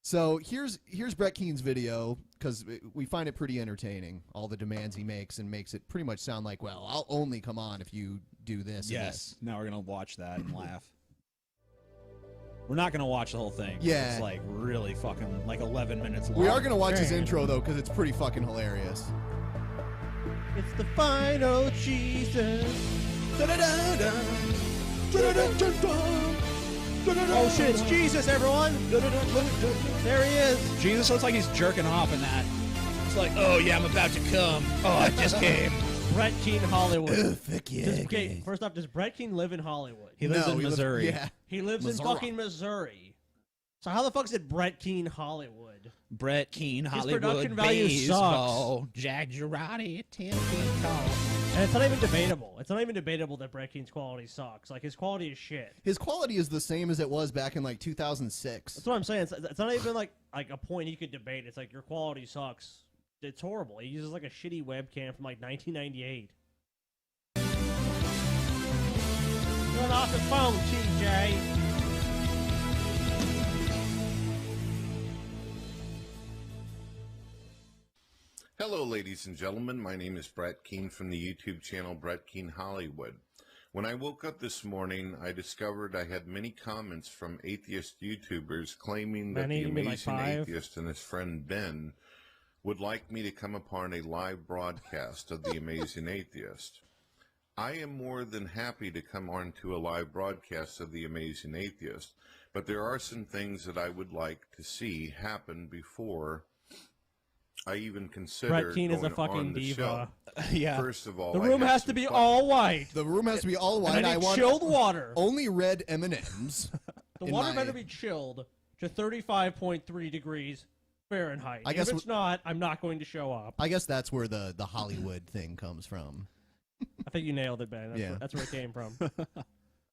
So here's Brett Keane's video, because we find it pretty entertaining, all the demands he makes, and makes it pretty much sound like, well, I'll only come on if you do this. Yes. And this. Now we're going to watch that and laugh. We're not going to watch the whole thing. Yeah. It's like really fucking like 11 minutes long. We are going to watch his intro, though, because it's pretty fucking hilarious. It's the final Jesus. Oh shit, it's Jesus, everyone! There he is! Jesus looks like he's jerking off in that. It's like, oh yeah, I'm about to come. Oh, I just came. Brett Keane, Hollywood. Ugh, fuck yeah. Okay, first off, does Brett Keane live in Hollywood? He lives in Missouri. He lives in fucking Missouri. So how the fuck is it Brett Keane, Hollywood? Brett Keane, Hollywood. His production value sucks. Jack Girardi, 10 feet tall. And it's not even debatable. It's not even debatable that Brett Keane's quality sucks. Like, his quality is shit. His quality is the same as it was back in, like, 2006. That's what I'm saying. It's not even, like a point you could debate. It's like, your quality sucks. It's horrible. He uses, like, a shitty webcam from, like, 1998. Turn off the phone, TJ. Hello, ladies and gentlemen. My name is Brett Keane from the YouTube channel Brett Keane Hollywood. When I woke up this morning, I discovered I had many comments from atheist YouTubers claiming that the Amazing Atheist and his friend Ben would like me to come upon a live broadcast of the Amazing Atheist. I am more than happy to come on to a live broadcast of the Amazing Atheist, but there are some things that I would like to see happen before I even consider Brett Keane is a fucking diva. Yeah. First of all, the room has to be all white. The room has to be all white. And I want chilled water. Only red M&Ms. The water better be chilled to 35.3 degrees Fahrenheit. If it's not, I'm not going to show up. I guess that's where the Hollywood thing comes from. I think you nailed it, Ben. That's where it came from.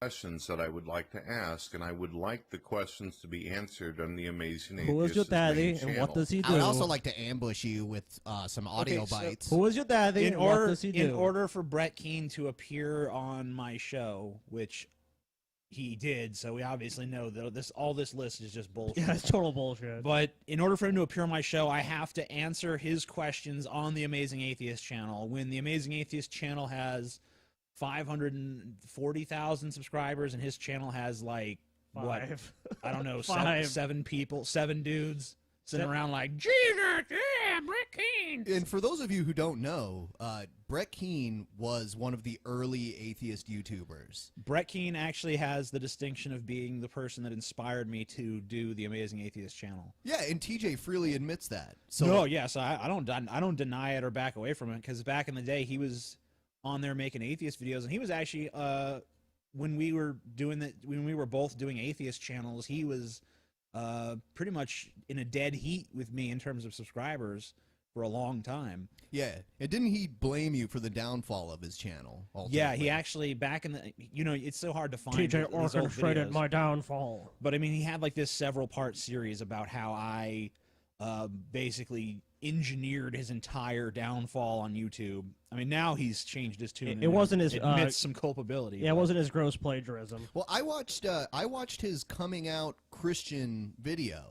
Questions that I would like to ask, and I would like the questions to be answered on the Amazing Atheist. Who is your daddy, and what does he do? I would also like to ambush you with some audio bites. Who is your daddy, and what does he do? In order for Brett Keane to appear on my show, which he did, so we obviously know that all this list is just bullshit. Yeah, it's total bullshit. But in order for him to appear on my show, I have to answer his questions on the Amazing Atheist channel. When the Amazing Atheist channel has 540,000 subscribers, and his channel has like what? I don't know, seven people, 7 dudes sitting around like Jesus, yeah, Brett Keane. And for those of you who don't know, Brett Keane was one of the early atheist YouTubers. Brett Keane actually has the distinction of being the person that inspired me to do the Amazing Atheist channel. Yeah, and TJ freely admits that. So no, yes, I don't deny it or back away from it, because back in the day he was on there making atheist videos, and he was actually when we were both doing atheist channels, he was pretty much in a dead heat with me in terms of subscribers for a long time. Yeah, and didn't he blame you for the downfall of his channel? Ultimately? Yeah, he actually, back in the, it's so hard to find TJ orchestrated my downfall. But I mean, he had like this several-part series about how I basically engineered his entire downfall on YouTube. I mean, now he's changed his tune. It wasn't his admits some culpability. Yeah, it wasn't his gross plagiarism. Well, I watched his coming out Christian video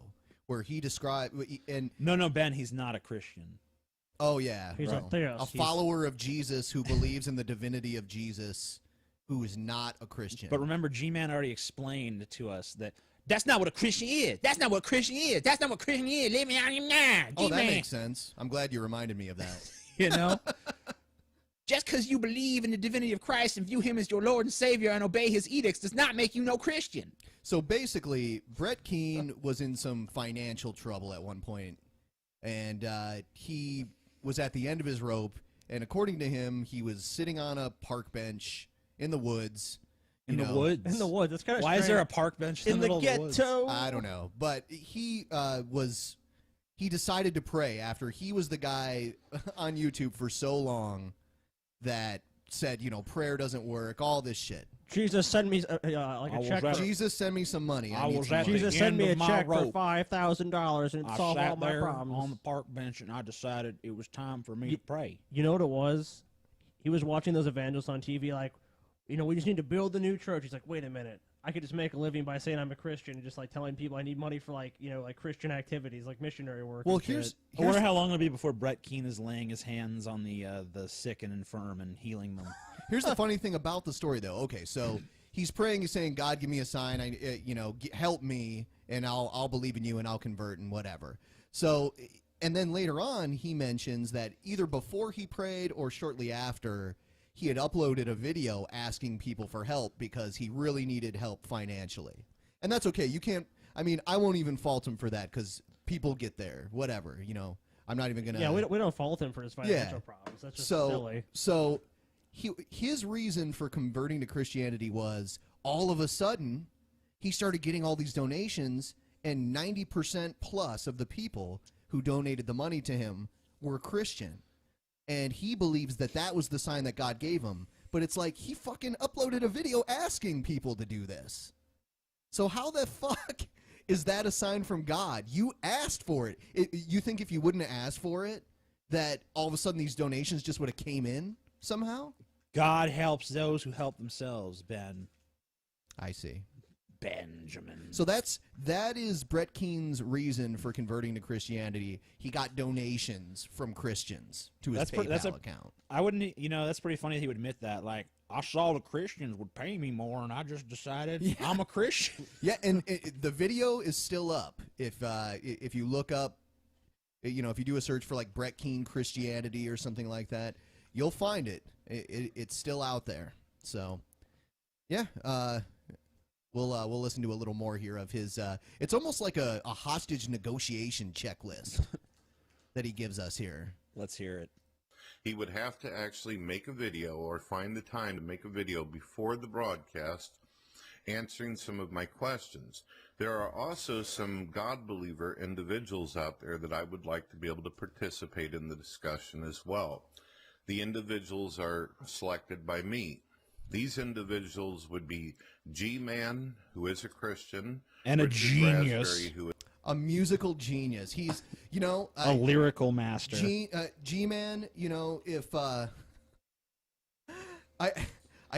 where he described and no, Ben, he's not a Christian. Oh yeah, he's a theist. A follower of Jesus who believes in the divinity of Jesus, who is not a Christian. But remember, G-Man already explained to us that that's not what a Christian is. That's not what a Christian is. That's not what Christian is. Let me out of your mind. Oh, that makes sense. I'm glad you reminded me of that. You know? Just because you believe in the divinity of Christ and view him as your Lord and Savior and obey his edicts does not make you no Christian. So basically, Brett Keane was in some financial trouble at one point, and he was at the end of his rope, and according to him, he was sitting on a park bench in the woods. In the woods? In the woods. That's kind of Why strange. Is there a park bench in the middle ghetto? Of the woods? I don't know. But he decided to pray after he was the guy on YouTube for so long that said, prayer doesn't work, all this shit. Jesus, send me like a check. Jesus, send me some money. Jesus, send me a check for $5,000 and solve all my problems. On the park bench, and I decided it was time for me to pray. You know what it was? He was watching those evangelists on TV like, we just need to build the new church. He's like, wait a minute. I could just make a living by saying I'm a Christian and just like telling people I need money for like like Christian activities like missionary work. Well, and shit. I wonder how long it'll be before Brett Keane is laying his hands on the sick and infirm and healing them. Here's the funny thing about the story, though. Okay, so he's praying, he's saying, "God, give me a sign. Help me, and I'll believe in you, and I'll convert, and whatever." So, and then later on, he mentions that either before he prayed or shortly after, he had uploaded a video asking people for help because he really needed help financially. And that's okay. You can't. I mean, I won't even fault him for that because people get there. Whatever. I'm not even gonna. Yeah, we don't fault him for his financial problems. That's just silly. So his reason for converting to Christianity was all of a sudden he started getting all these donations, and 90% plus of the people who donated the money to him were Christian. And he believes that that was the sign that God gave him. But it's like he fucking uploaded a video asking people to do this. So how the fuck is that a sign from God? You asked for it. You think if you wouldn't have asked for it, that all of a sudden these donations just would have came in somehow? God helps those who help themselves, Ben. I see. Benjamin. So that is Brett Keane's reason for converting to Christianity. He got donations from Christians to his PayPal account. I wouldn't, that's pretty funny that he would admit that. Like, I saw the Christians would pay me more, and I just decided I'm a Christian. Yeah, and the video is still up. If you look up, if you do a search for like Brett Keane Christianity or something like that, you'll find it. It's still out there. So, yeah. We'll listen to a little more here of his. It's almost like a hostage negotiation checklist that he gives us here. Let's hear it. He would have to actually make a video or find the time to make a video before the broadcast answering some of my questions. There are also some God believer individuals out there that I would like to be able to participate in the discussion as well. The individuals are selected by me. These individuals would be G-Man, who is a Christian, and a Richard genius, Raspberry, who is a musical genius. He's, a lyrical master. G-Man, if I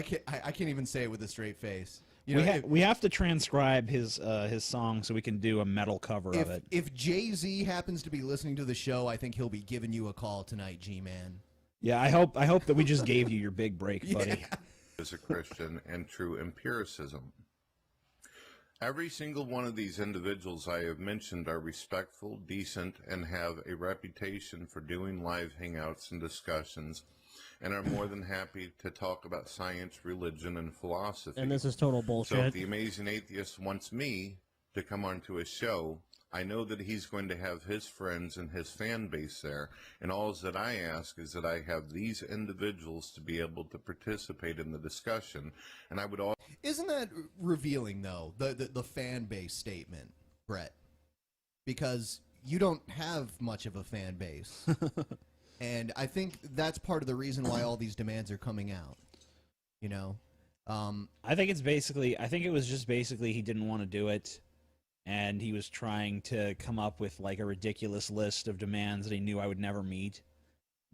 can't even say it with a straight face. We have to transcribe his song so we can do a metal cover of it. If Jay-Z happens to be listening to the show, I think he'll be giving you a call tonight, G-Man. Yeah, I hope that we just gave you your big break, buddy. Yeah. is a Christian and true empiricism. Every single one of these individuals I have mentioned are respectful, decent, and have a reputation for doing live hangouts and discussions, and are more than happy to talk about science, religion, and philosophy. And this is total bullshit. So if the Amazing Atheist wants me to come onto his show, I know that he's going to have his friends and his fan base there, and all that I ask is that I have these individuals to be able to participate in the discussion, and I would also... Isn't that revealing, though, the fan base statement, Brett? Because you don't have much of a fan base, and I think that's part of the reason why all these demands are coming out, I think it was just basically he didn't want to do it. And he was trying to come up with like a ridiculous list of demands that he knew I would never meet.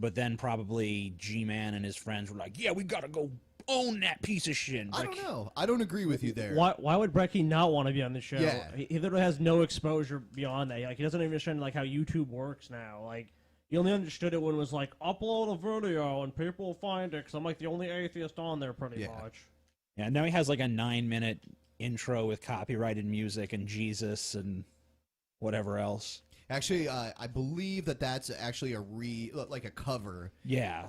But then probably G-Man and his friends were like, yeah, we gotta go own that piece of shit. I don't know. I don't agree with you there. Why would Brett Keane not want to be on the show? Yeah. He literally has no exposure beyond that. Like, he doesn't even understand like how YouTube works now. Like, he only understood it when it was like, upload a video and people will find it because I'm like the only atheist on there pretty much. Yeah, now he has like a 9-minute intro with copyrighted music and Jesus and whatever else. Actually, I believe that's actually a cover. Yeah.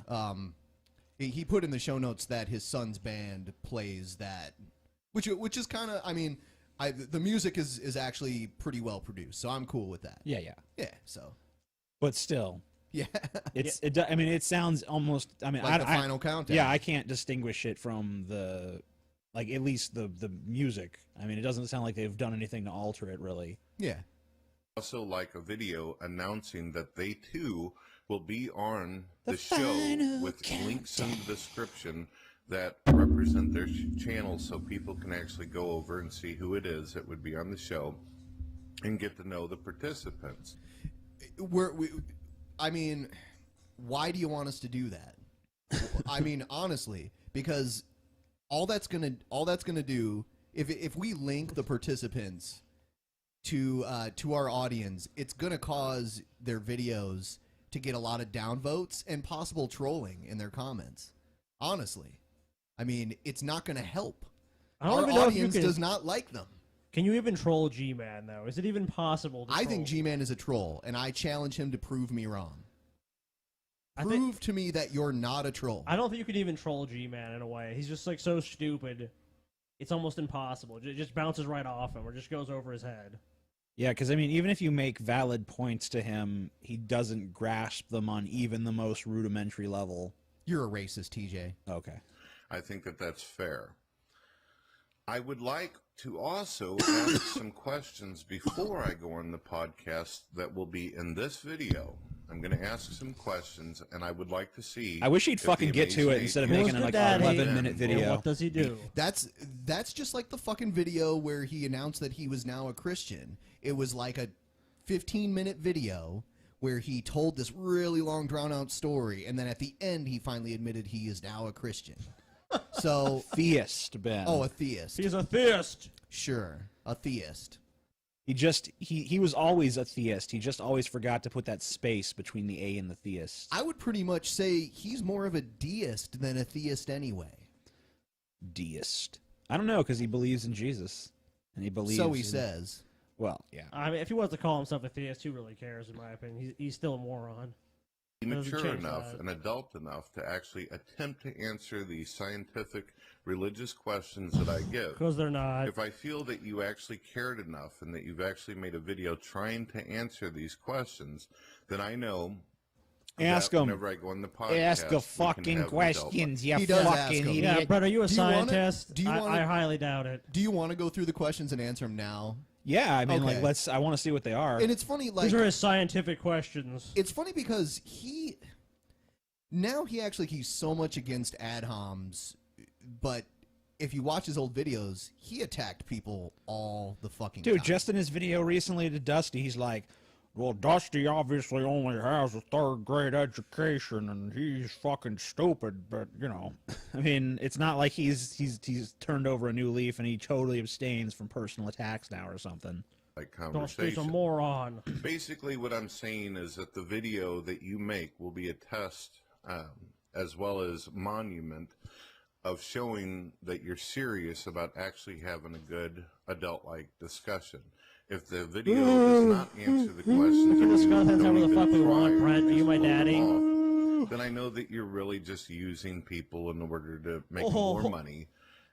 He put in the show notes that his son's band plays that, which is kind of, the music is actually pretty well produced, so I'm cool with that. Yeah. Yeah. So. But still. Yeah. It sounds almost. Like the Final Countdown. Yeah, I can't distinguish it from the. Like, at least the music. It doesn't sound like they've done anything to alter it, really. Yeah. Also like a video announcing that they, too, will be on the show with links in the description that represent their channel so people can actually go over and see who it is that would be on the show and get to know the participants. Why do you want us to do that? Honestly, because all that's gonna do if we link the participants to our audience, it's gonna cause their videos to get a lot of downvotes and possible trolling in their comments. Honestly, I mean, it's not gonna help. I don't Our even know if you audience can. does not like them. Can you even troll G-Man though? Is it even possible? To I think troll? G-Man is a troll, and I challenge him to prove me wrong. I Prove think- to me that you're not a troll. I don't think you could even troll G-Man in a way. He's just like so stupid. It's almost impossible. It just bounces right off him or just goes over his head. Yeah, because I mean, even if you make valid points to him, he doesn't grasp them on even the most rudimentary level. You're a racist, TJ. Okay. I think that that's fair. I would like to also ask some questions before I go on the podcast that will be in this video. I'm going to ask some questions, and I would like to see. I wish he'd if the fucking get to it Amazing instead of Who's making the an like daddy? 11-minute And video. what does he do? That's just like the fucking video where he announced that he was now a Christian. It was like a 15-minute video where he told this really long, drawn-out story, and then at the end, he finally admitted he is now a Christian. So, Theist, Ben. oh, a theist. He's a theist. Sure, a theist. He was always a theist. He just always forgot to put that space between the A and the theist. I would pretty much say he's more of a deist than a theist anyway. Deist. I don't know, because he believes in Jesus. And he believes So he in- says. Well, yeah. I mean, if he wants to call himself a theist, who really cares? In my opinion, he's still a moron. Doesn't mature change enough that. and adult enough to actually attempt to answer the scientific, religious questions that I give. Because they're not. If I feel that you actually cared enough and that you've actually made a video trying to answer these questions, then I know Ask that him. whenever I go on the podcast, Ask the we can fucking have an questions, you He does ask fucking them. idiot. Yeah, Brett, are you a Do you wanna- scientist? do you wanna- I highly doubt it. Do you want to go through the questions and answer them now? Yeah, I mean, Okay. I want to see what they are. And it's funny, like These are his scientific questions. it's funny because he's so much against ad homs, but if you watch his old videos, he attacked people all the fucking Dude, time. just in his video recently to Dusty, he's like, well, Dusty obviously only has a third-grade education, and he's fucking stupid, but, you know. I mean, it's not like he's turned over a new leaf and he totally abstains from personal attacks now or something. like Dusty's a conversation. moron. Basically, what I'm saying is that the video that you make will be a test, as well as monument, of showing that you're serious about actually having a good adult-like discussion. If the video does not answer the questions, can or discuss you that don't however the even fuck we want, try, Brent. Are you my or just daddy? blow off, then I know that you're really just using people in order to make more money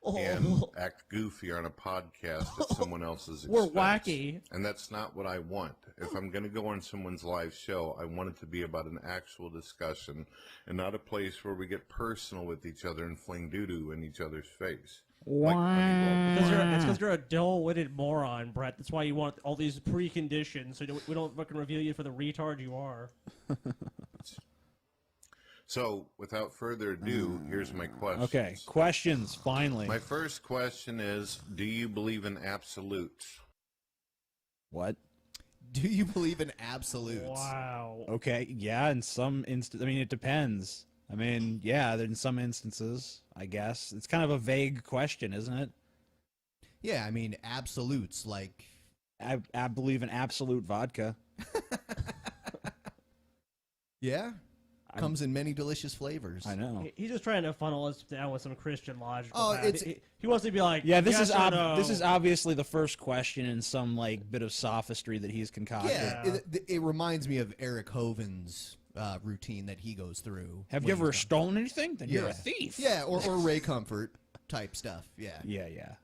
and act goofy on a podcast at someone else's expense. We're wacky. And that's not what I want. If I'm going to go on someone's live show, I want it to be about an actual discussion and not a place where we get personal with each other and fling doo-doo in each other's face. Like Honeywell. It's because you're a dull-witted moron, Brett. That's why you want all these preconditions, so we don't fucking reveal you for the retard you are. So, without further ado, here's my question. Okay, questions, finally. My first question is, do you believe in absolutes? What? Do you believe in absolutes? Wow. Okay, yeah, in some I mean, it depends. I mean, yeah, in some instances, I guess. It's kind of a vague question, isn't it? Yeah, I mean absolutes, like I believe in absolute vodka. yeah, comes in many delicious flavors. I know. He's just trying to funnel us down with some Christian logic. Oh, it's- he wants to be like, Yeah, this yes is or no? this is obviously the first question in some like bit of sophistry that he's concocted. Yeah, it reminds me of Eric Hoven's routine that he goes through. Have when you ever he's stolen anything? Then you're Yeah. a thief. Yeah, or Ray Comfort type stuff. Yeah. Yeah.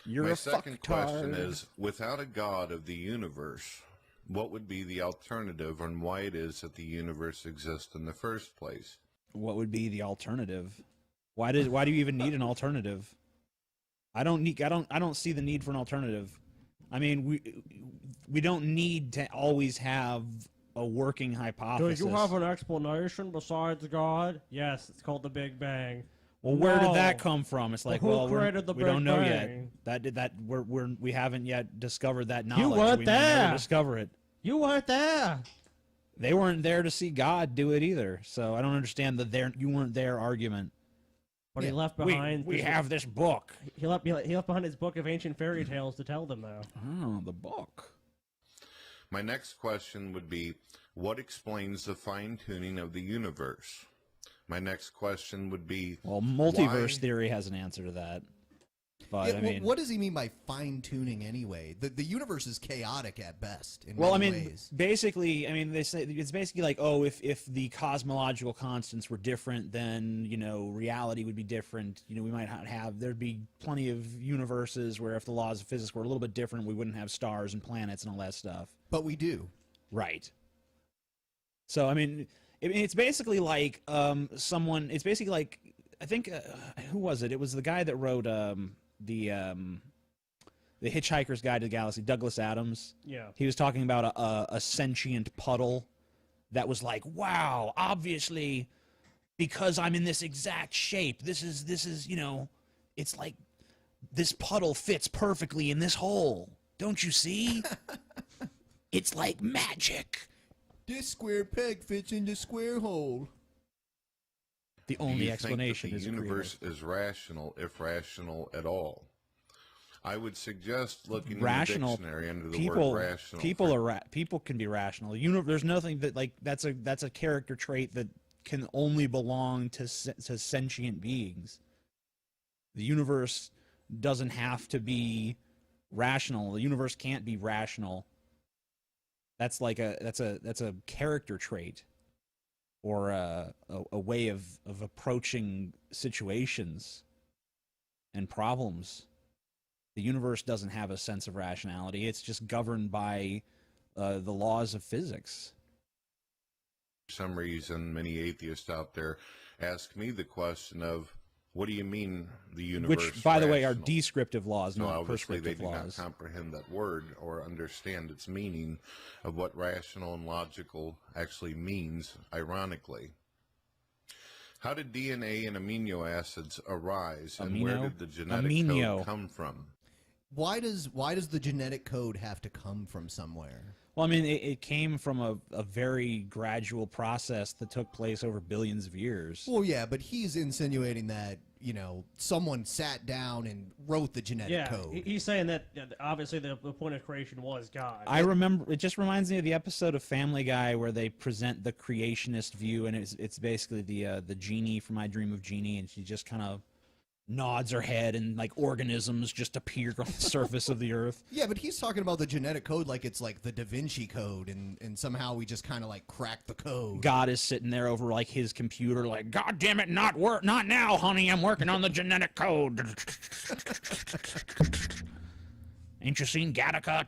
You're My a second question fucktard. is, without a god of the universe, what would be the alternative and why it is that the universe exists in the first place? What would be the alternative? Why do you even need an alternative? I don't see the need for an alternative. I mean, we don't need to always have a working Do hypothesis. you have an explanation besides God? Yes, it's called the Big Bang. Well, where did that No. come from? It's like, Who well, created the we don't Big know Bang? yet. We haven't yet discovered that knowledge. weren't We may never there. discover it. You weren't there. They weren't there to see God do it either. So I don't understand the you weren't there argument. But Yeah. he left behind. We have this book. He left behind his book of ancient fairy tales to tell them, though. Oh, the book. My next question would be, what explains the fine-tuning of the universe? My next question would be, Well, multiverse why- theory has an answer to that. But Yeah, I mean, what does he mean by fine tuning anyway? The universe is chaotic at best. In well, I many mean, ways. basically, I mean, they say it's basically like, oh, if the cosmological constants were different, then reality would be different. We might not have. There'd be plenty of universes where if the laws of physics were a little bit different, we wouldn't have stars and planets and all that stuff. But we do. Right. So I mean, it's basically like someone. It's basically like I think who was it? It was the guy that wrote the Hitchhiker's Guide to the Galaxy, Douglas Adams. Yeah. He was talking about a sentient puddle that was like, wow, obviously, because I'm in this exact shape. This is it's like this puddle fits perfectly in this hole. Don't you see? It's like magic. This square peg fits in the square hole. The do you only think explanation that is the creative. universe is rational, if rational at all? I would suggest looking Rational in the dictionary under the people. word rational. People can be rational. There's nothing that that's a character trait that can only belong to sentient beings. The universe doesn't have to be rational. The universe can't be rational. That's a character trait, or a way of approaching situations and problems. The universe doesn't have a sense of rationality. It's just governed by the laws of physics. For some reason, many atheists out there ask me the question of, what do you mean the universe Which, by the way, are rational? descriptive laws, So not obviously they prescriptive do laws. not comprehend that word or understand its meaning of what rational and logical actually means, ironically. How did DNA and amino acids arise, and where did the genetic code come from? Why does the genetic code have to come from somewhere? Well, I mean, it came from a very gradual process that took place over billions of years. Well, yeah, but he's insinuating that, someone sat down and wrote the genetic code. He's saying that obviously the point of creation was God. I remember, it just reminds me of the episode of Family Guy where they present the creationist view, and it's basically the genie from I Dream of Jeannie, and she just kind of nods her head, and like organisms just appear on the surface of the earth. Yeah, but he's talking about the genetic code like it's like the Da Vinci Code, and somehow we just kind of like cracked the code. God is sitting there over like his computer, like, God damn it, not now, honey. I'm working on the genetic code. Ain't you seen Gattaca?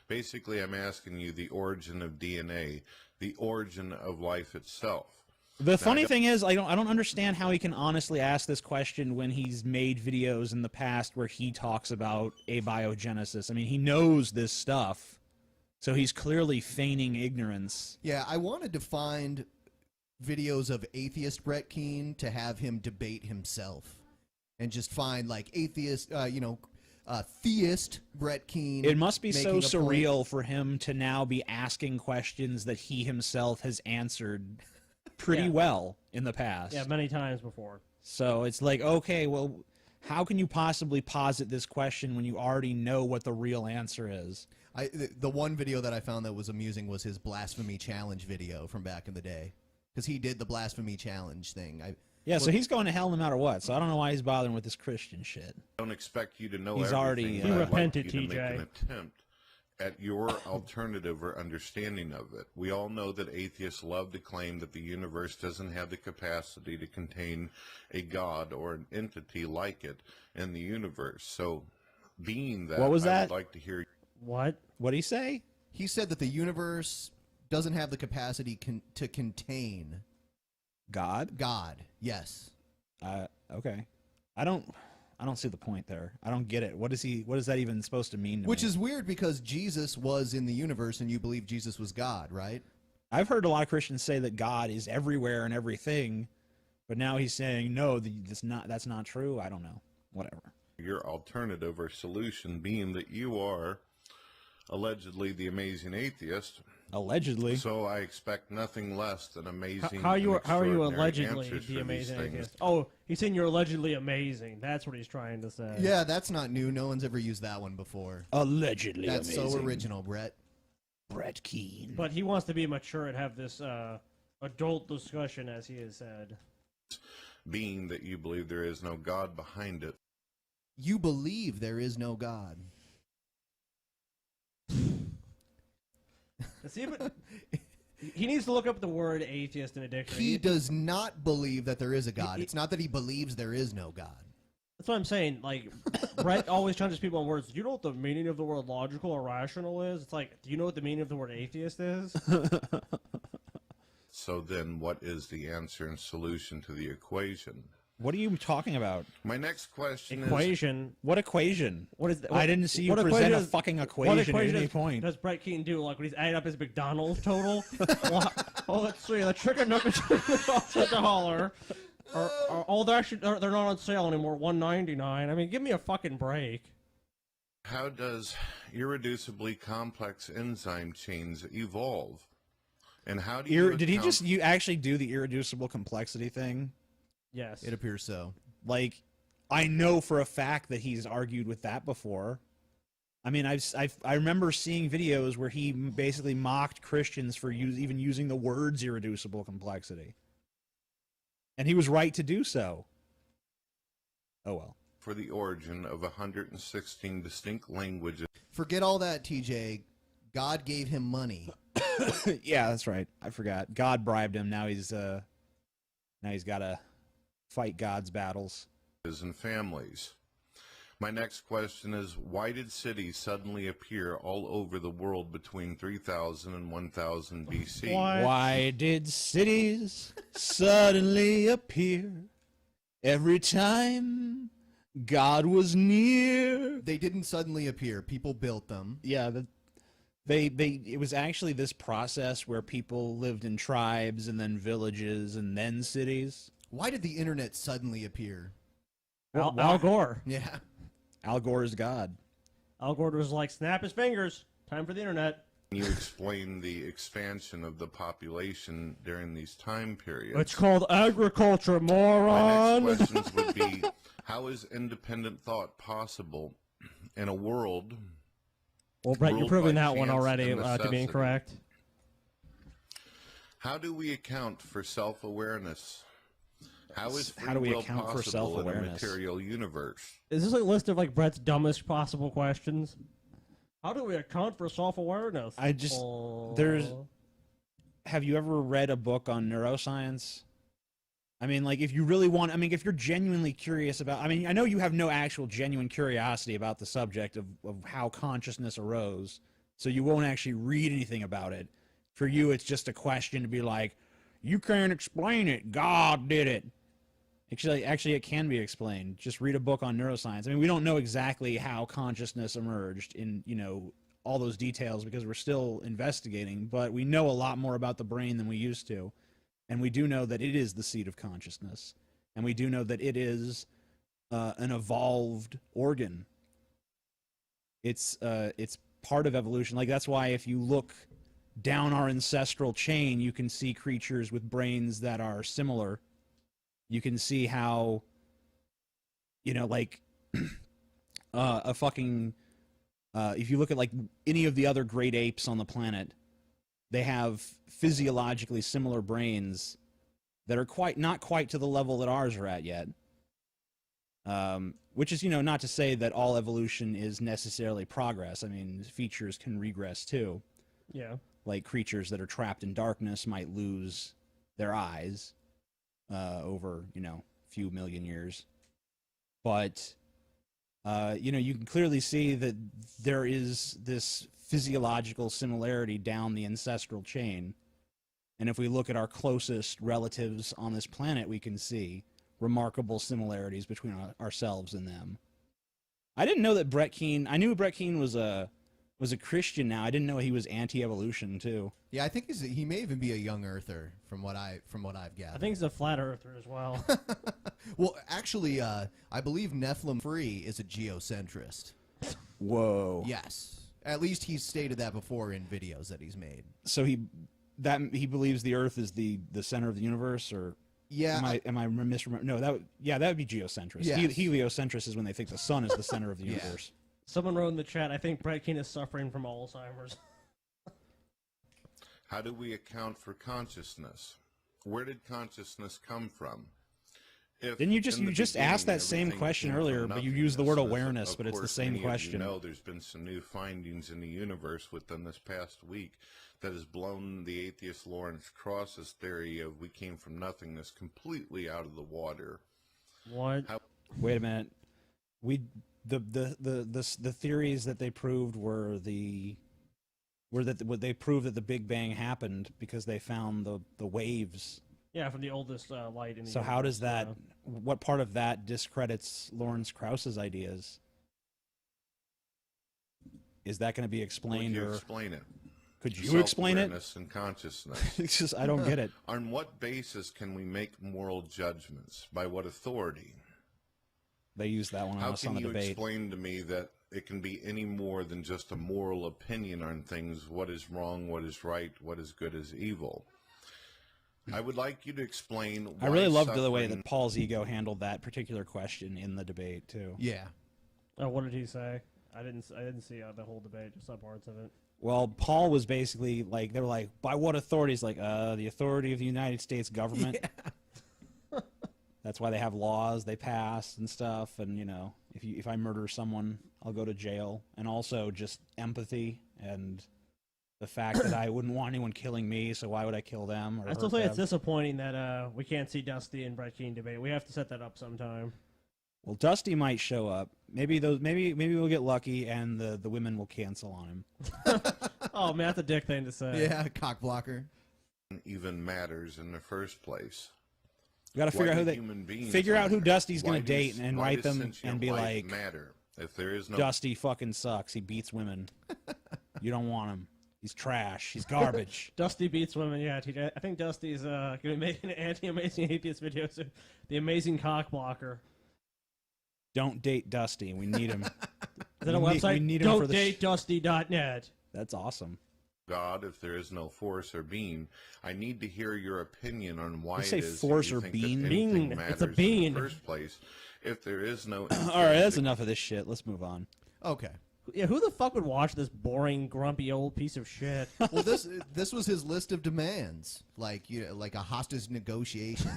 Basically, I'm asking you the origin of DNA, the origin of life itself. The funny thing is, I don't understand how he can honestly ask this question when he's made videos in the past where he talks about abiogenesis. I mean, he knows this stuff, so he's clearly feigning ignorance. Yeah, I wanted to find videos of atheist Brett Keane to have him debate himself, and just find like atheist, theist Brett Keane. It must be so making a point. surreal for him to now be asking questions that he himself has answered pretty well in the past. Yeah, many times before. So it's like, okay, well, how can you possibly posit this question when you already know what the real answer is? The one video that I found that was amusing was his blasphemy challenge video from back in the day, because he did the blasphemy challenge thing. So he's going to hell no matter what. So I don't know why he's bothering with this Christian shit. I don't expect you to know He's everything. already, but He I'd repented, like you to make TJ. an attempt at your alternative or understanding of it. We all know that atheists love to claim that the universe doesn't have the capacity to contain a god or an entity like it in the universe. So, being that, What was I that? would like to hear. What? What'd he say? He said that the universe doesn't have the capacity to contain God? God. Yes. Okay. I don't see the point there. I don't get it. What is that even supposed to mean to Which me? is weird because Jesus was in the universe and you believe Jesus was God, right? I've heard a lot of Christians say that God is everywhere and everything, but now he's saying no, that's not true. I don't know. Whatever. Your alternative or solution being that you are allegedly the amazing atheist. Allegedly. So I expect nothing less than amazing. How are you extraordinary allegedly answers the for amazing these things. atheist? Oh, he's saying you're allegedly amazing. That's what he's trying to say. Yeah, that's not new. No one's ever used that one before. Allegedly That's amazing. so original, Brett. Brett Keane. But he wants to be mature and have this adult discussion, as he has said. Being that you believe there is no God behind it. You believe there is no God. See, but he needs to look up the word atheist in a dictionary. He does not believe that there is a God. He- It's not that he believes there is no God. That's what I'm saying. Like, Brett always challenges people on words. Do you know what the meaning of the word logical or rational is? It's like, do you know what the meaning of the word atheist is? So then what is the answer and solution to the equation? What are you talking about? My next question Equation. What equation? What is that? I didn't see you what present equation a is- fucking What equation at equation any point. does Brett Keane do? Like when he's adding up his McDonald's total? Well, let's see. The chicken nuggets cost $1. Oh, they're not on sale anymore. $1.99. I mean, give me a fucking break. how does irreducibly complex enzyme chains evolve? And how do you Did he account- just you actually do the irreducible complexity thing? Yes. It appears so. Like, I know for a fact that he's argued with that before. I mean, I remember seeing videos where he basically mocked Christians for even using the words irreducible complexity. And he was right to do so. Oh well. for the origin of 116 distinct languages Forget all that, TJ. God gave him money. Yeah, that's right. I forgot. God bribed him. Now he's got to fight God's battles. and families? My next question is, why did cities suddenly appear all over the world between 3000 and 1000 BC? Why? Why did cities suddenly appear every time God was near? They didn't suddenly appear. People built them. Yeah, it was actually this process where people lived in tribes and then villages and then cities. Why did the internet suddenly appear? Al Gore. Yeah. Al Gore is God. Al Gore was like, snap his fingers. Time for the internet. Can you explain the expansion of the population during these time periods? It's called agriculture, My moron. next questions would be, how is independent thought possible in a world? Well, Brett, you're ruled proving by that one chance already and to be necessity? incorrect. How do we account for self-awareness? How is free How do we will account for possible in a self-awareness? material universe? Is this a list of like Brett's dumbest possible questions? How do we account for self-awareness? I just- Have you ever read a book on neuroscience? I mean, like, if you really want, I mean, if you're genuinely curious about, I mean, I know you have no actual genuine curiosity about the subject of how consciousness arose, so you won't actually read anything about it. For you, it's just a question to be like, you can't explain it. God did it. Actually, it can be explained. Just read a book on neuroscience. I mean, we don't know exactly how consciousness emerged in, all those details because we're still investigating, but we know a lot more about the brain than we used to. And we do know that it is the seat of consciousness. And we do know that it is an evolved organ. It's part of evolution. Like, that's why if you look down our ancestral chain, you can see creatures with brains that are similar. You can see how, like a fucking, if you look at like any of the other great apes on the planet, they have physiologically similar brains that are not quite to the level that ours are at yet. Which is, not to say that all evolution is necessarily progress. I mean, features can regress too. Yeah. Like creatures that are trapped in darkness might lose their eyes over, a few million years. But, you can clearly see that there is this physiological similarity down the ancestral chain. And if we look at our closest relatives on this planet, we can see remarkable similarities between ourselves and them. I didn't know that Brett Keane, I knew Brett Keane was a Christian now. I didn't know he was anti-evolution too. Yeah, I think he may even be a young earther from what I've gathered. I think he's a flat earther as well. Well, actually, I believe Nephilim Free is a geocentrist. Whoa. Yes. At least he's stated that before in videos that he's made. So he believes the Earth is the center of the universe, or Yeah. am I misremembering? No, that would be geocentrist. Yes. Heliocentrist is when they think the sun is the center of the Yeah. universe. Someone wrote in the chat, I think Brett Keane is suffering from Alzheimer's. How do we account for consciousness? Where did consciousness come from? Didn't you just ask that same question earlier, but you used the word awareness, but it's the same question. There's been some new findings in the universe within this past week that has blown the atheist Lawrence Krauss's theory of we came from nothingness completely out of the water. What? Wait a minute. The theories that they proved were they proved that the Big Bang happened because they found the waves. Yeah, from the oldest light in the So universe. how does that? What part of that discredits Lawrence Krauss's ideas? Is that going to be explained, Would you or explain it? could you explain it? Self-awareness and consciousness. It's just I don't get it. On what basis can we make moral judgments? By what authority? They used that one on How us on can the you debate. explain to me that it can be any more than just a moral opinion on things? What is wrong? What is right? What is good? Is evil? I would like you to explain why I really loved the way suffering- that Paul's ego handled that particular question in the debate too. Yeah. Oh, what did he say? I didn't see the whole debate, just some parts of it. Well, Paul was basically like, they were like, by what authority? He's like, the authority of the United States government. That's why they have laws they pass and stuff. And you know, if I murder someone, I'll go to jail. And also just empathy and the fact that I wouldn't want anyone killing me, so why would I kill them? Or I still hurt say it's them? disappointing that we can't see Dusty and Brett Keane debate. We have to set that up sometime. Well, Dusty might show up. Maybe we'll get lucky and the women will cancel on him. Oh man, that's a dick thing to say. Yeah, cock blocker. even matters in the first place. We got to figure Why out who do they human beings figure out who matter? Dusty's Why going to date does- and why write does them sentient and be life like, matter if there is no Dusty fucking sucks. He beats women. You don't want him. He's trash. He's garbage. Dusty beats women, yeah, TJ. I think Dusty's going to make an anti-amazing atheist video soon. The amazing cock blocker. Don't date Dusty. We need him. Is that a We need- website? we need him for the Don'tDateDusty.net. That's awesome. God, if there is no force or being, I need to hear your opinion on why You it say is force that you or think being? that Being. anything It's matters a in being. the first place. If there is no All right, that's intrinsic- enough of this shit. Let's move on. Okay. Yeah, who the fuck would watch this boring, grumpy old piece of shit? Well, this was his list of demands, like like a hostage negotiation.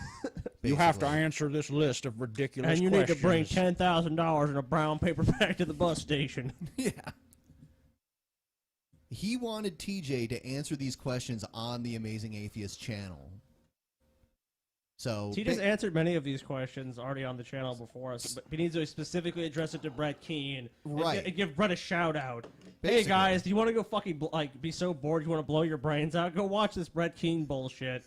You have to basically. answer this list of ridiculous And you questions. need to bring $10,000 in a brown paper bag to the bus station. Yeah. He wanted TJ to answer these questions on the Amazing Atheist channel. So TJ's answered many of these questions already on the channel before us, but he needs to specifically address it to Brett Keane. Right. And give Brett a shout out. Hey Basically. guys, do you want to go fucking be so bored you want to blow your brains out? Go watch this Brett Keane bullshit.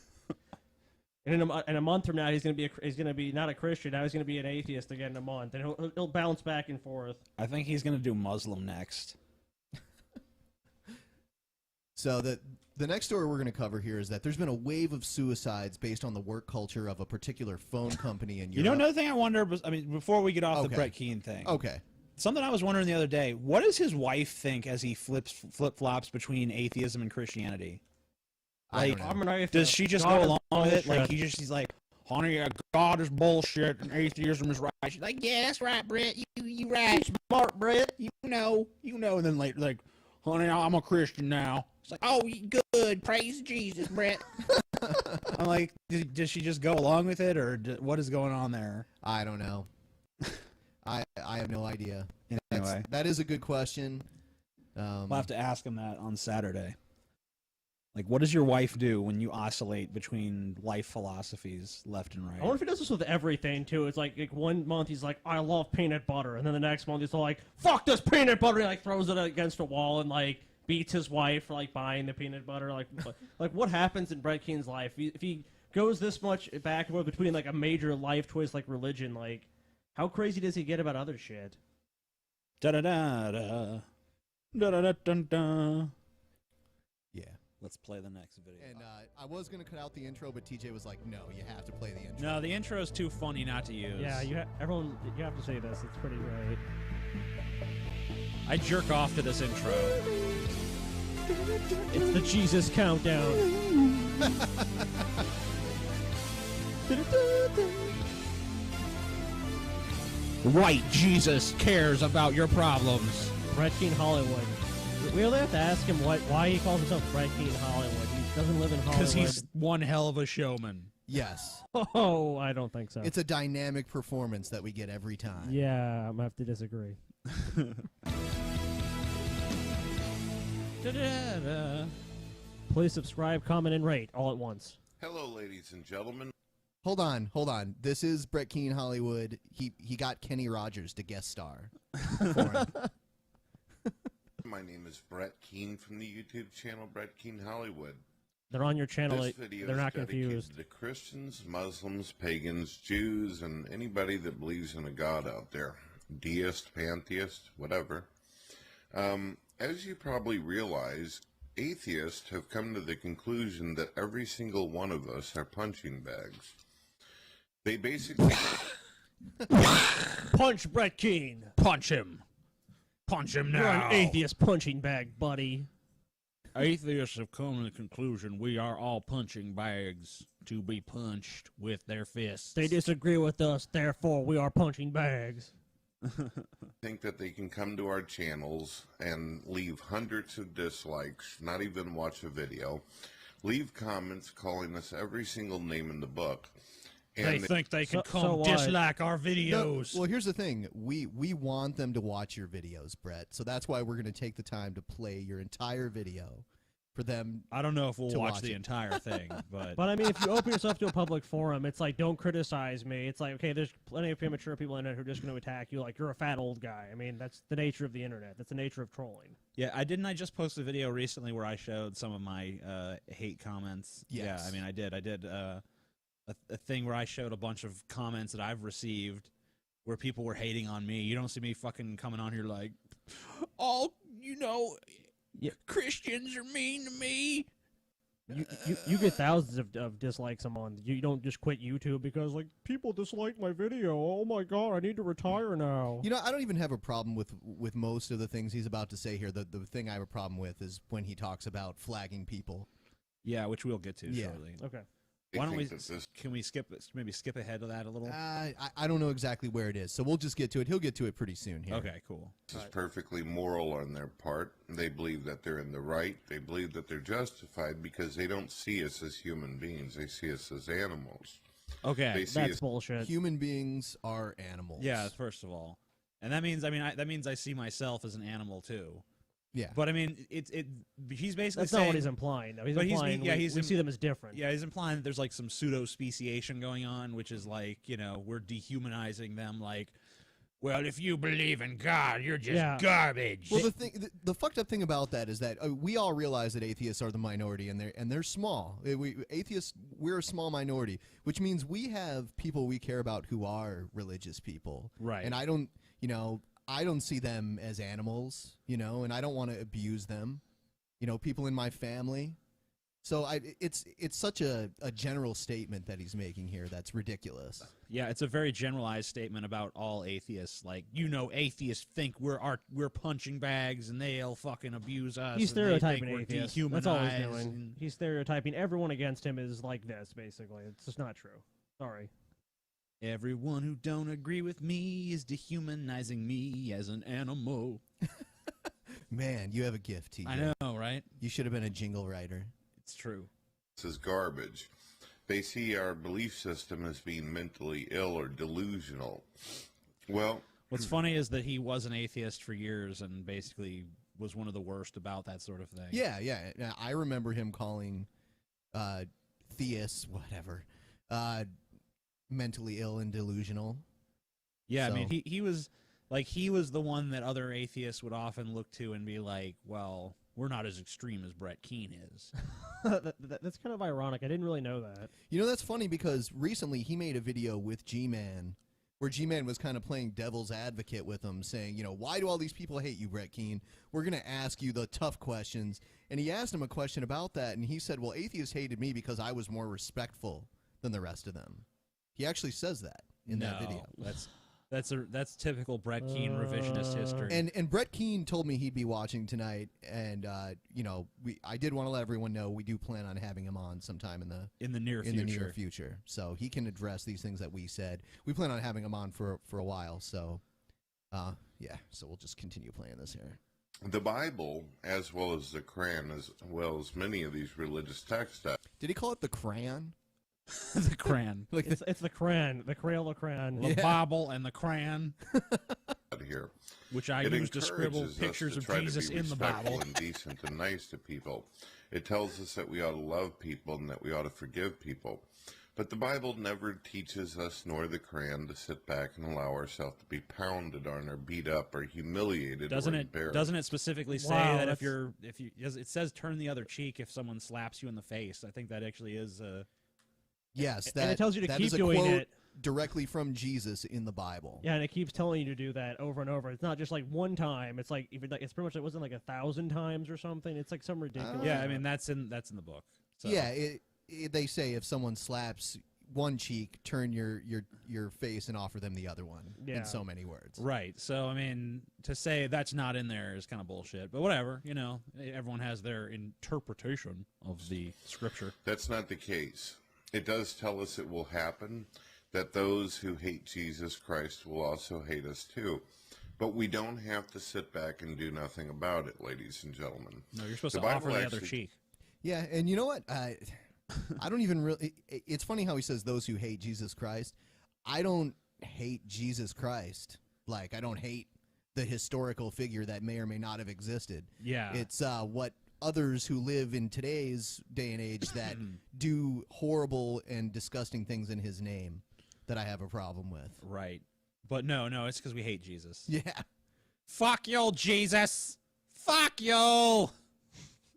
And in a month from now, he's gonna be not a Christian. Now he's gonna be an atheist again in a month, and he'll bounce back and forth. I think he's going to do Muslim next. So the next story we're going to cover here is that there's been a wave of suicides based on the work culture of a particular phone company in Europe. You know, another thing I wonder, before we get off the Okay. Brett Keane thing. Okay. Something I was wondering the other day, what does his wife think as he flip-flops between atheism and Christianity? I Like, don't know. I'm an atheist. does she just God go is along with it? Like, bullshit. she's like, honey, God is bullshit and atheism is right. She's like, yeah, that's right, Brett. You right. Smart Brett. You know. And then like, honey, I'm a Christian now. It's like, oh, good. Praise Jesus, Brett. I'm like, does she just go along with it, or what is going on there? I don't know. I have no idea. Anyway, That is a good question. we'll have to ask him that on Saturday. Like, what does your wife do when you oscillate between life philosophies left and I right? wonder if he does this with everything too. It's like 1 month he's like, I love peanut butter, and then the next month he's like, fuck this peanut butter. He like throws it against a wall and like beats his wife for like buying the peanut butter. Like, like what happens in Brett Keane's life if he goes this much back and forth between like a major life choice like religion? Like, how crazy does he get about other shit? Da da da da da da da da da. Yeah. Let's play the next video. And I was going to cut out the intro, but TJ was like, no, you have to play the intro. No, the intro is too funny not to use. Yeah, everyone, you have to say this. It's pretty great. I jerk off to this intro. It's the Jesus countdown. White Jesus cares about your problems. Brett Keane Hollywood. We really have to ask him why he calls himself Brett Keane Hollywood. He doesn't live in Hollywood. Because he's one hell of a showman. Yes. Oh, I don't think so. It's a dynamic performance that we get every time. Yeah, I'm going to have to disagree. Da-da-da. Please subscribe, comment, and rate all at once. Hello, ladies and gentlemen. Hold on. This is Brett Keane Hollywood. He got Kenny Rogers to guest star for him. My name is Brett Keane from the YouTube channel Brett Keane Hollywood. They're on your channel. This video They're is not dedicated confused. to Christians, Muslims, pagans, Jews, and anybody that believes in a God out there. Deist, pantheist, whatever. As you probably realize, atheists have come to the conclusion that every single one of us are punching bags. They basically... Punch Brett Keane. Punch him. Punch him now. You're an atheist punching bag, buddy. Atheists have come to the conclusion we are all punching bags to be punched with their fists. They disagree with us, therefore we are punching bags. think that they can come to our channels and leave hundreds of dislikes, not even watch a video, leave comments calling us every single name in the book. And They think they can come so what? dislike our No, videos. well, here's the thing. We want them to watch your videos, Brett. So that's why we're going to take the time to play your entire video for them. I don't know if we'll to watch watch the it. entire thing, but But I mean, if you open yourself to a public forum, it's like, don't criticize me. It's like, okay, there's plenty of immature people in it who are just going to attack you like you're a fat old guy. I mean, that's the nature of the internet. That's the nature of trolling. yeah, I just post a video recently where I showed some of my hate comments. Yes. Yeah, I mean, I did a thing where I showed a bunch of comments that I've received where people were hating on me. You don't see me fucking coming on here like, all, Yeah. Christians are mean to me. You get thousands of dislikes a month. You don't just quit YouTube because like people dislike my video. Oh my god, I need to retire now. You know, I don't even have a problem with most of the things he's about to say here. The thing I have a problem with is when he talks about flagging people. Yeah, which we'll get to Yeah. shortly. Okay. they Why don't we? think that this Can we maybe skip ahead of that a little? I don't know exactly where it is, so we'll just get to it. He'll get to it pretty soon here. Okay, cool. is perfectly moral on their part. They believe that they're in the right. They believe that they're justified because they don't see us as human beings. They see us as animals. Okay. They see That's us bullshit. Human beings are animals. Yeah, first of all, and that means that means I see myself as an animal too. Yeah. But I mean, he's basically That's saying, not what he's implying, though. He's But he's- implying yeah, we, he's we im- see them as different. Yeah, he's implying that there's like some pseudo speciation going on, which is like we're dehumanizing them. Like, well, if you believe in God, you're just Yeah. garbage. Well, the fucked up thing about that is that we all realize that atheists are the minority, and they're small. Atheists, we're a small minority, which means we have people we care about who are religious people, Right. And I don't see them as animals, and I don't want to abuse them, people in my family. So it's such a general statement that he's making here that's ridiculous. Yeah, it's a very generalized statement about all atheists. Like, atheists think we're punching bags and they'll fucking abuse us. He's and they think stereotyping we're atheists. That's all he's dehumanized doing. and- He's stereotyping everyone against him is like this, basically. It's just not true. Sorry. Everyone who don't agree with me is dehumanizing me as an animal. Man, you have a gift, TJ. I know, right? You should have been a jingle writer. It's true. as garbage. They see our belief system as being mentally ill or delusional. Well, What's funny is that he was an atheist for years and basically was one of the worst about that sort of thing. Yeah. I remember him calling theists, whatever, mentally ill and delusional. Yeah, So- I mean, he was the one that other atheists would often look to and be like, well, we're not as extreme as Brett Keane is. That's kind of ironic. I didn't really know that. That's funny because recently he made a video with G-Man where G-Man was kind of playing devil's advocate with him, saying, why do all these people hate you, Brett Keane? We're going to ask you the tough questions. And he asked him a question about that, and he said, well, atheists hated me because I was more respectful than the rest of them. He actually says that in that video. That's typical Brett Keane revisionist history. And Brett Keane told me he'd be watching tonight, and I did want to let everyone know we do plan on having him on sometime in the near future, so he can address these things that we said. We plan on having him on for a while, so so we'll just continue playing this here. The Bible, as well as the Quran, as well as many of these religious texts. Did he call it the crayon? The Cran. Like It's the Cran, the Crayola Cran. The Bible and the Cran. Here. Which I It use to scribble encourages us pictures to of try to Jesus be in the respectful Bible. and decent and nice to people. It tells us that we ought to love people and that we ought to forgive people. But the Bible never teaches us, nor the Quran, to sit back and allow ourselves to be pounded on or beat up or humiliated or embarrassed. Doesn't it specifically say Wow, that if it says turn the other cheek if someone slaps you in the face? I think that actually is Yes, and it tells you to that keep is a doing quote it. directly from Jesus in the Bible. Yeah, and it keeps telling you to do that over and over. It's not just like one time. It's like even it's pretty much it wasn't like 1,000 times or something. It's like some ridiculous. yeah. I mean that's in the book. So. Yeah, they say if someone slaps one cheek, turn your face and offer them the other one. Yeah. In so many words. Right. So I mean, to say that's not in there is kind of bullshit. But whatever. Everyone has their interpretation of the scripture. That's not the case. It does tell us it will happen, that those who hate Jesus Christ will also hate us too. But we don't have to sit back and do nothing about it, ladies and gentlemen. No, you're supposed The to offer Bible the other actually- cheek. Yeah, and you know what? I don't even really. It's funny how he says those who hate Jesus Christ. I don't hate Jesus Christ. Like I don't hate the historical figure that may or may not have existed. Yeah. It's what others who live in today's day and age that do horrible and disgusting things in his name that I have a problem with. Right. But no, it's because we hate Jesus. Yeah. Fuck you, Jesus. Fuck you.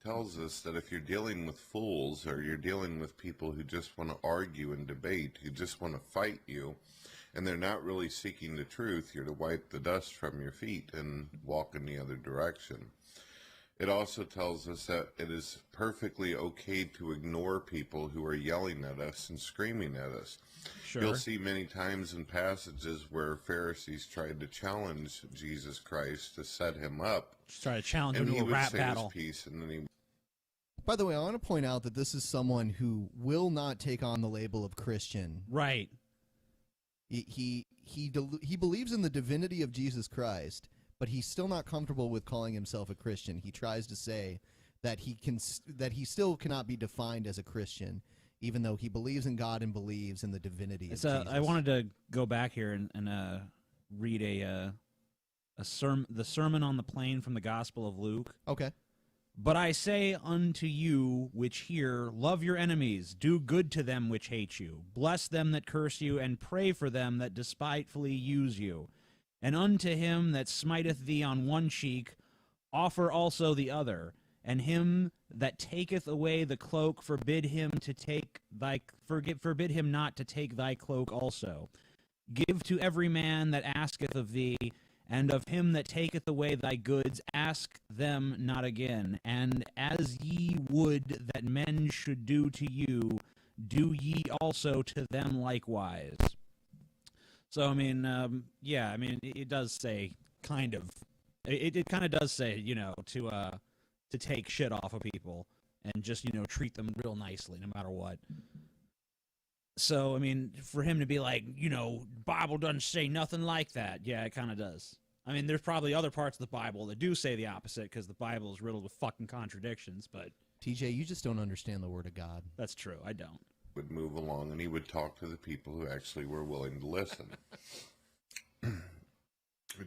Tells us that if you're dealing with fools or you're dealing with people who just want to argue and debate, who just want to fight you, and they're not really seeking the truth, you're to wipe the dust from your feet and walk in the other direction. It also tells us that it is perfectly okay to ignore people who are yelling at us and screaming at us. Sure. You'll see many times in passages where Pharisees tried to challenge Jesus Christ to set him up. Just try to challenge And him he to a would rap say battle. his piece, and then he By the way, I want to point out that this is someone who will not take on the label of Christian. Right. He believes in the divinity of Jesus Christ, but he's still not comfortable with calling himself a Christian. He tries to say that he still cannot be defined as a Christian, even though he believes in God and believes in the divinity of Jesus. I wanted to go back here and read the Sermon on the Plain from the Gospel of Luke. Okay. But I say unto you which hear, love your enemies, do good to them which hate you, bless them that curse you, and pray for them that despitefully use you. And unto him that smiteth thee on one cheek, offer also the other. And him that taketh away the cloak, forbid him not to take thy cloak also. Give to every man that asketh of thee, and of him that taketh away thy goods, ask them not again. And as ye would that men should do to you, do ye also to them likewise. So, I mean, it does say kind of. It kind of does say, to take shit off of people and just, treat them real nicely no matter what. So, I mean, for him to be like, Bible doesn't say nothing like that. Yeah, it kind of does. I mean, there's probably other parts of the Bible that do say the opposite because the Bible is riddled with fucking contradictions, but... TJ, you just don't understand the Word of God. That's true. I don't. would move along and he would talk to the people who actually were willing to listen.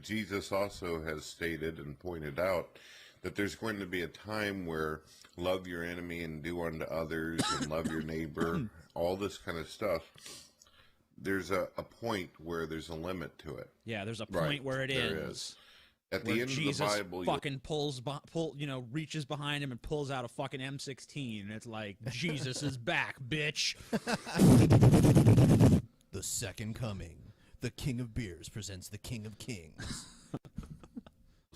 Jesus also has stated and pointed out that there's going to be a time where love your enemy and do unto others and love your neighbor, all this kind of stuff. There's a point where there's a limit to it. Yeah, there's a point where it ends. At where the end Jesus of the Bible, fucking reaches behind him and pulls out a fucking M16. And it's like, Jesus is back, bitch. The second coming. The King of Beers presents the King of Kings.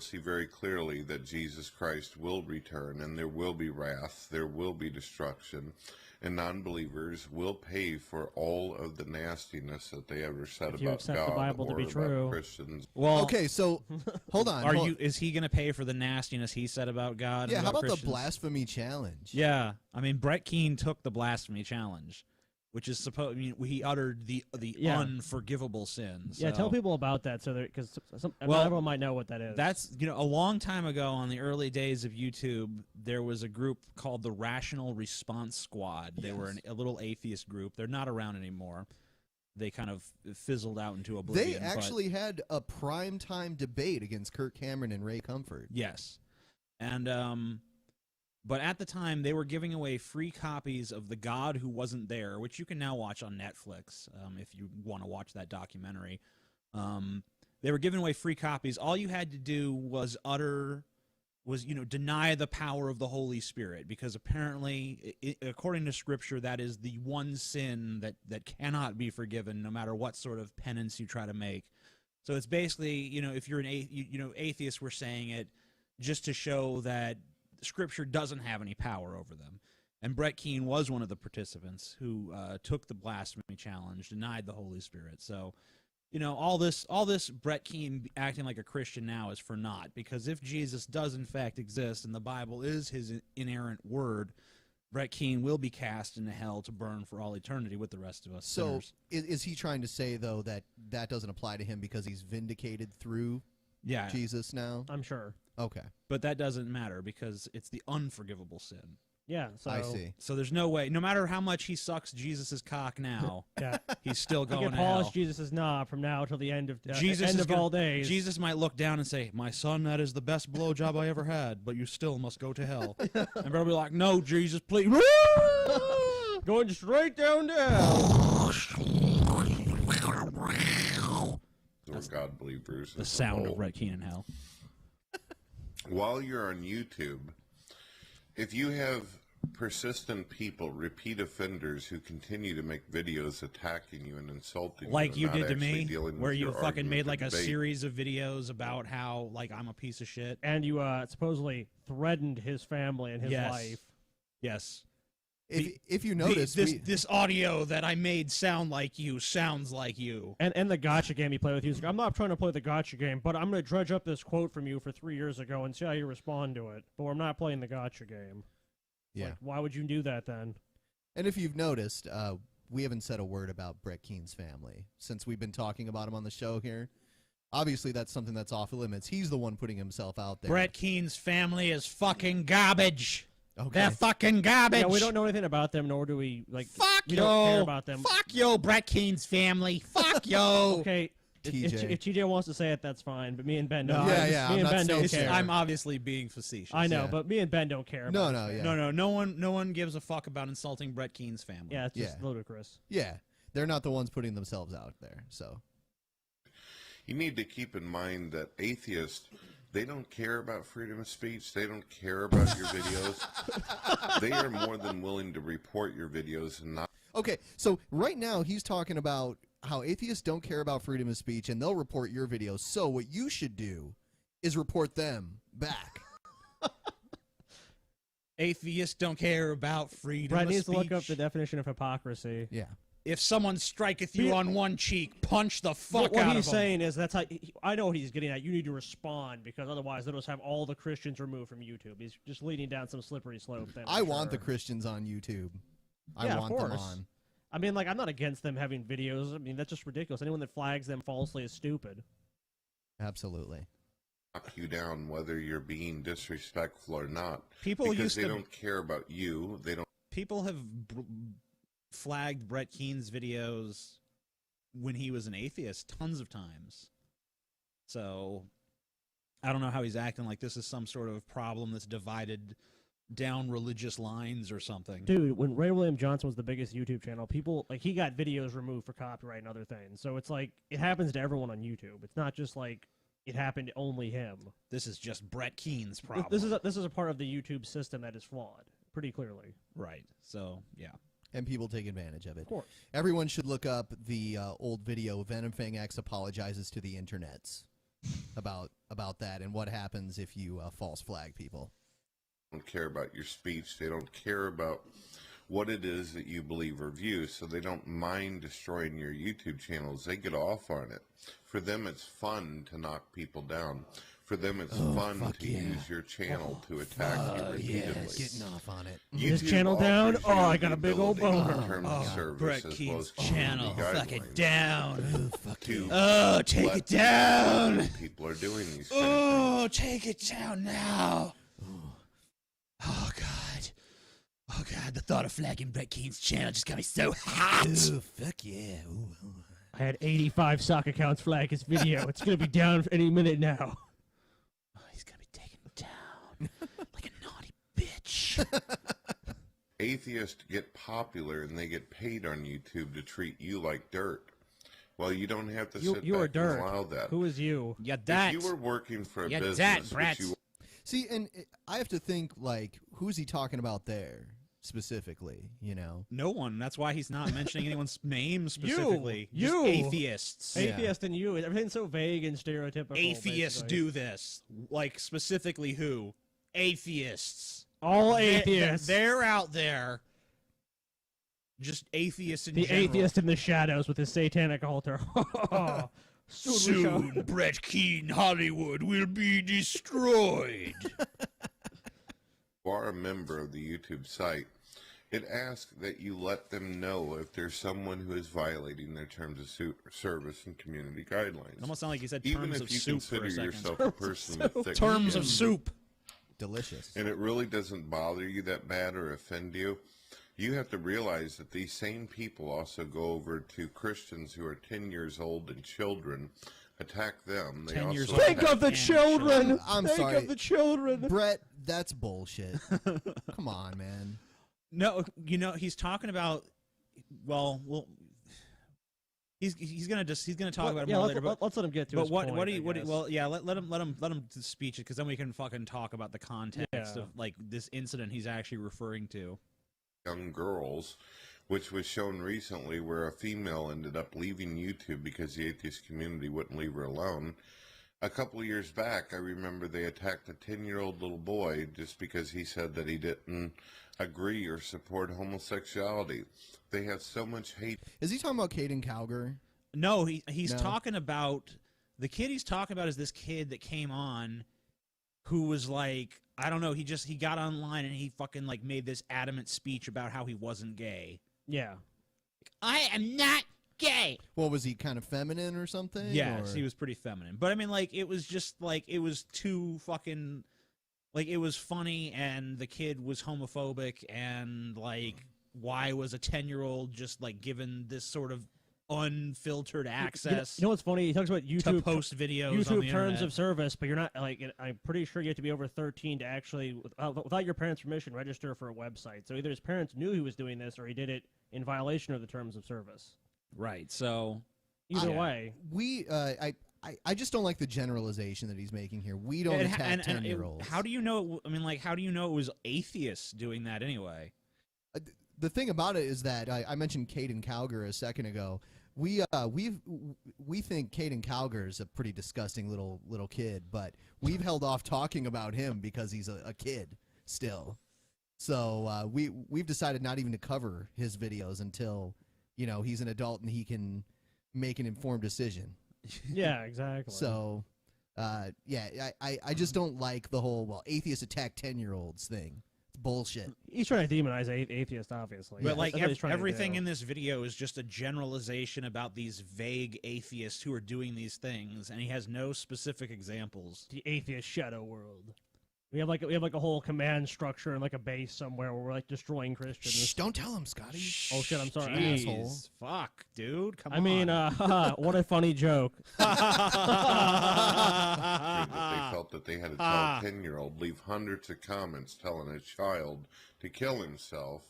see very clearly that Jesus Christ will return, and there will be wrath, there will be destruction, and non-believers will pay for all of the nastiness that they ever said If you about accept the God Bible to or be about true. Christians. Well, Okay, so hold on. is he going to pay for the nastiness he said about God? Yeah, and how about about Christians? the blasphemy challenge? Yeah, I mean, Brett Keane took the blasphemy challenge, which is supposed. I mean, he uttered the Yeah. unforgivable sins. Yeah, so. tell people about that so because Well, everyone might know what that is. That's a long time ago on the early days of YouTube, there was a group called the Rational Response Squad. They were a little atheist group. They're not around anymore. They kind of fizzled out into oblivion. They actually had a primetime debate against Kirk Cameron and Ray Comfort. Yes. And but at the time they were giving away free copies of The God Who Wasn't There, which you can now watch on Netflix if you want to watch that documentary. They were giving away free copies. All you had to do was deny the power of the Holy Spirit, because apparently, according to Scripture, that is the one sin that cannot be forgiven, no matter what sort of penance you try to make. So it's basically, if you're atheists were saying it just to show that Scripture doesn't have any power over them. And Brett Keane was one of the participants who took the blasphemy challenge, denied the Holy Spirit. So, all this Brett Keane acting like a Christian now is for naught, because if Jesus does in fact exist and the Bible is his inerrant word, Brett Keane will be cast into hell to burn for all eternity with the rest of us So sinners. is he trying to say, though, that doesn't apply to him because he's vindicated through Yeah, Jesus now? I'm sure. Okay. but that doesn't matter because it's the unforgivable sin. Yeah, so I see. So there's no way, no matter how much he sucks Jesus' cock now, Yeah, he's still he going can to polish hell. Jesus' knob from now till the end of Jesus end is of all gonna- days. Jesus might look down and say, "My son, that is the best blowjob I ever had, but you still must go to hell." And they'll be like, "No, Jesus, please." going straight down to hell. Or God believers. The as a sound whole. of Brett Keane in hell. While you're on YouTube, if you have persistent people, repeat offenders who continue to make videos attacking you and insulting Like you, you and not did to actually me, dealing where with you your fucking argument made or like a debate. series of videos about how like I'm a piece of shit. And you threatened threatened his family and his Yes. life. Yes. If you notice, This audio that I made sounds like you. And the gotcha game he played with you. He's like, I'm not trying to play the gotcha game, but I'm going to dredge up this quote from you for 3 years ago and see how you respond to it. But I'm not playing the gotcha game. yeah. Like, why would you do that then? And if you've noticed, we haven't said a word about Brett Keane's family since we've been talking about him on the show here. Obviously, that's something that's off limits. He's the one putting himself out there. Brett Keane's family is fucking garbage. Okay. They're fucking garbage. Yeah, we don't know anything about them, nor do we Fuck we you. don't care about them. Fuck you, Brett Keane's family. Fuck you. Okay, TJ. if TJ wants to say it, that's fine. But me and Ben No, don't. yeah, me I'm and not Ben don't saying- care. I'm obviously being facetious. I know, yeah. but me and Ben don't care. No, about no, his yeah. family. No one gives a fuck about insulting Brett Keane's family. Yeah, it's just Yeah. ludicrous. Yeah, they're not the ones putting themselves out there. So You need to keep in mind that atheists, they don't care about freedom of speech. They don't care about your videos. They are more than willing to report your videos and not. okay, so right now he's talking about how atheists don't care about freedom of speech and they'll report your videos. So what you should do is report them back. Atheists don't care about freedom Brett of needs to speech. look up the definition of hypocrisy. Yeah. If someone striketh you on one cheek, punch the fuck What out he's of them. saying is that's how I know what he's getting at. You need to respond because otherwise they'll just have all the Christians removed from YouTube. He's just leading down some slippery slope. Then, I I'm want the sure. Christians on YouTube. I Yeah, of want them course. on. I mean, like I'm not against them having videos. I mean, that's just ridiculous. Anyone that flags them falsely is stupid. Absolutely. Knock you down whether you're being disrespectful or not. People because used they to don't care about you. They don't. people have flagged Brett Keane's videos when he was an atheist tons of times. So I don't know how he's acting like this is some sort of problem that's divided down religious lines or something. Dude, when Ray William Johnson was the biggest YouTube channel, people like he got videos removed for copyright and other things. So it's like it happens to everyone on YouTube. It's not just like it happened to only him. This is just Brett Keane's problem. This is a part of the YouTube system that is flawed, pretty clearly. right. So, yeah. And people take advantage of it. Of course. Everyone should look up the old video, Venom Fang X apologizes to the internets. about that and what happens if you false flag people. Don't care about your speech. They don't care about what it is that you believe or view, so they don't mind destroying your YouTube channels. They get off on it. For them, it's fun to knock people down. For them, it's fun to use your channel to attack you repeatedly. Getting off on it. This YouTube channel down? offers Oh, you I got the a big old ability boner. in terms of service Brett as well Keane's as community channel. Fuck it guidelines down. to Oh, take let it down. people know people are doing these kind of Oh, take it down now. Oh, God. Oh, God. The thought of flagging Brett Keane's channel just got me so hot. Ooh, fuck yeah. Ooh. I had 85 sock accounts flag his video. It's gonna be down any minute now. Oh, he's going to be taken down like a naughty bitch. Atheists get popular and they get paid on YouTube to treat you like dirt. Well, you don't have to sit You back are and dirt. allow that. Who is you? Yeah, If that. you were working for a Yeah, business, that, Brett. which you See, and I have to think, like, who's he talking about there specifically, you know? No one. That's why he's not mentioning anyone's name specifically. Just You. atheists. Yeah. Atheist and you. Everything's so vague and stereotypical. Atheists basically. do this. Like, specifically who? Atheists. All atheists. They're out there. Just atheists in the general. atheist in the shadows with his satanic altar. Soon we shall- Soon, Brett Keane Hollywood will be destroyed. are a member of the YouTube site, it asks that you let them know if there's someone who is violating their terms of service and community guidelines. It almost sounded like you said Even terms if of you soup for a consider second. yourself a person with thick Terms skin, of soup. Delicious. and it really doesn't bother you that bad or offend you, you have to realize that these same people also go over to Christians who are 10 years old and children, attack them. They 10 also years old. Think attack of the And children. I'm Think sorry. of the children. Brett, that's bullshit. Come on, man. No, you know, he's talking about, well, he's gonna talk about it more later. But Let's let him get to But his what point, what do you I what do you, guess. well yeah let him speech it, because then we can fucking talk about the context Yeah. of like this incident he's actually referring to. young girls, which was shown recently where a female ended up leaving YouTube because the atheist community wouldn't leave her alone. A couple of years back, I remember they attacked a 10-year-old little boy just because he said that he didn't agree or support homosexuality. They have so much hate. Is he talking about Caden Cowger? No, he's No. talking about the kid he's talking about is this kid that came on who was like, I don't know, he got online and he fucking like made this adamant speech about how he wasn't gay. Yeah. I am not gay. Well, was he kind of feminine or something? Yes, or? he was pretty feminine. But I mean, like, it was just like, it was too fucking, like, it was funny and the kid was homophobic and like, why was a 10-year-old just like given this sort of unfiltered access You know what's funny? He talks about to YouTube post videos on YouTube the terms internet? of service, but you're not like. I'm pretty sure you have to be over 13 to actually, without your parents' permission, register for a website. So either his parents knew he was doing this, or he did it in violation of the terms of service. Right. So Either Yeah. way, I just don't like the generalization that he's making here. We don't And- attack and 10-year-olds. how do you know? I mean, like, how do you know it was atheists doing that anyway? The thing about it is that I mentioned Caden Cowger a second ago. We think Caden Cowger is a pretty disgusting little kid, but we've held off talking about him because he's a kid still. So we've decided not even to cover his videos until he's an adult and he can make an informed decision. yeah, exactly. So yeah, I just don't like the whole atheists attack 10-year-olds thing. It's bullshit. he's trying to demonize atheists, obviously. But Yeah, like that's what he's trying to everything do. in this video is just a generalization about these vague atheists who are doing these things, and he has no specific examples. the atheist shadow world. We have like a whole command structure and like a base somewhere where we're like destroying Christians. Shh, don't tell him, Scotty. Oh shit, I'm sorry, Jeez, asshole. Fuck, dude. Come I mean, on. what a funny joke. That they felt that they had to tell a 10-year-old leave hundreds of comments telling a child to kill himself.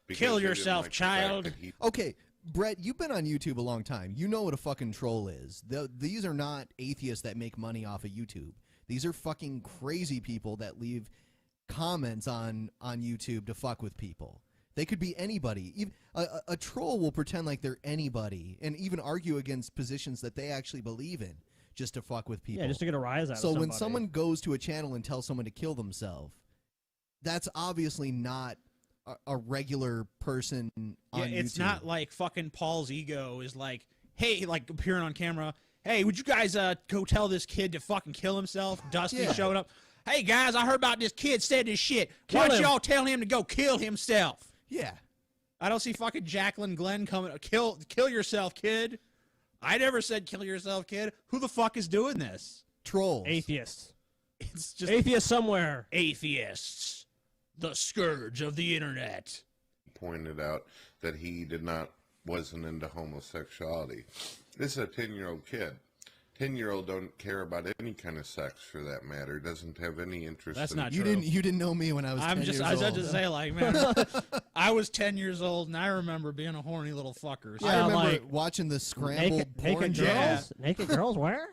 because Kill they didn't yourself, like the fact child. that he Okay, Brett, you've been on YouTube a long time. You know what a fucking troll is. These are not atheists that make money off of YouTube. These are fucking crazy people that leave comments on YouTube to fuck with people. They could be anybody. A troll will pretend like they're anybody and even argue against positions that they actually believe in just to fuck with people. Yeah, just to get a rise out of So somebody. when someone goes to a channel and tells someone to kill themselves, that's obviously not a regular person on Yeah, it's YouTube. not like fucking Paul's ego is like, hey, like appearing on camera. Hey, would you guys go tell this kid to fucking kill himself? Dusty Yeah. showed up. Hey guys, I heard about this kid said this shit. Why Kill don't him. y'all tell him to go kill himself? Yeah. I don't see fucking Jacqueline Glenn coming. Kill yourself, kid. I never said kill yourself, kid. Who the fuck is doing this? Trolls. Atheists. It's just Atheists somewhere. atheists, the scourge of the internet. Pointed out that he wasn't into homosexuality. This is a 10-year-old kid. 10-year-old don't care about any kind of sex for that matter. Doesn't have any interest. That's in not You true. didn't know me when I was 10 years I was old. about to say, like, man, I was 10 years old and I remember being a horny little fucker. So I Yeah, remember like, watching the scrambled porn naked channel. girls. Naked girls. Where?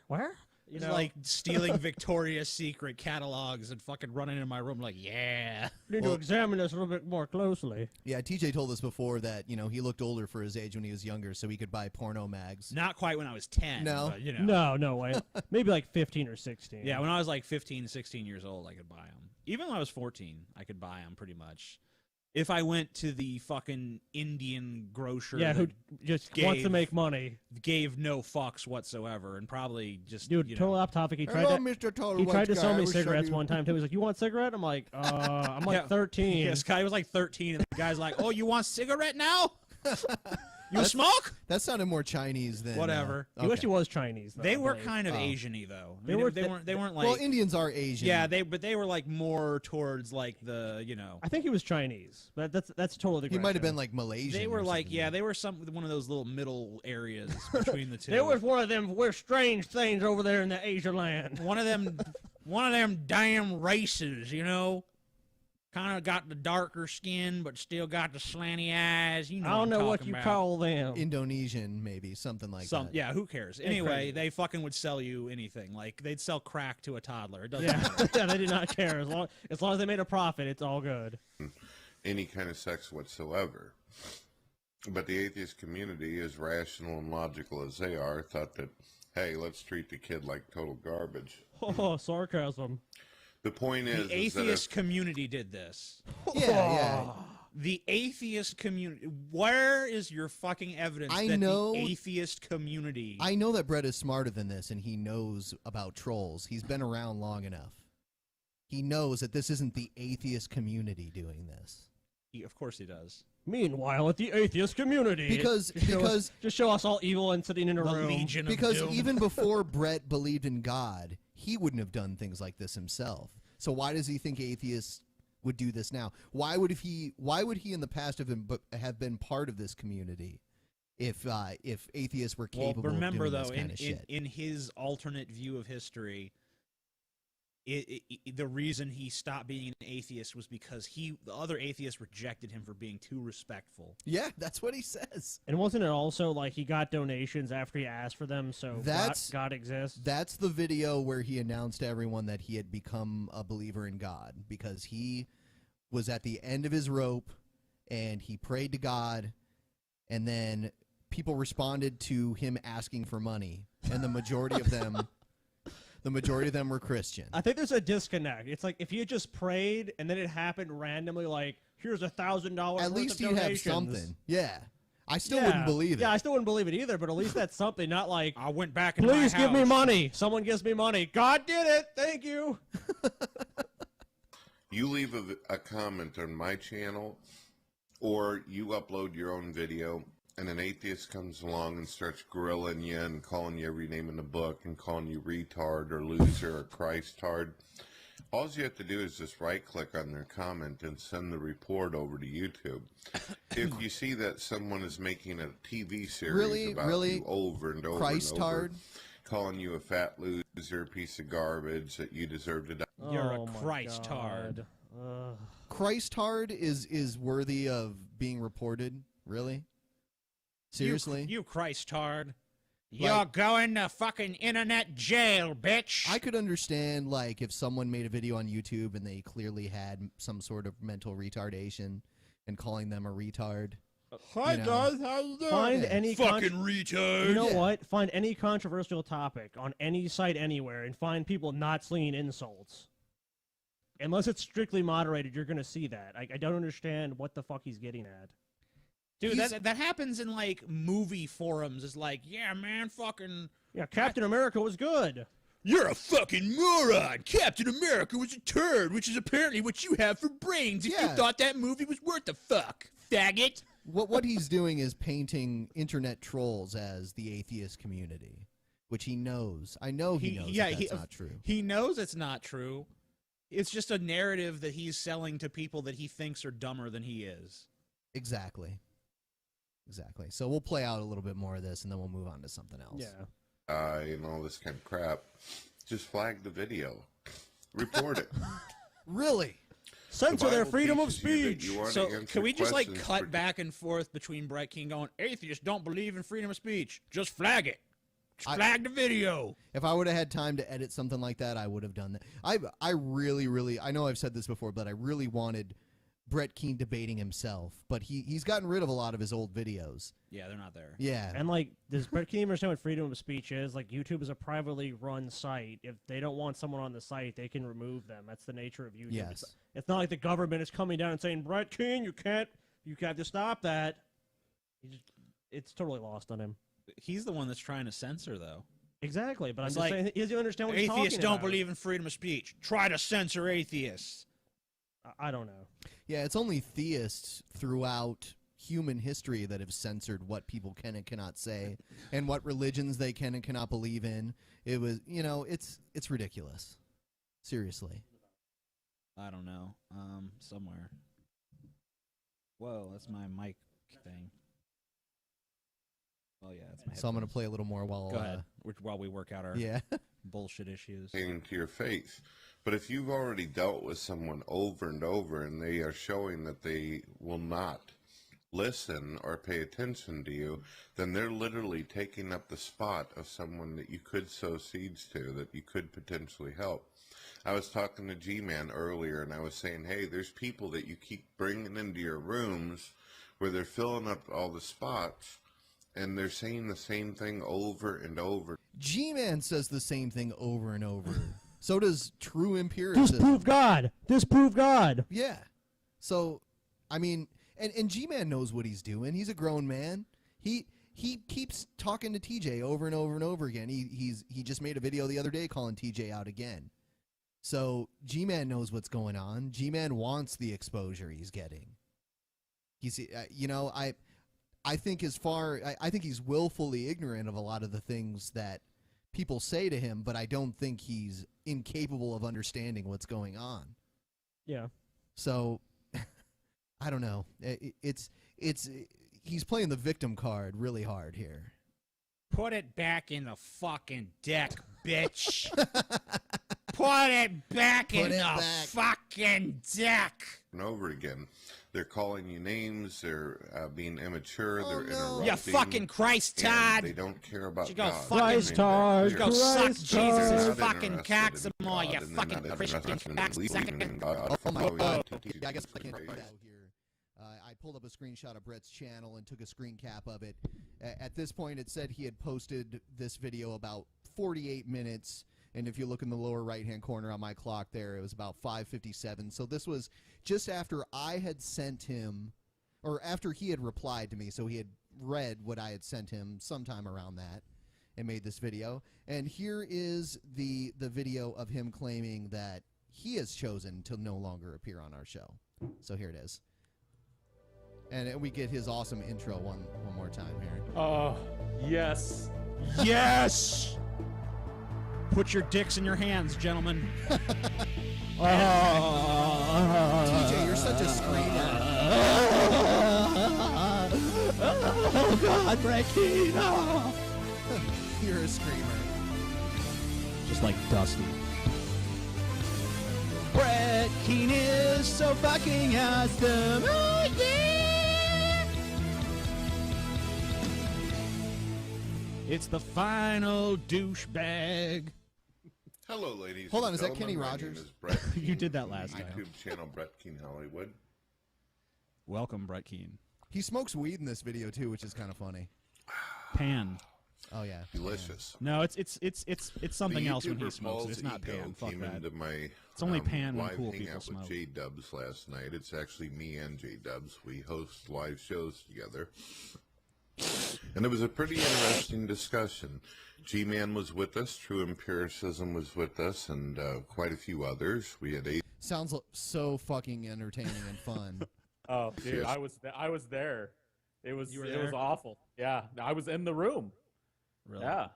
You it's know, like stealing Victoria's Secret catalogs and fucking running into my room like, yeah. need Well- to examine this a little bit more closely. Yeah, TJ told us before that, he looked older for his age when he was younger, so he could buy porno mags. Not quite when I was 10. No. But, you know. No way. Maybe like 15 or 16. Yeah, when I was like 15, 16 years old, I could buy them. Even when I was 14, I could buy them pretty much. If I went to the fucking Indian grocer Yeah, who that just wants to gave- make money. gave no fucks whatsoever and probably just, Dude, you total know. off topic. He tried Hello, to. Mr. Total He White tried to Guy, sell I me will show cigarettes you- one time too. He's like, "You want a cigarette?" I'm like, "I'm like Yeah. 13." Yeah, this guy was like 13, and the guy's like, "Oh, you want cigarette now? You smoke?" That sounded more Chinese than Whatever. He wish he was Chinese. Though, They I were believe. kind of Oh. Asian-y though. I They mean, were- they weren't like Well, Indians are Asian. yeah, but they were like more towards like the, you know. I think he was Chinese, but that's totally. He might have been like Malaysian. They or were like, something. yeah, they were one of those little middle areas between the two. There was one of them we're strange things over there in the Asia land. one of them damn races, you know. Kind of got the darker skin, but still got the slanty eyes. You know, I don't what I'm know what talking you about. call them. Indonesian, maybe something like that. Yeah, who cares? It's Anyway, crazy. they fucking would sell you anything. Like they'd sell crack to a toddler. It doesn't Yeah, matter. yeah, they did not care as long as they made a profit. It's all good. any kind of sex whatsoever. But the atheist community, as rational and logical as they are, thought that, hey, let's treat the kid like total garbage. Oh, sarcasm. The point The is that atheist if, community did this. Yeah. The atheist community. Where is your fucking evidence I that know- the atheist community? I know that Brett is smarter than this, and he knows about trolls. He's been around long enough. He knows that this isn't the atheist community doing this. Of course he does. Meanwhile, at the atheist community, Because just show us all evil and sitting in a The room. Legion of because Doom. even before Brett believed in God, he wouldn't have done things like this himself. So why does he think atheists would do this now? Why would he in the past have been part of this community if atheists were capable remember of doing though, this kind of shit? in his alternate view of history, the reason he stopped being an atheist was because the other atheists rejected him for being too respectful. Yeah, that's what he says. And wasn't it also like he got donations after he asked for them? So God exists. That's the video where he announced to everyone that he had become a believer in God because he was at the end of his rope and he prayed to God, and then people responded to him asking for money, and the majority of them were Christian. I think there's a disconnect. It's like if you just prayed and then it happened randomly, like here's $1,000. At least he'd have something. Yeah. I still wouldn't believe it. Yeah, I still wouldn't believe it either, but at least that's something, not like, I went back in my please give me house. money. Someone gives me money. God did it. Thank you. you leave a comment on my channel or you upload your own video and an atheist comes along and starts grilling you and calling you every name in the book and calling you retard or loser or Christard, all you have to do is just right-click on their comment and send the report over to YouTube. If you see that someone is making a TV series about you over and over and over, Christard? calling you a fat loser, piece of garbage, that you deserve to die. You're Oh a my Christ hard. God. Christard is worthy of being reported? Really? Seriously? You Christard. Like- You're going to fucking internet jail, bitch. I could understand, like, if someone made a video on YouTube and they clearly had some sort of mental retardation and calling them a retard. Hi You know. guys, how you doing? Find any retard. You know Yeah. what? Find any controversial topic on any site anywhere and find people not slinging insults. Unless it's strictly moderated, you're gonna see that. I don't understand what the fuck he's getting at. Dude, He's- that happens in like movie forums. It's like, yeah, man, fucking. Yeah, Captain America was good. You're a fucking moron! Captain America was a turd, which is apparently what you have for brains if Yeah. you thought that movie was worth the fuck, faggot! What he's doing is painting internet trolls as the atheist community, which he knows. I know he knows that's not true. He knows it's not true. It's just a narrative that he's selling to people that he thinks are dumber than he is. Exactly. So we'll play out a little bit more of this, and then we'll move on to something else. Yeah. And all this kind of crap. Just flag the video. Report it. Really? Censor their Bible freedom of teaches you that speech. you want to So, answer can we just like questions cut for- back and forth between Brett Keane going, atheists don't believe in freedom of speech. Just flag it. Just flag the video. If I would have had time to edit something like that, I would have done that. I really, I know I've said this before, but I really wanted Brett Keane debating himself, but he's gotten rid of a lot of his old videos. Yeah, they're not there. Yeah. And like, does Brett Keane understand what freedom of speech is? Like, YouTube is a privately run site. If they don't want someone on the site, they can remove them. That's the nature of YouTube. Yes. It's not like the government is coming down and saying, Brett Keane, you have to stop that. It's totally lost on him. He's the one that's trying to censor, though. Exactly, but It's I'm just like, saying, he doesn't understand what he's Atheists talking don't about. believe in freedom of speech. Try to censor atheists. I don't know. Yeah, it's only theists throughout human history that have censored what people can and cannot say and what religions they can and cannot believe in. It was, it's ridiculous. Seriously. I don't know. Somewhere. Whoa, that's my mic thing. Oh yeah, that's my. So I'm going to headphones. play a little more while Go ahead. While we work out our Yeah. bullshit issues. into your face. But if you've already dealt with someone over and over and they are showing that they will not listen or pay attention to you, then they're literally taking up the spot of someone that you could sow seeds to, that you could potentially help. I was talking to G-Man earlier and I was saying, hey, there's people that you keep bringing into your rooms where they're filling up all the spots and they're saying the same thing over and over. G-Man says the same thing over and over. So does true empiricism. Disprove God. Disprove God. Yeah. So, I mean, and G-Man knows what he's doing. He's a grown man. He keeps talking to TJ over and over and over again. He just made a video the other day calling TJ out again. So G-Man knows what's going on. G-Man wants the exposure he's getting. He's, I think I think he's willfully ignorant of a lot of the things that people say to him, but I don't think he's incapable of understanding what's going on. Yeah. So, I don't know. He's playing the victim card really hard here. Put it back in the fucking deck, bitch. Put it back in Put it the back. fucking deck. And over again. They're calling you names, they're being immature, they're no. interrupting. You fucking Christ, and Todd. They don't care about You go God. fucking- Christ, Todd. Go suck Christ, Jesus' Todd. They're not fucking interested cock in some more, God, you and they're fucking not Christian interested in cocksucker. believing in God. Oh my Follow God. you to Yeah, I guess I teach can't you. do that here. I pulled up a screenshot of Brett's channel and took a screen cap of it. At this point, it said he had posted this video about 48 minutes, and if you look in the lower right-hand corner on my clock there, it was about 5:57. So this was just after I had sent him, or after he had replied to me, so he had read what I had sent him sometime around that and made this video. And here is the video of him claiming that he has chosen to no longer appear on our show. So here it is. And we get his awesome intro one more time here. Oh, yes. Yes! Put your dicks in your hands, gentlemen. TJ, you're such a screamer. Oh, God, Brett Keane. Oh. You're a screamer. Just like Dusty. Brett Keane is so fucking awesome. Oh, yeah. It's the final douchebag. Hello, ladies. Hold and on, is that gentlemen. Kenny My name Rogers? is Brett You Keane did that from last the time. YouTube channel Brett Keane Hollywood. Welcome, Brett Keane. He smokes weed in this video too, which is kind of funny. Pan. Oh yeah, Delicious. No, it's something The else when he YouTuber smokes. Paul's It's not Ego pan. Fuck came that. into my It's only pan when live cool people hangout smoke. with J-Dubs last night. It's actually me and J-Dubs. We host live shows together. And it was a pretty interesting discussion. G-Man was with us, True Empiricism was with us, and quite a few others. We had sounds so fucking entertaining and fun. Oh, dude, Yes. I was there. It was You were it was there? awful. Yeah, I was in the room. Really? Yeah.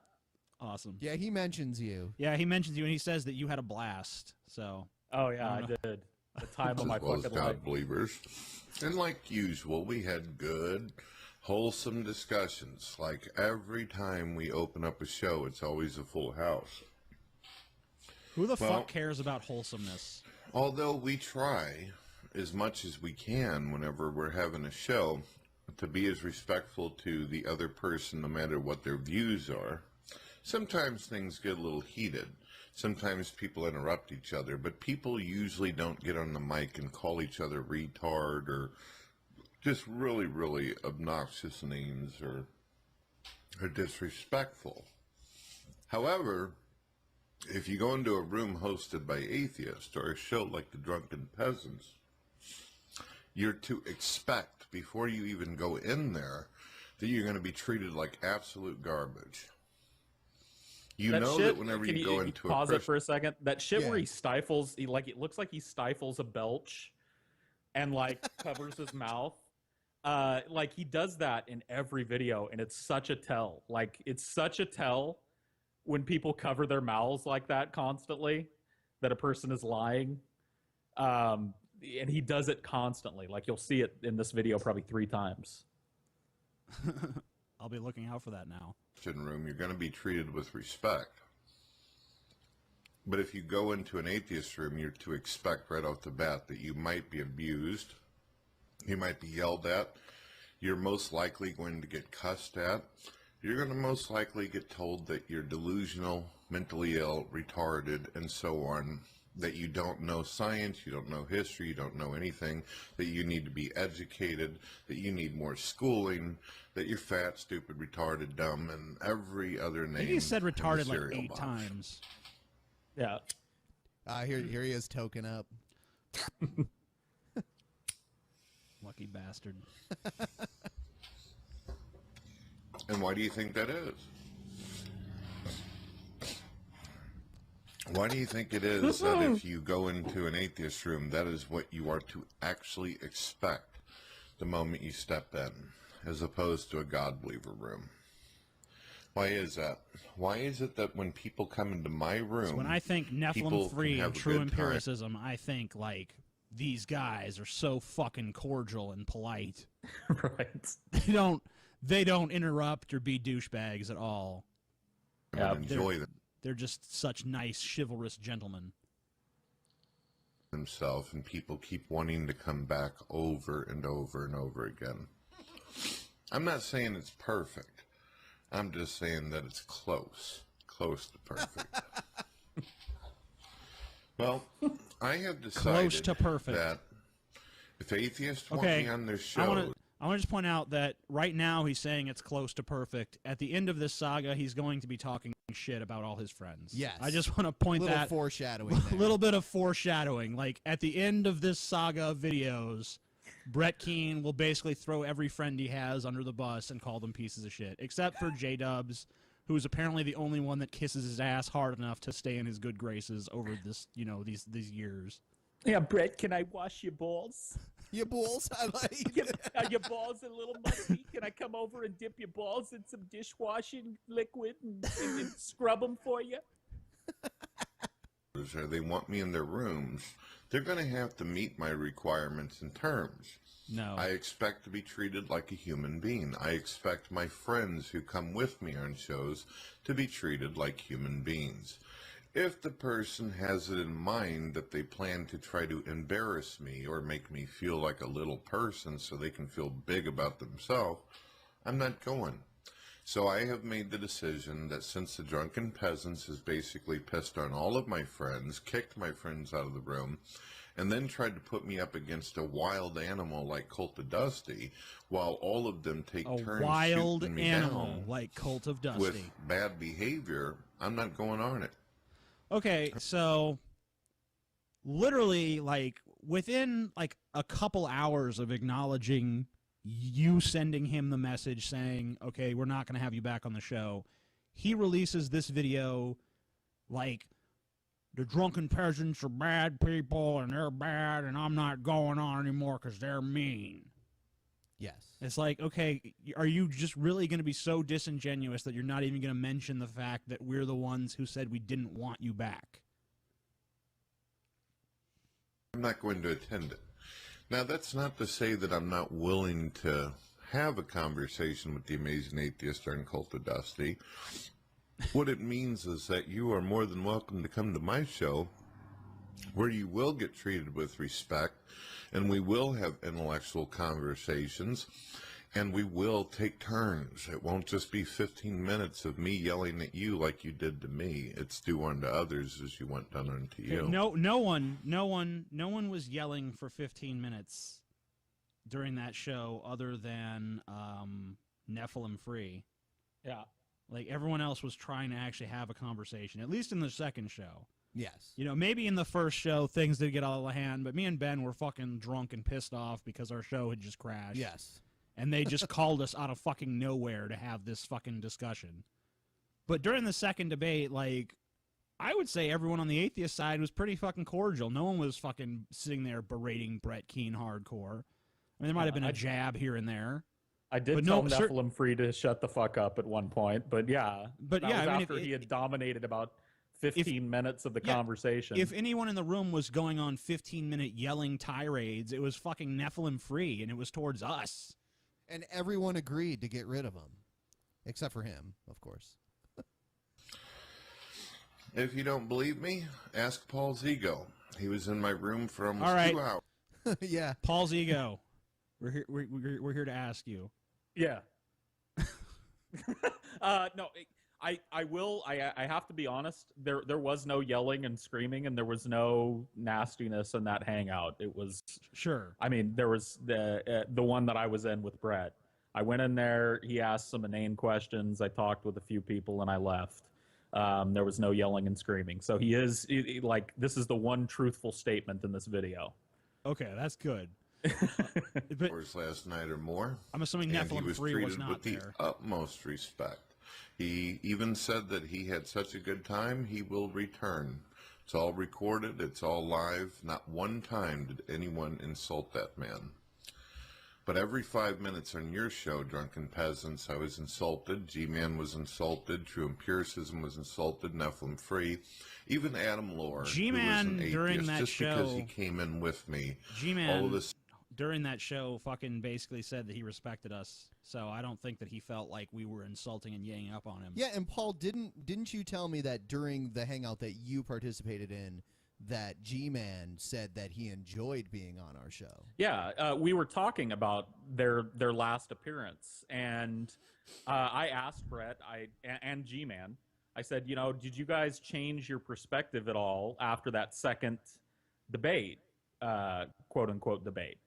Awesome. Yeah, he mentions you. Yeah, he mentions you and he says that you had a blast. So Oh yeah, I I don't know. did. The time of as my well as fucking life. God believers. And like usual, we had good, wholesome discussions. Like every time we open up a show, it's always a full house. who the Well- fuck cares about wholesomeness? Although we try as much as we can whenever we're having a show to be as respectful to the other person no matter what their views are, sometimes things get a little heated. Sometimes people interrupt each other, but people usually don't get on the mic and call each other retard or just really, really obnoxious names or disrespectful. However, if you go into a room hosted by atheists or a show like the Drunken Peasants, you're to expect before you even go in there that you're going to be treated like absolute garbage. You That know shit, that whenever can you go into pause a it for a second. That shit Yeah. where he stifles, it looks like he stifles a belch, and like covers his mouth. Like he does that in every video, and it's such a tell. Like it's such a tell when people cover their mouths like that constantly, that a person is lying. And he does it constantly. Like you'll see it in this video probably 3 times. I'll be looking out for that now. Christian room, you're going to be treated with respect. But if you go into an atheist room, you're to expect right off the bat that you might be abused, you might be yelled at, you're most likely going to get cussed at, you're going to most likely get told that you're delusional, mentally ill, retarded, and so on, that you don't know science, you don't know history, you don't know anything, that you need to be educated, that you need more schooling, that you're fat, stupid, retarded, dumb, and every other name. I think he said in the retarded like cereal 8 box. times. Yeah. Here he is token up. Lucky bastard. And why do you think that is? Why do you think it is that if you go into an atheist room, that is what you are to actually expect the moment you step in, as opposed to a God believer room? Why is that? Why is it that when people come into my room, So when I think people Nephilim can free have and a true good time? empiricism, I think like these guys are so fucking cordial and polite. Right. They don't interrupt or be douchebags at all. Yeah, and enjoy They're just such nice, chivalrous gentlemen. themselves, and people keep wanting to come back over and over and over again. I'm not saying it's perfect. I'm just saying that it's close to perfect. Well, I have decided Close to perfect. that if atheists want Okay, me on their I show, want to just point out that right now he's saying it's close to perfect. At the end of this saga, he's going to be talking shit about all his friends. Yes. I just want to point Little that foreshadowing. a There. little bit of foreshadowing. Like at the end of this saga of videos, Brett Keane will basically throw every friend he has under the bus and call them pieces of shit, except for J-Dubs, who is apparently the only one that kisses his ass hard enough to stay in his good graces over this, these years. Yeah, Brett, can I wash your balls? Your balls, I like. Are your balls a little musty? Can I come over and dip your balls in some dishwashing liquid and scrub them for you? or they want me in their rooms, they're going to have to meet my requirements and terms. No. I expect to be treated like a human being. I expect my friends who come with me on shows to be treated like human beings. If the person has it in mind that they plan to try to embarrass me or make me feel like a little person so they can feel big about themselves, I'm not going. So I have made the decision that since the Drunken Peasants has basically pissed on all of my friends, kicked my friends out of the room, and then tried to put me up against a wild animal like Cult of Dusty, while all of them take A turns wild shooting me animal down like Cult of Dusty. with bad behavior, I'm not going on it. Okay, so literally, like, within, like, a couple hours of acknowledging you sending him the message saying, okay, we're not going to have you back on the show, he releases this video, like, the drunken peasants are bad people, and they're bad, and I'm not going on anymore because they're mean. Yes. It's like, okay, are you just really going to be so disingenuous that you're not even going to mention the fact that we're the ones who said we didn't want you back? I'm not going to attend it. Now, that's not to say that I'm not willing to have a conversation with the Amazing Atheist during Cult of Dusty. What it means is that you are more than welcome to come to my show, where you will get treated with respect, and we will have intellectual conversations, and we will take turns. It won't just be 15 minutes of me yelling at you like you did to me. It's do unto others as you want done unto you. No one was yelling for 15 minutes during that show other than Nephilim Free. Yeah. Like, everyone else was trying to actually have a conversation, at least in the second show. Yes. You know, maybe in the first show things did get out of hand, but me and Ben were fucking drunk and pissed off because our show had just crashed. Yes. And they just called us out of fucking nowhere to have this fucking discussion. But during the second debate, like, I would say everyone on the atheist side was pretty fucking cordial. No one was fucking sitting there berating Brett Keane hardcore. I mean, there might have been a jab here and there. I did tell Nephilim Free to shut the fuck up at one point, but yeah. But that yeah, was I mean, after he had dominated about 15 minutes of the conversation. If anyone in the room was going on 15-minute yelling tirades, it was fucking Nephilim Free, and it was towards us. And everyone agreed to get rid of him, except for him, of course. If you don't believe me, ask Paul's ego. He was in my room for almost 2 hours. Yeah. Paul's ego. We're here to ask you. Yeah. No, I have to be honest. There was no yelling and screaming, and there was no nastiness in that hangout. It was sure. I mean, there was the one that I was in with Brett. I went in there. He asked some inane questions. I talked with a few people, and I left. There was no yelling and screaming. So he is like, this is the one truthful statement in this video. Okay, that's good. But last night or more. I'm assuming Nephilim Free was not there. He was treated with the utmost respect. He even said that he had such a good time, he will return. It's all recorded. It's all live. Not one time did anyone insult that man. But every 5 minutes on your show, Drunken Peasants, I was insulted. G-Man was insulted. True Empiricism was insulted. Nephilim Free. Even Adam Lore, G-Man, who was an during atheist, that just show, because he came in with me. G-Man, all of this, during that show, fucking basically said that he respected us. So I don't think that he felt like we were insulting and yanging up on him. Yeah, and Paul, didn't you tell me that during the hangout that you participated in, that G-Man said that he enjoyed being on our show? Yeah, we were talking about their last appearance, and I asked Brett and G-Man, I said, you know, did you guys change your perspective at all after that second debate, quote-unquote debate?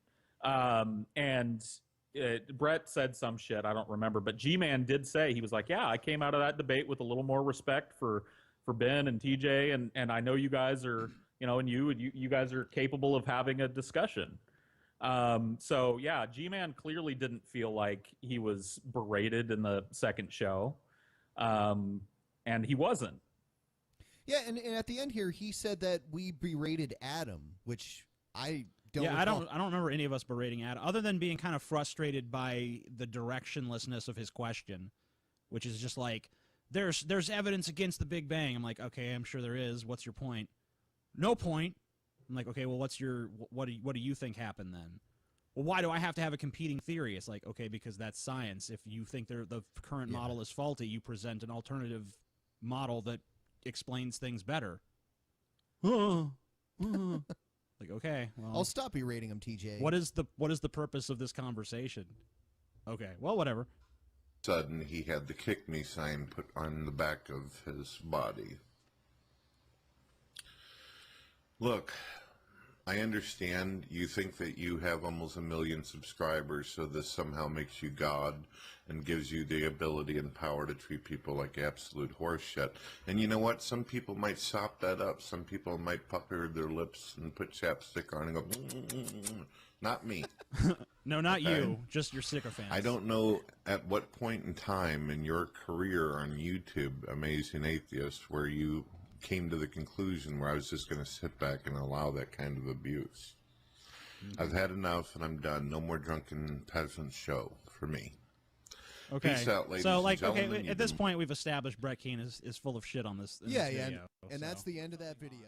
And Brett said some shit, I don't remember, but G-Man did say, he was like, yeah, I came out of that debate with a little more respect for Ben and TJ, and I know you guys are, you know, and you guys are capable of having a discussion. So yeah, G-Man clearly didn't feel like he was berated in the second show, and he wasn't. Yeah, and at the end here, he said that we berated Adam, which I don't. Yeah, recall. I don't remember any of us berating Adam, other than being kind of frustrated by the directionlessness of his question, which is just like, there's evidence against the Big Bang. I'm like, okay, I'm sure there is. What's your point? No point. I'm like, okay, well, what do you think happened then? Well, why do I have to have a competing theory? It's like, okay, because that's science. If you think the current model is faulty, you present an alternative model that explains things better. Like, okay, well, I'll stop berating him, TJ. what is the purpose of this conversation? Okay, well, whatever. sudden, he had the kick me sign put on the back of his body. Look, I understand you think that you have almost 1 million subscribers, so this somehow makes you God and gives you the ability and power to treat people like absolute horse shit. And you know what? Some people might sop that up. Some people might pucker their lips and put chapstick on and go, not me. No, not Okay. you. Just your sycophants. I don't know at what point in time in your career on YouTube, Amazing Atheist, where you came to the conclusion where I was just going to sit back and allow that kind of abuse. I've had enough and I'm done. No more Drunken Peasants show for me. Okay. Peace out, ladies so, and like, gentlemen. okay, You've at this been- point, we've established Brett Keane is full of shit on this. In Yeah, this yeah, video, and that's so. the end of that video.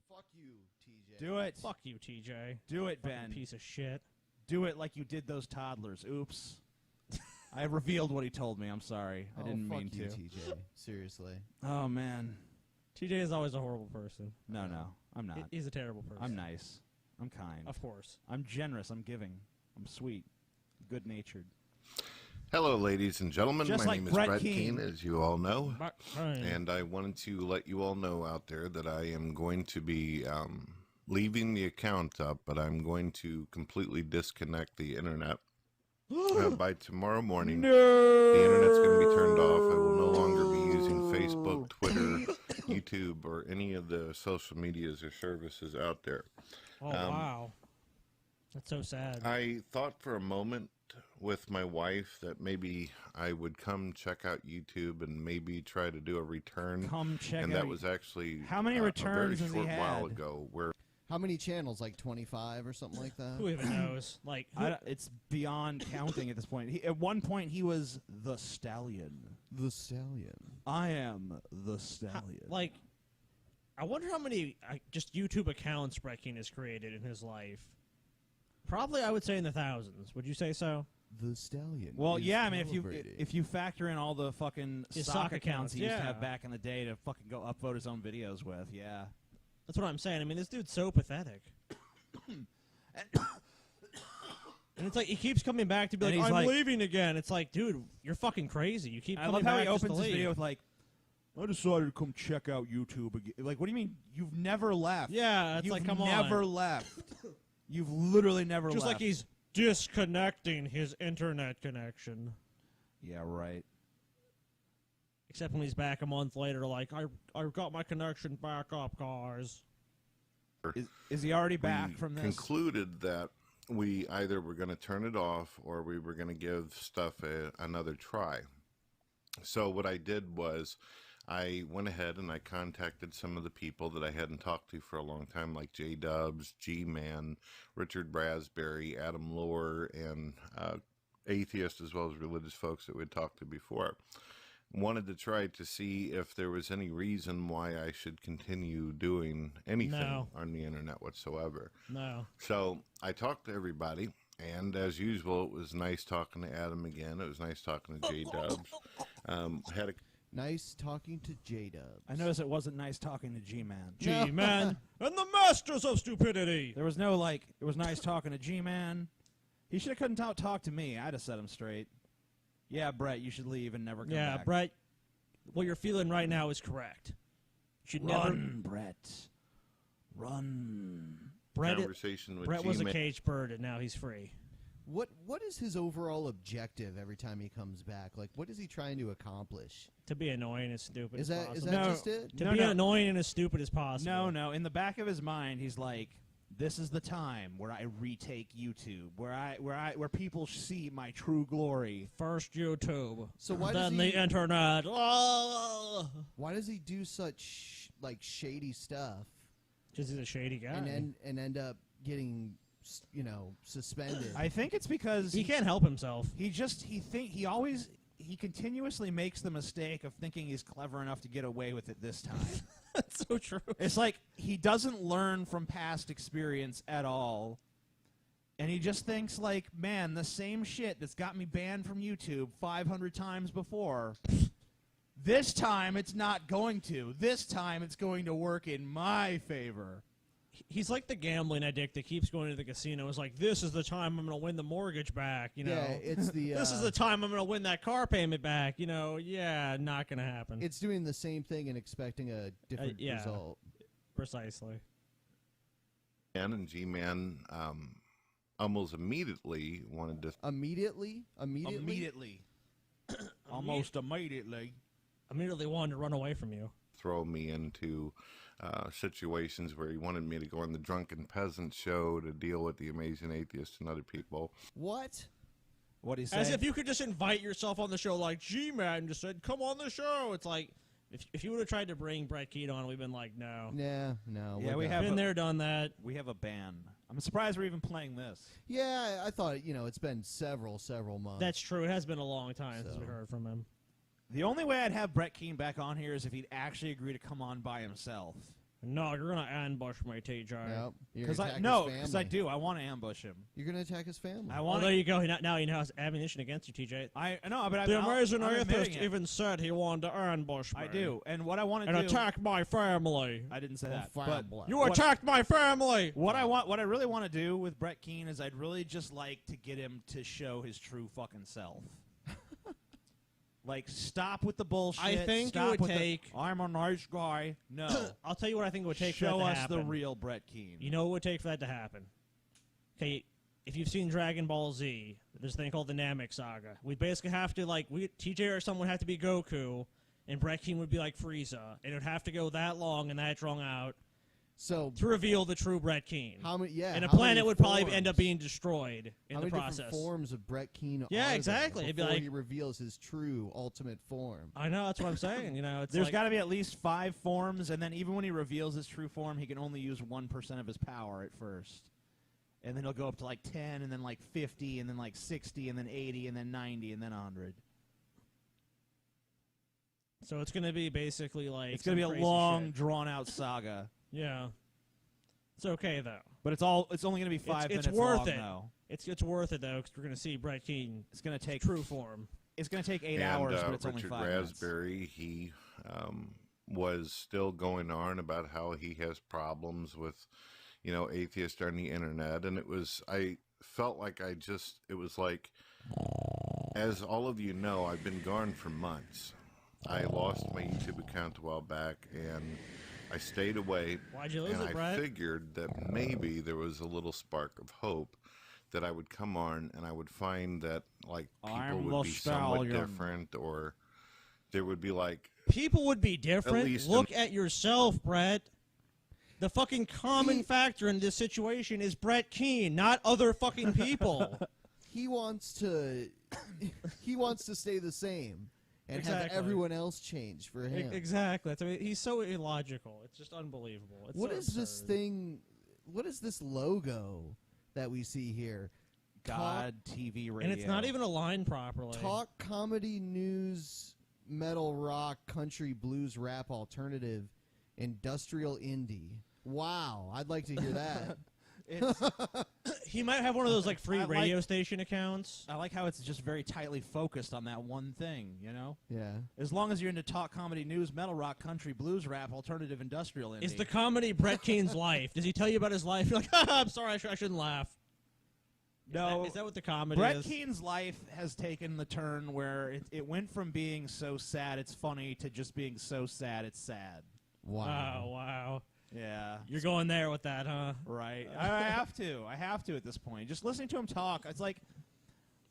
Fuck you, TJ. Do it. Fuck you, TJ. Do it, Fucking Ben. piece of shit. Do it like you did those toddlers. Oops. I revealed what he told me. I'm sorry. I didn't fuck mean you, to. TJ. Seriously. Oh, man. TJ is always a horrible person. No, I'm not. He's a terrible person. I'm nice. I'm kind. Of course. I'm generous. I'm giving. I'm sweet. Good-natured. Hello, ladies and gentlemen. Just My like name is Brett Brett Keane. Keane, as you all know. And And I wanted to let you all know out there that I am going to be leaving the account up, but I'm going to completely disconnect the internet. By tomorrow morning, the internet's going to be turned off. I will no longer be using Facebook, Twitter, YouTube, or any of the social medias or services out there. oh wow, that's so sad. I thought for a moment with my wife that maybe I would come check out YouTube and maybe try to do a return. Come check And out. that was actually How many a returns very has he short while had? ago where How many channels? Like 25 or something like that? Who even knows? Like, who, It's beyond counting at this point. At one point, he was the Stallion. The Stallion. I am the Stallion. like, I wonder how many just YouTube accounts Brett Keane has created in his life. Probably, I would say in the thousands. Would you say so? The Stallion. Well, is yeah, I mean, celebrating. if you factor in all the fucking His sock sock accounts he used to yeah. have back in the day to fucking go upvote his own videos with, yeah. That's what I'm saying. I mean, this dude's so pathetic. And it's like he keeps coming back to be And like, he's I'm like- leaving again. It's like, dude, you're fucking crazy. You keep I coming love how back he just to opens his leave. video with like, I decided to come check out YouTube again. Like, what do you mean? You've never left. Yeah, it's You've like, come never on. left. You've literally never Just left. like he's disconnecting his internet connection. Yeah, right. Except when he's back a month later, like, I got my connection back up, guys. Is he already back we from this? concluded that we either were going to turn it off or we were going to give stuff another try. So what I did was I went ahead and I contacted some of the people that I hadn't talked to for a long time, like J-Dubs, G-Man, Richard Brasberry, Adam Lohr, and atheists as well as religious folks that we'd talked to before. Wanted to try to see if there was any reason why I should continue doing anything No. on the internet whatsoever. No. So I talked to everybody, and as usual, it was nice talking to Adam again. It was nice talking to J-Dubs. Had a Nice talking to J-Dubs. I noticed it wasn't nice talking to G-Man. G-Man and the masters of stupidity. There was no, like, it was nice talking to G-Man. He should have couldn't talk to me. I'd have set him straight. Yeah, Brett, you should leave and never come Yeah, back. Brett, what you're feeling right now is correct. You should never. Run, Brett. Run. conversation with Brett was a G-Man. caged bird, and now he's free. What is his overall objective every time he comes back? Like, what is he trying to accomplish? To be annoying and stupid Is as that possible. No. just it? To No, be no. annoying and as stupid as possible. No. In the back of his mind, he's like, "This is the time where I retake YouTube, where people see my true glory." First YouTube, So why does then he the internet. Oh! why does he do such like shady stuff Because he's a shady guy. and end up getting suspended? I think it's because he can't help himself. he continuously makes the mistake of thinking he's clever enough to get away with it this time. That's so true. It's like he doesn't learn from past experience at all. And he just thinks like, man, the same shit that's got me banned from YouTube 500 times before, this time it's not going to. This time it's going to work in my favor. He's like the gambling addict that keeps going to the casino. It's like, this is the time I'm going to win the mortgage back, you know. Yeah, it's the This is the time I'm going to win that car payment back, you know. Yeah, not going to happen. it's doing the same thing and expecting a different yeah. result. Precisely. And G-Man almost immediately wanted to Immediately? Almost immediately. Immediately wanted to run away from you. throw me into situations where he wanted me to go on the Drunken Peasants show to deal with the Amazing Atheist and other people. What? What he said? As if you could just invite yourself on the show like G-Man just said, come on the show. It's like, if you would have tried to bring Brett Keane on, we've been like, no. Nah, no. Yeah, we're we done. have Been there, done that. We have a ban. I'm surprised we're even playing this. Yeah, I thought, it's been several months. That's true. It has been a long time since we So. heard from him. The only way I'd have Brett Keane back on here is if he'd actually agree to come on by himself. No, you're going to ambush my TJ. Yep. Because I do. I want to ambush him. You're going to attack his family. I Well, want. there you go. Now he has ammunition against you, TJ. I know, but The I'm Amazing admitting Atheist it. even said he wanted to ambush me. I do, and what I want to And do. attack my family. I didn't say Oh, that. fine, But You what- attacked my family! What I really want to do with Brett Keane is I'd really just like to get him to show his true fucking self. Like, stop with the bullshit. I think it stop would with the, take- I'm a nice guy. No. I'll tell you what I think it would take Show for that to us happen. the real Brett Keane. You know what would take for that to happen? Okay, if you've seen Dragon Ball Z, there's a thing called the Namek Saga. We basically have to, TJ or someone would have to be Goku, and Brett Keane would be like Frieza. And it would have to go that long and that drawn out So, to reveal the true Brett Keane. how many? Yeah, and a how planet many would probably end up forms? being destroyed in How the many process. different forms of Brett Keane? Yeah, are there exactly. It'd be before like- he reveals his true ultimate form. I know, that's what I'm saying. It's There's like, got to be at least 5 forms, and then even when he reveals his true form, he can only use 1% of his power at first. And then he'll go up to 10, and then 50, and then 60, and then 80, and then 90, and then 100. So it's going to be basically like It's going to be some a crazy long, shit. drawn-out saga. Yeah. It's okay, though. But it's only going to be 5 It's minutes worth long, it. though. It's worth it, though, because we're going to see Brett Keane It's going to take true form. It's going to take 8 and hours, but it's Richard only 5 minutes. Raspberry, he was still going on about how he has problems with, atheists on the internet. And I felt like it was like, as all of you know, I've been gone for months. I lost my YouTube account a while back, and I stayed away. Why'd you lose and it, I Brett? figured that maybe there was a little spark of hope that I would come on and I would find that people I'm would the be somewhat stallion. different, or there would be People would be different. least Look at yourself, Brett. The fucking common factor in this situation is Brett Keane, not other fucking people. He wants to stay the same and Exactly. have everyone else change for him. Exactly. He's so illogical. It's just unbelievable. It's What so is this absurd. thing? What is this logo that we see here? God, TV, radio. And it's not even aligned properly. Talk, comedy, news, metal, rock, country, blues, rap, alternative, industrial, indie. Wow, I'd like to hear that. He might have one of those free I like- radio station accounts. I like how it's just very tightly focused on that one thing, Yeah. As long as you're into talk, comedy, news, metal, rock, country, blues, rap, alternative, industrial, indie. Is the comedy Brett Keane's life? Does he tell you about his life? You're like, I'm sorry, I shouldn't laugh. No. Is that what the comedy Brett is? Keane's life has taken the turn where it went from being so sad it's funny to just being so sad it's sad. Wow. Oh, wow. Yeah. You're going there with that, huh? Right. I have to. I have to at this point. Just listening to him talk, it's like,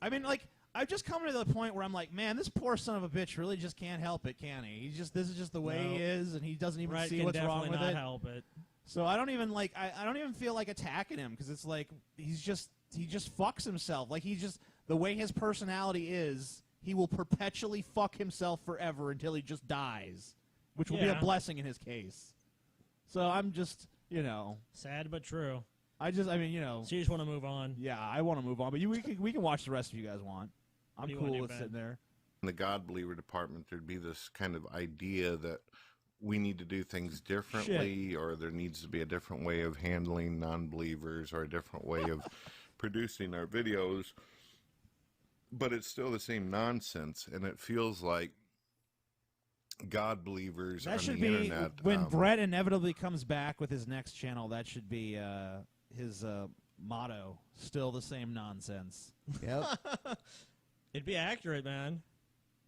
I've just come to the point where I'm like, man, this poor son of a bitch really just can't help it, can he? This is just the way he No. is, and he doesn't even Brett see can what's wrong definitely with not it. help it. So I don't even I don't even feel like attacking him because it's like he just fucks himself. Like the way his personality is, he will perpetually fuck himself forever until he just dies, which will be a Yeah. blessing in his case. So I'm just, Sad but true. So you So you just want to move on. yeah, I want to move on, but we can watch the rest if you guys want. I'm do you cool wanna do, with Ben? sitting there. in the God believer department, there'd be this kind of idea that we need to do things differently, or there needs to be a different way of handling non-believers, or a different way of producing our videos. But it's still the same nonsense, and it feels like God believers That on should the be internet. when Brett inevitably comes back with his next channel. That should be his motto. Still the same nonsense. Yep. It'd be accurate, man.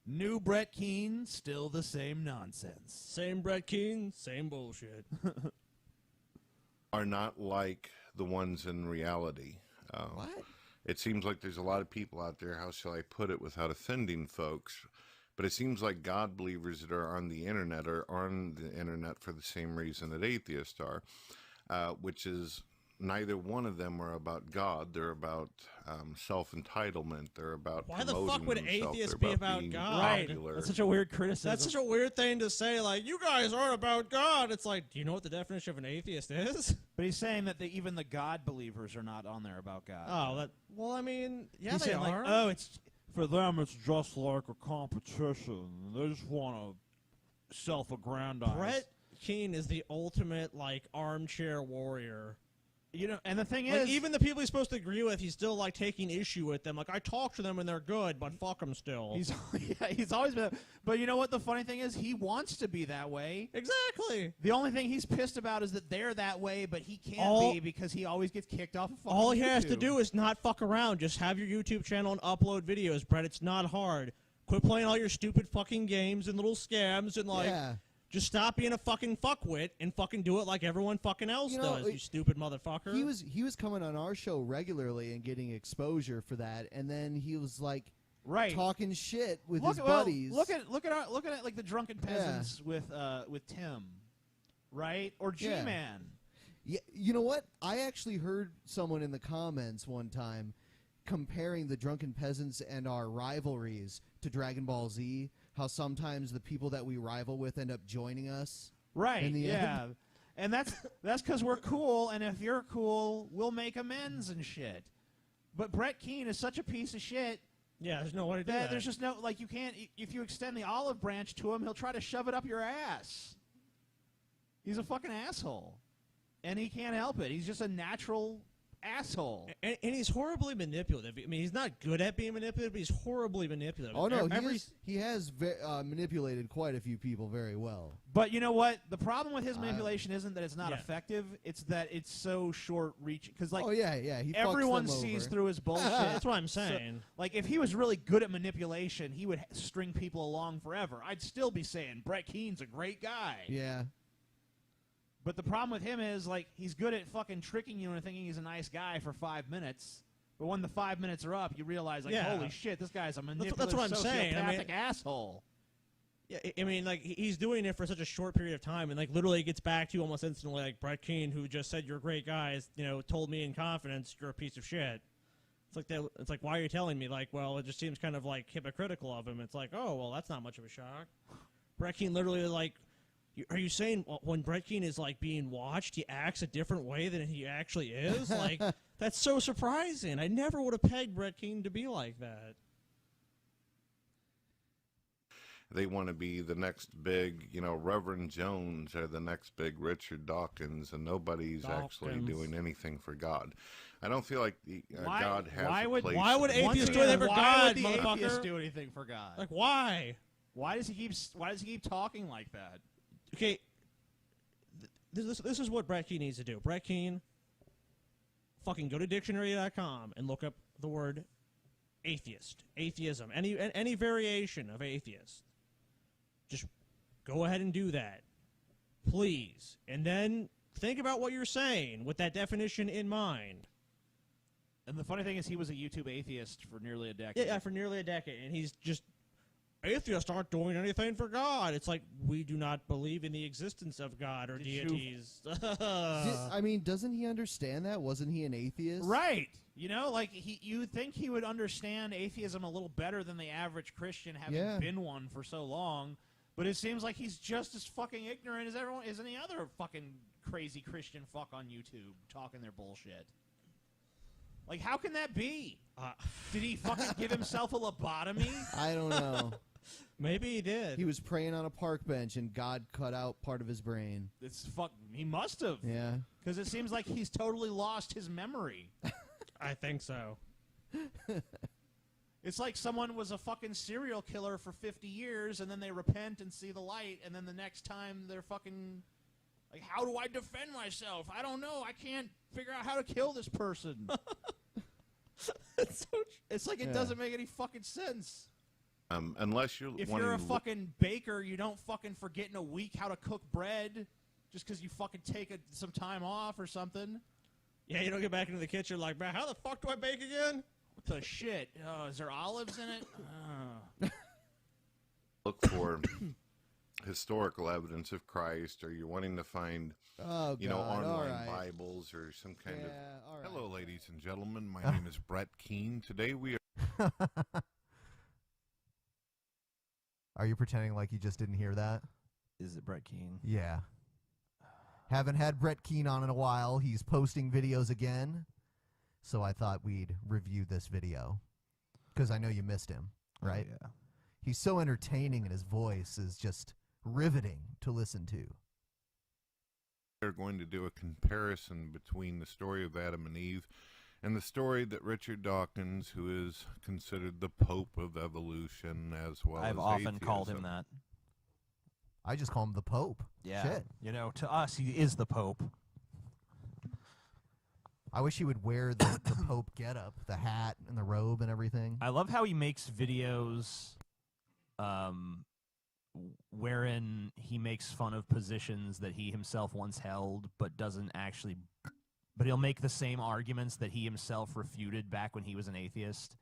New Brett Keane, still the same nonsense. Same Brett Keane, same bullshit. are not like the ones in reality. What? It seems like there's a lot of people out there, how shall I put it without offending folks, but it seems like God believers that are on the internet are on the internet for the same reason that atheists are, which is neither one of them are about God. They're about self-entitlement. They're about Why the fuck promoting would themselves. atheists They're be about being God? popular. That's such a weird criticism. That's such a weird thing to say. Like, you guys aren't about God. It's like, do you know what the definition of an atheist is? But he's saying that even the God believers are not on there about God. Oh, that. Well, I mean, yeah, he's they saying are. like, oh, it's for them. It's just like a competition. They just want to self-aggrandize. Brett Keane is the ultimate like armchair warrior. You know, and the thing Like, is, even the people he's supposed to agree with, he's still like taking issue with them. Like, I talk to them and they're good, but fuck them still. he's always been. But you know what? The funny thing is, he wants to be that way. Exactly. The only thing he's pissed about is that they're that way, but he can't be because he always gets kicked off of fucking All he has to YouTube. do is not fuck around. Just have your YouTube channel and upload videos, Brett. It's not hard. Quit playing all your stupid fucking games and little scams and like. Yeah. Just stop being a fucking fuckwit and fucking do it like everyone fucking else does, you stupid motherfucker. He was coming on our show regularly and getting exposure for that, and then he was like talking shit with his buddies. Look at like the Drunken Peasants with Tim, right? Or G-Man. Yeah, you know what? I actually heard someone in the comments one time comparing the Drunken Peasants and our rivalries to Dragon Ball Z. How sometimes the people that we rival with end up joining us. Right, in the end. And that's because we're cool, and if you're cool, we'll make amends and shit. But Brett Keane is such a piece of shit. Yeah, there's no way to do that. There's just no, like, you can't, if you extend the olive branch to him, he'll try to shove it up your ass. He's a fucking asshole. And he can't help it. He's just a natural asshole. And he's horribly manipulative. I mean, he's not good at being manipulative, but he's horribly manipulative. Oh, no, he has manipulated quite a few people very well. But you know what? The problem with his manipulation isn't that it's not effective. It's that it's so short-reaching. Because, like, he fucks everyone them sees over. through his bullshit. That's what I'm saying. So, like, if he was really good at manipulation, he would string people along forever. I'd still be saying Brett Keane's a great guy. Yeah. But the problem with him is, like, he's good at fucking tricking you into thinking he's a nice guy for 5 minutes. But when the 5 minutes are up, you realize, like, holy shit, this guy's a manipulative, that's what I'm saying. sociopathic asshole. Yeah, I mean, like, he's doing it for such a short period of time, and, like, literally gets back to you almost instantly, like, Brett Keane, who just said you're a great guy, told me in confidence you're a piece of shit. It's like, why are you telling me? Like, well, it just seems kind of, like, hypocritical of him. It's like, oh, well, that's not much of a shock. Brett Keane literally, like, are you saying when Brett Keane is, like, being watched, he acts a different way than he actually is? Like, that's so surprising. I never would have pegged Brett Keane to be like that. They want to be the next big, Reverend Jones or the next big Richard Dawkins, and nobody's actually doing anything for God. I don't feel like God has a place. Why would atheists do anything for God, Why would the motherfucker? atheists do anything for God? Like, why? Why does he keep talking like that? Okay, this is what Brett Keane needs to do. Brett Keane, fucking go to dictionary.com and look up the word atheist, atheism, any variation of atheist. Just go ahead and do that, please. And then think about what you're saying with that definition in mind. And the funny thing is he was a YouTube atheist for nearly a decade. Yeah, for nearly a decade. And he's just... Atheists aren't doing anything for God. It's like, we do not believe in the existence of God or deities. I mean, doesn't he understand that? Wasn't he an atheist? Right. Like, you would think he would understand atheism a little better than the average Christian, having been one for so long. But it seems like he's just as fucking ignorant as any other fucking crazy Christian fuck on YouTube talking their bullshit. Like, how can that be? Did he fucking give himself a lobotomy? I don't know. Maybe he did. He was praying on a park bench and God cut out part of his brain. He must have. Yeah. Because it seems like he's totally lost his memory. I think so. It's like someone was a fucking serial killer for 50 years and then they repent and see the light, and then the next time they're fucking like, how do I defend myself? I don't know. I can't figure out how to kill this person. It's like it doesn't make any fucking sense. Unless you're If you're a fucking baker, you don't fucking forget in a week how to cook bread just because you fucking take some time off or something. Yeah, you don't get back into the kitchen like, man, how the fuck do I bake again? What the shit? Oh, is there olives in it? Oh. Look for historical evidence of Christ, or you're wanting to find, Oh, you know, God, online all right. Bibles or some kind of. All right. Hello, ladies and gentlemen. My name is Brett Keane. Today we are. Are you pretending like you just didn't hear that? Is it Brett Keane? Yeah. Haven't had Brett Keane on in a while. He's posting videos again. So I thought we'd review this video. Because I know you missed him, right? Oh, yeah. He's so entertaining and his voice is just riveting to listen to. We're going to do a comparison between the story of Adam and Eve and the story that Richard Dawkins, who is considered the Pope of evolution as well I've as often called him atheism. that. I just call him the Pope. Yeah. Shit. You know, to us, he is the Pope. I wish he would wear the Pope getup, the hat and the robe and everything. I love how he makes videos wherein he makes fun of positions that he himself once held, but doesn't actually. But he'll make the same arguments that he himself refuted back when he was an atheist,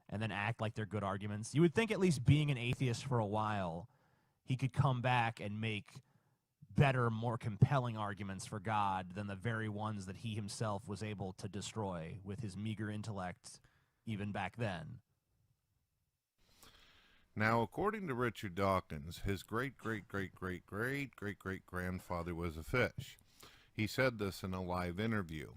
and then act like they're good arguments. You would think, at least being an atheist for a while, he could come back and make better, more compelling arguments for God than the very ones that he himself was able to destroy with his meager intellect even back then. Now, according to Richard Dawkins, his great-great-great-great-great-great-great-grandfather was a fish. He said this in a live interview.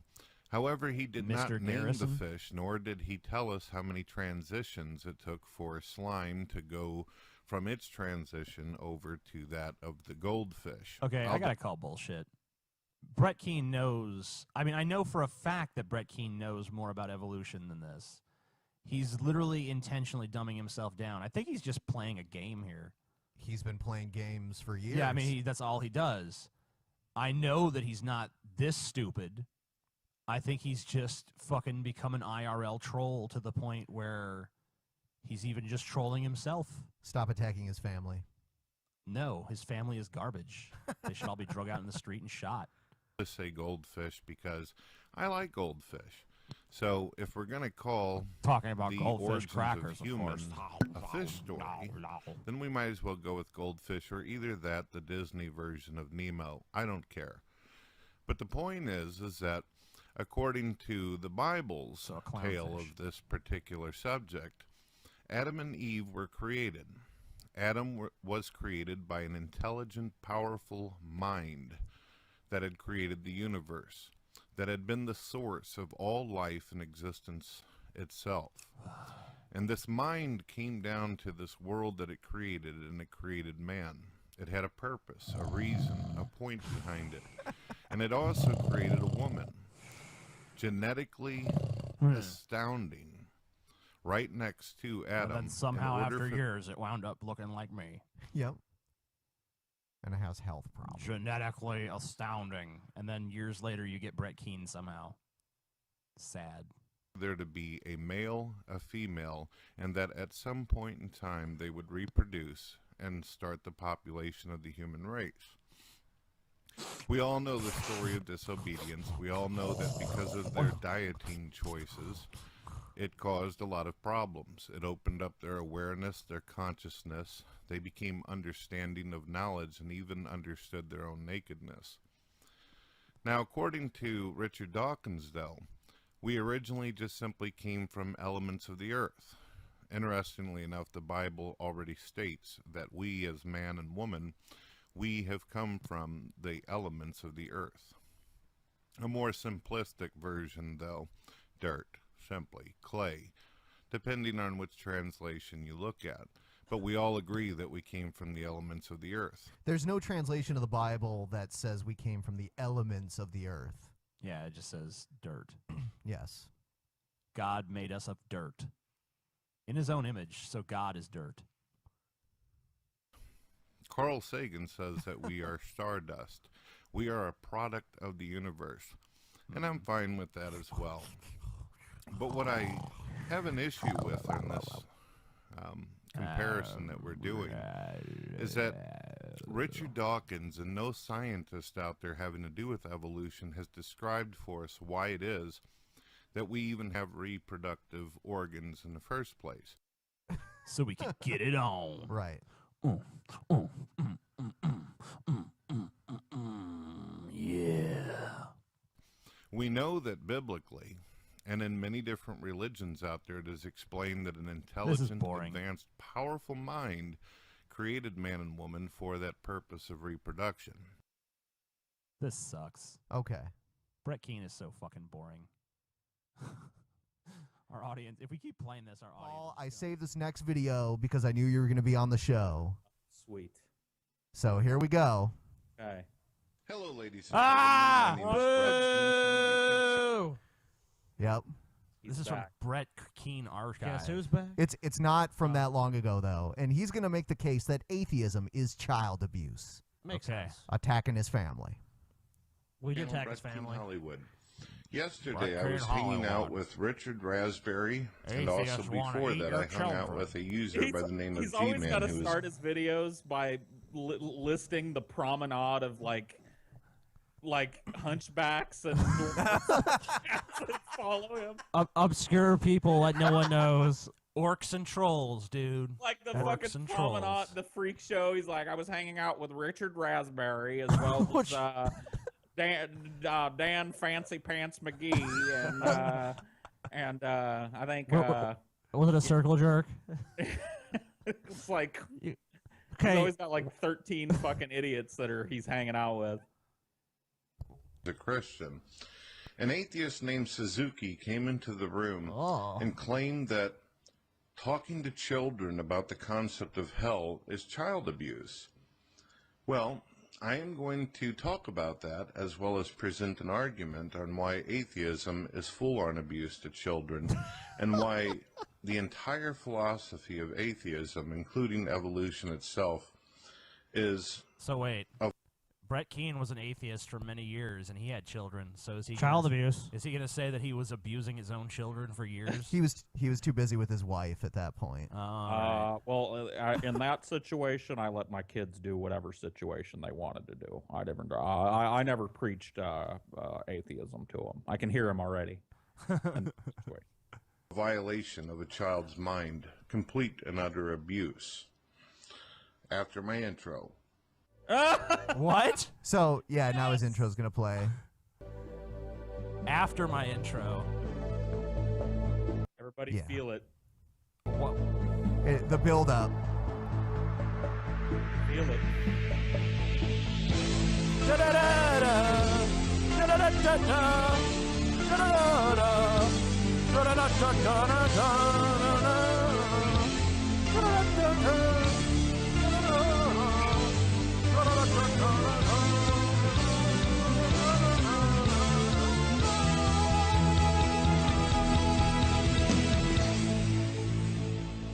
However, he did not Mr. name Garrison? the fish, nor did he tell us how many transitions it took for slime to go from its transition over to that of the goldfish. Okay, I gotta call bullshit. Brett Keane knows. I mean, I know for a fact that Brett Keane knows more about evolution than this. He's literally intentionally dumbing himself down. I think he's just playing a game here. He's been playing games for years. Yeah, I mean, that's all he does. I know that he's not this stupid. I think he's just fucking become an IRL troll to the point where he's even just trolling himself. Stop attacking his family. No, his family is garbage. They should all be drug out in the street and shot. Just say goldfish because I like goldfish. So if we're going to call Talking about the goldfish origins crackers, of of course. human a fish story, then we might as well go with goldfish, or either that, the Disney version of Nemo. I don't care. But the point is that according to the Bible's So a tale clownfish. of this particular subject, Adam and Eve were created. Adam was created by an intelligent, powerful mind that had created the universe, that had been the source of all life and existence itself. And this mind came down to this world that it created, and it created man. It had a purpose, a reason, a point behind it. And it also created a woman. Genetically astounding. Right next to Adam. And then somehow in order after for- years, it wound up looking like me. Yep. And it has health problems. Genetically astounding. And then years later, you get Brett Keane somehow. Sad. there to be a male, a female, and that at some point in time they would reproduce and start the population of the human race. We all know the story of disobedience. We all know that because of their dieting choices, it caused a lot of problems. It opened up their awareness, their consciousness. They became understanding of knowledge and even understood their own nakedness. Now, according to Richard Dawkins, though, we originally just simply came from elements of the earth. Interestingly enough, the Bible already states that we as man and woman, we have come from the elements of the earth. A more simplistic version, though, dirt, simply, clay, depending on which translation you look at. But we all agree that we came from the elements of the earth. There's no translation of the Bible that says we came from the elements of the earth. Yeah, it just says dirt. Yes. God made us of dirt. In his own image, so God is dirt. Carl Sagan says that we are stardust. We are a product of the universe. And I'm fine with that as well. But what I have an issue with in this comparison that we're doing is that Richard Dawkins and no scientist out there having to do with evolution has described for us why it is that we even have reproductive organs in the first place. So we can get it on. Right. Yeah. We know that biblically, and in many different religions out there, it is explained that an intelligent, boring. advanced, powerful mind created man and woman for that purpose of reproduction. This sucks. Okay. Brett Keane is so fucking boring. Our audience, if we keep playing this, our audience. Paul, I saved this next video because I knew you were going to be on the show. Sweet. So here we go. Okay. Hello, ladies and Ah! gentlemen. My name is Brett Keane from the Yep. This is back. from Brett Keane Archive. Guess who's back? It's not from that long ago though, and he's going to make the case that atheism is child abuse, Makes Okay. sense. attacking his family. We did channel attack his Brett Keane family. Hollywood. Yesterday, Brett I Keane was hanging out Hollywood. with Richard Raspberry, and Atheists also wanna before eat that, your I hung out children. with a user by the name of He's always G-Man, got to who start is his videos by listing the promenade of like hunchbacks and that follow him. Obscure people that no one knows. Orcs and trolls, dude. Like the Orcs fucking and promenade, trolls. the freak show. He's like, I was hanging out with Richard Raspberry as well as Dan Fancy Pants McGee and I think Was it a circle jerk? it's like he's Okay. always got like 13 fucking idiots that he's hanging out with. a Christian. An atheist named Suzuki came into the room Oh. and claimed that talking to children about the concept of hell is child abuse. Well, I am going to talk about that as well as present an argument on why atheism is full-on abuse to children and why the entire philosophy of atheism, including evolution itself, is So wait. Oh. Brett Keane was an atheist for many years, and he had children. So is he Child gonna, abuse. Is he going to say that he was abusing his own children for years? He was too busy with his wife at that point. Well, in that situation, I let my kids do whatever situation they wanted to do. I never preached atheism to them. I can hear them already. a violation of a child's mind, complete and utter abuse. After my intro. What? So yeah, now his intro's gonna play. After my intro. Everybody Yeah. feel it. What? The build up. Feel it.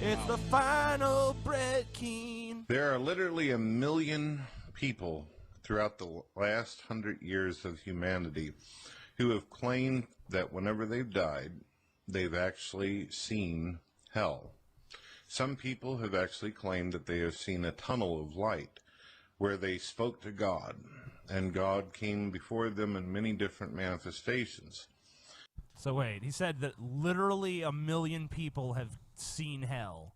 It's the final Brett Keane. There are literally 1 million people throughout the last 100 years of humanity who have claimed that whenever they've died, they've actually seen hell. Some people have actually claimed that they have seen a tunnel of light where they spoke to God, and God came before them in many different manifestations. So wait, he said that literally 1 million people have seen hell,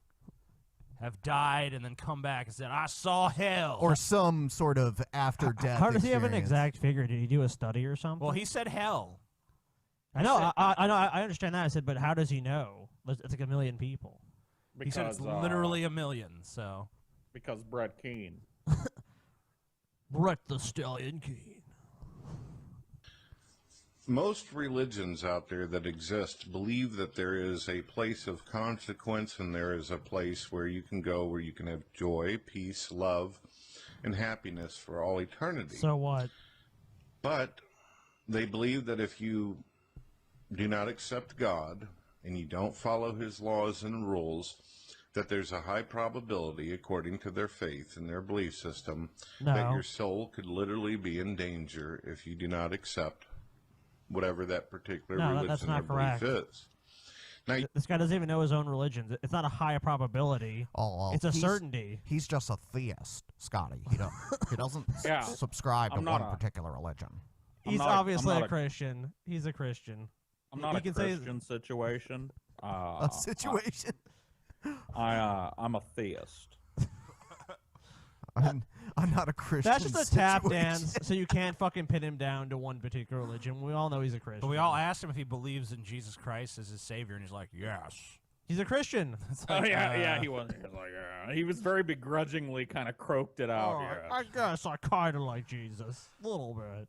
have died, and then come back and said, "I saw hell." Or some sort of after death. How does he have an experience. exact figure? Did he do a study or something? Well, he said hell. I know, I know, I understand that. I said, but how does he know? It's like 1 million people. He said it's Because, literally 1 million. So because Brett Keane. Brett the Stallion Keane. Most religions out there that exist believe that there is a place of consequence and there is a place where you can go where you can have joy, peace, love, and happiness for all eternity. So what? But they believe that if you do not accept God and you don't follow his laws and rules, that there's a high probability, according to their faith and their belief system, that No. your soul could literally be in danger if you do not accept whatever that particular No, religion that's or not belief correct. is. Now, This guy doesn't even know his own religion. It's not a high probability. It's a certainty. He's just a theist, Scotty. He doesn't Yeah. subscribe to I'm not one a- particular religion. He's obviously a Christian. He's a Christian. I'm not He a can say- Christian situation. A situation. I'm a theist. I'm not a Christian. That's just a tap situation. dance, so you can't fucking pin him down to one particular religion. We all know he's a Christian. But we all asked him if he believes in Jesus Christ as his savior, and he's like, yes. He's a Christian. It's Oh like, yeah, he was. He was like, he was very begrudgingly kind of croaked it out. Yeah. I guess I kind of like Jesus. A little bit.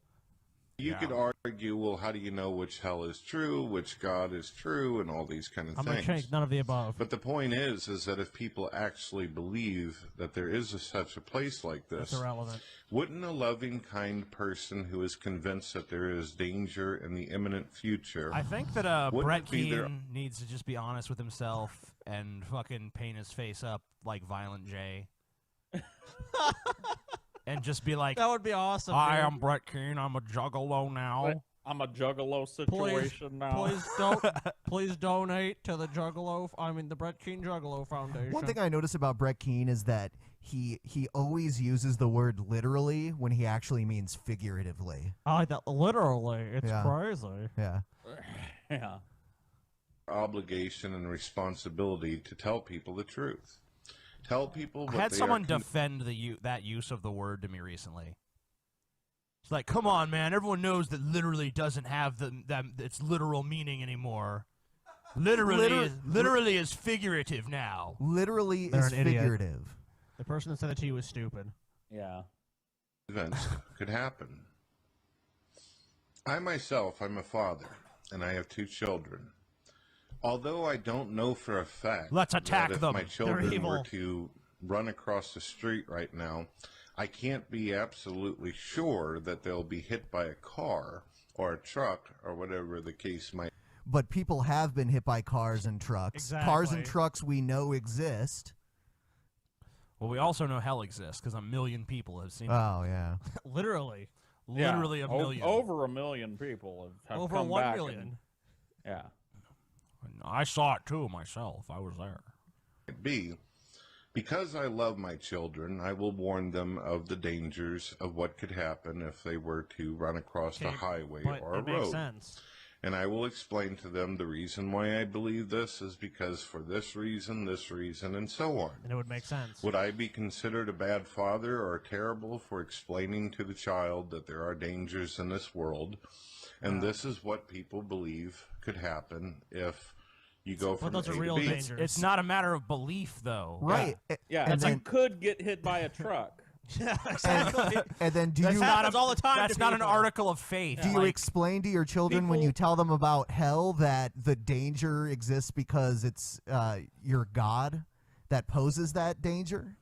you could argue, well, how do you know which hell is true, which God is true, and all these kind of I'm going things. to change none of the above. But the point is that if people actually believe that there is such a place like That's this, irrelevant. wouldn't a loving, kind person who is convinced that there is danger in the imminent future, I think that Wouldn't Brett it be their- Keane needs to just be honest with himself and fucking paint his face up like Violent J. And just be like, That would be awesome. I dude. am Brett Keane, I'm a juggalo now. I'm a juggalo situation now. Please donate to the the Brett Keane Juggalo Foundation. One thing I notice about Brett Keane is that he always uses the word literally when he actually means figuratively. I like that literally. It's Yeah. crazy. Yeah. Yeah. obligation and responsibility to tell people the truth. Tell people what I had they someone are defend that use of the word to me recently. It's like, come on, man! Everyone knows that literally doesn't have its literal meaning anymore. Literally is figurative now. Literally They're is an idiot. figurative. The person that said it to you was stupid. Yeah. events could happen. I myself, I'm a father, and I have 2 children. Although I don't know for a fact Let's attack that if them. my They're children evil. were to run across the street right now, I can't be absolutely sure that they'll be hit by a car or a truck or whatever the case might But people have been hit by cars and trucks. Cars and Exactly. trucks we know exist. Well, we also know hell exists because 1 million people have seen it. Oh, yeah. Literally. Literally a million. Over 1 million people have Over come 1 back million. yeah. I saw it too myself. I was there. be. Because I love my children, I will warn them of the dangers of what could happen if they were to run across a Okay, highway But or a it makes road. sense. And I will explain to them the reason why I believe this is because for this reason, and so on. And it would make sense. Would I be considered a bad father or terrible for explaining to the child that there are dangers in this world, and this is what people believe could happen if you go from those A are to real B? dangers. It's not a matter of belief, though. Right. Yeah, And and then, you could get hit by a truck. Yeah, exactly. and then do That's you not happens all the time That's to not an people. article of faith. do you Like, explain to your children when people- you tell them about hell that the danger exists because it's your God that poses that danger?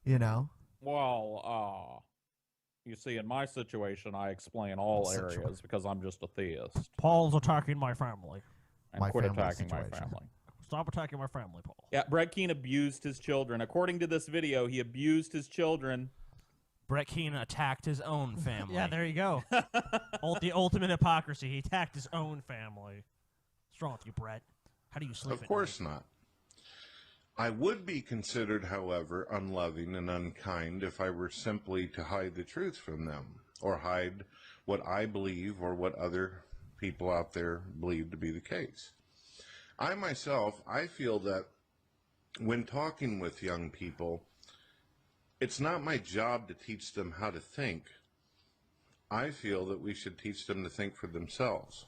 You know? Well, you see, in my situation, I explain all Situation. areas because I'm just a theist. Paul's attacking my family. And My quit family attacking my situation. family. Stop attacking my family, Paul. Yeah, Brett Keane abused his children. According to this video, he abused his children. Brett Keane attacked his own family. Yeah, there you go. The ultimate hypocrisy. He attacked his own family. What's wrong with you, Brett? How do you sleep? Of course not. I would be considered, however, unloving and unkind if I were simply to hide the truth from them, or hide what I believe or what other people out there believe to be the case. I feel that when talking with young people, it's not my job to teach them how to think. I feel that we should teach them to think for themselves.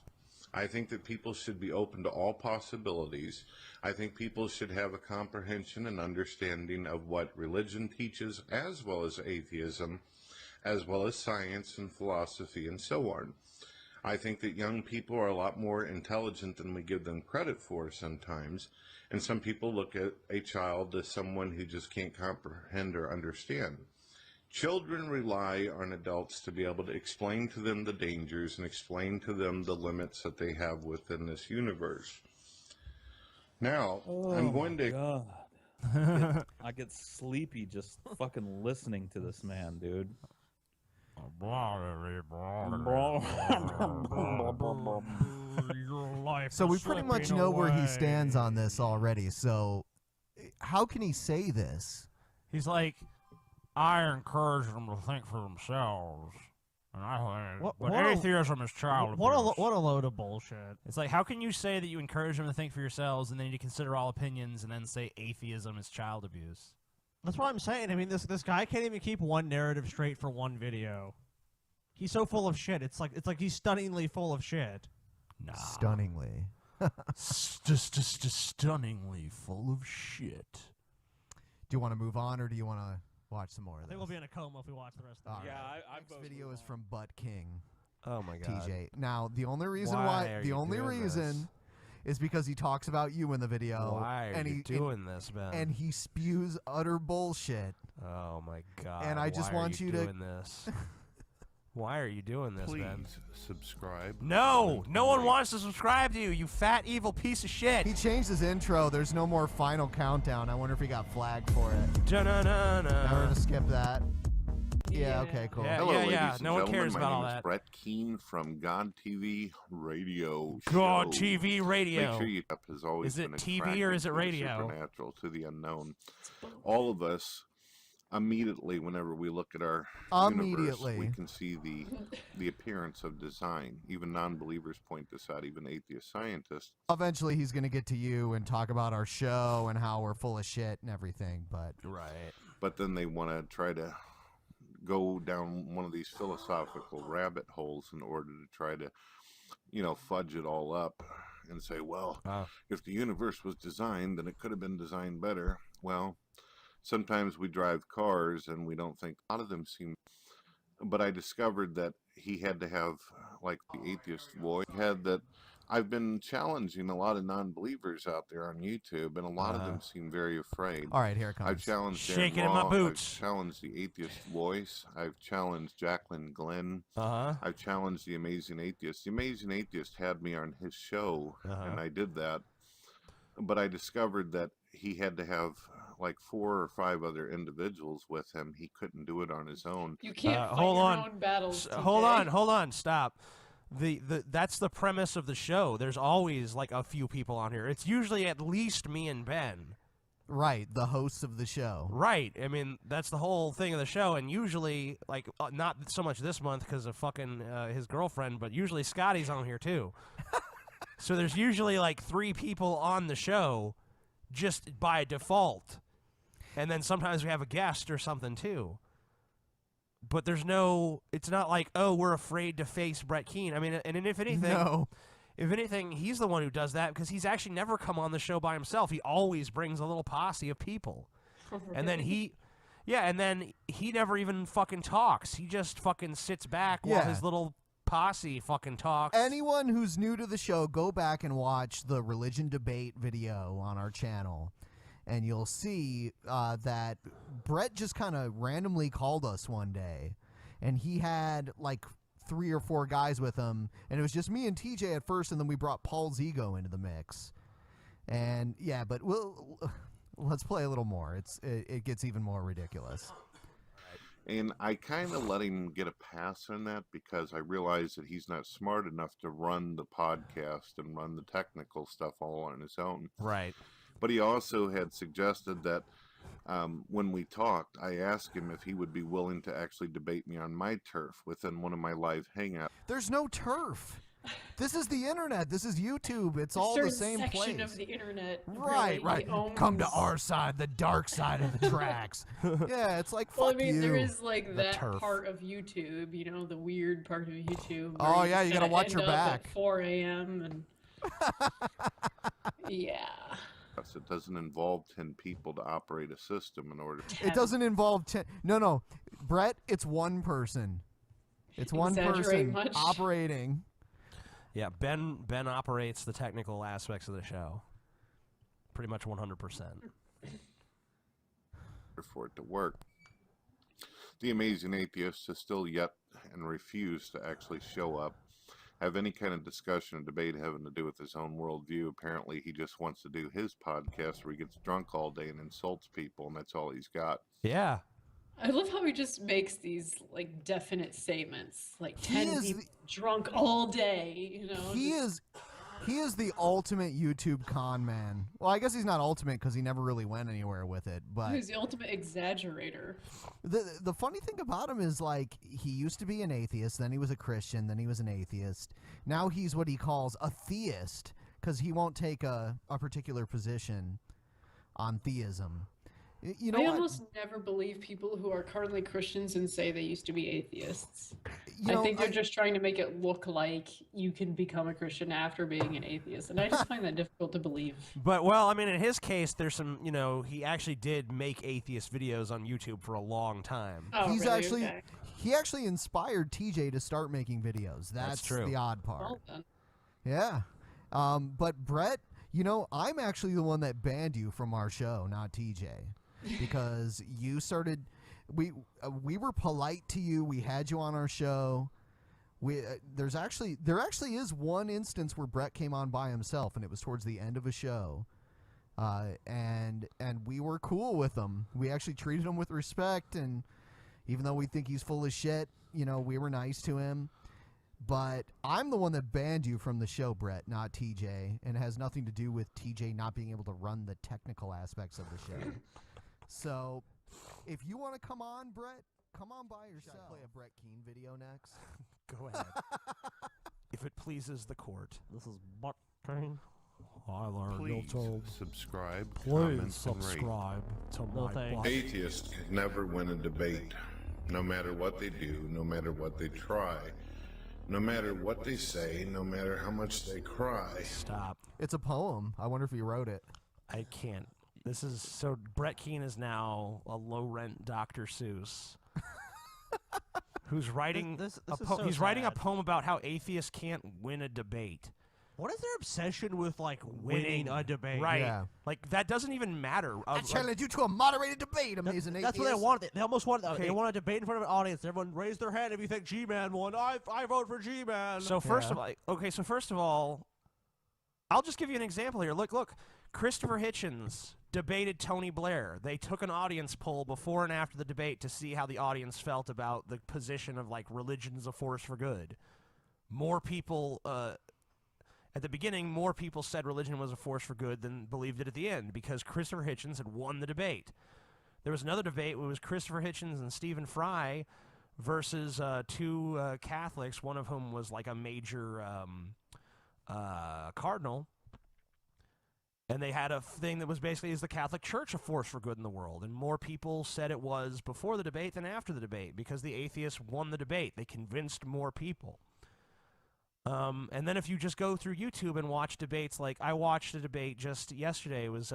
I think that people should be open to all possibilities. I think people should have a comprehension and understanding of what religion teaches, as well as atheism, as well as science and philosophy and so on. I think that young people are a lot more intelligent than we give them credit for sometimes, and some people look at a child as someone who just can't comprehend or understand. Children rely on adults to be able to explain to them the dangers and explain to them the limits that they have within this universe. Now, I'm going to... God. I get sleepy just fucking listening to this man, dude. Your life So is we pretty much slipping know where he away. stands on this already. So how can he say this? He's like, I encourage them to think for themselves. And I think, but atheism is child abuse. What a load of bullshit. It's like, how can you say that you encourage them to think for yourselves and then you consider all opinions and then say atheism is child abuse? That's what I'm saying. I mean, this guy can't even keep one narrative straight for one video. He's so full of shit. It's like he's stunningly full of shit. Nah. Stunningly. Stunningly full of shit. Do you want to move on, or do you want to watch some more of I this? think we'll be in a coma if we watch the rest of All it. right. Yeah, I Next vote video move is on. from Butt King. Oh my god. TJ. Now, the only reason Why are the you only doing reason is because he talks about you in the video. Why are and you he doing this, Ben? and he spews utter bullshit. Oh my god. And I just why want are you to- doing this? Why are you doing this, Ben? Please subscribe. No! No one wants to subscribe to you, you fat, evil piece of shit! He changed his intro. There's no more final countdown. I wonder if he got flagged for it. Da-na-na-na. Now we're gonna skip that. Yeah, okay, cool. Yeah. Hello, ladies and No one gentlemen. cares My about name all is that. Brett Keane from God TV Radio God Show. TV radio. Make sure you up has always Is it been TV attracted or is it to the radio? Supernatural, to the unknown. All of us, immediately, whenever we look at our universe, we can see the appearance of design. Even non-believers point this out. Even atheist scientists. Eventually, he's gonna get to you and talk about our show and how we're full of shit and everything. But Right. But then they want to try to go down one of these philosophical rabbit holes in order to try to, fudge it all up and say, well, if the universe was designed, then it could have been designed better. Well, sometimes we drive cars and we don't think a lot of them seem. But I discovered that he had to have, like, the atheist voice. He had that. I've been challenging a lot of non-believers out there on YouTube, and a lot of them seem very afraid. all right, here it comes. I've challenged Shaking Darren in my Raw, boots. I've challenged the atheist voice. I've challenged Jacqueline Glenn. I've challenged the Amazing Atheist. The Amazing Atheist had me on his show, and I did that. But I discovered that he had to have like 4 or 5 other individuals with him. He couldn't do it on his own. You can't fight hold your on. own battles. Hold TJ. on, stop. That's the premise of the show. There's always like a few people on here. It's usually at least me and Ben. Right, the hosts of the show. Right. I mean, that's the whole thing of the show. And usually, like, not so much this month because of fucking his girlfriend, but usually Scotty's on here too. So there's usually like 3 people on the show just by default. And then sometimes we have a guest or something too. But there's no, it's not like, oh, we're afraid to face Brett Keane. I mean, and if anything, he's the one who does that because he's actually never come on the show by himself. He always brings a little posse of people. And then he never even fucking talks. He just fucking sits back while his little posse fucking talks. Anyone who's new to the show, go back and watch the religion debate video on our channel. And you'll see that Brett just kind of randomly called us one day. And he had like 3 or 4 guys with him. And it was just me and TJ at first, and then we brought Paul's ego into the mix. And yeah, but let's play a little more. It gets even more ridiculous. And I kind of let him get a pass on that because I realized that he's not smart enough to run the podcast and run the technical stuff all on his own. Right. But he also had suggested that when we talked, I asked him if he would be willing to actually debate me on my turf within one of my live hangouts. There's no turf. This is the internet. This is YouTube. It's all the same section place. of the internet. Right, really right. owns. Come to our side, the dark side of the tracks. Yeah, it's like, fuck Well, I mean, you. there is like that turf. part of YouTube, the weird part of YouTube. Oh, where yeah, you just gotta kinda watch your end up back. At 4 a.m. and yeah. It doesn't involve 10 people to operate a system in order to... It doesn't involve 10. No. Brett, it's one person. It's one Exaggerate person much? operating. Yeah, Ben operates the technical aspects of the show. Pretty much 100%. for it to work. The Amazing Atheist has still yet and refused to actually show up, have any kind of discussion or debate having to do with his own worldview. Apparently, he just wants to do his podcast where he gets drunk all day and insults people, and that's all he's got. Yeah. I love how he just makes these like definite statements, like He 10 is people drunk all day. He just- is He is the ultimate YouTube con man. Well, I guess he's not ultimate because he never really went anywhere with it. But He's the ultimate exaggerator. the funny thing about him is, like, he used to be an atheist, then he was a Christian, then he was an atheist. Now he's what he calls a theist because he won't take a particular position on theism. You know I what? almost never believe people who are currently Christians and say they used to be atheists. You know, I think they're just trying to make it look like you can become a Christian after being an atheist, and I just find that difficult to believe. But, well, I mean, in his case, there's some, you know, he actually did make atheist videos on YouTube for a long time. Oh, he's really? actually Okay. he actually inspired TJ to start making videos. That's true. the odd part. Well done. Yeah. But Brett, you know, I'm actually the one that banned you from our show, not TJ, because you started. We were polite to you. We had you on our show. There actually is one instance where Brett came on by himself, and it was towards the end of a show. And we were cool with him. We actually treated him with respect, and even though we think he's full of shit, you know, we were nice to him. But I'm the one that banned you from the show, Brett, not TJ, and it has nothing to do with TJ not being able to run the technical aspects of the show. So, if you want to come on, Brett, come on by yourself. Should I play a Brett Keane video next? Go ahead. If it pleases the court. This is butt train. I learned Please subscribe, Please comment, and rate. subscribe to No my thanks. blog. Atheists can never win a debate, no matter what they do, no matter what they try, no matter what they say, no matter how much they cry. Stop. It's a poem. I wonder if he wrote it. I can't. This is so. Brett Keane is now a low-rent Dr. Seuss, who's writing. This a is po- so he's writing a sad. poem about how atheists can't win a debate. What is their obsession with, like, winning a debate? Right. Yeah. Like that doesn't even matter. I challenge you to a moderated debate, amazing atheist. That's what they wanted. They almost wanted. Okay. They want a debate in front of an audience. Everyone raise their hand if you think G-Man won. I vote for G-Man. So first of all, I'll just give you an example here. Look. Christopher Hitchens debated Tony Blair. They took an audience poll before and after the debate to see how the audience felt about the position of, like, religion's a force for good. More people, at the beginning, more people said religion was a force for good than believed it at the end because Christopher Hitchens had won the debate. There was another debate where it was Christopher Hitchens and Stephen Fry versus two Catholics, one of whom was, like, a major cardinal. And they had a thing that was basically, is the Catholic Church a force for good in the world? And more people said it was before the debate than after the debate because the atheists won the debate. They convinced more people. And then if you just go through YouTube and watch debates, like I watched a debate just yesterday. It was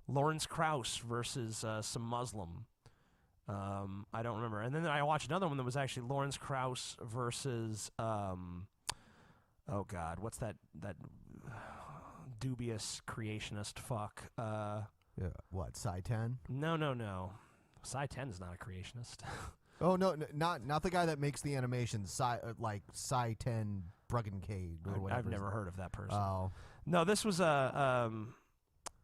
Lawrence Krauss versus some Muslim. I don't remember. And then I watched another one that was actually Lawrence Krauss versus, oh God, what's that dubious creationist fuck? Yeah. What, Psi 10? No. Psi 10 is not a creationist. Oh, no, not the guy that makes the animations, like Psi 10 Bruggencade or whatever. I've never heard of that person. Oh. No, this was a.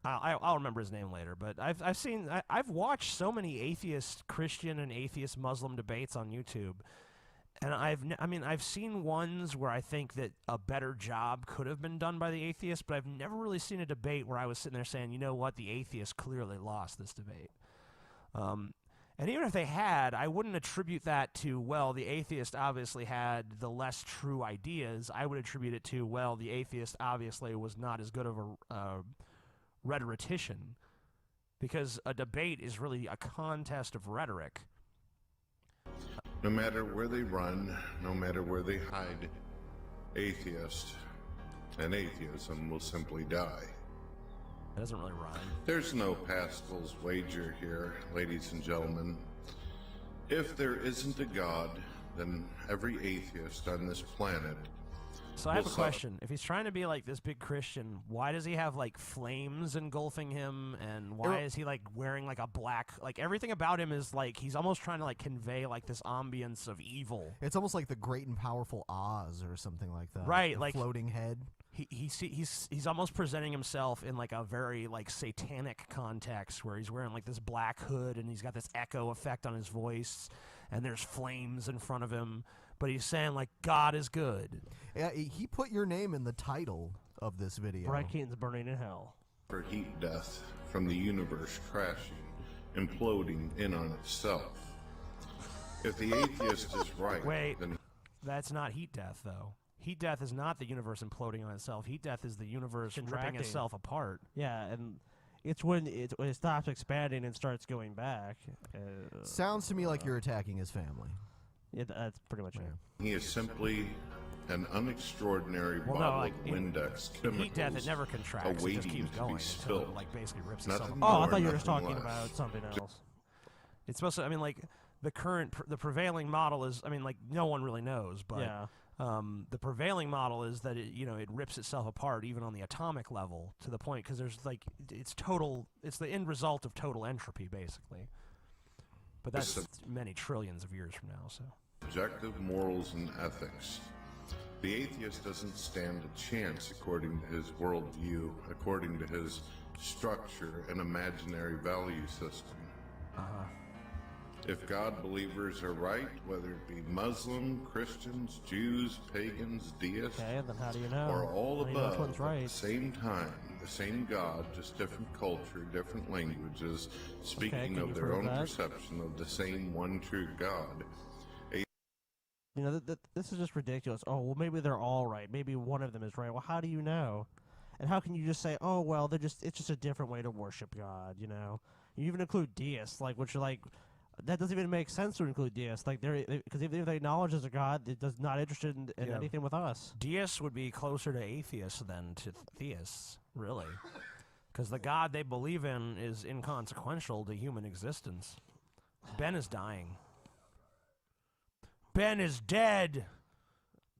I'll remember his name later, but I've watched so many atheist Christian and atheist Muslim debates on YouTube, and I've seen ones where I think that a better job could have been done by the atheists, but I've never really seen a debate where I was sitting there saying, you know what, the atheists clearly lost this debate. And even if they had, I wouldn't attribute that to, well, the atheist obviously had the less true ideas. I would attribute it to, well, the atheist obviously was not as good of a rhetorician, because a debate is really a contest of rhetoric. No matter where they run, no matter where they hide, atheist and atheism will simply die. That doesn't really rhyme. There's no Pascal's wager here, ladies and gentlemen. If there isn't a God, then every atheist on this planet. So I have a will suffer. question. If he's trying to be like this big Christian, why does he have like flames engulfing him, and why is he like wearing like a black, like everything about him is like he's almost trying to like convey like this ambience of evil. It's almost like the great and powerful Oz or something like that. Right, the like floating head. He's almost presenting himself in like a very like satanic context where he's wearing like this black hood and he's got this echo effect on his voice and there's flames in front of him, but he's saying like God is good. Yeah, he put your name in the title of this video. Brett Keane's burning in hell. For heat death from the universe crashing, imploding in on itself. If the atheist is right, Wait, then that's not heat death, though. Heat death is not the universe imploding on itself. Heat death is the universe ripping Contracting. itself apart. Yeah, and it's when it stops expanding and starts going back. Sounds to me like you're attacking his family. Yeah, that's pretty much it. he is simply an unextraordinary Well, no, bottle like, of Windex chemicals Heat death, it never contracts. It just awaiting keeps to going be until spilled. it, like, basically rips itself Nothing apart. Oh, I more, thought you were just nothing talking less. about something else. It's supposed to, I mean, like, the prevailing model is, I mean, like, no one really knows, but Yeah. the prevailing model is that it rips itself apart even on the atomic level to the point, because there's, like, it's the end result of total entropy, basically. But that's many trillions of years from now, so. Objective morals and ethics. The atheist doesn't stand a chance according to his worldview, according to his structure and imaginary value system. If God believers are right, whether it be Muslim, Christians, Jews, pagans, deists, Okay, then how do you know? or all How do you know which above one's right? at the same time, the same God, just different culture, different languages, speaking can of you their prove own that? perception of the same one true God. You know, this is just ridiculous. Oh, well, maybe they're all right. Maybe one of them is right. Well, how do you know? And how can you just say, oh, well, it's just a different way to worship God, you know? You even include deists, like, which are like, that doesn't even make sense to include deists. Like, because if they acknowledge there's a God, it does not interested in Yeah. anything with us. Deists would be closer to atheists than to theists, really. Because the God they believe in is inconsequential to human existence. Ben is dying. Ben is dead.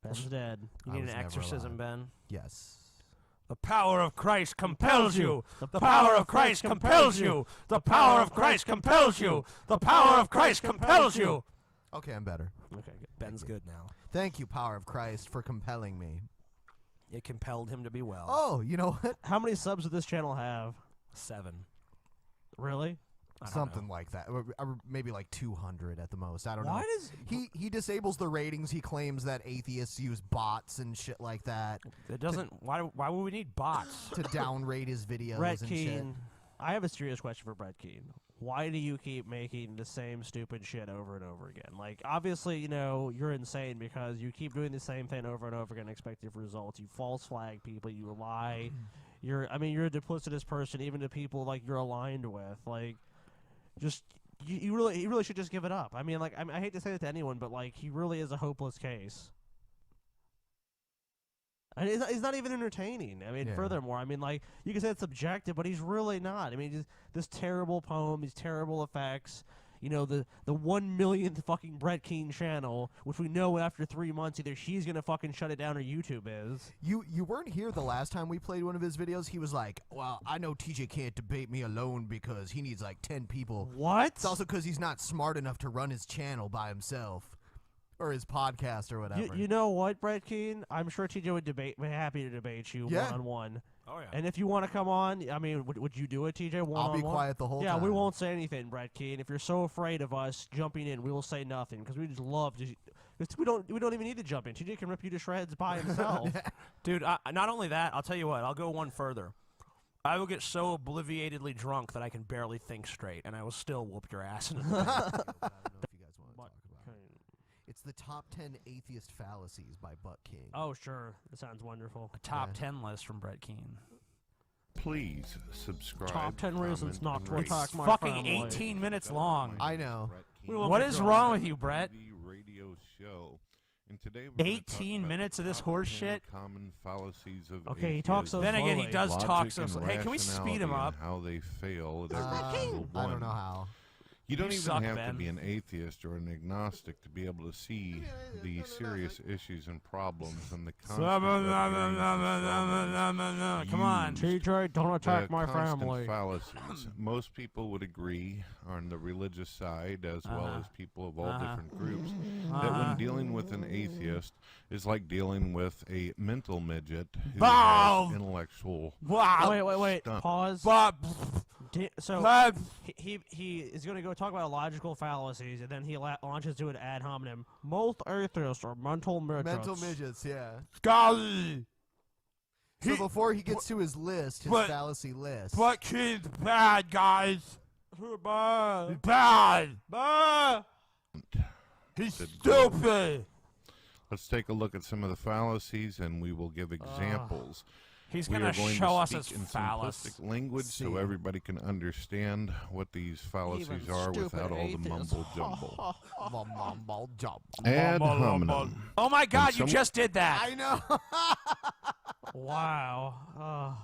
Ben's dead. You I need was an never exorcism, alive. Ben. Yes. The power of Christ compels you. The power of Christ compels you. The power of Christ compels you. The power of Christ compels you. Okay, I'm better. Okay, good. Ben's good now. Thank you, power of Christ, for compelling me. It compelled him to be well. Oh, you know what? How many subs does this channel have? 7. Really? I don't Something know. like that. Or maybe like 200 at the most. I don't Why know. does He disables the ratings. He claims that atheists use bots and shit like that It doesn't. Why would we need bots? to downrate his videos Brett and shit. Keane? I have a serious question for Brett Keane. Why do you keep making the same stupid shit over and over again? Like, obviously, you know, you're insane because you keep doing the same thing over and over again, expecting different results. You false flag people. You lie. You're a duplicitous person, even to people like you're aligned with. Like, just you really should just give it up. I mean, like, I hate to say that to anyone, but like, he really is a hopeless case. And he's not even entertaining. I mean, Yeah. furthermore, I mean, like, you can say it's subjective, but he's really not. I mean, just this terrible poem, these terrible effects. You know, the 1 millionth fucking Brett Keane channel, which we know after 3 months either she's gonna fucking shut it down or YouTube is. You weren't here the last time we played one of his videos. He was like, well, I know TJ can't debate me alone because he needs like 10 people. What? It's also because he's not smart enough to run his channel by himself. Or his podcast or whatever. You know what, Brett Keane? I'm sure TJ would be happy to debate you Yeah. one-on-one. Oh yeah. And if you want to come on, I mean, would you do it, TJ? I'll One-on-one? be quiet the whole Yeah, time. we won't say anything, Brett Keane. If you're so afraid of us jumping in, we will say nothing because we just love to. Because we don't even need to jump in. TJ can rip you to shreds by himself. Dude, not only that, I'll tell you what. I'll go one further. I will get so obliviatedly drunk that I can barely think straight, and I will still whoop your ass. In I don't know if you guys want to Butt talk about it. King. It's the top 10 atheist fallacies by Butt King. Oh, sure. That sounds wonderful. a top Yeah. 10 list from Brett Keane. Please subscribe. Top 10 reasons comment, not and to rate. attack my Fucking family. 18 minutes long. I know. We won't What get is drunk. wrong with you, Brett? TV radio show. And today we're gonna talk 18 about minutes of this top horse 10 shit? Common fallacies of Okay, he talks so Then again, he slowly. does Logic talk so. and Hey, can we speed him rationality up? and how they fail at every single I one. don't know how. You don't You even suck, have Ben. to be an atheist or an agnostic to be able to see the serious issues and problems and the constant Come on. TJ, don't attack my constant family. fallacies. Most people would agree on the religious side, as well Uh-huh. as people of all Uh-huh. different groups, that when dealing with an atheist is like dealing with a mental midget who Wow. has intellectual. Wow. Wait. Stop. Pause. Bob. So Bob. he is going to go talk about logical fallacies, and then he launches to an ad hominem. Most atheists are mental midgets. Mental midgets, yeah. Golly. So before he gets to his list, his but- fallacy list. But Keane's bad, guys. Bye. He's bad. Bye. He's Good God. stupid. Let's take a look at some of the fallacies, and we will give examples. He's We going are to going show to us speak his in phallus. simplistic language so everybody can understand what these fallacies Even are stupid without all the atheists. mumbo jumbo. Mumble jump. Ad hominem. Oh my God, you some- just did that. I know. Wow.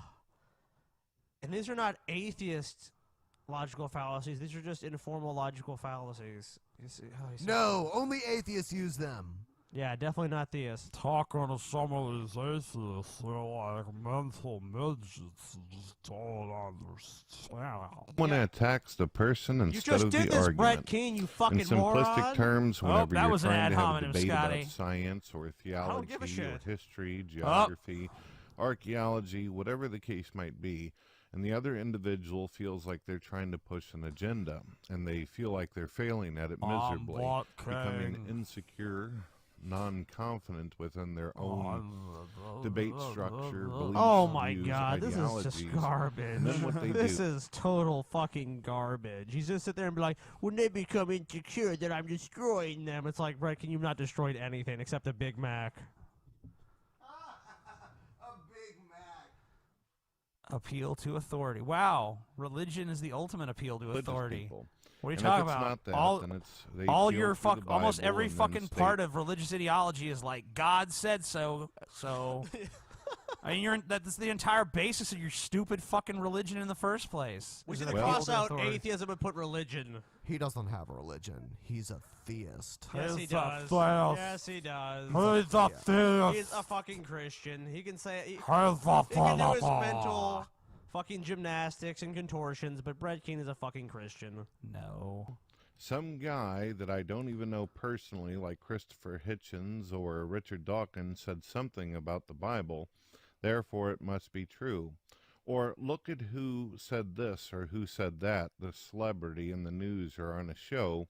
And these are not atheist logical fallacies. These are just informal logical fallacies. You see, he's so No, only atheists use them. Yeah, definitely not theists. Talking to some of these atheists, they're like mental midgets and just don't understand. Someone attacks the person You instead just of did the this, Brett argument. Keane, you In fucking simplistic moron. terms, whenever that you're was an trying ad to have a hominem, debate Scotty. about science or theology give a or shit. history, geography, archaeology, whatever the case might be, and the other individual feels like they're trying to push an agenda, and they feel like they're failing at it miserably, becoming insecure, non-confident within their own debate structure, beliefs, Oh my views, God, this is just ideologies. garbage. And then what they This do- is total fucking garbage. He's just sit there and be like, when they become insecure, that I'm destroying them. It's like, Brett, can you not destroy anything except a Big Mac? A Big Mac. Appeal to authority. Wow, religion is the ultimate appeal to Religious authority. people. What are you And talking if it's about? not that, all then it's, they all appeal your through the almost Bible every and then fucking state- part of religious ideology is like God said so. So, I mean, that's the entire basis of your stupid fucking religion in the first place. We is should an have appeal crossed to out authority. atheism and put religion. He doesn't have a religion. He's a theist. Yes, he He's a does. theist. Yes, he does. He's a theist. He's a fucking Christian. He can say he He's can do his mental fucking gymnastics and contortions, but Brett Keane is a fucking Christian. No. Some guy that I don't even know personally, like Christopher Hitchens or Richard Dawkins, said something about the Bible, therefore it must be true. Or look at who said this or who said that, the celebrity in the news or on a show.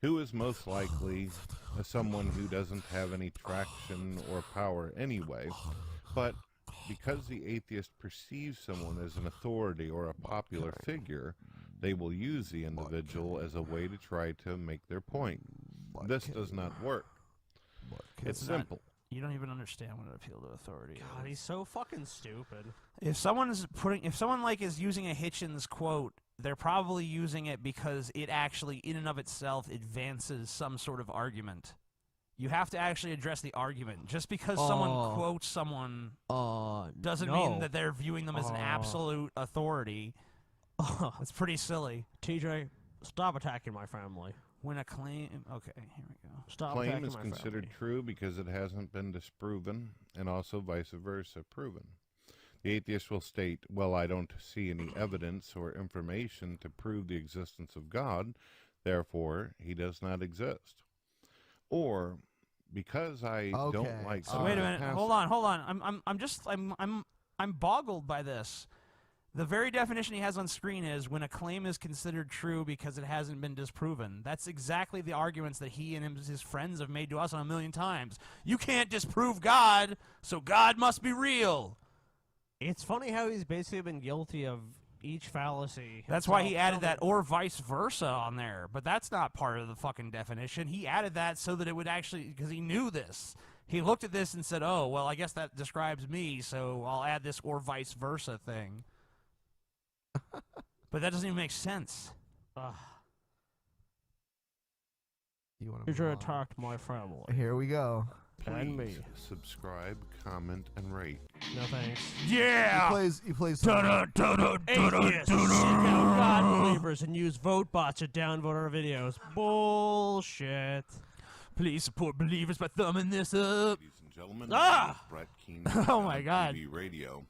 Who is most likely someone who doesn't have any traction or power anyway, but because the atheist perceives someone as an authority or a popular figure, they will use the individual as a way to try to make their point. This does not work. It's It's not- simple. You don't even understand what an appeal to authority God, is. he's so fucking stupid. If someone like is using a Hitchens quote, they're probably using it because it actually, in and of itself, advances some sort of argument. You have to actually address the argument. Just because someone quotes someone doesn't mean that they're viewing them as an absolute authority. It's pretty silly. TJ, stop attacking my family. When a claim... Okay, here we go. Stop Claim attacking is my considered family. true because it hasn't been disproven, and also vice versa proven. The atheist will state, well, I don't see any evidence or information to prove the existence of God, therefore he does not exist. Or, because I don't like So some wait of a the minute. passage- Hold on. I'm boggled by this. The very definition he has on screen is when a claim is considered true because it hasn't been disproven. That's exactly the arguments that he and his friends have made to us on a million times. You can't disprove God, so God must be real. It's funny how he's basically been guilty of each fallacy. That's why he himself. added that or vice versa on there. But that's not part of the fucking definition. He added that so that it would actually, because he knew this. He looked at this and said, oh, well, I guess that describes me, so I'll add this or vice versa thing. But that doesn't even make sense. You want You should have talked to my family. Here we go. And me. Please subscribe, comment, and rate. No thanks. Yeah! He plays some, Atheists, seek out God believers and use vote bots to downvote our videos. Bullshit. Please support believers by thumbing this up. Ladies and gentlemen, Ah! this is Brett Keane Oh on my God. TV Radio.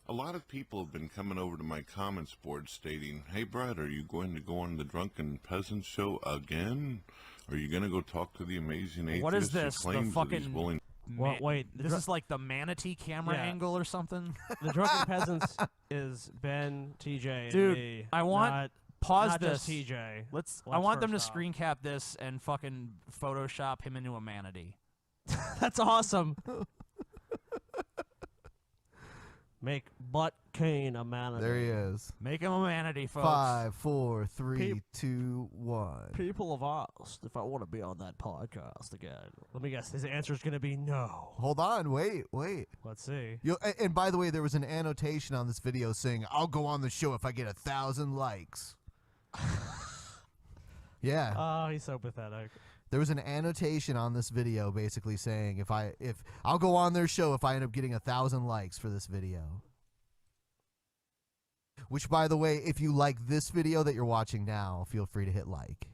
A lot of people have been coming over to my comments board stating, hey Brett, are you going to go on the Drunken Peasants show again? Are you going to go talk to the amazing atheist What is who this? The claims that he's fucking... willing? Well, wait. This is like the manatee camera Yeah. angle or something? The Drunken Peasants is Ben, TJ, and Dude, me. I want... Not, Pause not this. just TJ. I want them to first off. screen cap this and fucking Photoshop him into a manatee. That's awesome. Make Butt Keane a manatee. There he is. Make him a manatee, folks. 5, 4, 3, 2, 1. People have asked if I want to be on that podcast again. Let me guess. His answer is going to be no. Hold on. Wait. Let's see. And by the way, there was an annotation on this video saying, "I'll go on the show if I get 1,000 likes." Yeah. Oh, he's so pathetic. There was an annotation on this video basically saying if I'll go on their show if I end up getting 1,000 likes for this video. Which, by the way, if you like this video that you're watching now, feel free to hit like.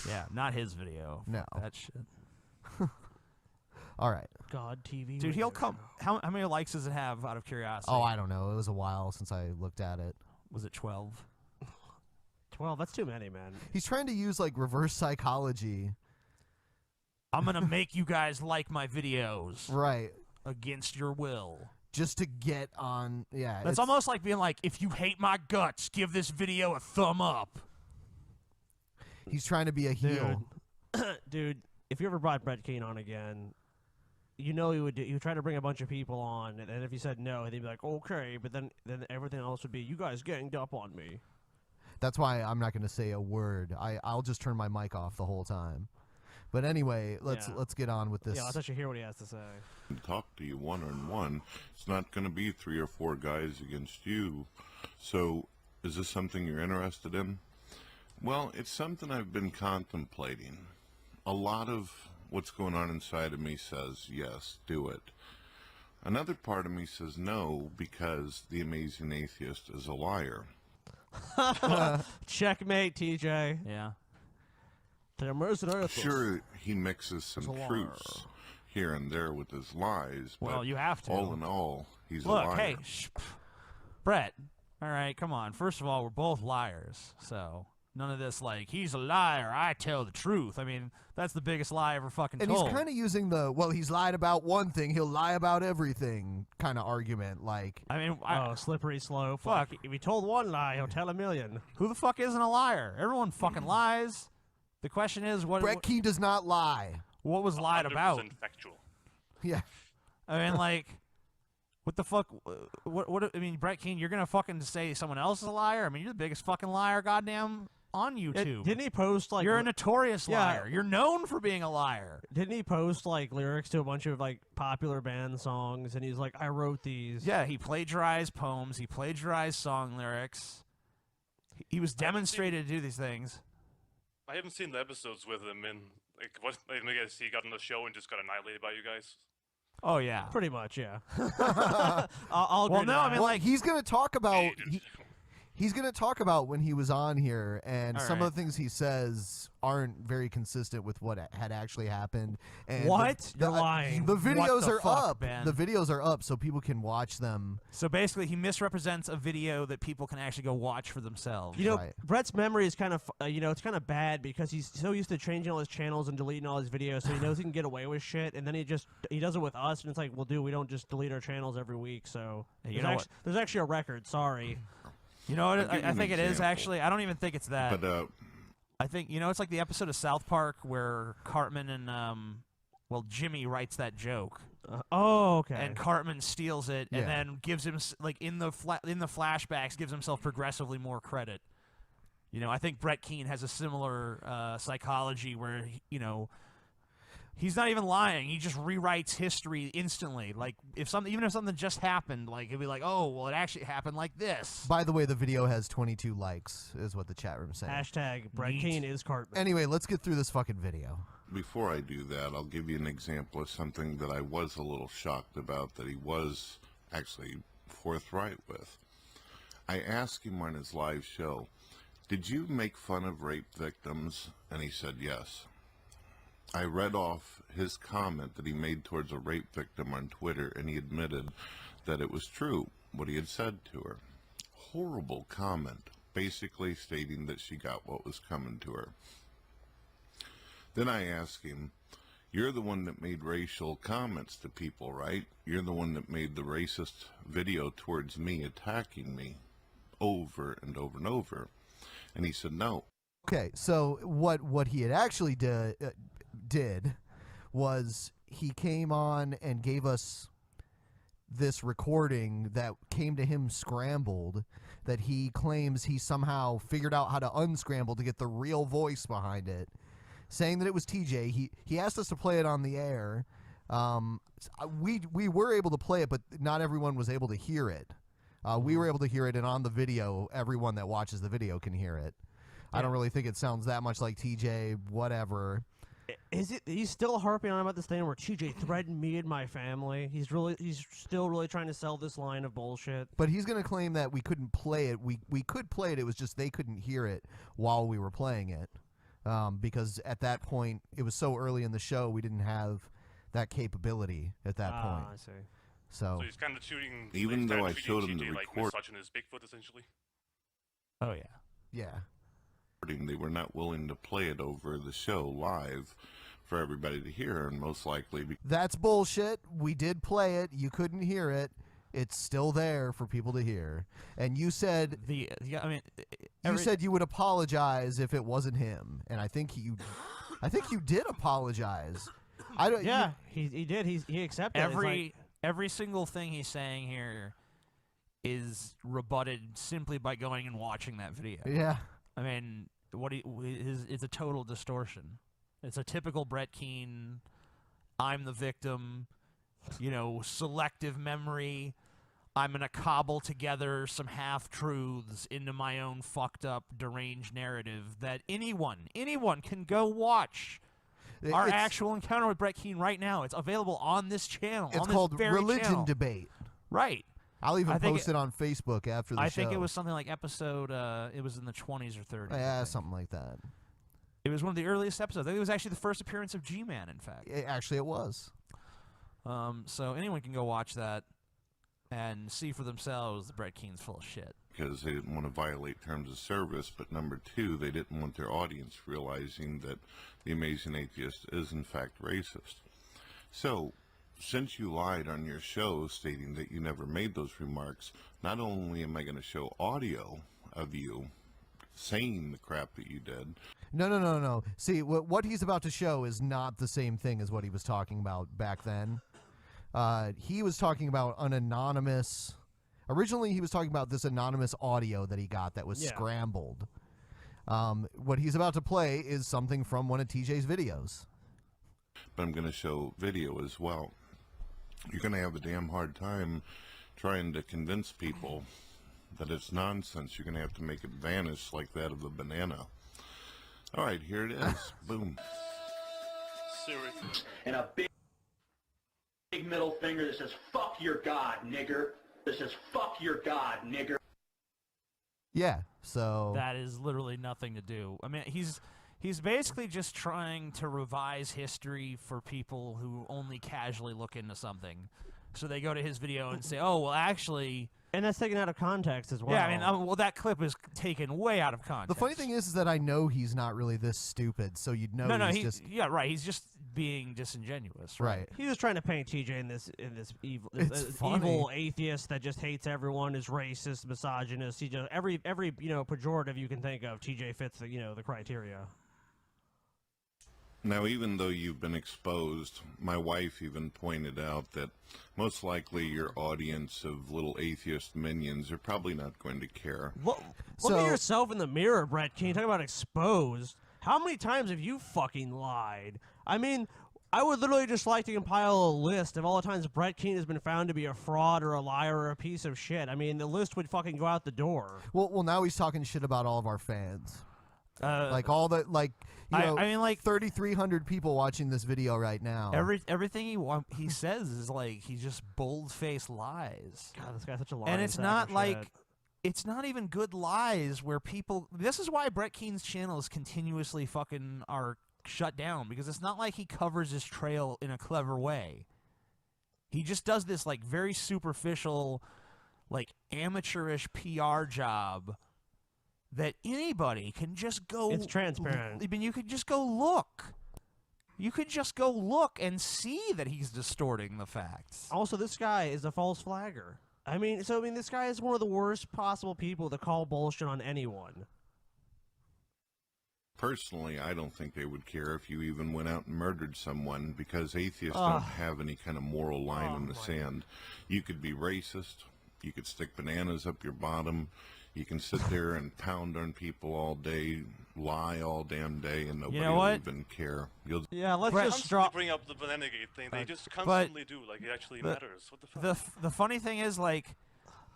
Yeah, not his video. No. That shit. All right. God TV. Dude, he'll radio come. show. How many likes does it have, out of curiosity? Oh, I don't know. It was a while since I looked at it. Was it 12? 12. That's too many, man. He's trying to use like reverse psychology. I'm gonna make you guys like my videos. Right. Against your will. Just to get on. Yeah. That's almost like being like, if you hate my guts, give this video a thumb up. He's trying to be a heel. Dude, if you ever brought Brett Keane on again, you know he would try to bring a bunch of people on, and if you said no, they'd be like, okay, but then everything else would be, you guys ganged up on me. That's why I'm not going to say a word. I'll just turn my mic off the whole time. But anyway, let's get on with this. Yeah, let's actually hear what he has to say. Talk to you one-on-one. It's not going to be 3 or 4 guys against you. So, is this something you're interested in? Well, it's something I've been contemplating. A lot of what's going on inside of me says, yes, do it. Another part of me says no, because the amazing atheist is a liar. Checkmate, TJ. Yeah. The amazing atheist. Sure, he mixes some He's a liar. truths here and there with his lies, Well, but you have to. all in all, he's Look, a liar. hey, Brett. All right, come on. First of all, we're both liars, so none of this like, he's a liar, I tell the truth. I mean, that's the biggest lie ever fucking And told. he's kind of using the, well, he's lied about one thing, he'll lie about everything kind of argument. Like, I mean, slippery slope. Fuck. If he told one lie, he'll tell a million. Who the fuck isn't a liar? Everyone fucking lies. The question is, Brett Keane does not lie. What was lied about? Factual. Yeah. I mean, like, what the fuck? What? I mean, Brett Keane, you're gonna fucking say someone else is a liar? I mean, you're the biggest fucking liar, goddamn, on YouTube. Didn't he post like? You're a notorious Yeah. liar. You're known for being a liar. Didn't he post like lyrics to a bunch of like popular band songs? And he's like, I wrote these. Yeah, he plagiarized poems. He plagiarized song lyrics. He was demonstrated to do these things. I haven't seen the episodes with him, and like, what? I guess he got on the show and just got annihilated by you guys. Oh yeah, pretty much. Yeah. I'll agree well, to no, that. I mean, like, he's going to talk about he's going to talk about when he was on here, and All some right. of the things he says aren't very consistent with what had actually happened. And What? You're lying. The What videos the are fuck, up. Ben? The videos are up, so people can watch them. So basically, he misrepresents a video that people can actually go watch for themselves. You know, Brett's memory is kind of, it's kind of bad because he's so used to changing all his channels and deleting all his videos, so he knows he can get away with shit, and then he does it with us, and it's like, well, dude, we don't just delete our channels every week, so Hey, you know what? there's actually a record. Sorry. You know what? I'll give you I an think it is example. actually. I don't even think it's that. But I think it's like the episode of South Park where Cartman and Jimmy writes that joke. Oh, okay. And Cartman steals it and Yeah. then gives him like in the flashbacks gives himself progressively more credit. I think Brett Keane has a similar psychology where he's not even lying. He just rewrites history instantly. Like even if something just happened, like he'd be like, "Oh, well, it actually happened like this." By the way, the video has 22 likes, is what the chat room is saying. Hashtag Brett Neat. Keane is Cartman. Anyway, let's get through this fucking video. before I do that, I'll give you an example of something that I was a little shocked about that he was actually forthright with. I asked him on his live show, "Did you make fun of rape victims?" And he said yes. I read off his comment that he made towards a rape victim on Twitter, and he admitted that it was true, what he had said to her. Horrible comment, basically stating that she got what was coming to her. Then I asked him, "You're the one that made racial comments to people, right? You're the one that made the racist video towards me, attacking me over and over and over." And he said no. Okay, so what he had actually did was he came on and gave us this recording that came to him scrambled, that he claims he somehow figured out how to unscramble to get the real voice behind it, saying that it was TJ. He asked us to play it on the air. We were able to play it, but not everyone was able to hear it. We were able to hear it, and on the video, everyone that watches the video can hear it. Yeah. I don't really think it sounds that much like TJ, whatever. Is it? He's still harping on about this thing where TJ threatened me and my family. He's still really trying to sell this line of bullshit. But he's going to claim that we couldn't play it. We could play it. It was just they couldn't hear it while we were playing it, because at that point it was so early in the show we didn't have that capability at that point. I see. So he's kind of shooting. Even though I showed him the like record, misogyny is Bigfoot essentially. Oh yeah. Yeah. They were not willing to play it over the show live for everybody to hear, and most likely that's bullshit. We did play it. You couldn't hear it. It's still there for people to hear. And you said you said you would apologize if it wasn't him, and I think you did apologize. He did. He accepted every single thing he's saying here is rebutted simply by going and watching that video. Yeah. I mean, it's a total distortion. It's a typical Brett Keane, I'm the victim, selective memory. I'm going to cobble together some half-truths into my own fucked up, deranged narrative that anyone can go watch. Our actual encounter with Brett Keane right now. It's available on this channel. It's called Religion Debate. Right. I'll even post it on Facebook after the show. I think it was something like episode, it was in the 20s or 30s. Yeah, something like that. It was one of the earliest episodes. I think it was actually the first appearance of G-Man, in fact. Actually, it was. So anyone can go watch that and see for themselves that Brett Keane's full of shit. Because they didn't want to violate terms of service, but number two, they didn't want their audience realizing that the Amazing Atheist is in fact racist. So, since you lied on your show stating that you never made those remarks, not only am I going to show audio of you saying the crap that you did. No. See, what he's about to show is not the same thing as what he was talking about back then. He was talking about an anonymous... Originally, he was talking about this anonymous audio that he got that was scrambled. What he's about to play is something from one of TJ's videos. But I'm going to show video as well. You're going to have a damn hard time trying to convince people that it's nonsense. You're going to have to make it vanish like that of a banana. All right, here it is. Boom. Seriously. And a big middle finger that says, "Fuck your God, nigger." That says, "Fuck your God, nigger." Yeah, so... That is literally nothing to do. I mean, he's basically just trying to revise history for people who only casually look into something. So they go to his video and say, oh, well, actually... And that's taken out of context as well. Yeah, I mean, well, that clip is taken way out of context. The funny thing is that I know he's not really this stupid, so you'd know he's just... Yeah, right. He's just being disingenuous. Right. He's just trying to paint TJ in this evil, evil atheist that just hates everyone, is racist, misogynist. He just every pejorative you can think of, TJ fits the criteria. Now, even though you've been exposed, my wife even pointed out that most likely your audience of little atheist minions are probably not going to care. Look at yourself in the mirror, Brett Keane. Talk about exposed. How many times have you fucking lied? I mean, I would literally just like to compile a list of all the times Brett Keane has been found to be a fraud or a liar or a piece of shit. I mean, the list would fucking go out the door. Well, now he's talking shit about all of our fans. Like all the I mean, like 3,300 people watching this video right now. Everything he says is like he just bold-faced lies. God, this guy's such a liar. And it's not like it's not even good lies where people. This is why Brett Keane's channels continuously fucking are shut down, because it's not like he covers his trail in a clever way. He just does this like very superficial, like amateurish PR job that anybody can just go... It's transparent. I mean, you could just go look. You could just go look and see that he's distorting the facts. Also, this guy is a false flagger. I mean, this guy is one of the worst possible people to call bullshit on anyone. Personally, I don't think they would care if you even went out and murdered someone, because atheists don't have any kind of moral line in the sand. You could be racist. You could stick bananas up your bottom. You can sit there and pound on people all day, lie all damn day, and nobody will even care. Yeah, let's They just constantly drop. bring up the banana gate thing. They just constantly do, like it actually matters. What the fuck? The funny thing is, like,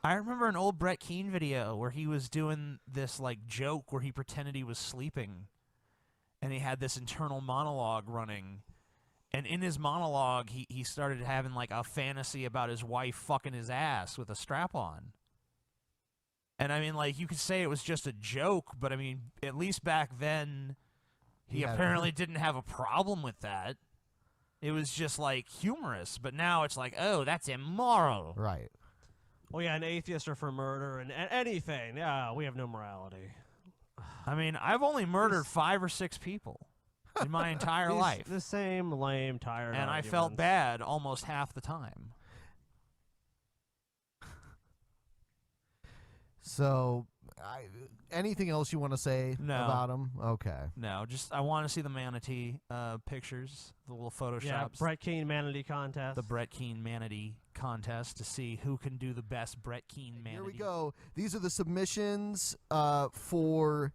I remember an old Brett Keane video where he was doing this like joke where he pretended he was sleeping, and he had this internal monologue running. And in his monologue, he started having like a fantasy about his wife fucking his ass with a strap on. And I mean, like, you could say it was just a joke, but I mean, at least back then, he apparently didn't have a problem with that. It was just like humorous. But now it's like, oh, that's immoral. Right. Well, yeah, an atheist are for murder and anything. Yeah, we have no morality. I mean, I've only murdered 5 or 6 people in my entire life. The same lame, tired And I arguments. felt bad almost half the time. So, anything else you want to say about him? Okay. No, just I want to see the manatee pictures, the little photoshops. Yeah, Brett Keane Manatee Contest. The Brett Keane Manatee Contest to see who can do the best Brett Keane Manatee. Here we go. These are the submissions for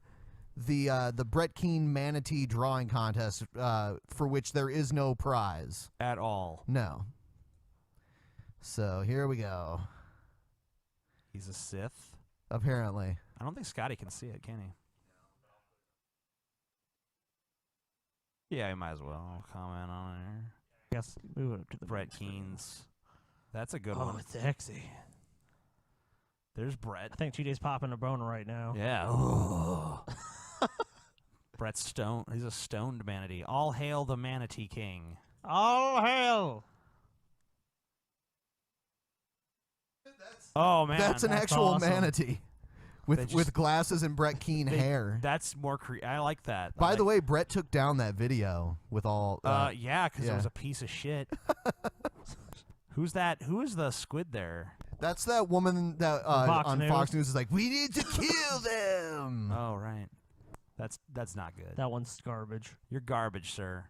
the Brett Keane Manatee Drawing Contest, for which there is no prize. At all. No. So, here we go. He's a Sith. Apparently. I don't think Scotty can see it, can he? Yeah, he might as well comment on it here. Yes, move it up to the Brett Keane's. That's a good Oh, one. it's sexy. There's Brett. I think TJ's popping a boner right now. Yeah. Ooh. Brett Stone. He's a stoned manatee. All hail the Manatee King. All hail! Oh man, That's an actual awesome. manatee with glasses and Brett Keane hair. That's more I like that. By the way, Brett took down that video with all. Yeah, because it was a piece of shit. Who's that? Who is the squid there? That's that woman that on Fox News is like, we need to kill them. Oh right, that's not good. That one's garbage. You're garbage, sir.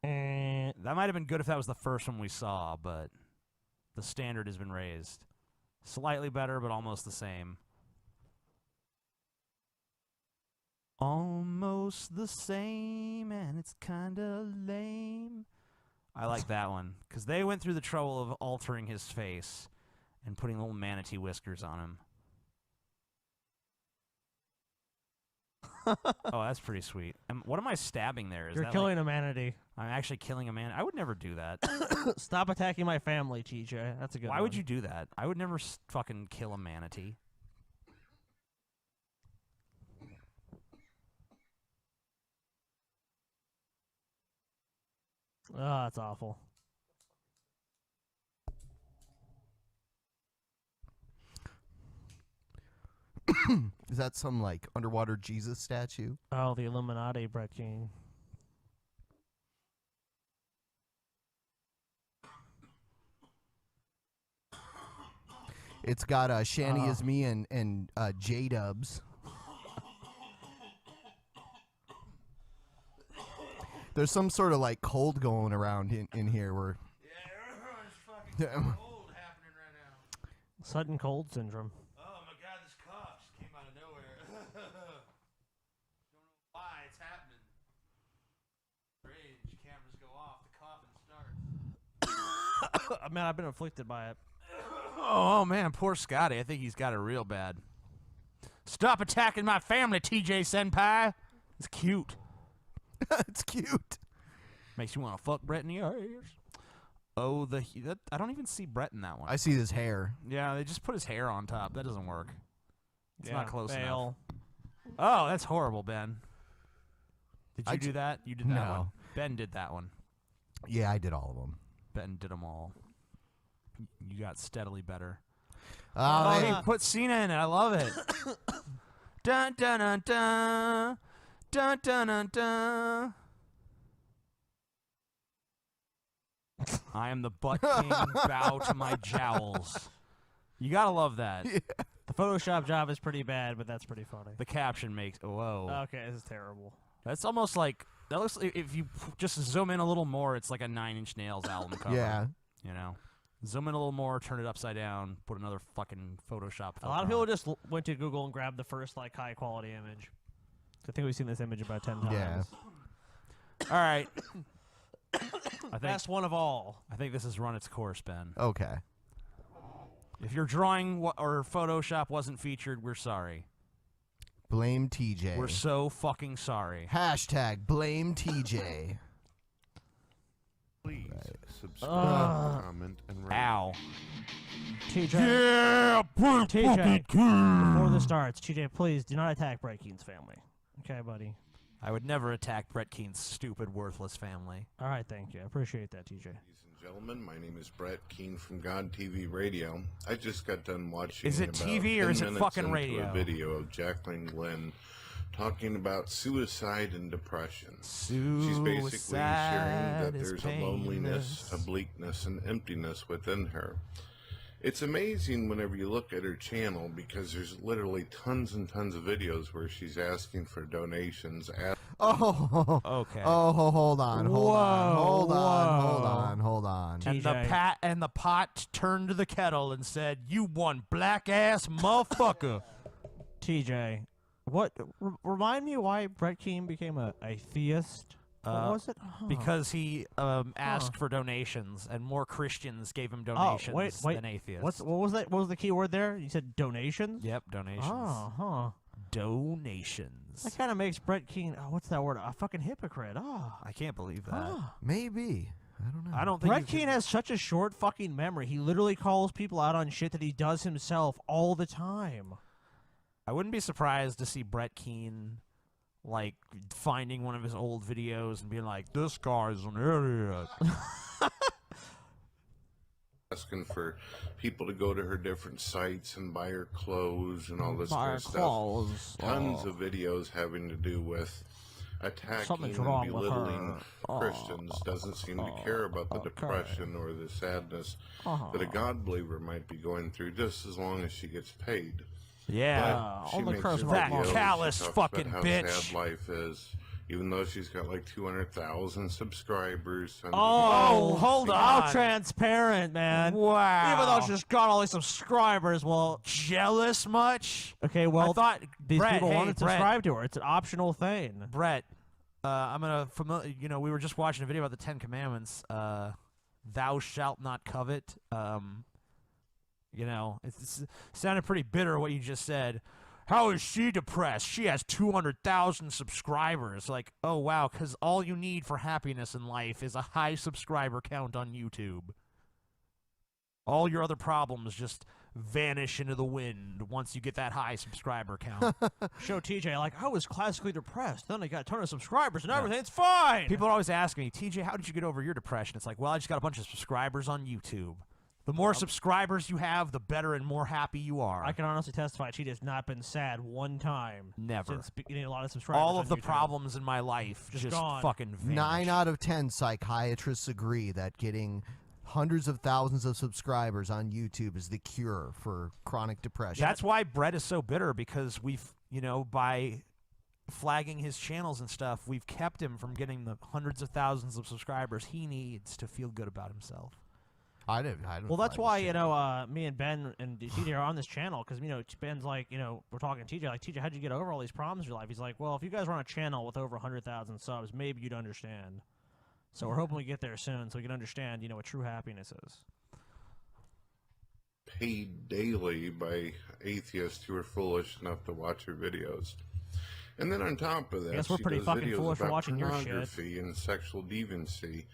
That might have been good if that was the first one we saw, but the standard has been raised. Slightly better, but almost the same. Almost the same, and it's kinda lame. I like that one, because they went through the trouble of altering his face and putting little manatee whiskers on him. Oh, that's pretty sweet. What am I stabbing there? Is You're that killing like, a manatee. I'm actually killing a man. I would never do that. Stop attacking my family, TJ. That's a good one. Why would you do that? I would never fucking kill a manatee. Oh, that's awful. Is that some like underwater Jesus statue? Oh, the Illuminati, Brett Keane. It's got Shanny is me and J-Dubs. There's some sort of like cold going around in here where. Yeah, everyone's fucking cold happening right now. Sudden cold syndrome. Oh my god, this cough just came out of nowhere. Don't know why it's happening. Strange. Cameras go off, the coughing starts. Man, I've been afflicted by it. Oh man, poor Scotty. I think he's got it real bad. Stop attacking my family, TJ Senpai. It's cute. It's cute. Makes you want to fuck Brett in the ears. Oh, I don't even see Brett in that one. I see his hair. Yeah, they just put his hair on top. That doesn't work. It's Yeah, not close fail. enough. Oh, that's horrible, Ben. Did you do that? You did that No. one. Ben did that one. Yeah, I did all of them. Ben did them all. You got steadily better. Oh, He put Cena in it. I love it. Dun dun dun dun. Dun dun dun dun. I am the butt king. Bow to my jowls. You gotta love that. Yeah. The Photoshop job is pretty bad, but that's pretty funny. The caption makes whoa. Okay, this is terrible. That's almost like that looks like if you just zoom in a little more, it's like a Nine Inch Nails album cover. Yeah. You know, zoom in a little more, turn it upside down, put another fucking Photoshop. A lot of filter people on. just went to Google and grabbed the first like high quality image. I think we've seen this image about 10 times. Yeah. All right. I think Best one of all. I think this has run its course, Ben. Okay. If your drawing or Photoshop wasn't featured, we're sorry. Blame TJ. We're so fucking sorry. Hashtag blame TJ. Please subscribe, comment, and rate. Ow. TJ. Yeah, TJ. Keane. Before this starts, TJ, please do not attack Brett Keane's family. Okay, buddy. I would never attack Brett Keane's stupid, worthless family. All right, thank you. I appreciate that, TJ. Ladies and gentlemen, my name is Brett Keane from God TV Radio. I just got done watching. Is it about TV or 10 is it minutes fucking into radio? A video of Jacqueline Glenn talking about suicide and depression. She's basically sharing that there's a loneliness, a bleakness, and emptiness within her. It's amazing whenever you look at her channel because there's literally tons and tons of videos where she's asking for donations. Oh, okay. Oh, hold on, hold on, hold on, Whoa. hold on, hold on. And the pot turned to the kettle and said, "You one black ass motherfucker." TJ, remind me why Brett Keane became a theist? What was it? Because he asked for donations, and more Christians gave him Oh, donations wait. than atheists. What was that? What was the key word there? You said donations? Yep, donations. Oh, huh. Donations. That kind of makes Brett Keane, what's that word? A fucking hypocrite. Oh. I can't believe that. Maybe. I don't know. I don't think Brett Keane has such a short fucking memory. He literally calls people out on shit that he does himself all the time. I wouldn't be surprised to see Brett Keane, like, finding one of his old videos and being like, "This guy's an idiot." Asking for people to go to her different sites and buy her clothes and all this Buy kind her of stuff. clothes. Tons of videos having to do with attacking Something's and wrong with belittling her. Christians. Doesn't seem to care about the depression or the sadness that a God believer might be going through, just as long as she gets paid. Yeah. But she all the makes curse her words. That videos, she callous talks fucking about how bitch. sad life is. Even though she's got like 200,000 subscribers. Oh, hold How on. transparent, man. Wow. Even though she's got all these subscribers, well, Jealous much? okay, well, I thought these Brett, people hey, want to Brett, subscribe to her. It's an optional thing. Brett, I'm gonna we were just watching a video about the 10 Commandments. Thou shalt not covet. It sounded pretty bitter what you just said. How is she depressed? She has 200,000 subscribers. Like, oh wow, because all you need for happiness in life is a high subscriber count on YouTube. All your other problems just vanish into the wind once you get that high subscriber count. Show TJ, like, I was classically depressed. Then I got a ton of subscribers and everything's fine. People are always asking me, TJ, how did you get over your depression? It's like, well, I just got a bunch of subscribers on YouTube. The more subscribers you have, the better and more happy you are. I can honestly testify she has not been sad one time. Never. Since getting a lot of subscribers. All on of the YouTube. problems in my life just gone. fucking vanish. 9 out of 10 psychiatrists agree that getting hundreds of thousands of subscribers on YouTube is the cure for chronic depression. That's why Brett is so bitter, because we've, by flagging his channels and stuff, we've kept him from getting the hundreds of thousands of subscribers he needs to feel good about himself. I don't Well, that's find why, this me and Ben and TJ are on this channel because, Ben's like, we're talking to TJ, like, TJ, how'd you get over all these problems in your life? He's like, well, if you guys were on a channel with over 100,000 subs, maybe you'd understand. So we're hoping we get there soon so we can understand, what true happiness is. Paid daily by atheists who are foolish enough to watch her videos. And then on top of that, guess we're she pretty does fucking videos foolish for about watching your shit. pornography and sexual deviancy,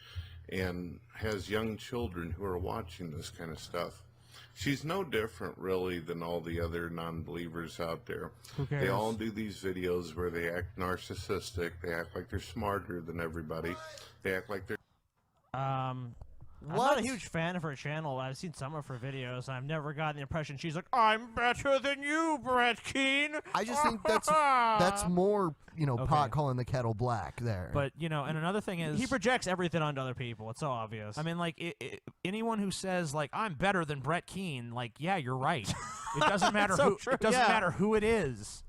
and has young children who are watching this kind of stuff. She's no different, really, than all the other non-believers out there. Who cares? They all do these videos where they act narcissistic. They act like they're smarter than everybody. They act like they're... I'm not a huge fan of her channel. I've seen some of her videos, and I've never gotten the impression she's like, I'm better than you, Brett Keane. I just think that's more, pot calling the kettle black there. But, and another thing is... He projects everything onto other people. It's so obvious. I mean, like, anyone who says, like, I'm better than Brett Keane, like, yeah, you're right. It doesn't matter So who. true, It doesn't yeah. matter who it is.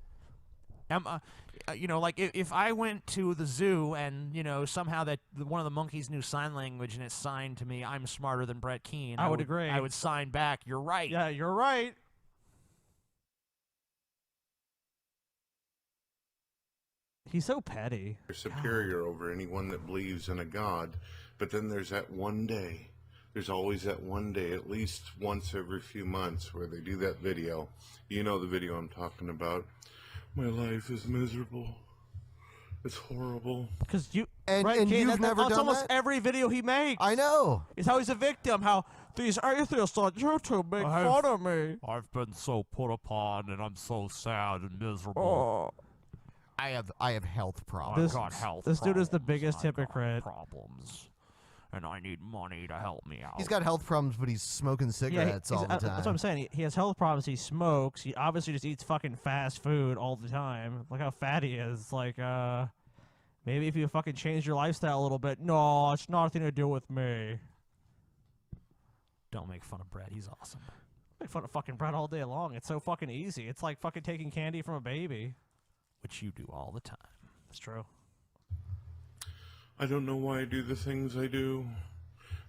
you know, like if I went to the zoo and you know somehow that one of the monkeys knew sign language and it signed to me, I'm smarter than Brett Keane. I would agree. I would sign back. You're right. Yeah, you're right. He's so petty. They're superior over anyone that believes in a God. But then there's that one day. There's always that one day, at least once every few months, where they do that video. You know the video I'm talking about. My life is miserable. It's horrible. Because you And Keane, you've never that's done almost that? every video he makes. I know. It's how he's a victim. How these atheists on YouTube make fun of me. I've been so put upon, and I'm so sad and miserable. Oh. I have health problems. I've got health This dude is the problems. biggest I've got hypocrite. Problems, and I need money to help me out. He's got health problems, but he's smoking cigarettes all the time. That's what I'm saying. He has health problems. He smokes. He obviously just eats fucking fast food all the time. Look how fat he is. Like, maybe if you fucking change your lifestyle a little bit. No, it's nothing to do with me. Don't make fun of Brett. He's awesome. Make fun of fucking Brett all day long. It's so fucking easy. It's like fucking taking candy from a baby. Which you do all the time. That's true. I don't know why I do the things I do.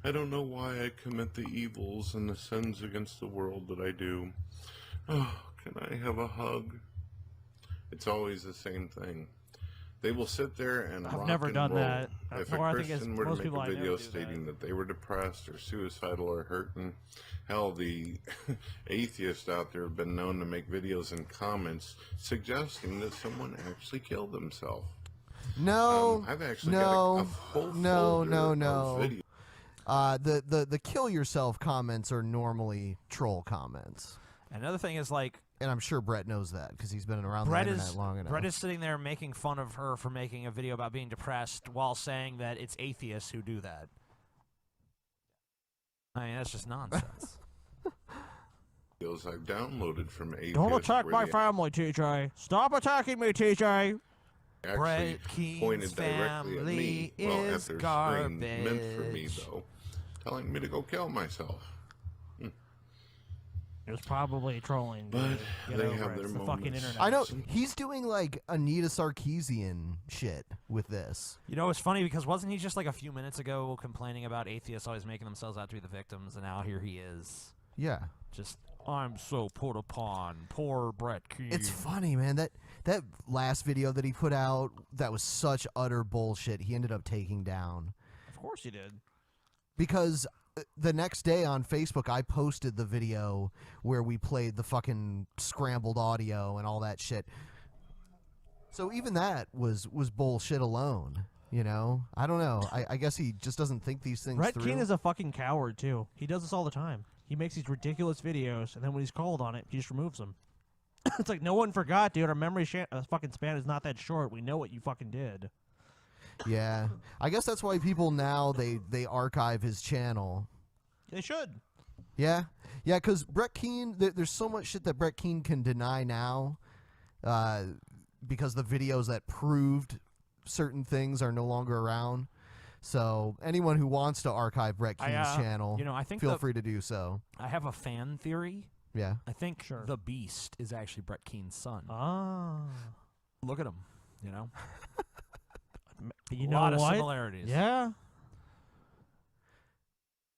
I don't know why I commit the evils and the sins against the world that I do. Oh, can I have a hug? It's always the same thing. They will sit there and I've rock never and done roll. that. If Or a I think it's Christian were to most make people a I know video do that. stating that they were depressed or suicidal or hurting, hell, the atheists out there have been known to make videos and comments suggesting that someone actually killed themselves. No, I've actually no, got a whole folder of videos. The kill yourself comments are normally troll comments. Another thing is like, and I'm sure Brett knows that because he's been around Brett the internet is long enough. Brett is sitting there making fun of her for making a video about being depressed while saying that it's atheists who do that. I mean, that's just nonsense. Videos I've downloaded from atheists. Don't attack where my they family, TJ. Stop attacking me, TJ. actually Brett Keane's pointed directly at me. family Well, is at their screen meant for me, garbage. though, telling me to go kill myself. It was probably trolling. But dude. Get they over have it. their It's the moments. fucking internet. I know he's doing like Anita Sarkeesian shit with this. You know, it's funny because wasn't he just like a few minutes ago complaining about atheists always making themselves out to be the victims, and now here he is. Yeah, Just I'm so put upon. Poor Brett Keane. it's funny, man. That last video that he put out, that was such utter bullshit. He ended up taking down Of course you did. because the next day on Facebook, I posted the video where we played the fucking scrambled audio and all that shit. So even that was bullshit alone. You know, I don't know. I guess he just doesn't think these things Brett through. Keane is a fucking coward too. He does this all the time. He makes these ridiculous videos, and then when he's called on it, he just removes them. It's like no one forgot, dude. Our memory fucking span is not that short. We know what you fucking did. Yeah, I guess that's why people now they archive his channel. They should. Yeah, because Brett Keane, there's so much shit that Brett Keane can deny now, because the videos that proved certain things are no longer around. So anyone who wants to archive Brett Keane's channel, you know, I think feel free to do so. I have a fan theory. Yeah, I think the Beast is actually Brett Keane's son. Ah. Look at him, you know? You a know lot of what? similarities. Yeah.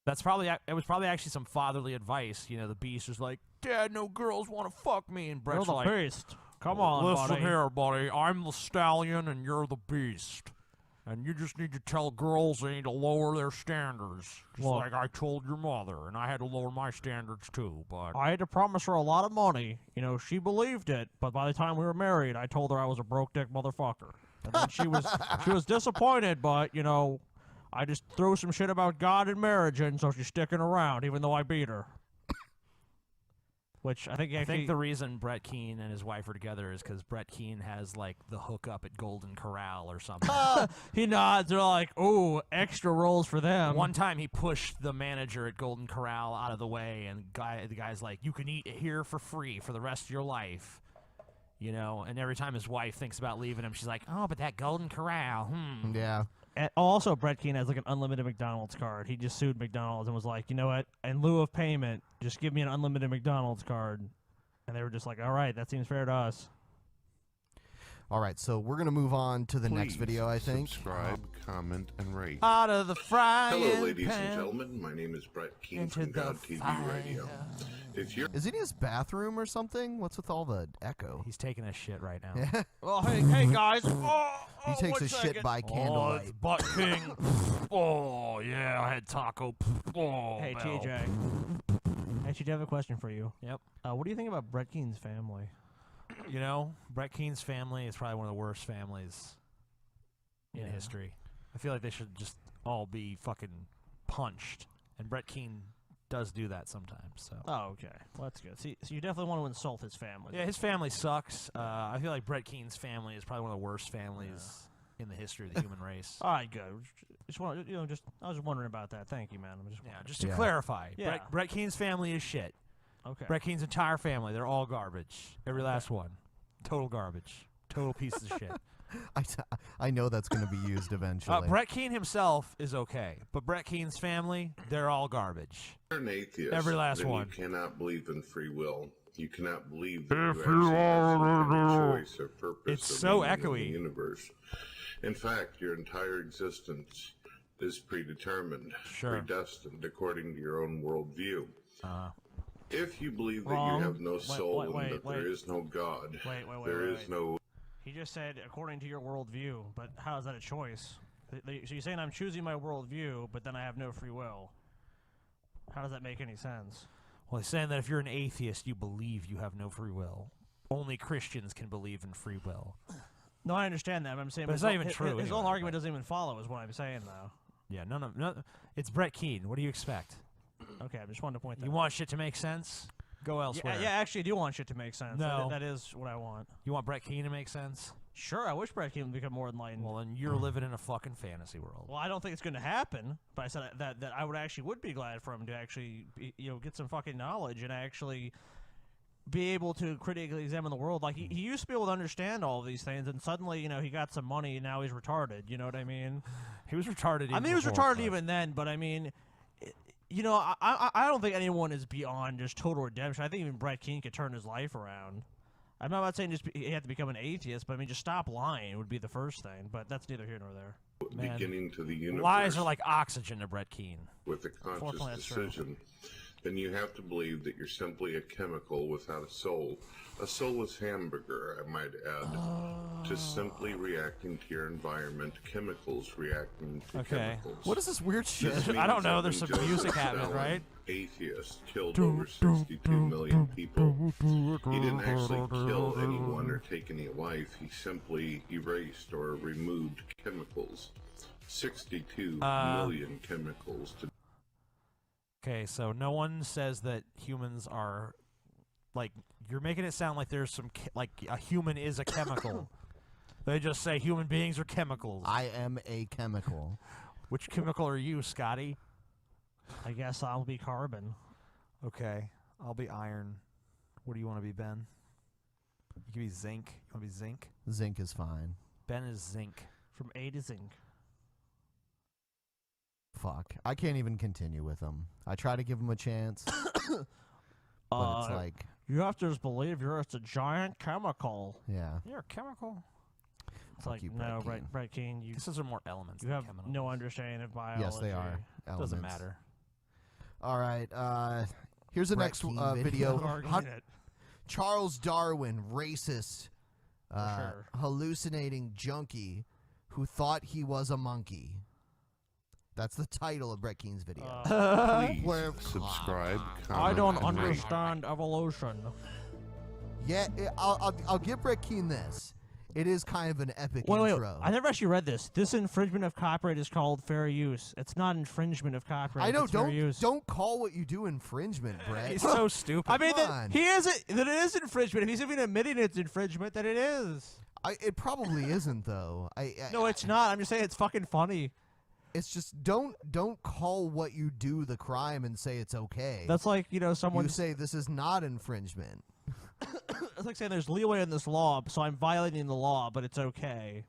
That's probably it was probably actually some fatherly advice. You know, the Beast was like, "Dad, no girls want to fuck me," and Brett's You're the like, Beast. Come on, Listen buddy. here, buddy. I'm the stallion and you're the beast. And you just need to tell girls they need to lower their standards. Just Look. like I told your mother. And I had to lower my standards too, but... I had to promise her a lot of money. You know, she believed it, but by the time we were married, I told her I was a broke dick motherfucker. And then she was disappointed, but you know, I just threw some shit about God and marriage in, so she's sticking around, even though I beat her. Which I think the reason Brett Keane and his wife are together is because Brett Keane has like the hookup at Golden Corral or something. he nods. They're like, "Ooh, extra rolls for them." One time he pushed the manager at Golden Corral out of the way, and the guy's like, "You can eat here for free for the rest of your life." You know, and every time his wife thinks about leaving him, she's like, "Oh, but that Golden Corral, Yeah. And also, Brett Keane has like an unlimited McDonald's card. He just sued McDonald's and was like, "You know what? In lieu of payment, just give me an unlimited McDonald's card." And they were just like, "All right, that seems fair to us." All right, so we're gonna move on to the next Please video, I think. Subscribe, comment, and rate. Out of the frying Hello, ladies pan and gentlemen. My name is Brett Keane into from the God TV Radio. If you're Is he in his bathroom or something? What's with all the echo? He's taking a shit right now. Yeah. Oh, hey guys. He takes a shit by candlelight. it's Butt King. Oh, yeah, I had taco. Oh, Hey, Bell. TJ. Actually, I have a question for you. Yep. What do you think about Brett Keane's family? You know, Brett Keane's family is probably one of the worst families in history. I feel like they should just all be fucking punched. And Brett Keane does do that sometimes. So. Oh, okay. Well, that's good. See, so you definitely want to insult his family. Yeah, his family sucks. I feel like Brett Keane's family is probably one of the worst families in the history of the human race. All right, good. Just want I was just wondering about that. Thank you, man. Just to clarify, Yeah. Brett Keane's family is shit. Okay. Brett Keane's entire family, they're all garbage. Every last one. Total garbage. Total pieces of shit. I know that's going to be used eventually. Brett Keane himself is okay, but Brett Keane's family, they're all garbage. an atheist, Every last then one. you cannot believe in free will. You cannot believe that If you you actually have some are kind of an choice or purpose It's or so meaning in echoey. the universe. In fact, your entire existence is predetermined, predestined according to your own worldview. If you believe that Wrong. you have no Wait, soul wait, and wait, that wait. there is no God, Wait, there is no. He just said according to your worldview, but how is that a choice? So you're saying I'm choosing my worldview, but then I have no free will. How does that make any sense? Well, he's saying that if you're an atheist, you believe you have no free will. Only Christians can believe in free will. No, I understand that, but I'm saying But it's his not whole- even his- true His whole anyway, argument doesn't even follow, is what I'm saying, though. Yeah, no. It's Brett Keane. What do you expect? Okay, I just wanted to point that You out. want shit to make sense? Go elsewhere. Yeah, actually, I do want shit to make sense. No. That is what I want. You want Brett Keane to make sense? Sure, I wish Brett Keane would become more enlightened. Well, then you're living in a fucking fantasy world. Well, I don't think it's going to happen, but I said that I would be glad for him to actually get some fucking knowledge and actually be able to critically examine the world. Like he used to be able to understand all of these things, and suddenly he got some money and now he's retarded. You know what I mean? He was retarded. I mean, he was retarded even then, but I mean, I don't think anyone is beyond just total redemption. I think even Brett Keane could turn his life around. I'm not saying he had to become an atheist, but I mean, just stop lying would be the first thing. But that's neither here nor there. Beginning to the universe. Lies are like oxygen to Brett Keane. With a conscious Unfortunately, that's true. decision, then you have to believe that you're simply a chemical without a soul. A soulless hamburger, I might add. Just simply reacting to your environment, chemicals reacting to chemicals. What is this weird shit? This I don't means know, that there's when some Joseph music happening, Stalin, right? Atheist, killed over 62 million people. He didn't actually kill anyone or take any life. He simply erased or removed chemicals. 62 million chemicals to Okay, so no one says that humans are like you're making it sound like there's some like a human is a chemical. They just say human beings are chemicals. I am a chemical. Which chemical are you, Scotty? I guess I'll be carbon. Okay, I'll be iron. What do you want to be, Ben? You can be zinc. You want to be zinc? Zinc is fine. Ben is zinc. From A to zinc. Fuck. I can't even continue with him. I try to give him a chance, but it's like, You have to just believe you're just a giant chemical. yeah. You're a chemical. It's Fuck like, you, no, Brett Keane. Brett Keane, you These are more elements. you than have chemicals. no understanding of biology. Yes, they are. Doesn't elements. matter. All right. Here's the Brett next Keane video. Don't argue it. Charles Darwin, racist, sure. hallucinating junkie who thought he was a monkey. That's the title of Brett Keane's video. please subscribe, comment, I don't and rate. understand evolution. Yeah, I'll give Brett Keane this. It is kind of an epic Wait, intro. I never actually read this. This infringement of copyright is called fair use. It's not infringement of copyright. I know. It's fair use. Don't call what you do infringement, Brett. He's so stupid. I mean, Come on. that it is infringement. If he's even admitting it's infringement, then it is. It probably isn't though. No, it's not. I'm just saying it's fucking funny. It's just don't call what you do the crime and say it's okay. That's like someone. You say this is not infringement. It's like saying there's leeway in this law, so I'm violating the law, but it's okay.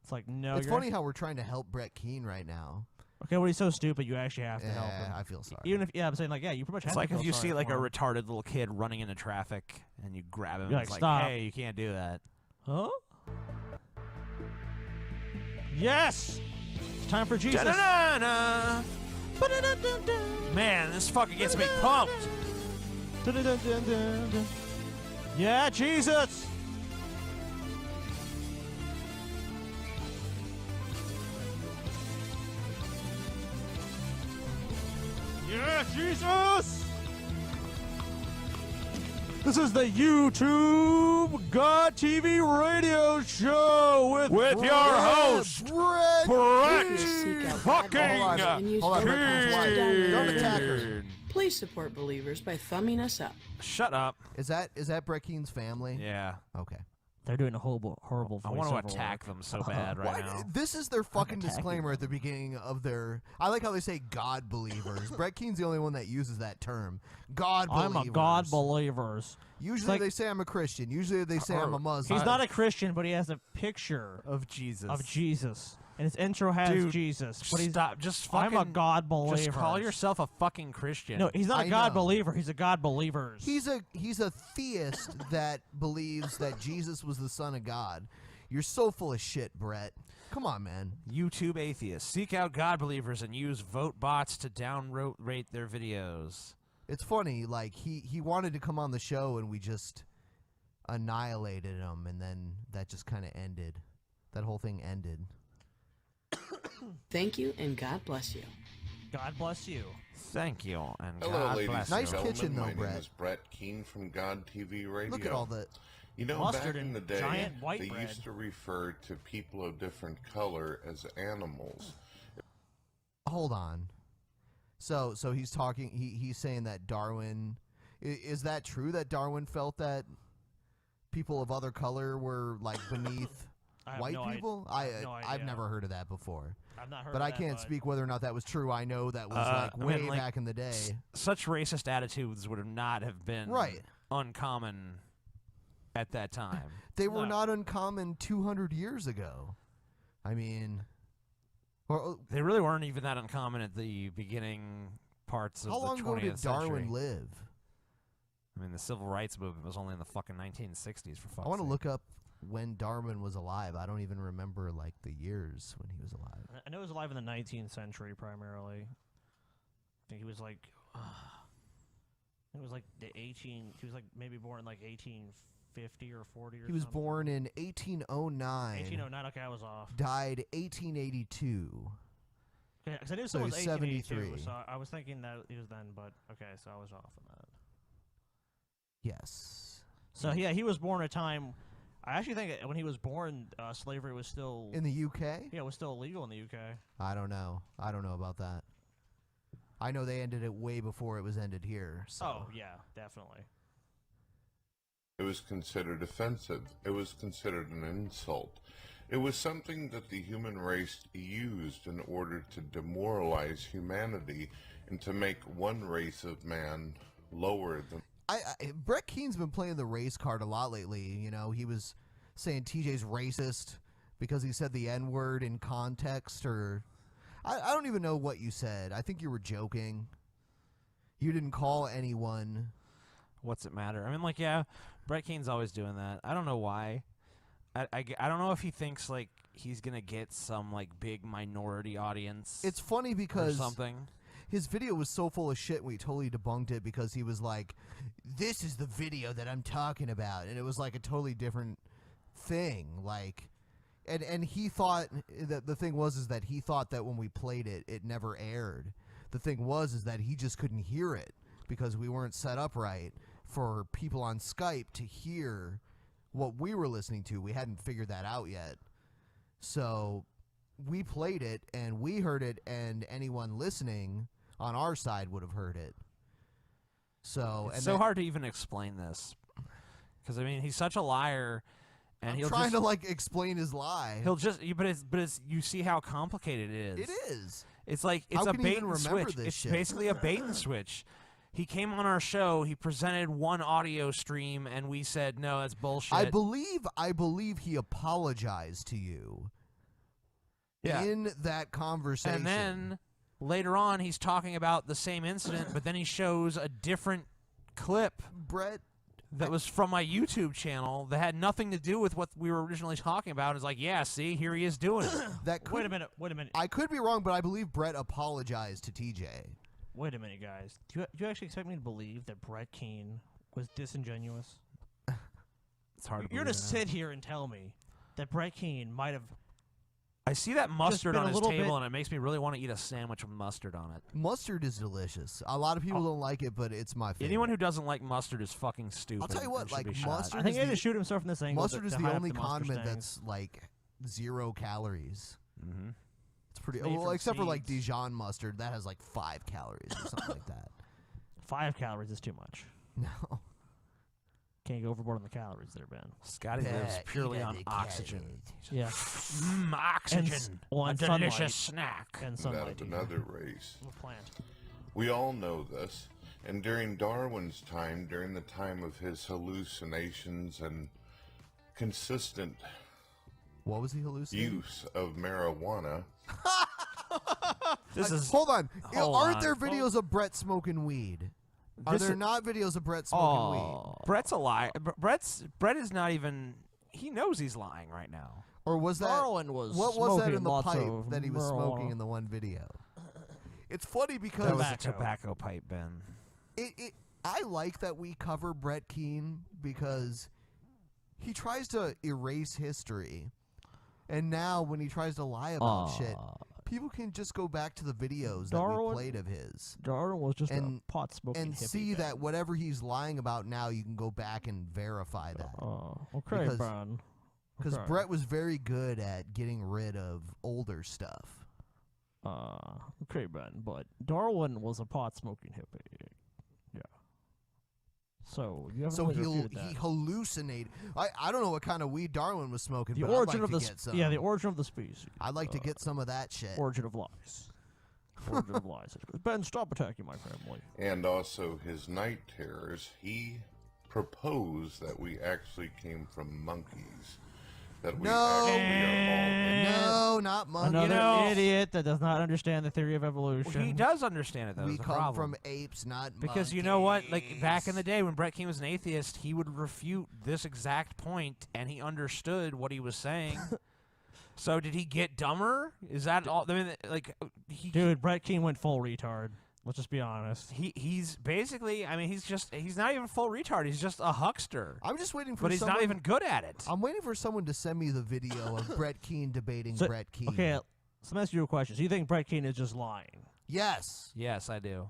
It's like no. It's you're funny how we're trying to help Brett Keane right now. Okay, well he's so stupid. You actually have to help him. I feel sorry. Even if I'm saying like you pretty much. It's have like to if feel you sorry see like a for him. retarded little kid running into traffic and you grab him. You're and like, it's "Stop." Hey, you can't do that. Huh? Yes! It's time for Jesus. Da-da-da-da. Man, this fucking gets me pumped. Yeah, Jesus! Yeah, Jesus! This is the YouTube God TV radio show with your host, Brett fucking Don't attack her. Please support believers by thumbing us up. Shut up. Is that Brett Keane's family? Yeah. Okay. They're doing a horrible voice. I want to attack them so bad right now. This is their fucking disclaimer at the beginning of their. I like how they say God believers. Brett Keane's the only one that uses that term. God believers. I'm a God believers. Usually they say I'm a Christian. Usually they say I'm a Muslim. He's not a Christian, but he has a picture of Jesus. And his intro has Dude, Jesus. But he's stop. Just fucking. I'm a God believer. Just call yourself a fucking Christian. No, he's not a God believer. He's a God believers. He's a theist that believes that Jesus was the Son of God. You're so full of shit, Brett. Come on, man. YouTube atheists. Seek out God believers and use vote bots to downrate their videos. It's funny, like he wanted to come on the show and we just annihilated him, and then that just kind of ended. That whole thing ended. Thank you and God bless you. God bless you. Thank you and Hello, God ladies bless and Nice gentlemen. kitchen, though, My Brett. name is Brett Keane from God TV Radio. Look at all the You know, mustard back in and the day, giant white they bread. used to refer to people of different color as animals. Hold on. So he's talking. He's saying that Darwin. Is that true that Darwin felt that people of other color were like beneath white people? I've never heard of that before. I've not heard but of I that, can't speak whether or not that was true. I know that was like way back in the day. Such racist attitudes would not have been uncommon at that time. They were not uncommon 200 years ago. I mean, they really weren't even that uncommon at the beginning parts of the 20th century. How long ago did Darwin live? I mean, the civil rights movement was only in the fucking 1960s, for fuck's sake. I want to look up when Darwin was alive. I don't even remember like the years when he was alive. I know he was alive in the 19th century primarily. I think he was like, it was like the 18. He was like maybe born in like 1850 or 40 or something. He was born in 1809. 1809. Okay, I was off. Died 1882. Okay, because I knew So someone was he's 1882, 73. so I was thinking that he was then, but okay, so I was off on that. Yes. So yeah, he was born at a time. I actually think when he was born, slavery was still In the UK? Yeah, it was still illegal in the UK. I don't know. I don't know about that. I know they ended it way before it was ended here. So. Oh yeah, definitely. It was considered offensive. It was considered an insult. It was something that the human race used in order to demoralize humanity and to make one race of man lower than... Brett Keane's been playing the race card a lot lately. You know, he was saying TJ's racist because he said the N-word in context, or... I don't even know what you said. I think you were joking. You didn't call anyone... What's it matter? I mean, like, yeah, Brett Keane's always doing that. I don't know why. I don't know if he thinks, like, he's going to get some, like, big minority audience. It's funny because... Or something. His video was so full of shit, we totally debunked it because he was like, this is the video that I'm talking about. And it was like a totally different thing. Like, and he thought, that the thing was is that he thought that when we played it, it never aired. The thing was is that he just couldn't hear it because we weren't set up right for people on Skype to hear what we were listening to. We hadn't figured that out yet. So we played it and we heard it, and anyone listening on our side would have heard it. So It's so hard to even explain this. Because, I mean, he's such a liar. And I'm he'll trying just, to like explain his lie. He'll just, but it's you see how complicated it is. It is. It's like How it's a can you bait even and remember switch. this It's shit? basically a bait and switch. He came on our show. He presented one audio stream, and we said, "No, that's bullshit." I believe he apologized to you. Yeah. In that conversation. And then later on, he's talking about the same incident, but then he shows a different clip. Brett, that was from my YouTube channel that had nothing to do with what we were originally talking about. It's like, yeah, see, here he is doing it. That could, Wait a minute. Wait a minute. I could be wrong, but I believe Brett apologized to TJ. Wait a minute, guys. Do you actually expect me to believe that Brett Keane was disingenuous? It's hard to You're to believe that. sit here and tell me that Brett Keane might have. I see that mustard been on a his little table, bit- and it makes me really want to eat a sandwich with mustard on it. Mustard is delicious. A lot of people don't like it, but it's my favorite. Anyone who doesn't like mustard is fucking stupid. I'll tell you what, and should like be shot. mustard. I think he is had the- to shoot himself from this angle. Mustard is to the hide only the mustard condiment stains. that's like 0 calories. Mm-hmm. It's pretty. Made Well, from except for like seeds. Dijon mustard, that has like 5 calories or something like that. 5 calories is too much. No. Can't go overboard on the calories there, Ben. Scotty lives purely on oxygen. Yeah. Oxygen. And a sunlight. delicious snack. And Out sunlight. of another race. A plant. We all know this, and during Darwin's time, during the time of his hallucinations and consistent What was he hallucinating? use of marijuana, This is. Hold on. Hold Aren't on. there videos of Brett smoking weed? Are This there is- not videos of Brett smoking weed? Oh, Brett's a lie. Brett is not even. He knows he's lying right now. Or was that Darwin was what was that smoking in the lots pipe of that he was smoking marijuana. in the one video? It's funny because That was a tobacco pipe, Ben. I like that we cover Brett Keane because he tries to erase history, and now when he tries to lie about shit, people can just go back to the videos that we Darwin- played of his Darwin was just and a pot smoking and hippie. see Ben. that whatever he's lying about now, you can go back and verify that. Okay, because, Ben. Because Okay. Brett was very good at getting rid of older stuff. Okay, Ben, but Darwin was a pot smoking hippie. Yeah. So you haven't So really refuted he that. hallucinated. I don't know what kind of weed Darwin was smoking. The but origin I'd of like the to get some. yeah, the origin of the species. I'd like to get some of that shit. Origin of lies. Origin of lies. Ben, stop attacking my family. and also his night terrors, he proposed that we actually came from monkeys. That we No. actually are all No, not monkeys. Another idiot that does not understand the theory of evolution. He does understand it, though. We is the come problem. from apes, not Because you know what? Like, back in the day when Brett Keane was an atheist, he would refute this exact point, and he understood what he was saying. So did he get dumber? Is that all? I mean, like, Dude, Brett Keane went full retard. Let's just be honest. He's basically, I mean, he's not even full retard. He's just a huckster. I'm just waiting for But he's someone, not even good at it. I'm waiting for someone to send me the video of Brett Keane debating Brett Keane. Okay, so let me ask you a question. So you think Brett Keane is just lying? Yes. Yes, I do.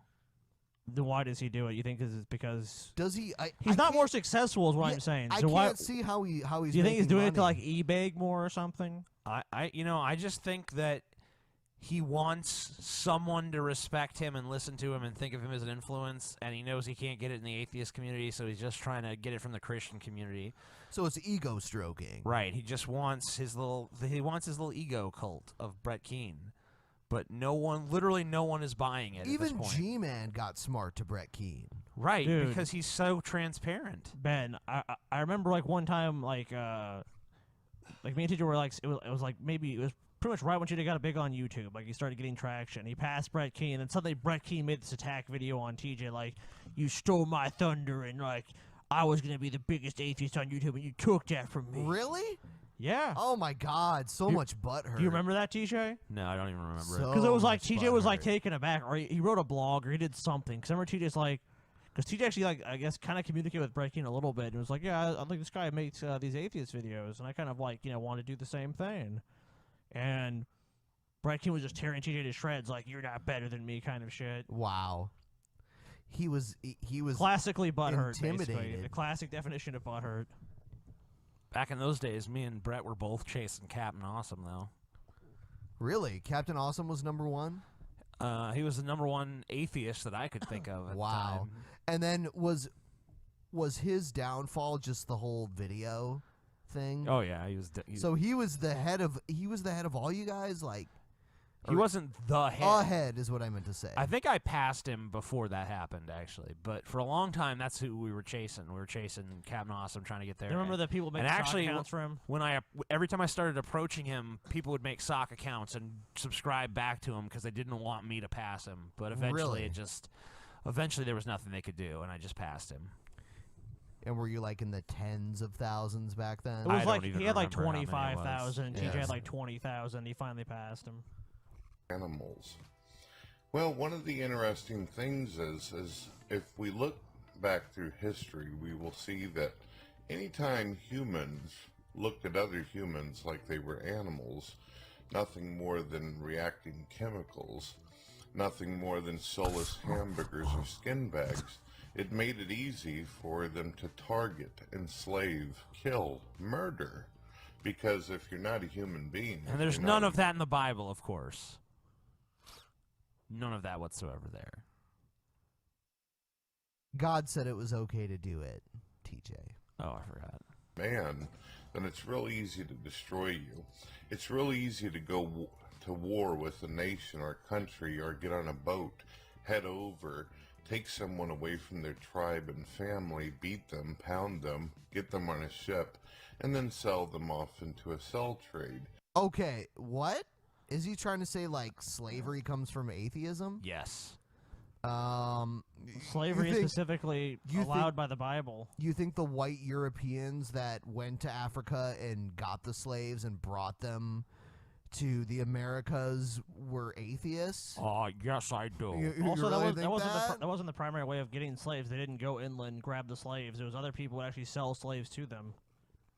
Then why does he do it? You think it's because Does he? he's not more successful, is what I'm saying. I So why? can't see how he's. Do you think he's making doing it to money. like eBay more or something? I just think that he wants someone to respect him and listen to him and think of him as an influence, and he knows he can't get it in the atheist community, so he's just trying to get it from the Christian community. So it's ego stroking. Right. He just wants his little ego cult of Brett Keane. But literally no one is buying it at Even this point. G-Man got smart to Brett Keane. Right, Dude. because he's so transparent. Ben, I remember like one time like me and teacher were like it was like maybe it was pretty much right when she got big on YouTube. Like he started getting traction. He passed Brett Keane, and suddenly Brett Keane made this attack video on TJ like, "You stole my thunder," and like I was gonna be the biggest atheist on YouTube, and you took that from me. Really? Yeah. Oh my God! So much butthurt. Do you remember that, TJ? No, I don't even remember it. Because it was like much TJ was like butthurt. taken aback, or he wrote a blog, or he did something. Because I remember TJ's like, because TJ actually like I guess kind of communicated with Brett Keane a little bit, and was like, yeah, I think this guy makes these atheist videos, and I kind of like want to do the same thing. And Brett Keane was just tearing TJ to shreds, like you're not better than me, kind of shit. Wow. He was Classically butthurt, basically. intimidated. The classic definition of butthurt. Back in those days, me and Brett were both chasing Captain Awesome, though. Really? Captain Awesome was number one? He was the number one atheist that I could think of at the Wow. time. And then was his downfall just the whole video thing? Oh yeah, he was. So he was the head of all you guys, like. He wasn't the head. A head is what I meant to say. I think I passed him before that happened, actually. But for a long time, that's who we were chasing. We were chasing Captain Awesome, trying to get there. You remember that people make and sock actually, accounts for him? when every time I started approaching him, people would make sock accounts and subscribe back to him because they didn't want me to pass him. But eventually, Really? eventually there was nothing they could do, and I just passed him. And were you like in the tens of thousands back then? It was like even he had like remember how many it 25,000. was. TJ Yeah. had like 20,000. He finally passed him. Animals. Well, one of the interesting things is if we look back through history, we will see that anytime humans looked at other humans like they were animals, nothing more than reacting chemicals, nothing more than soulless hamburgers or skin bags, it made it easy for them to target, enslave, kill, murder. Because if you're not a human being... And there's none of that in the Bible, of course. None of that whatsoever there. God said it was okay to do it, TJ. Oh, I forgot. Man, then it's real easy to destroy you. It's real easy to go to war with a nation or country, or get on a boat, head over, take someone away from their tribe and family, beat them, pound them, get them on a ship, and then sell them off into a sell trade. Okay, what? Is he trying to say, like, slavery comes from atheism? Yes. Slavery you is think- specifically you allowed think- by the Bible. You think the white Europeans that went to Africa and got the slaves and brought them to the Americas were atheists? Oh, yes, I do. Also, really that think wasn't the primary way of getting slaves. They didn't go inland, grab the slaves. There was other people who would actually sell slaves to them.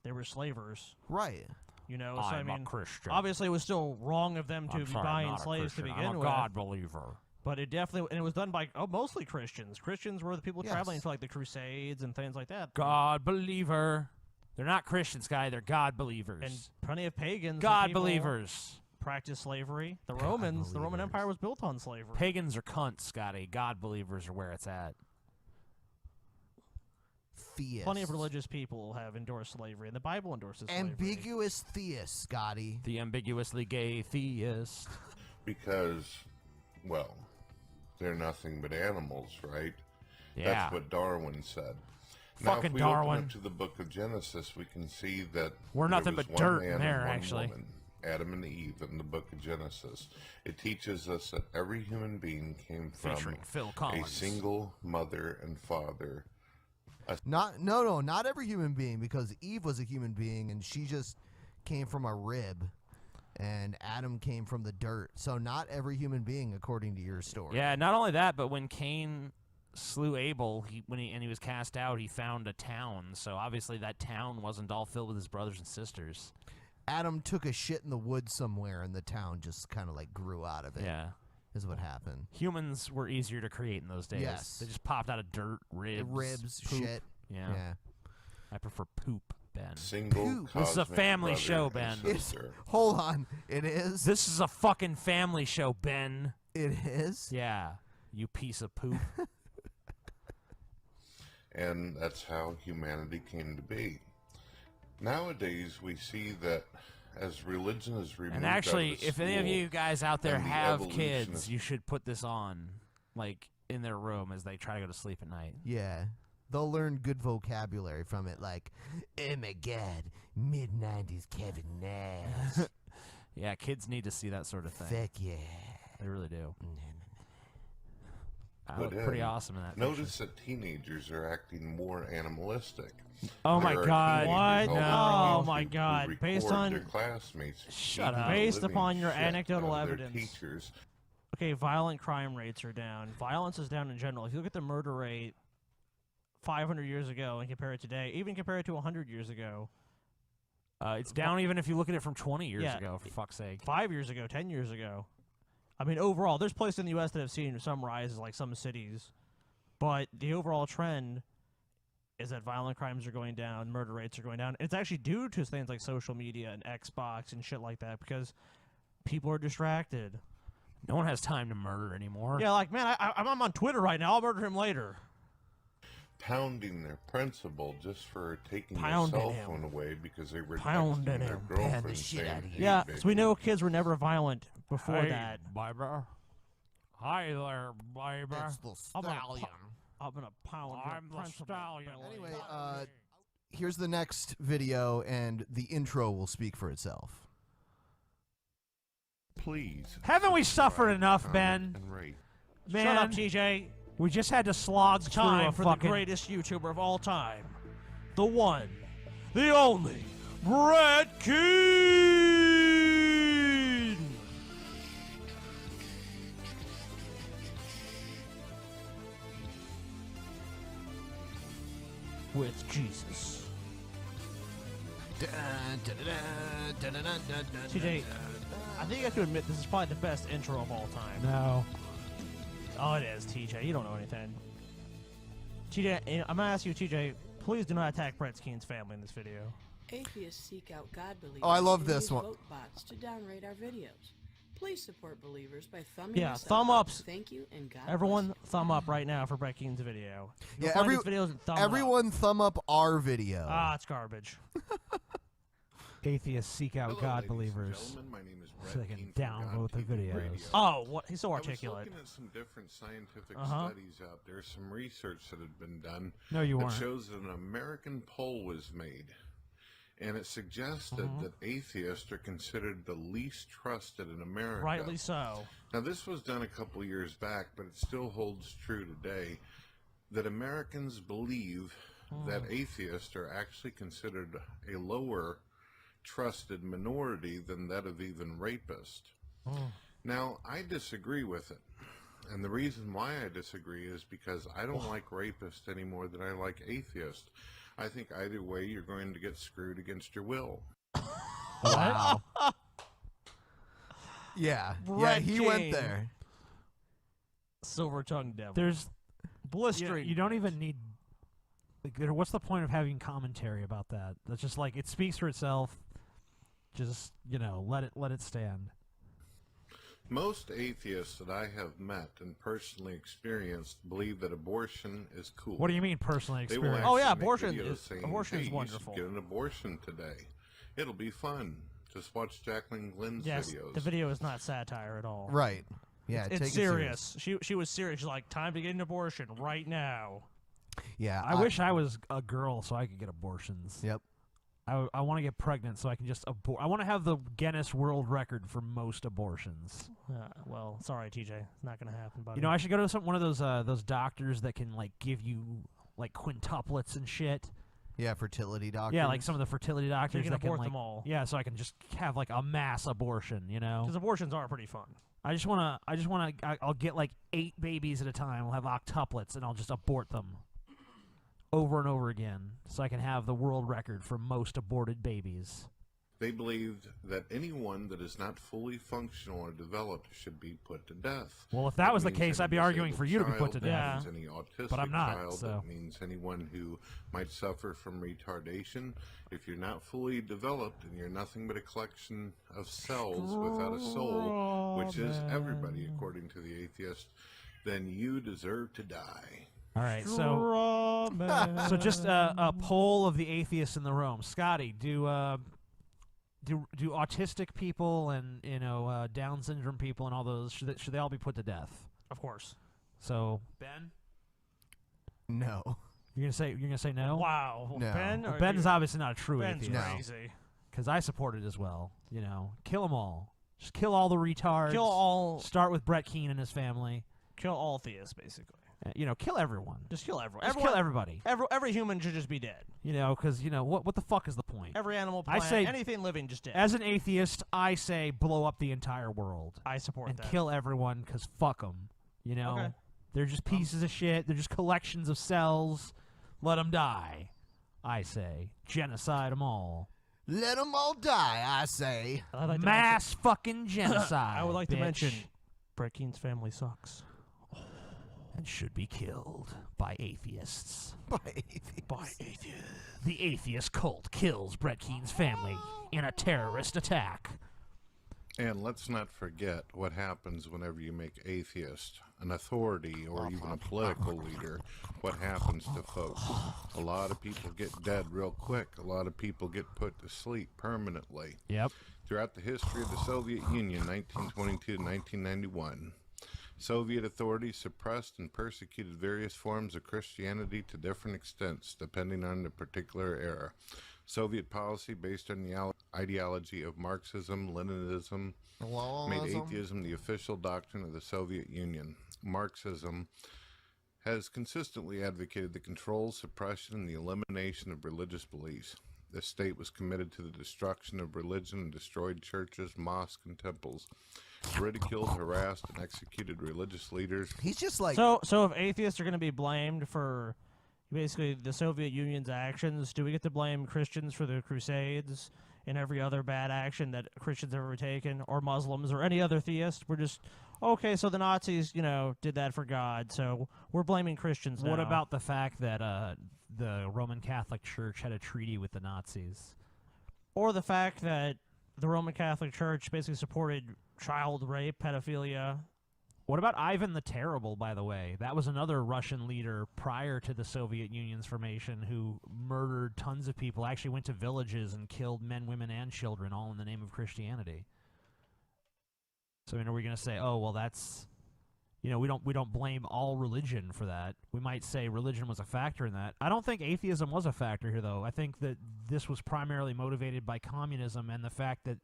They were slavers. Right. You know, so I I'm a mean, Christian. obviously it was still wrong of them to I'm be sorry, I'm buying not a slaves to Christian. begin I'm a with. God believer. But it definitely, and it was done by mostly Christians. Christians were the people Yes. traveling for like the Crusades and things like that. God believer. They're not Christians, guy. They're God believers. And plenty of pagans. and God people believers. practiced slavery. The Romans, the Roman Empire was built on slavery. Pagans are cunts, Scotty. God believers are where it's at. Theists. Plenty of religious people have endorsed slavery, and the Bible endorses slavery. Ambiguous theists, Scotty. The ambiguously gay theist. Because, well, they're nothing but animals, right? Yeah. That's what Darwin said. Now, Fucking if we Darwin. open up to the book of Genesis, we can see that We're there nothing was but one dirt man and there, one actually. woman, Adam and Eve, in the book of Genesis. It teaches us that every human being came from Featuring Phil a Collins. single mother and father. Not every human being, because Eve was a human being and she just came from a rib, and Adam came from the dirt. So not every human being, according to your story. Yeah, not only that, but when Cain slew Abel, he was cast out, he found a town. So obviously that town wasn't all filled with his brothers and sisters. Adam took a shit in the woods somewhere, and the town just kind of like grew out of it. Yeah. Is what happened. Humans were easier to create in those days. Yes. They just popped out of dirt, ribs, poop. shit. Yeah. Yeah. I prefer poop, Ben. Single Poop. This is a cosmic family brother show, and Ben. sister. Hold on. It is? This is a fucking family show, Ben. It is? Yeah. You piece of poop. And that's how humanity came to be. Nowadays, we see that as religion is removed And actually, out of if any of school, you guys out there and the have evolution kids, of- you should put this on, like, in their room as they try to go to sleep at night. Yeah. They'll learn good vocabulary from it, like, oh my god, mid-90s Kevin Nash. Yeah, kids need to see that sort of thing. Fuck yeah. They really do. I But, look pretty awesome in that Notice that teenagers are acting more animalistic. Oh my There are God. teenagers What? all over Oh my YouTube who God. Based record on- their classmates Shut beating up. the Based living upon your shit anecdotal out of their evidence. teachers. Okay, violent crime rates are down. Violence is down in general. If you look at the murder rate 500 years ago and compare it today, even compare it to 100 years ago. It's down even if you look at it from 20 years Yeah. ago, for fuck's sake. 5 years ago, 10 years ago. I mean, overall, there's places in the U.S. that have seen some rises, like some cities. But the overall trend is that violent crimes are going down, murder rates are going down. It's actually due to things like social media and Xbox and shit like that, because people are distracted. No one has time to murder anymore. Yeah, like, man, I'm on Twitter right now. I'll murder him later. Pounding their principal just for taking Pounding their cell him. phone away because they were Pounding texting their him. girlfriend saying, "Hey, Yeah, baby." so we know kids were never violent before Hey, that. baby. Hi there, baby. That's the I'm gonna stallion. I'm gonna pound your I'm the principal, stallion. Billy. Anyway, here's the next video, and the intro will speak for itself. Please. Haven't we suffered subscribe, enough, comment, Ben? and rate. Man, Shut up, TJ. we just had to slog It's through time a for fucking... the greatest YouTuber of all time. the one, the only, Brett Keane! With Jesus. TJ, I think you have to admit this is probably the best intro of all time. No. Oh, it is, TJ. You don't know anything. TJ, I'm gonna ask you, TJ. Please do not attack Brett Keane's family in this video. Atheists seek out God believers. Oh, I love and this use one. vote bots to downrate our videos. Please support believers by thumbing Yeah, us up. thumb ups. Thank you, and God Everyone, bless you. thumb up right now for Brett Keane's video. You'll Yeah, find his videos and thumb it up. everyone thumb up our video. Ah, it's garbage. Atheists seek out Hello, God ladies and believers gentlemen. My name is Brett so they can Keane from downvote their God TV videos. Radio. Oh, what? He's so I was articulate. looking at some different scientific Uh-huh. studies out there, some research that had been done. No, you that weren't. shows that an American poll was made, and it suggested that atheists are considered the least trusted in America. Rightly so. Now, this was done a couple years back, but it still holds true today, that Americans believe that atheists are actually considered a lower trusted minority than that of even rapists. Now, I disagree with it. And the reason why I disagree is because I don't like rapists any more than I like atheists. I think either way you're going to get screwed against your will. Wow. Yeah, Brett he Keane. went there. Silver tongued devil. There's blistering. You don't even need. Like, what's the point of having commentary about that? That's just like it speaks for itself. Just let it stand. Most atheists that I have met and personally experienced believe that abortion is cool. What do you mean personally They will experienced? Oh, yeah, actually make abortion videos is- saying, abortion is "Hey, you should wonderful." get an abortion today. It'll be fun. Just watch Jacqueline Glenn's Yes, videos." the video is not satire at all. Right. Yeah, it's take it serious. She was serious. She's like, time to get an abortion right now. Yeah, I wish I was a girl so I could get abortions. Yep. I want to get pregnant so I can just abort. I want to have the Guinness World Record for most abortions. Well, sorry, TJ, it's not gonna happen, buddy. I should go to one of those doctors that can like give you like quintuplets and shit. Yeah, fertility doctors. Yeah, like some of the fertility doctors can that abort like, them all. Yeah, so I can just have like a mass abortion. Because abortions are pretty fun. I'll get like 8 babies at a time. I'll have octuplets and I'll just abort them over and over again so I can have the world record for most aborted babies. They believed that anyone that is not fully functional or developed should be put to death. Well, if that was the means case, any I'd be arguing for you to be disabled put to child, death. That means any autistic But I'm not, child. so. That means anyone who might suffer from retardation. If you're not fully developed and you're nothing but a collection of cells without a soul, which is everybody according to the atheist, then you deserve to die. All right, so just a poll of the atheists in the room. Scotty, do autistic people and Down syndrome people and all those should they all be put to death? Of course. So Ben, No. you're gonna say no? Wow, No. Ben. Well, are Ben you- is obviously not a true Ben's atheist. crazy. Because I support it as well. Kill them all. Just kill all the retards. Kill all. Start with Brett Keane and his family. Kill all theists, basically. Kill everyone. Just kill everyone. Just kill everybody. Every human should just be dead. Because what the fuck is the point? Every animal, I plant, say anything living, just dead. As an atheist, I say blow up the entire world. I support and that. kill everyone because fuck them. Okay. They're just pieces of shit. They're just collections of cells. Let them die. I say genocide them all. Let them all die, I say. I'd like to Mass fucking genocide. I would like to bitch. mention Brett Keane's family sucks. And should be killed by atheists. By atheists. The atheist cult kills Brett Keane's family in a terrorist attack. And let's not forget what happens whenever you make atheist an authority or even a political leader. What happens to folks? A lot of people get dead real quick. A lot of people get put to sleep permanently. Yep. Throughout the history of the Soviet Union, 1922 to 1991, Soviet authorities suppressed and persecuted various forms of Christianity to different extents, depending on the particular era. Soviet policy based on the ideology of Marxism, Leninism, made atheism the official doctrine of the Soviet Union. Marxism has consistently advocated the control, suppression, and the elimination of religious beliefs. The state was committed to the destruction of religion and destroyed churches, mosques, and temples, ridiculed, harassed, and executed religious leaders. He's just like... So if atheists are going to be blamed for basically the Soviet Union's actions, do we get to blame Christians for the Crusades and every other bad action that Christians have ever taken, or Muslims, or any other theist? We're just, okay, so the Nazis, did that for God, so we're blaming Christians now. What about the fact that the Roman Catholic Church had a treaty with the Nazis? Or the fact that the Roman Catholic Church basically supported child rape, pedophilia. What about Ivan the Terrible, by the way? That was another Russian leader prior to the Soviet Union's formation who murdered tons of people, actually went to villages and killed men, women, and children, all in the name of Christianity. So, are we going to say, oh, well, that's... we don't blame all religion for that. We might say religion was a factor in that. I don't think atheism was a factor here, though. I think that this was primarily motivated by communism and the fact that,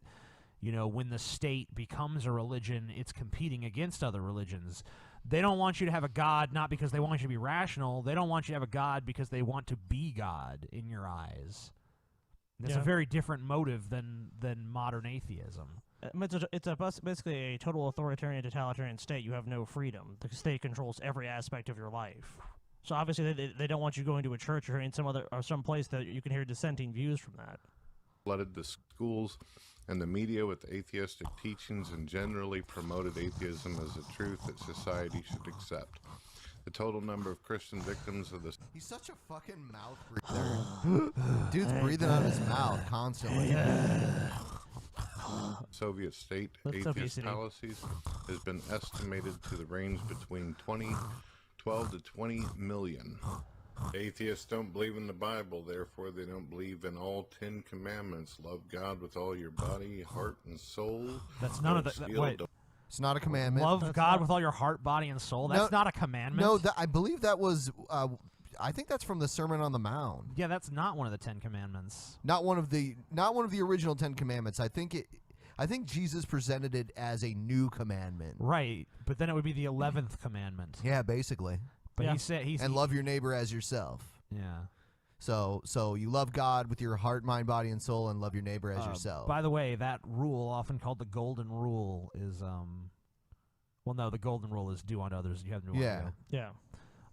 when the state becomes a religion, it's competing against other religions. They don't want you to have a God not because they want you to be rational. They don't want you to have a God because they want to be God in your eyes. It's a very different motive than modern atheism. It's basically a total authoritarian, totalitarian state. You have no freedom. The state controls every aspect of your life. So obviously they don't want you going to a church or in some place that you can hear dissenting views from that. Flooded the schools and the media with atheistic teachings and generally promoted atheism as a truth that society should accept. The total number of Christian victims of this... He's such a fucking mouth breather. Dude's breathing out of his mouth constantly. Soviet state atheist policies has been estimated to the range between 12 to 20 million. Atheists don't believe in the Bible, therefore they don't believe in all 10 commandments. Love God with all your body, heart, and soul. That's none of the... Wait. It's not a commandment. Love God with all your heart, body, and soul? That's not a commandment? No, I believe that was... I think that's from the Sermon on the Mount. Yeah, that's not one of the 10 Commandments. Not one of the original 10 Commandments. I think Jesus presented it as a new commandment. Right, but then it would be the 11th commandment. Yeah, basically. But he said and love your neighbor as yourself. Yeah. So you love God with your heart, mind, body, and soul, and love your neighbor as yourself. By the way, that rule, often called the Golden Rule, is well, no, the Golden Rule is do unto others. You have no idea. Yeah.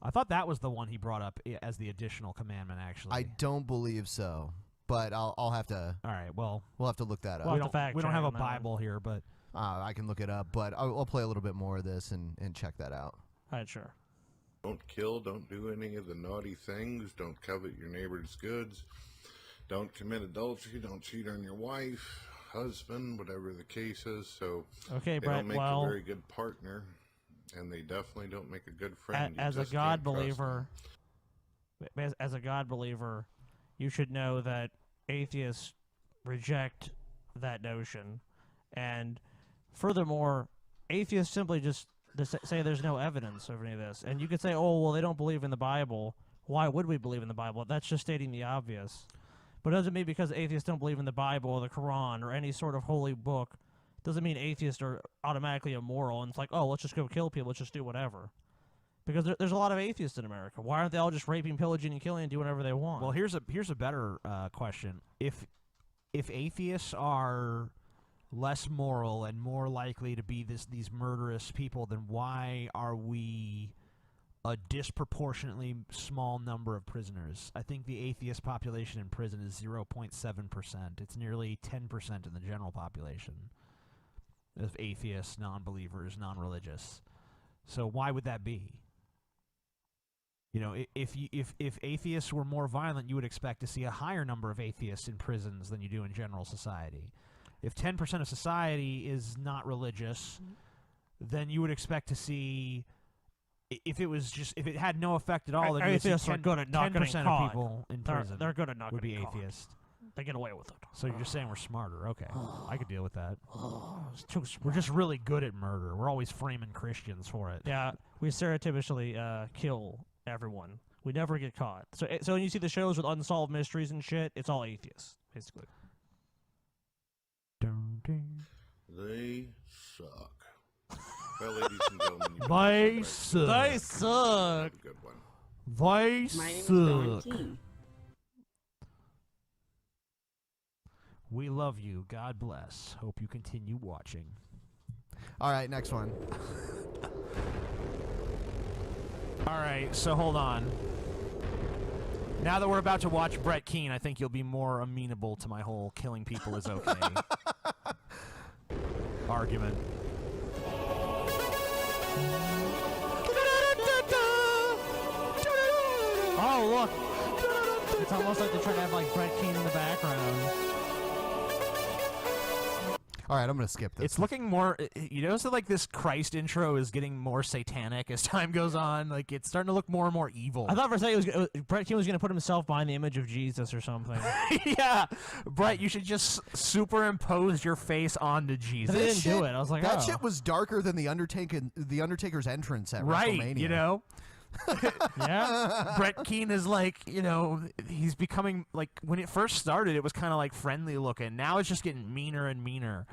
I thought that was the one he brought up as the additional commandment. Actually, I don't believe so, but I'll have to. All right, well, we'll have to look that up. We don't have a Bible here, but I can look it up. But I'll play a little bit more of this and check that out. All right, sure. Don't kill, don't do any of the naughty things, don't covet your neighbor's goods, don't commit adultery, don't cheat on your wife, husband, whatever the case is. So okay, they don't make a very good partner, and they definitely don't make a good friend. As a God believer, you should know that atheists reject that notion, and furthermore, atheists simply just say there's no evidence of any of this. And you could say, oh, well, they don't believe in the Bible. Why would we believe in the Bible? That's just stating the obvious. But it doesn't mean because atheists don't believe in the Bible or the Quran or any sort of holy book, doesn't mean atheists are automatically immoral and it's like, oh, let's just go kill people, let's just do whatever. Because there's a lot of atheists in America. Why aren't they all just raping, pillaging, and killing and doing whatever they want? Well, here's a better question. If atheists are less moral and more likely to be these murderous people, then why are we a disproportionately small number of prisoners? I think the atheist population in prison is 0.7%. It's nearly 10% in the general population of atheists, non-believers, non-religious. So why would that be? If atheists were more violent, you would expect to see a higher number of atheists in prisons than you do in general society. If 10% of society is not religious, then you would expect to see, if it had no effect at all, then you would see 10% of people in prison they're good at not would be getting caught. atheists. They get away with it. So you're just saying we're smarter. Okay, I could deal with that. We're just really good at murder. We're always framing Christians for it. Yeah, we stereotypically kill everyone. We never get caught. So when you see the shows with unsolved mysteries and shit, it's all atheists, basically. They suck. Well, ladies and gentlemen, you've been They listening suck. to They Have suck. a good one. They My name is Dawn suck. Keane. We love you. God bless. Hope you continue watching. All right, next one. All right, so hold on. Now that we're about to watch Brett Keane, I think you'll be more amenable to my whole killing people is okay argument. Oh, look. It's almost like they're trying to have like Brett Keane in the background. All right, I'm gonna skip this. It's looking more, you know, so like this Christ intro is getting more satanic as time goes on. Like it's starting to look more and more evil. I thought for a second Brett Keane was going to put himself behind the image of Jesus or something. Yeah, Brett, you should just superimpose your face onto Jesus. They didn't do it. I was like, that oh. shit was darker than the Undertaker's entrance at Right, WrestleMania. you know? Yeah. Brett Keane is like, you know, he's becoming like when it first started, it was kind of like friendly looking. Now it's just getting meaner and meaner.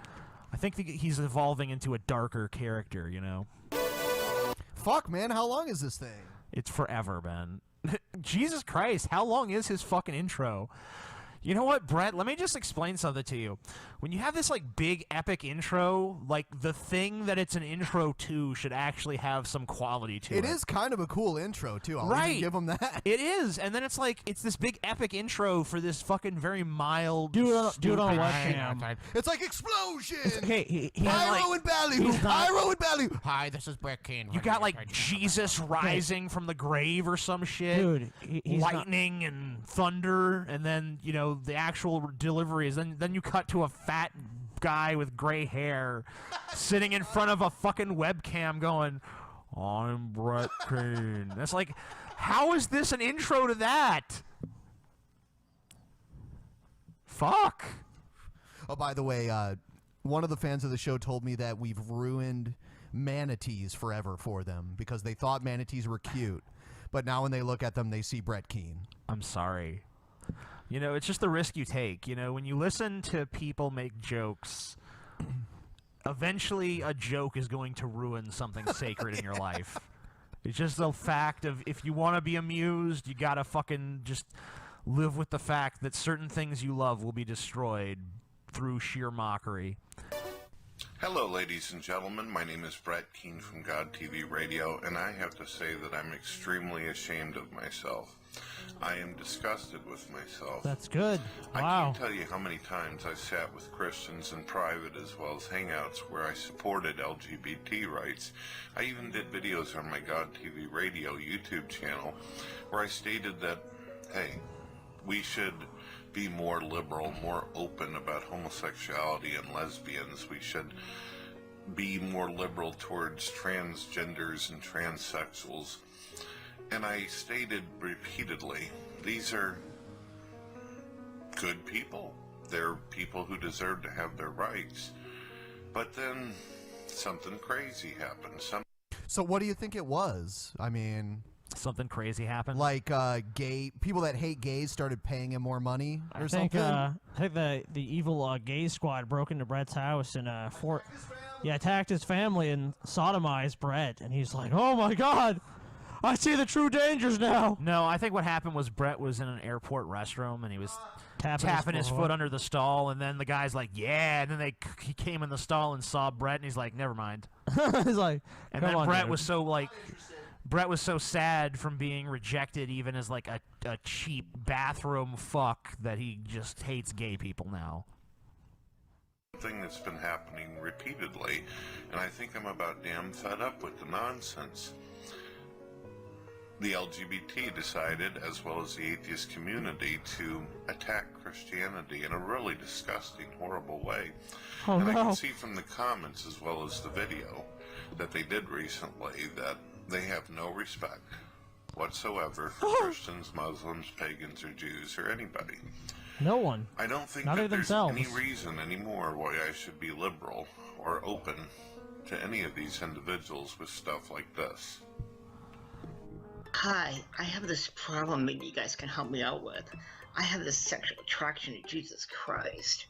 I think he's evolving into a darker character, you know. Fuck, man, how long is this thing? It's forever, man. Jesus Christ, how long is his fucking intro? You know what, Brett? Let me just explain something to you. When you have this like big epic intro, like the thing that it's an intro to should actually have some quality to it. It is kind of a cool intro too. I'll Right. even give him that. It is, and then it's like it's this big epic intro for this fucking very mild. Do it on stupid webcam. shit. It's like explosion. Okay, Pyro and Ballyhoo. he's not- Pyro and Ballyhoo. Hi, this is Brett Keane. You got like Jesus rising from the grave or some shit. Dude, he's not- lightning and thunder, and then you know the actual delivery is then you cut to a fat guy with gray hair sitting in front of a fucking webcam going, "I'm Brett Keane." That's like, how is this an intro to that? Fuck. Oh, by the way, one of the fans of the show told me that we've ruined manatees forever for them because they thought manatees were cute, but now when they look at them, they see Brett Keane. I'm sorry. You know, it's just the risk you take. You know, when you listen to people make jokes, eventually a joke is going to ruin something sacred in your life. It's just a fact of if you want to be amused, you gotta fucking just live with the fact that certain things you love will be destroyed through sheer mockery. Hello, ladies and gentlemen. My name is Brett Keane from God TV Radio, and I have to say that I'm extremely ashamed of myself. I am disgusted with myself. That's good. I Wow. can't tell you how many times I sat with Christians in private as well as hangouts where I supported LGBT rights. I even did videos on my God TV Radio YouTube channel where I stated that, hey, we should be more liberal, more open about homosexuality and lesbians. We should be more liberal towards transgenders and transsexuals. And I stated repeatedly, these are good people. They're people who deserve to have their rights. But then something crazy happened. So what do you think it was? I mean, something crazy happened. Like gay people that hate gays started paying him more money or I think something. the evil gay squad broke into Brett's house and attacked his family and sodomized Brett, and he's like, "Oh my God, I see the true dangers now." No, I think what happened was Brett was in an airport restroom and he was tapping his foot under the stall, and then the guy's like, "Yeah," and then he came in the stall and saw Brett, and he's like, "Never mind." He's like, and "Come then on, Brett dude." was so like. Brett was so sad from being rejected even as like a cheap bathroom fuck that he just hates gay people now. Thing that's been happening repeatedly, and I think I'm about damn fed up with the nonsense. The LGBT decided, as well as the atheist community, to attack Christianity in a really disgusting, horrible way. Oh, and I no. can see from the comments as well as the video that they did recently that they have no respect whatsoever for Christians, Muslims, pagans, or Jews, or anybody. No one. I don't think Not that even there's themselves. any reason anymore why I should be liberal or open to any of these individuals with stuff like this. Hi, I have this problem maybe you guys can help me out with. I have this sexual attraction to Jesus Christ.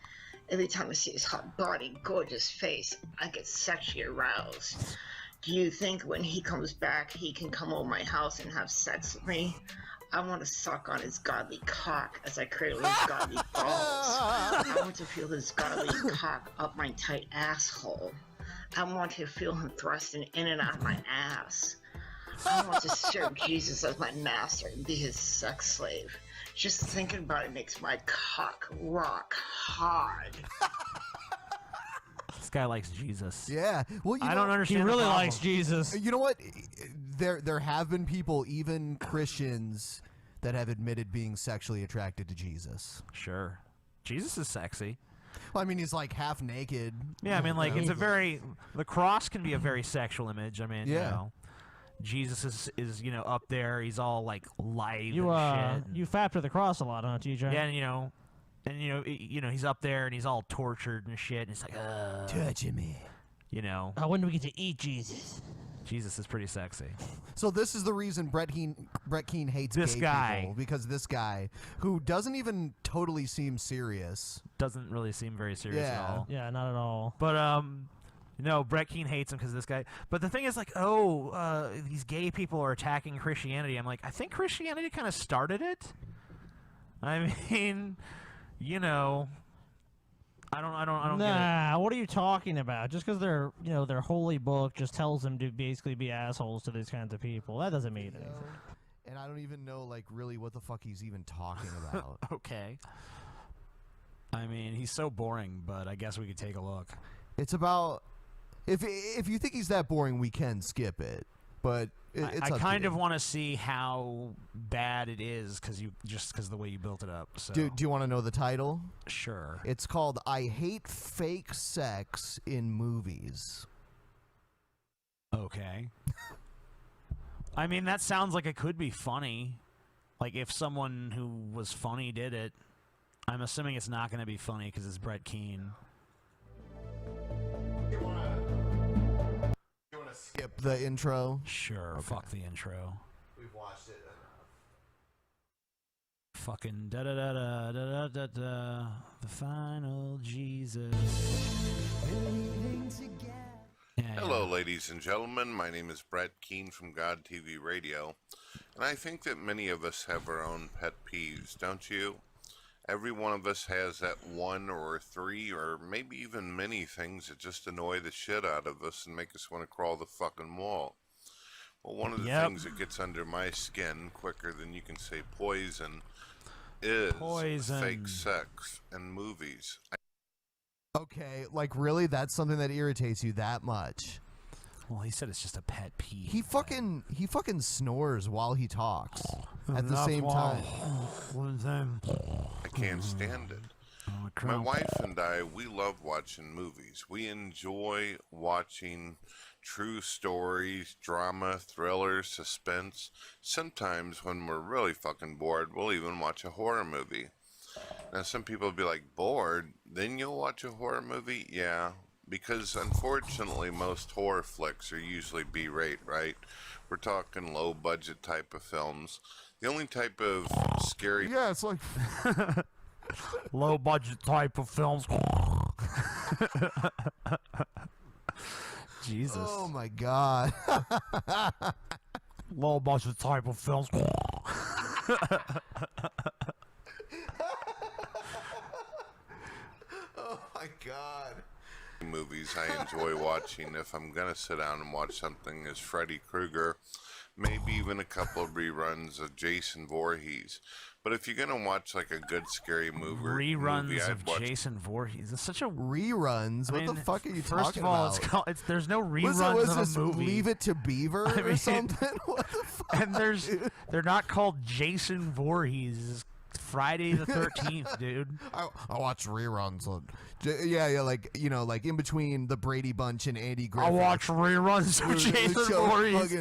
Every time I see his hot body, gorgeous face, I get sexually aroused. Do you think when he comes back, he can come over my house and have sex with me? I want to suck on his godly cock as I cradle his godly balls. I want to feel his godly cock up my tight asshole. I want to feel him thrusting in and out of my ass. I want to serve Jesus as my master and be his sex slave. Just thinking about it makes my cock rock hard. This guy likes Jesus. Yeah. Well, I don't understand. He the really problem. likes Jesus. You know what? There have been people, even Christians, that have admitted being sexually attracted to Jesus. Sure. Jesus is sexy. Well, I mean, he's like half naked. Yeah, I mean, like, You it's know? a very... The cross can be a very sexual image. I mean, you Yeah. know, Jesus is you know, up there. He's all, like, lithe You and shit. you fap to the cross a lot, huh, TJ? Yeah, and, you know, he's up there and he's all tortured and shit. And it's like, touching me. You know. When do we get to eat Jesus? Jesus is pretty sexy. So this is the reason Brett Keane hates This gay guy. people, because this guy, who doesn't even totally seem serious. Doesn't really seem very serious at all. Yeah, not at all. But, no, Brett Keane hates him because of this guy. But the thing is, like, these gay people are attacking Christianity. I'm like, I think Christianity kind of started it. I mean, you know, I don't get it. Nah, what are you talking about? Just because their holy book just tells them to basically be assholes to these kinds of people. That doesn't mean anything. And I don't even know, like, really what the fuck he's even talking about. Okay. I mean, he's so boring, but I guess we could take a look. It's about... If you think he's that boring, we can skip it. But it's I up to kind you. of want to see how bad it is because of the way you built it up. So. Do you want to know the title? Sure. It's called I Hate Fake Sex in Movies. Okay. I mean, that sounds like it could be funny. Like, if someone who was funny did it. I'm assuming it's not going to be funny because it's Brett Keane. You want to skip the intro? Sure. Okay. Fuck the intro. We've watched it enough. Fucking da da da da da da da. The final Jesus. Hello, ladies and gentlemen. My name is Brett Keane from God TV Radio, and I think that many of us have our own pet peeves, don't you? Every one of us has that one or three or maybe even many things that just annoy the shit out of us and make us want to crawl the fucking wall. Well, one of the things that gets under my skin quicker than you can say poison is fake sex and movies. Okay, like really? That's something that irritates you that much? Well, he said it's just a pet peeve. He fucking snores while he talks at the same time. I can't stand it. My wife and I, we love watching movies. We enjoy watching true stories, drama, thriller, suspense. Sometimes when we're really fucking bored, we'll even watch a horror movie. Now, some people will be like, bored? Then you'll watch a horror movie? Yeah. Because unfortunately, most horror flicks are usually B-rate, right? We're talking low-budget type of films. The only type of scary... Yeah, it's like... low-budget type of films. Jesus. Oh, my God. Low-budget type of films. Oh, my God. Movies I enjoy watching, if I'm gonna sit down and watch something, is Freddy Krueger, maybe even a couple of reruns of Jason Voorhees. But if you're gonna watch like a good scary movie, Of Jason Voorhees. It's such a reruns. What the fuck are you first talking of all, about? there's no Was reruns this of a movie. Leave It to Beaver I or mean, something? What the fuck? And they're not called Jason Voorhees. It's Friday the 13th, dude. I watch reruns. Yeah, like like in between the Brady Bunch and Andy Griffith. I watch reruns of Jason Voorhees.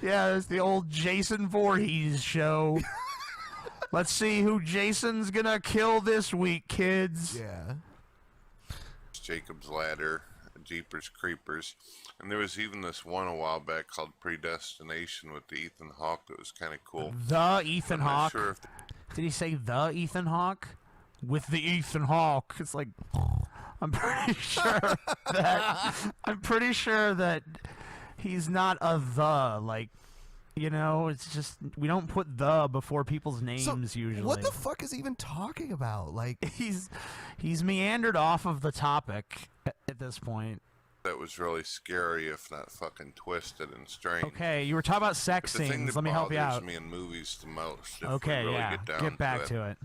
Yeah, it's the old Jason Voorhees show. Let's see who Jason's gonna kill this week, kids. Yeah. Jacob's Ladder, Jeepers Creepers, and there was even this one a while back called Predestination with the Ethan Hawke that was kind of cool. The Ethan I'm not Hawke. sure if Did he say the Ethan Hawke? With the Ethan Hawke. It's like, I'm pretty sure that He's not a the, like, you know, it's just, we don't put the before people's names usually. What the fuck is he even talking about? Like, he's meandered off of the topic at this point. That was really scary, if not fucking twisted and strange. Okay, you were talking about sex But the thing scenes. that Let me help you bothers out. me in movies the most, if Okay, we really yeah. get down Get back to to it.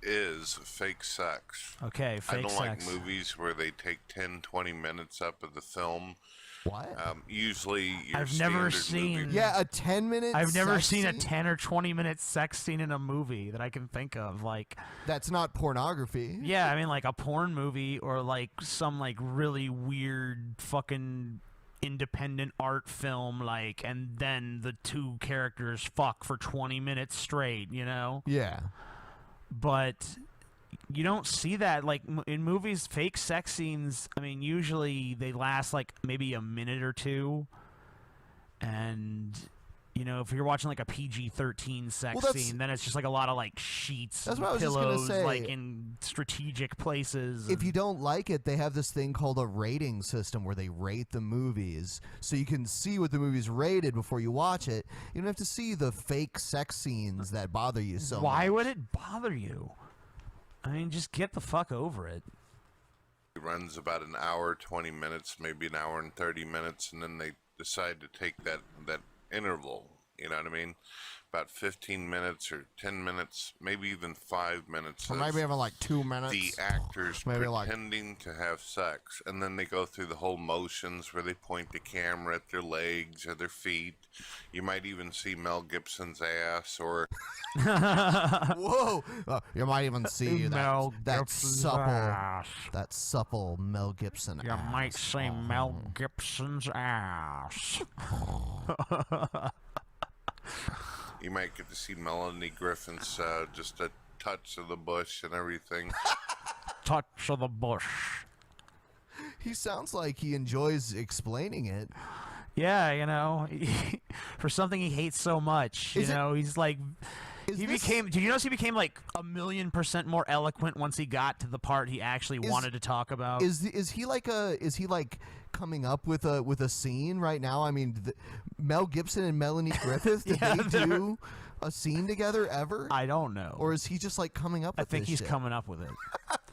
is fake sex. Okay, I fake don't sex. like movies where they take 10, 20 minutes up of the film. What? Usually, your I've never standard seen. movie- Yeah, a 10-minute. I've never seen a 10 or 20 minute sex scene in a movie that I can think of. Like, that's not pornography. yeah, I mean, like a porn movie or like some like really weird fucking independent art film, like, and then the two characters fuck for 20 minutes straight, you know? Yeah. But you don't see that, like, in movies. Fake sex scenes, I mean, usually they last like maybe a minute or two, and you know, if you're watching like a PG-13 sex scene, then it's just like a lot of like sheets That's and what I was just gonna pillows, say. like in strategic places. If you don't like it, they have this thing called a rating system where they rate the movies, so you can see what the movie's rated before you watch it. You don't have to see the fake sex scenes that bother you so Why much. would it bother you? I mean, just get the fuck over it. It runs about an hour, 20 minutes, maybe an hour and 30 minutes, and then they decide to take that interval, you know what I mean? About 15 minutes or 10 minutes, maybe even 5 minutes. Or of maybe even like 2 minutes. The actors Maybe like- pretending to have sex, and then they go through the whole motions where they point the camera at their legs or their feet. You might even see Mel Gibson's ass, or Whoa! You might even see Mel that Gibson's supple, ass. that supple Mel Gibson. You ass. might say Mel Gibson's ass. you might get to see Melanie Griffin's just a touch of the bush and everything. Touch of the bush. He sounds like he enjoys explaining it. Yeah, you know, for something he hates so much. You know, he's like, he became. Did you notice he became like 1,000,000% more eloquent once he got to the part he actually wanted to talk about? Is he like coming up with a scene right now? I mean, Mel Gibson and Melanie Griffith, did Yeah, they do a scene together ever? I don't know. Or is he just like coming up with I think this he's shit? coming up with it.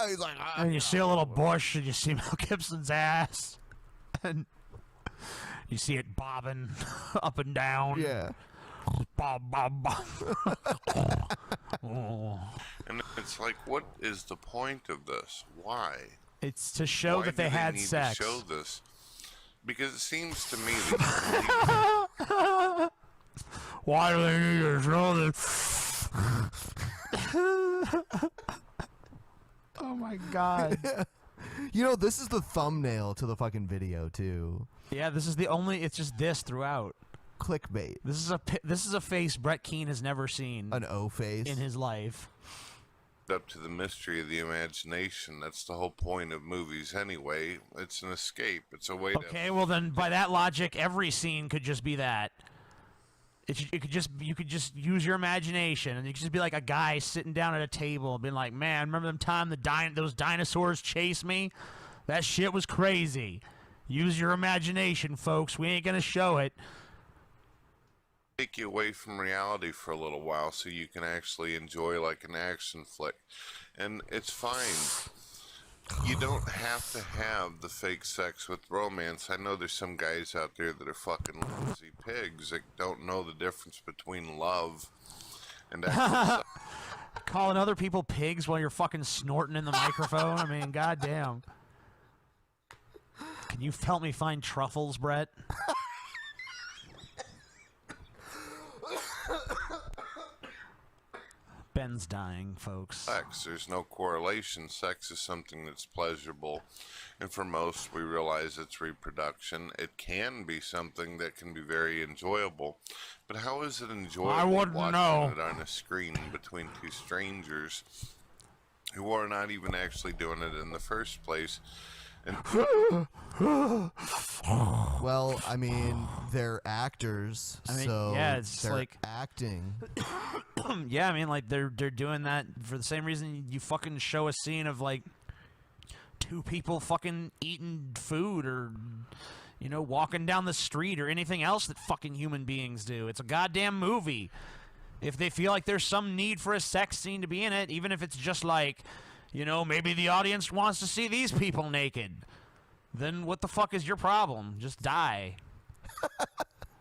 He's like, And you see a little bush, and you see Mel Gibson's ass, and you see it bobbing up and down. Yeah. Bob, bob, bob. Oh. And it's like, what is the point of this? Why? It's to show Why that they do had need sex. To show this? Because it seems to me that Why do they need to show this? Oh my god. You know, this is the thumbnail to the fucking video too. Yeah, this is the only. It's just this throughout. Clickbait. This is a face Brett Keane has never seen. An O face in his life. up to the mystery of the imagination. That's the whole point of movies anyway. It's an escape. It's a way to... Okay, well then, by that logic, every scene could just be that. You could just use your imagination, and it could just be like a guy sitting down at a table and being like, "Man, remember them time those dinosaurs chased me? That shit was crazy." Use your imagination, folks. We ain't gonna show it. Take you away from reality for a little while so you can actually enjoy like an action flick. And it's fine. You don't have to have the fake sex with romance. I know there's some guys out there that are fucking lazy pigs that don't know the difference between love and actual sex. Calling other people pigs while you're fucking snorting in the microphone? I mean, goddamn. Can you help me find truffles, Brett? Ben's dying, folks. Sex. There's no correlation. Sex is something that's pleasurable, and for most, we realize it's reproduction. It can be something that can be very enjoyable, but how is it enjoyable I wouldn't watching know. it on a screen between two strangers who are not even actually doing it in the first place? And well, I mean, they're actors, I mean, so yeah, it's they're like acting. Yeah, I mean, like they're doing that for the same reason you fucking show a scene of like two people fucking eating food, or you know, walking down the street or anything else that fucking human beings do. It's a goddamn movie. If they feel like there's some need for a sex scene to be in it, even if it's just like, you know, maybe the audience wants to see these people naked, then what the fuck is your problem? Just die.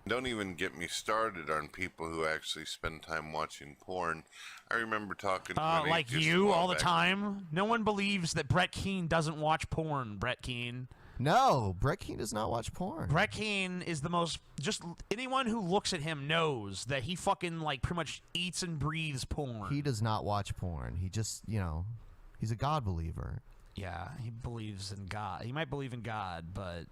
Don't even get me started on people who actually spend time watching porn. I remember talking to an like atheist you a while all the back. time? No one believes that Brett Keane doesn't watch porn, Brett Keane. No, Brett Keane does not watch porn. Brett Keane is the most, just anyone who looks at him knows that he fucking, like, pretty much eats and breathes porn. He does not watch porn. He just, you know, he's a God believer. Yeah, he believes in God. He might believe in God, but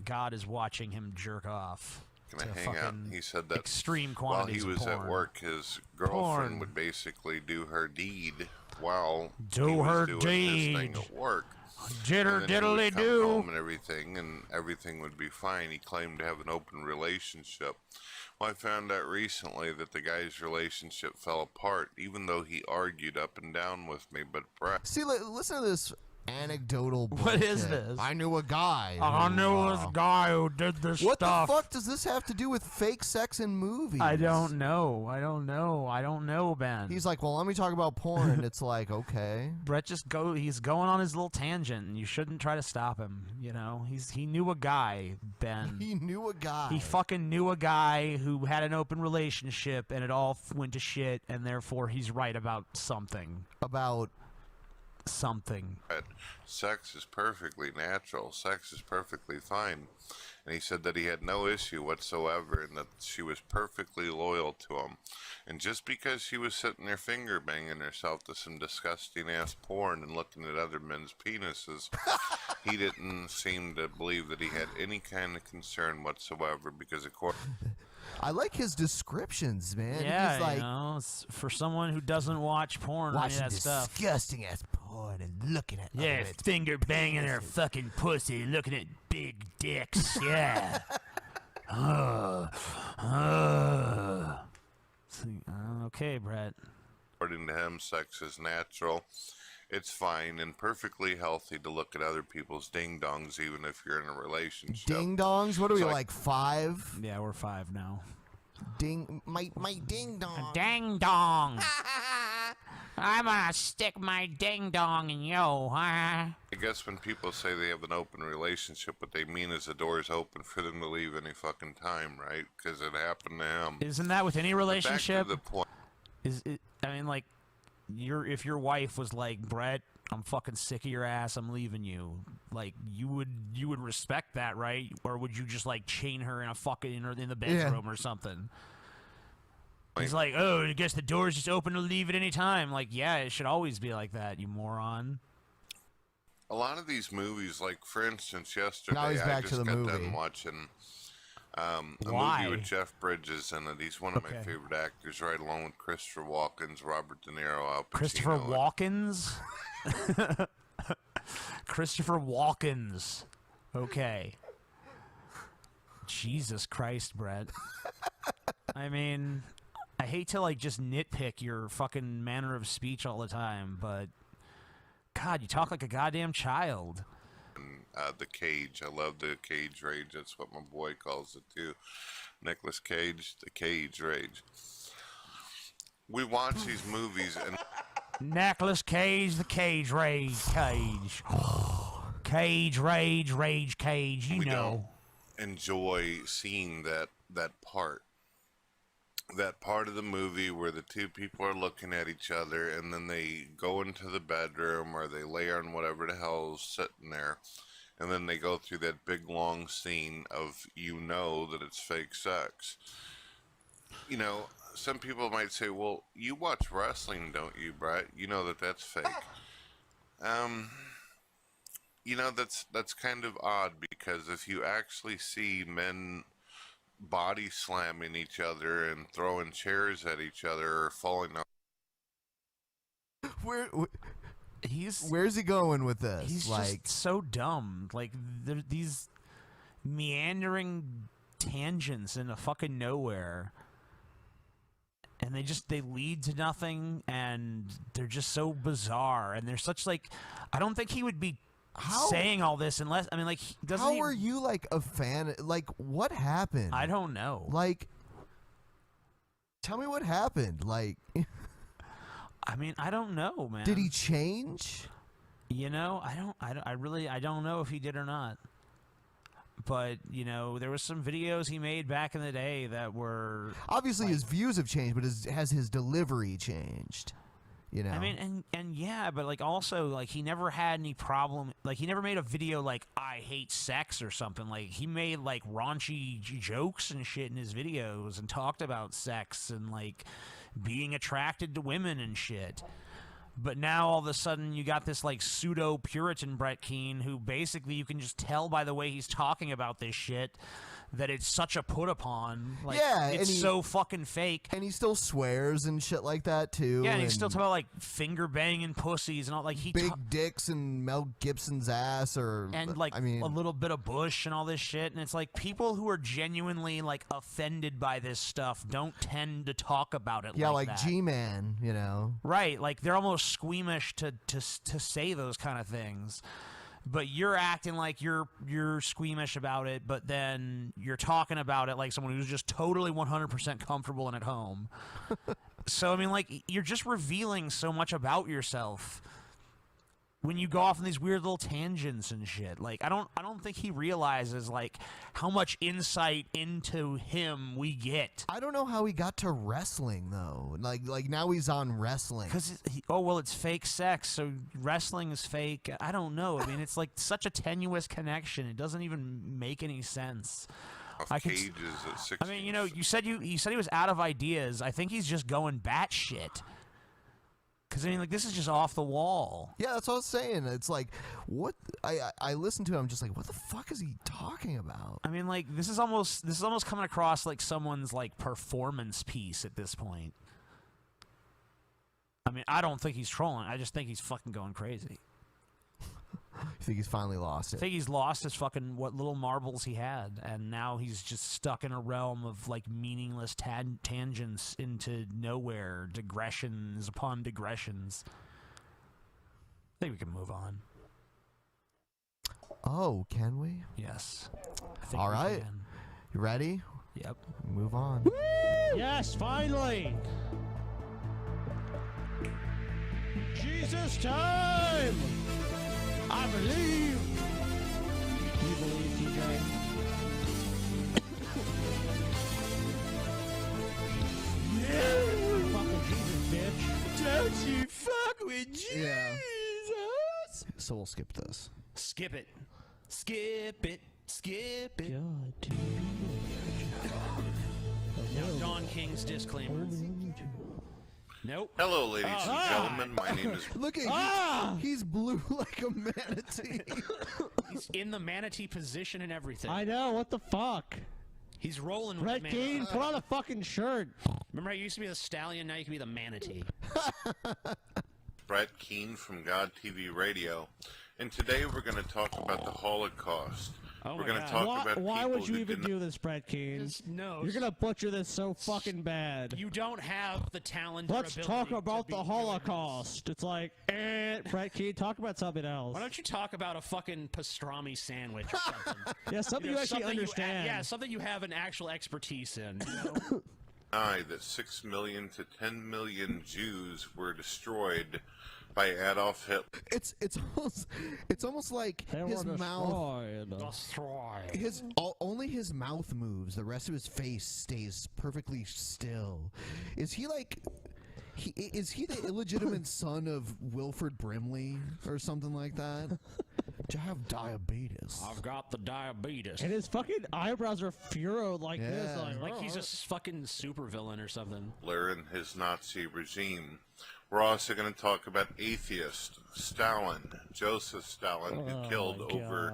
God is watching him jerk off. Can to I hang out? fucking He said that extreme while quantities he was of at porn. work, his girlfriend Porn. would basically do her deed while Do he was her doing deed. his thing at work. Jitter And then he would diddly come do. home and everything would be fine. He claimed to have an open relationship. Well, I found out recently that the guy's relationship fell apart, even though he argued up and down with me. But Brett, See, listen to this anecdotal What is bullshit. this? I knew a guy. I who, knew this guy who did this What stuff. the fuck does this have to do with fake sex in movies? I don't know, Ben. He's like, well, let me talk about porn. It's like, okay. Brett he's going on his little tangent, and you shouldn't try to stop him, you know? He knew a guy, Ben. He knew a guy. He fucking knew a guy who had an open relationship, and it all went to shit, and therefore he's right about something. About something. sex is perfectly natural. Sex is perfectly fine. And he said that he had no issue whatsoever and that she was perfectly loyal to him. And just because she was sitting there finger banging herself to some disgusting ass porn and looking at other men's penises, he didn't seem to believe that he had any kind of concern whatsoever because of course... I like his descriptions, man. Yeah, He's like, you know, for someone who doesn't watch porn or any of watching that stuff. disgusting ass porn and looking at Yeah, other finger banging her fucking pussy, looking at big dicks. Yeah. Okay, Brett. According to him, sex is natural. It's fine and perfectly healthy to look at other people's ding-dongs even if you're in a relationship. ding dongs. What are we So I- like 5? Yeah, we're 5 now. Ding, my ding dong. Ding dong. I'm gonna stick my ding dong in yo, huh? I guess when people say they have an open relationship, what they mean is the door is open for them to leave any fucking time, right? Because it happened to him. Isn't that with any relationship? Back to the point. Is it? I mean, like, if your wife was like, Brett, I'm fucking sick of your ass, I'm leaving you. Like, you would respect that, right? Or would you just like chain her in a fucking in the bedroom or something? He's like, oh, I guess the door's just open to leave at any time. Like, yeah, it should always be like that, you moron. A lot of these movies, like for instance, yesterday Now he's I back just to the got movie. done watching a Why? movie with Jeff Bridges in it. He's one of my Okay. favorite actors, right along with Christopher Walken, Robert De Niro, Al Pacino. Christopher Walkens? Christopher Walkens. Okay. Jesus Christ, Brett. I mean, I hate to, like, just nitpick your fucking manner of speech all the time, but God, you talk like a goddamn child. The Cage. I love the Cage Rage. That's what my boy calls it too. Nicolas Cage, the Cage Rage. We watch these movies and Necklace Cage, the Cage Rage, Cage. Cage Rage, Rage Cage, you we know. don't enjoy seeing that part. That part of the movie where the two people are looking at each other and then they go into the bedroom or they lay on whatever the hell is sitting there and then they go through that big long scene of you know that it's fake sex. You know, some people might say, well, you watch wrestling, don't you, Brett? You know that that's fake. You know, that's kind of odd because if you actually see men body slamming each other and throwing chairs at each other or falling off. Where's he going with this? He's like, just so dumb. Like, these meandering tangents into fucking nowhere. And they lead to nothing, and they're just so bizarre. And they're such, like, I don't think he would be saying all this unless I mean, like, doesn't How he, are you like a fan? Like, what happened? I don't know. Like, tell me what happened. Like, I mean, I don't know, man. did he change? You know, I really don't know if he did or not. But, you know, there was some videos he made back in the day that were... Obviously, his views have changed, but has his delivery changed? You know? I mean, and yeah, but, like, also, like, he never had any problem... Like, he never made a video like, I hate sex or something. Like, he made, like, raunchy jokes and shit in his videos and talked about sex and, like, being attracted to women and shit. But now all of a sudden you got this like pseudo Puritan Brett Keane who basically you can just tell by the way he's talking about this shit that it's such a put upon. Like, yeah, it's so fucking fake. And he still swears and shit like that too. Yeah, and he's still talking about like finger banging pussies and all like he big dicks and Mel Gibson's ass and like I mean, a little bit of Bush and all this shit. And it's like people who are genuinely like offended by this stuff don't tend to talk about it. Yeah, like like that. G-Man, you know. Right, like they're almost squeamish to say those kind of things. But you're acting like you're squeamish about it, but then you're talking about it like someone who's just totally 100% comfortable and at home. So I mean, like you're just revealing so much about yourself when you go off on these weird little tangents and shit. Like I don't think he realizes like how much insight into him we get. I don't know how he got to wrestling though. Like now he's on wrestling. Because it's fake sex, so wrestling is fake. I don't know. I mean, it's like such a tenuous connection. It doesn't even make any sense. Cages at 16. I mean, you know, you said he was out of ideas. I think he's just going batshit. Because, I mean, like, this is just off the wall. Yeah, that's what I was saying. It's like, what? I listened to it, I'm just like, what the fuck is he talking about? I mean, like, this is almost coming across like someone's, like, performance piece at this point. I mean, I don't think he's trolling. I just think he's fucking going crazy. You think he's finally lost it? I think he's lost his fucking what little marbles he had, and now he's just stuck in a realm of like meaningless tangents into nowhere, digressions upon digressions. I think we can move on. Oh, can we? Yes. I think All we right. can. You ready? Yep. Move on. Yes, finally! Jesus time! I believe! You believe, TJ? Yeah! Fucking Jesus, bitch. Don't you fuck with Jesus! Yeah. So we'll skip this. Skip it. Skip it. Skip it. God, Now, Don King's disclaimer. Nope. Hello, ladies and gentlemen. My name is... Look at he's blue like a manatee. He's in the manatee position and everything. I know, what the fuck? He's rolling Red with Keane, put on a fucking shirt. Remember how you used to be the stallion, now you can be the manatee. Brett Keane from God TV Radio, and today we're going to talk about the Holocaust. Oh we're my going to God. talk about Why people would you who even do this, Brett Keane? No. You're gonna butcher this so fucking bad. You don't have the talent. Let's or talk ability about to the be Holocaust. It's like, Brett Keane, talk about something else. Why don't you talk about a fucking pastrami sandwich or something? Yeah, something you actually understand. Yeah, something you have an actual expertise in. You know? that 6 million to 10 million Jews were destroyed by Adolf Hitler. It's almost like They his were mouth. destroyed. Only his mouth moves. The rest of his face stays perfectly still. Is he like? Is he the illegitimate son of Wilford Brimley or something like that? Do I have diabetes? I've got the diabetes. And his fucking eyebrows are furrowed like this. Yeah. Like Like he's a fucking supervillain or something. Hitler and his Nazi regime. We're also going to talk about atheist Stalin, Joseph Stalin, who killed over,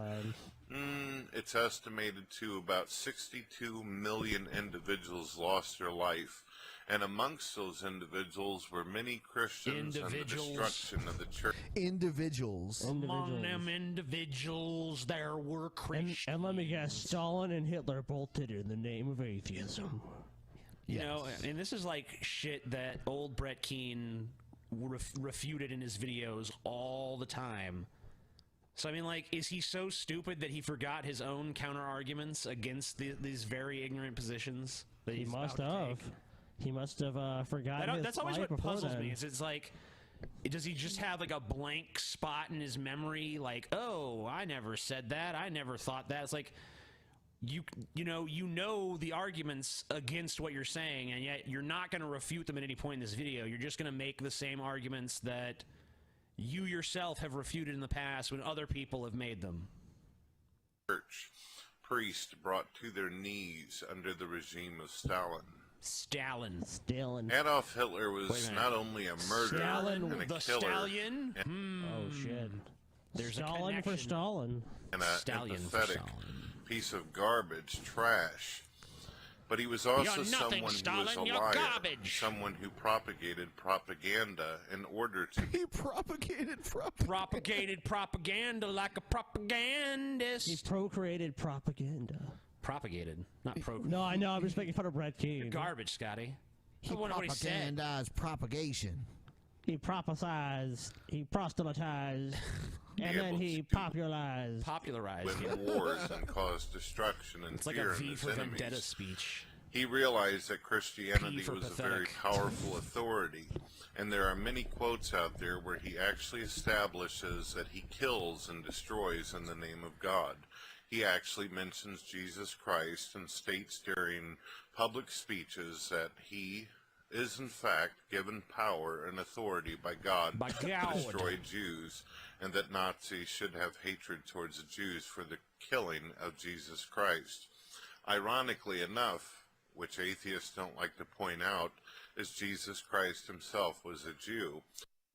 it's estimated to about 62 million individuals lost their life. And amongst those individuals were many Christians and the destruction of the church. Individuals. Among them individuals, there were Christians. And let me guess, Stalin and Hitler both did it in the name of atheism. You know, and this is like shit that old Brett Keane refuted in his videos all the time. So I mean, like, is he so stupid that he forgot his own counter arguments against these very ignorant positions that He he's must about to have. take? He must have forgotten his That's always life what before puzzles then. me. Is it's like, does he just have like a blank spot in his memory? Like, oh, I never said that. I never thought that. It's like, you know the arguments against what you're saying, and yet you're not going to refute them at any point in this video. You're just going to make the same arguments that you yourself have refuted in the past when other people have made them. Church priests brought to their knees under the regime of Stalin. Stalin. Adolf Hitler was not only a murderer and a the killer, Stallion. Oh shit! There's Stalin a for Stalin. and a Stallion for empathetic piece of garbage, trash. But he was also You're nothing, someone Stalin, who was a you're liar, garbage. someone who propagated propaganda in order to... He propagated propaganda like a propagandist. He procreated propaganda. Propagated, not procreated. No, I know. I'm just making fun of Brett Keane. You're garbage, Scotty. He I wonder what he said. propagandized propagation. He prophesized. He proselytized. And then he popularized. Popularized. win wars and cause destruction and It's like fear a in V his for enemies. Vendetta speech. He realized that Christianity P for was a very pathetic. powerful authority, and there are many quotes out there where he actually establishes that he kills and destroys in the name of God. He actually mentions Jesus Christ and states during public speeches that he is in fact given power and authority by God to destroy Jews, and that Nazis should have hatred towards the Jews for the killing of Jesus Christ. Ironically enough, which atheists don't like to point out, is Jesus Christ himself was a Jew.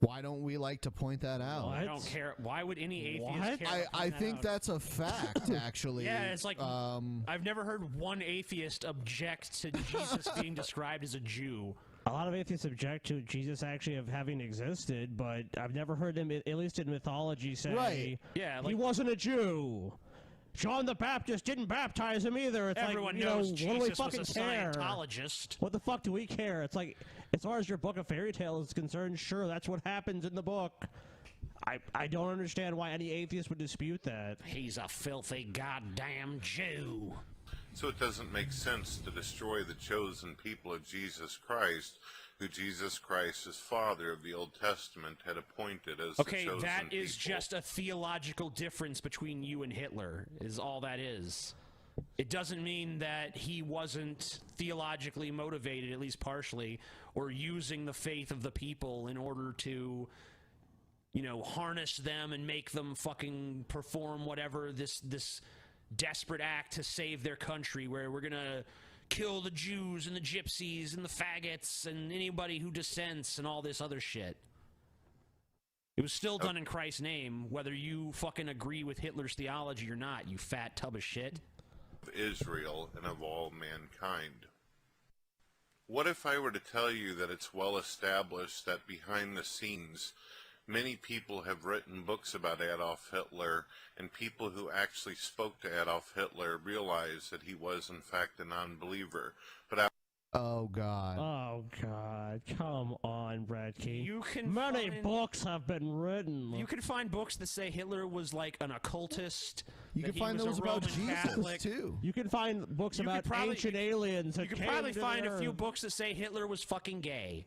Why don't we like to point that out? I don't care. Why would any atheist care? I think that's a fact, actually. Yeah, it's like I've never heard one atheist object to Jesus being described as a Jew. A lot of atheists object to Jesus actually of having existed, but I've never heard them, at least in mythology, say, Right. Yeah, he like- wasn't a Jew. John the Baptist didn't baptize him either. It's Everyone like, knows what do Jesus we was fucking a care? Scientologist. What the fuck do we care? It's like, as far as your book of fairy tales is concerned, sure, that's what happens in the book. I don't understand why any atheist would dispute that. He's a filthy goddamn Jew. So it doesn't make sense to destroy the chosen people of Jesus Christ, who Jesus Christ, his father of the Old Testament, had appointed as Okay, the chosen that is people. just a theological difference between you and Hitler, is all that is. It doesn't mean that he wasn't theologically motivated, at least partially, or using the faith of the people in order to, harness them and make them fucking perform whatever this desperate act to save their country, where we're gonna kill the Jews and the gypsies and the faggots and anybody who dissents and all this other shit. It was still done in Christ's name, whether you fucking agree with Hitler's theology or not, you fat tub of shit. Of Israel and of all mankind. What if I were to tell you that it's well established that behind the scenes many people have written books about Adolf Hitler, and people who actually spoke to Adolf Hitler realized that he was in fact a non-believer. But Oh, God. Oh, God. Come on, Brad Keane. You can Many find- books have been written. You can find books that say Hitler was like an occultist. You that can he find was a those about Roman Jesus, Catholic. too. You can find books You could about probably- ancient aliens. You that could came probably to find the a few Earth. books that say Hitler was fucking gay.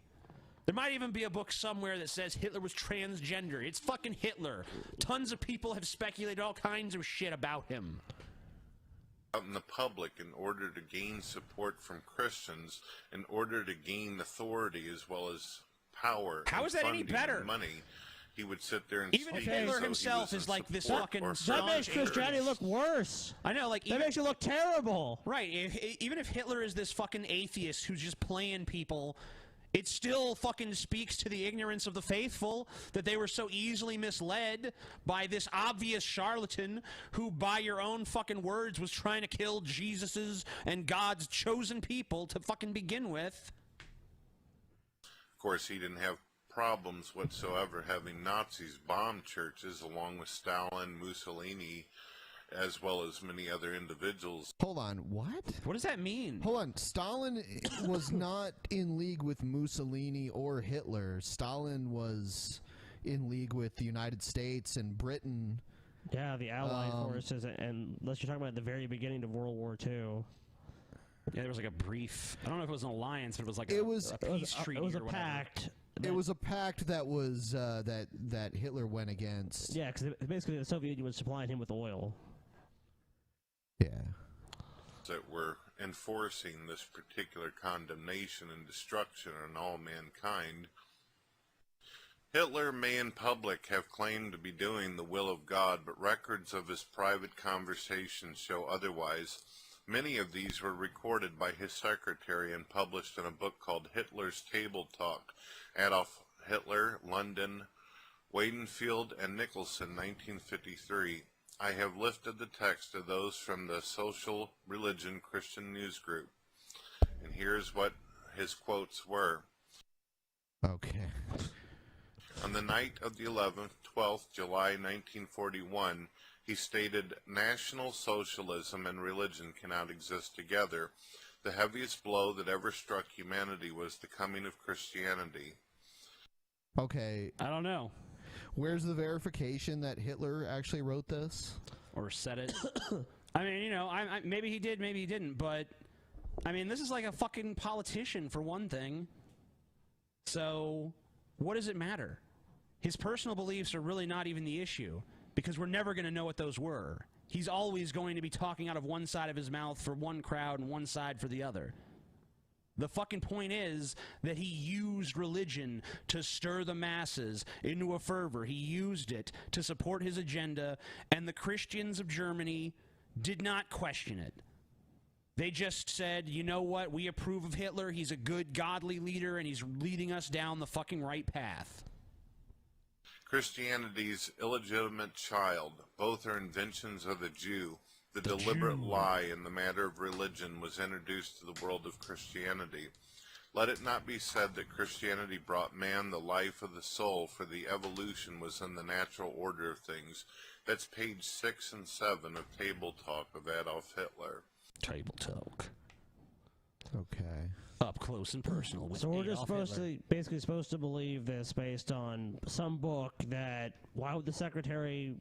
There might even be a book somewhere that says Hitler was transgender. It's fucking Hitler. Tons of people have speculated all kinds of shit about him. out in the public in order to gain support from Christians, in order to gain authority as well as power. How and is that any funding better? and money. He would sit there and Even speak Hitler as though he himself was is in like this support fucking or That makes Christianity look worse. I know, like that makes you look terrible. Right. Even if Hitler is this fucking atheist who's just playing people, it still fucking speaks to the ignorance of the faithful that they were so easily misled by this obvious charlatan who, by your own fucking words, was trying to kill Jesus's and God's chosen people to fucking begin with. Of course, he didn't have problems whatsoever having Nazis bomb churches along with Stalin, Mussolini, as well as many other individuals. Hold on, what? What does that mean? Hold on, Stalin was not in league with Mussolini or Hitler. Stalin was in league with the United States and Britain Yeah, the Allied forces, and unless you're talking about the very beginning of World War II. Yeah, there was like a brief. I don't know if it was an alliance, but it was like It a was- peace treaty. It was a or whatever. pact. It was a pact that was that Hitler went against. Yeah, because basically the Soviet Union was supplying him with oil. Yeah. That were enforcing this particular condemnation and destruction on all mankind. Hitler may in public have claimed to be doing the will of God, but records of his private conversations show otherwise. Many of these were recorded by his secretary and published in a book called Hitler's Table Talk. Adolf Hitler, London, Wadenfield and Nicholson, 1953. I have lifted the text of those from the Social Religion Christian News Group. And here's what his quotes were. Okay. On the night of the 11th, 12th July 1941, he stated, National Socialism and religion cannot exist together. The heaviest blow that ever struck humanity was the coming of Christianity. Okay. I don't know. Where's the verification that Hitler actually wrote this? Or said it. I mean, you know, maybe he did, maybe he didn't, but, I mean, this is like a fucking politician, for one thing. So, what does it matter? His personal beliefs are really not even the issue, because we're never going to know what those were. He's always going to be talking out of one side of his mouth for one crowd and one side for the other. The fucking point is that he used religion to stir the masses into a fervor. He used it to support his agenda, and the Christians of Germany did not question it. They just said, you know what, we approve of Hitler, he's a good, godly leader, and he's leading us down the fucking right path. Christianity's illegitimate child, both are inventions of the Jew. The deliberate lie in the matter of religion was introduced to the world of Christianity. Let it not be said that Christianity brought man the life of the soul, for the evolution was in the natural order of things. That's page 6 and 7 of Table Talk of Adolf Hitler. Table Talk. Okay. Up close and personal with So we're just Adolf basically supposed to believe this based on some book that, why would the secretary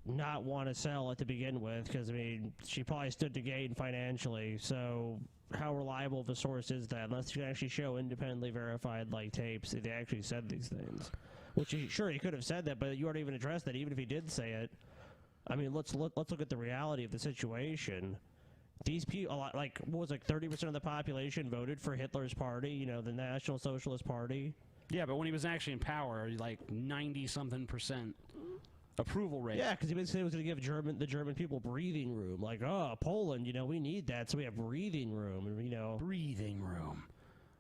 not want to sell it to begin with? Because, I mean, she probably stood to gain financially, so how reliable of a source is that? Unless you can actually show independently verified, like, tapes that they actually said these things. Which, he could have said that, but you already even addressed that, even if he did say it. I mean, let's look at the reality of the situation. These people, like, what was it, 30% of the population voted for Hitler's party, you know, the National Socialist Party? Yeah, but when he was actually in power, like 90-something% approval rate. Yeah, because he basically was going to give the German people breathing room. Like, oh, Poland, you know, we need that, so we have breathing room, and, you know. Breathing room.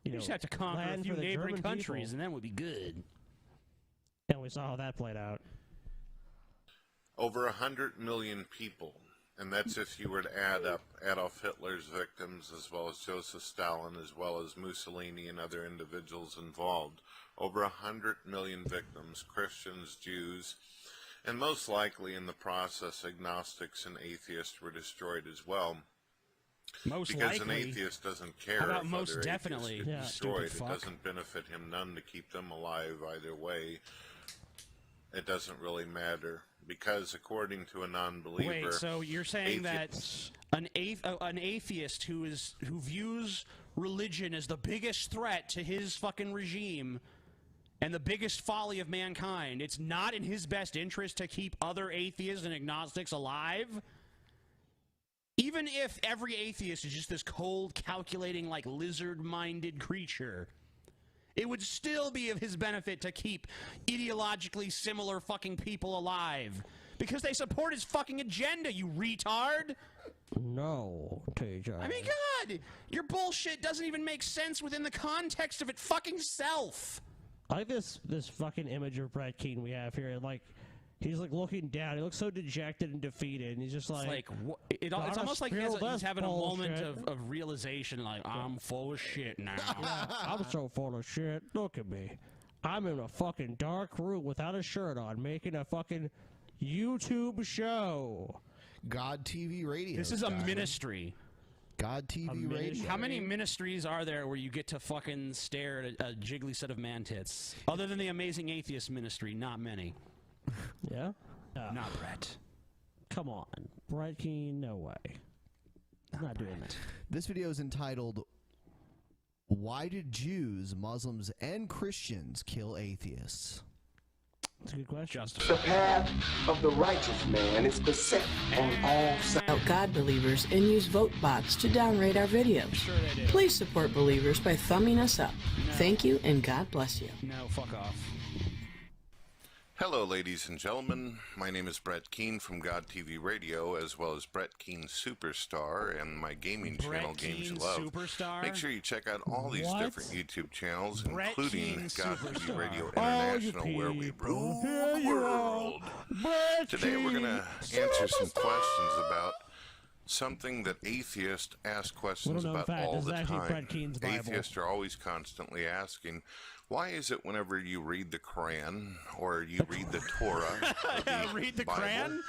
You just have to conquer a few neighboring countries, and that would be good. And we saw how that played out. Over 100 million people, and that's if you were to add up Adolf Hitler's victims, as well as Joseph Stalin, as well as Mussolini and other individuals involved. Over 100 million victims, Christians, Jews, and most likely in the process, agnostics and atheists were destroyed as well. Most because likely. An atheist doesn't care How about if most other definitely? atheists get Yeah. destroyed. Stupid It fuck. doesn't benefit him none to keep them alive either way. It doesn't really matter. Because according to a non-believer... Wait, so you're saying that an atheist who views religion as the biggest threat to his fucking regime and the biggest folly of mankind, it's not in his best interest to keep other atheists and agnostics alive? Even if every atheist is just this cold, calculating, like, lizard-minded creature, it would still be of his benefit to keep ideologically similar fucking people alive. Because they support his fucking agenda, you retard! No, TJ. I mean, God! Your bullshit doesn't even make sense within the context of it fucking self! I like this fucking image of Brett Keane we have here. Like, he's, like, looking down. He looks so dejected and defeated, and he's just like... It's almost like he's having a moment of realization, like, I'm full of shit now. Yeah, I'm so full of shit. Look at me. I'm in a fucking dark room without a shirt on, making a fucking YouTube show. God TV radio. This is a ministry. God TV radio. How many ministries are there where you get to fucking stare at a jiggly set of man tits? Other than the Amazing Atheist Ministry, not many. Yeah? Not Brett. Come on. Brett Keane, no way. I'm not doing that. This video is entitled, "Why Did Jews, Muslims, and Christians Kill Atheists?" That's a good question. The path of the righteous man is beset on all sides. Out God believers and use vote bots to downrate our videos. Sure they do. Please support believers by thumbing us up. No. Thank you and God bless you. No, fuck off. Hello, ladies and gentlemen. My name is Brett Keane from God TV Radio, as well as Brett Keane Superstar and my gaming channel, Games You Love. Superstar? Make sure you check out all these different YouTube channels, Brett including Keane God TV Superstar. Radio All you International, where we people, rule here the you world. Brett Today we're going to Keane answer some Superstar. questions about something that atheists ask questions Little known about fact, all this is the actually time. Brett Keane's Bible. Atheists are always constantly asking, why is it whenever you read the Quran or you read the Torah, or the Read the Bible, Quran?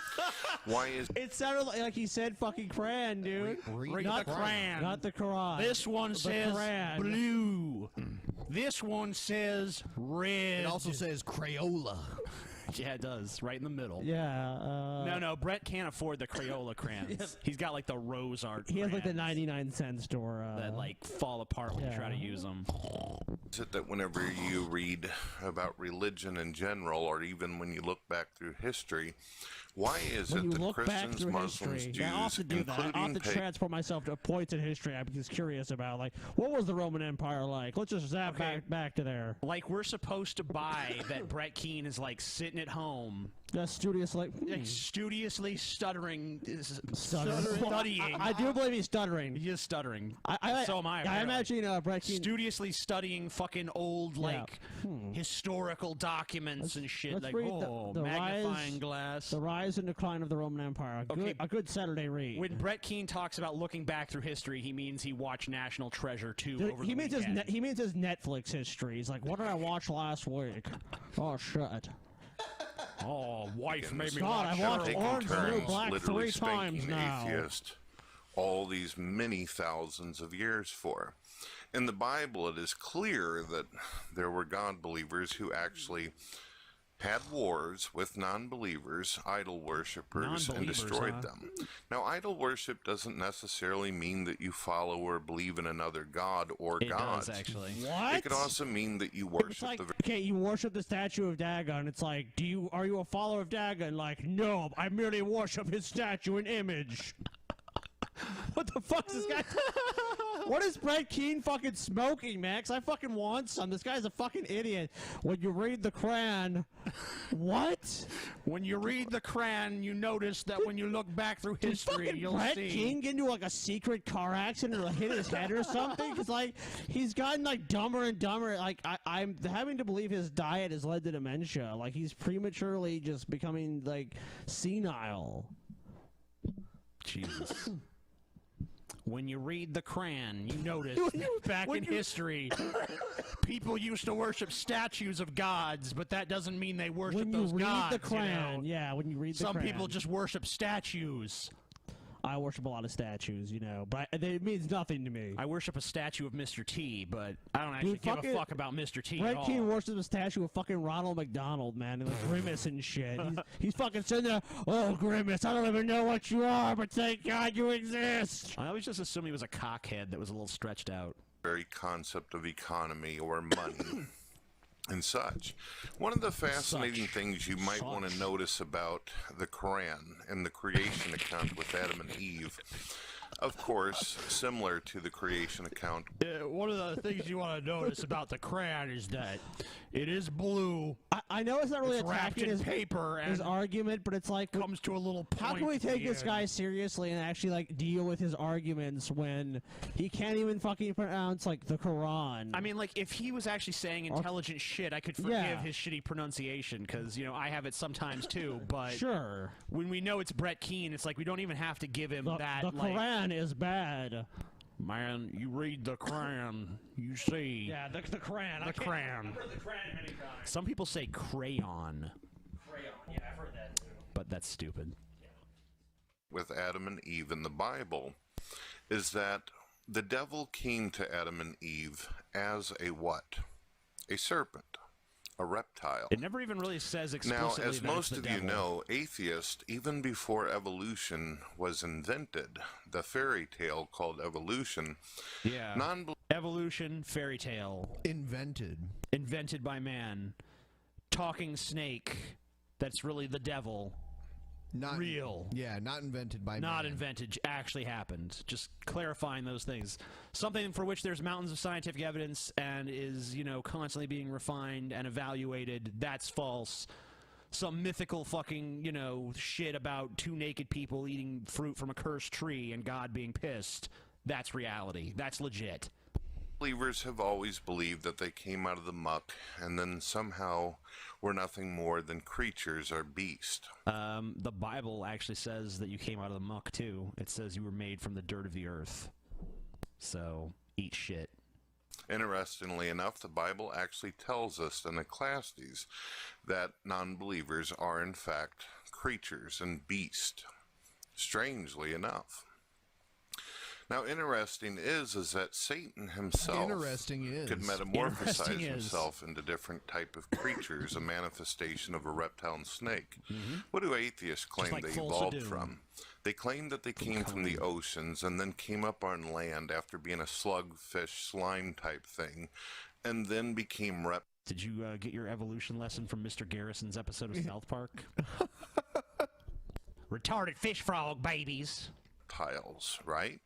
why is It sounded like he said fucking Quran, dude. Read not the Quran. Not the Quran. This one The says Quran. blue. This one says red. It also says Crayola. Yeah, it does. Right in the middle. Yeah. No, Brett can't afford the Crayola crayons. He's got like the rose art He has like the crayons 99-cent store. that like fall apart when you try to use them. Is it that whenever you read about religion in general, or even when you look back through history, why is when it you that look back Christians, through Muslims, history, Jews, I often do that. I including often transport myself to points in history I'm just curious about. Like, what was the Roman Empire like? Let's just zap back to there. Like we're supposed to buy that Brett Keane is like sitting at home. That's studious, like studiously stuttering, studying. I do believe he's stuttering. He is stuttering. I So am I. I apparently. imagine Brett Keane studiously studying fucking old like historical documents and shit. Let's Like read the magnifying rise, glass. The rise and decline of the Roman Empire. A good Saturday read. When Brett Keane talks about looking back through history, he means he watched National Treasure 2 Dude, over he the means weekend. he means his Netflix history. He's like, what did I watch last week? Oh shit. Oh, wife made me God, watch I watched taking Orange is the New turns Black literally 3 times spanking now. atheist all these many thousands of years for. In the Bible, it is clear that there were God believers who actually had wars with non-believers, idol worshippers, and Non-believers, destroyed huh? them. Now, idol worship doesn't necessarily mean that you follow or believe in another god or It gods. does, actually. What? It could also mean that you It's worship like, the okay, you worship the statue of Dagon. It's like, are you a follower of Dagon? Like, no, I merely worship his statue and image. What the fuck is this guy? What is Brett Keane fucking smoking, man? 'Cause I fucking want some. This guy's a fucking idiot. When you read the Quran, what? When you read the Quran, you notice that when you look back through history, Fucking you'll Brett see. Keane get into like a secret car accident or hit his head or something? Because like he's gotten like dumber and dumber. Like I'm having to believe his diet has led to dementia. Like he's prematurely just becoming like senile. Jesus. When you read the Quran, you notice that back in history, people used to worship statues of gods, but that doesn't mean they worship When you those read gods. the Quran, you know? yeah, when you read the Some Quran. people just worship statues. I worship a lot of statues, you know, but it means nothing to me. I worship a statue of Mr. T, but I don't actually Dude, give fucking- a fuck about Mr. T at Brett all. Keane worships a statue of fucking Ronald McDonald, man, and like Grimace and shit. He's fucking sitting there, oh, Grimace, I don't even know what you are, but thank God you exist. I always just assumed he was a cockhead that was a little stretched out. very concept of economy or money and such. One of the fascinating things you might want to notice about the Quran and the creation account with Adam and Eve, of course, similar to the creation account. One of the things you want to notice about the Quran is that it is blue. I know it's not really It's wrapped attacking in his paper his and argument, but it's like comes to a little point. how can we at the take this end. guy seriously and actually like deal with his arguments when he can't even fucking pronounce like the Quran? I mean, like, if he was actually saying intelligent shit, I could forgive Yeah. his shitty pronunciation, because, you know, I have it sometimes too, but sure. when we know it's Brett Keane, it's like we don't even have to give him that, The like, Quran is bad. man, you read the Quran, you see. Yeah, the Quran. The Quran. Some people say crayon. Crayon, yeah, I've heard that too. But that's stupid. With Adam and Eve in the Bible is that the devil came to Adam and Eve as a what? A serpent. a reptile. It never even really says Now, explicitly as that most it's of the you devil. know, atheists, even before evolution was invented, the fairy tale called evolution, Yeah. Evolution, fairy tale. Invented by man. Talking snake. That's really the devil. Not real. Yeah, not invented by Not man. invented, actually happened. Just clarifying those things. Something for which there's mountains of scientific evidence and is, constantly being refined and evaluated. That's false. Some mythical fucking, shit about two naked people eating fruit from a cursed tree and God being pissed. That's reality. That's legit. Believers have always believed that they came out of the muck and then somehow were nothing more than creatures or beasts. The Bible actually says that you came out of the muck, too. It says you were made from the dirt of the earth. So, eat shit. Interestingly enough, the Bible actually tells us in Ecclesiastes that non-believers are in fact creatures and beasts. Strangely enough. Now, interesting is that Satan himself could metamorphosize himself into different type of creatures, a manifestation of a reptile and snake. What do atheists claim like they Full evolved Sadoon. from? They claim that they came from the oceans and then came up on land after being a slug, fish, slime type thing, and then became reptiles. Did you get your evolution lesson from Mr. Garrison's episode of South Park? Retarded fish frog babies. Reptiles, right?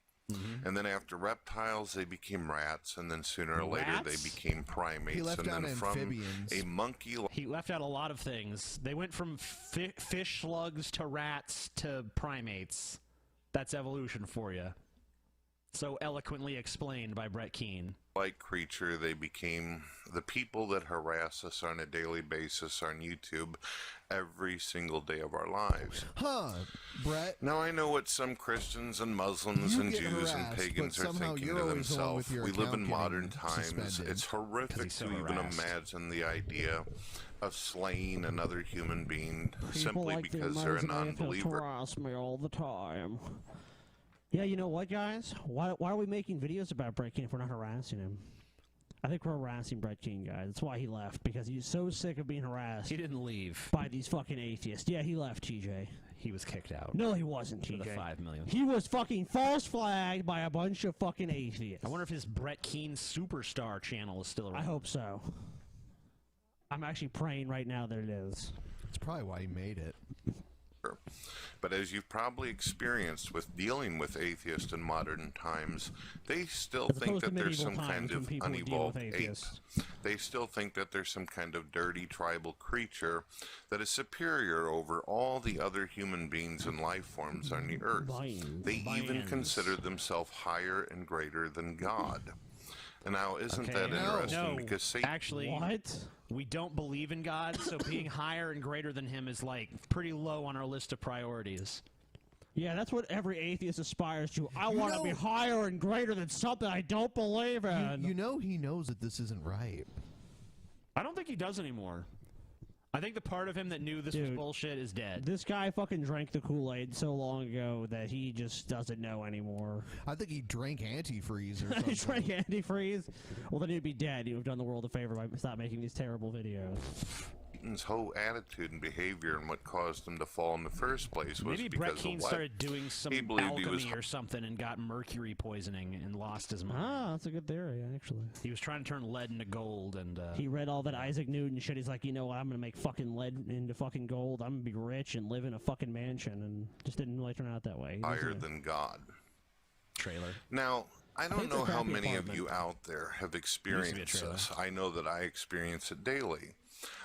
And then after reptiles, they became rats, and then sooner or later they Rats? became primates. He left and out then from amphibians. a monkey. He left out a lot of things. They went from fish slugs to rats to primates. That's evolution for you. So eloquently explained by Brett Keane. Like creature, they became the people that harass us on a daily basis on YouTube every single day of our lives. Huh, Brett? Now I know what some Christians and Muslims You and get Jews harassed, and pagans but are somehow thinking you're to always the one themselves. with your We live in account modern getting times. suspended. It's horrific he's so to even harassed. imagine the idea of slaying another human being People simply like because the they're a Amazing Atheists non-believer. harass me all the time. Yeah, you know what, guys? Why are we making videos about Brett Keane if we're not harassing him? I think we're harassing Brett Keane, guys. That's why he left, because he's so sick of being harassed. He didn't leave. By these fucking atheists. Yeah, he left, TJ. He was kicked out. No, he wasn't, For the TJ. 5 million. He was fucking false flagged by a bunch of fucking atheists. I wonder if his Brett Keane Superstar channel is still around. I hope so. I'm actually praying right now that it is. That's probably why he made it. But as you've probably experienced with dealing with atheists in modern times, they still As think opposed to that there's some medieval kind times when of people would deal unevolved with ape. atheists. They still think that there's some kind of dirty tribal creature that is superior over all the other human beings and life forms on the earth. They even consider themselves higher and greater than God. And now, isn't that interesting? Because Satan... Actually, we don't believe in God, so being higher and greater than him is, pretty low on our list of priorities. Yeah, that's what every atheist aspires to. I want to be higher and greater than something I don't believe in. You know he knows that this isn't right. I don't think he does anymore. I think the part of him that knew this was bullshit is dead. This guy fucking drank the Kool-Aid so long ago that he just doesn't know anymore. I think he drank antifreeze or something. He drank antifreeze? Well, then he'd be dead. He would have done the world a favor by stop making these terrible videos. Satan's whole attitude and behavior and what caused him to fall in the first place was Maybe because Brett Keane of what? started doing some He believed he was alchemy or something and got mercury poisoning and lost his mind. Ah, that's a good theory, actually. He was trying to turn lead into gold and... He read all that Isaac Newton shit. He's like, you know what, I'm going to make fucking lead into fucking gold. I'm going to be rich and live in a fucking mansion. And just didn't really turn out that way. He was higher a than God. Trailer. Now, I don't think know it's a how crappy many of apartment. you out there have Used to be a experienced trailer. this. I know that I experience it daily.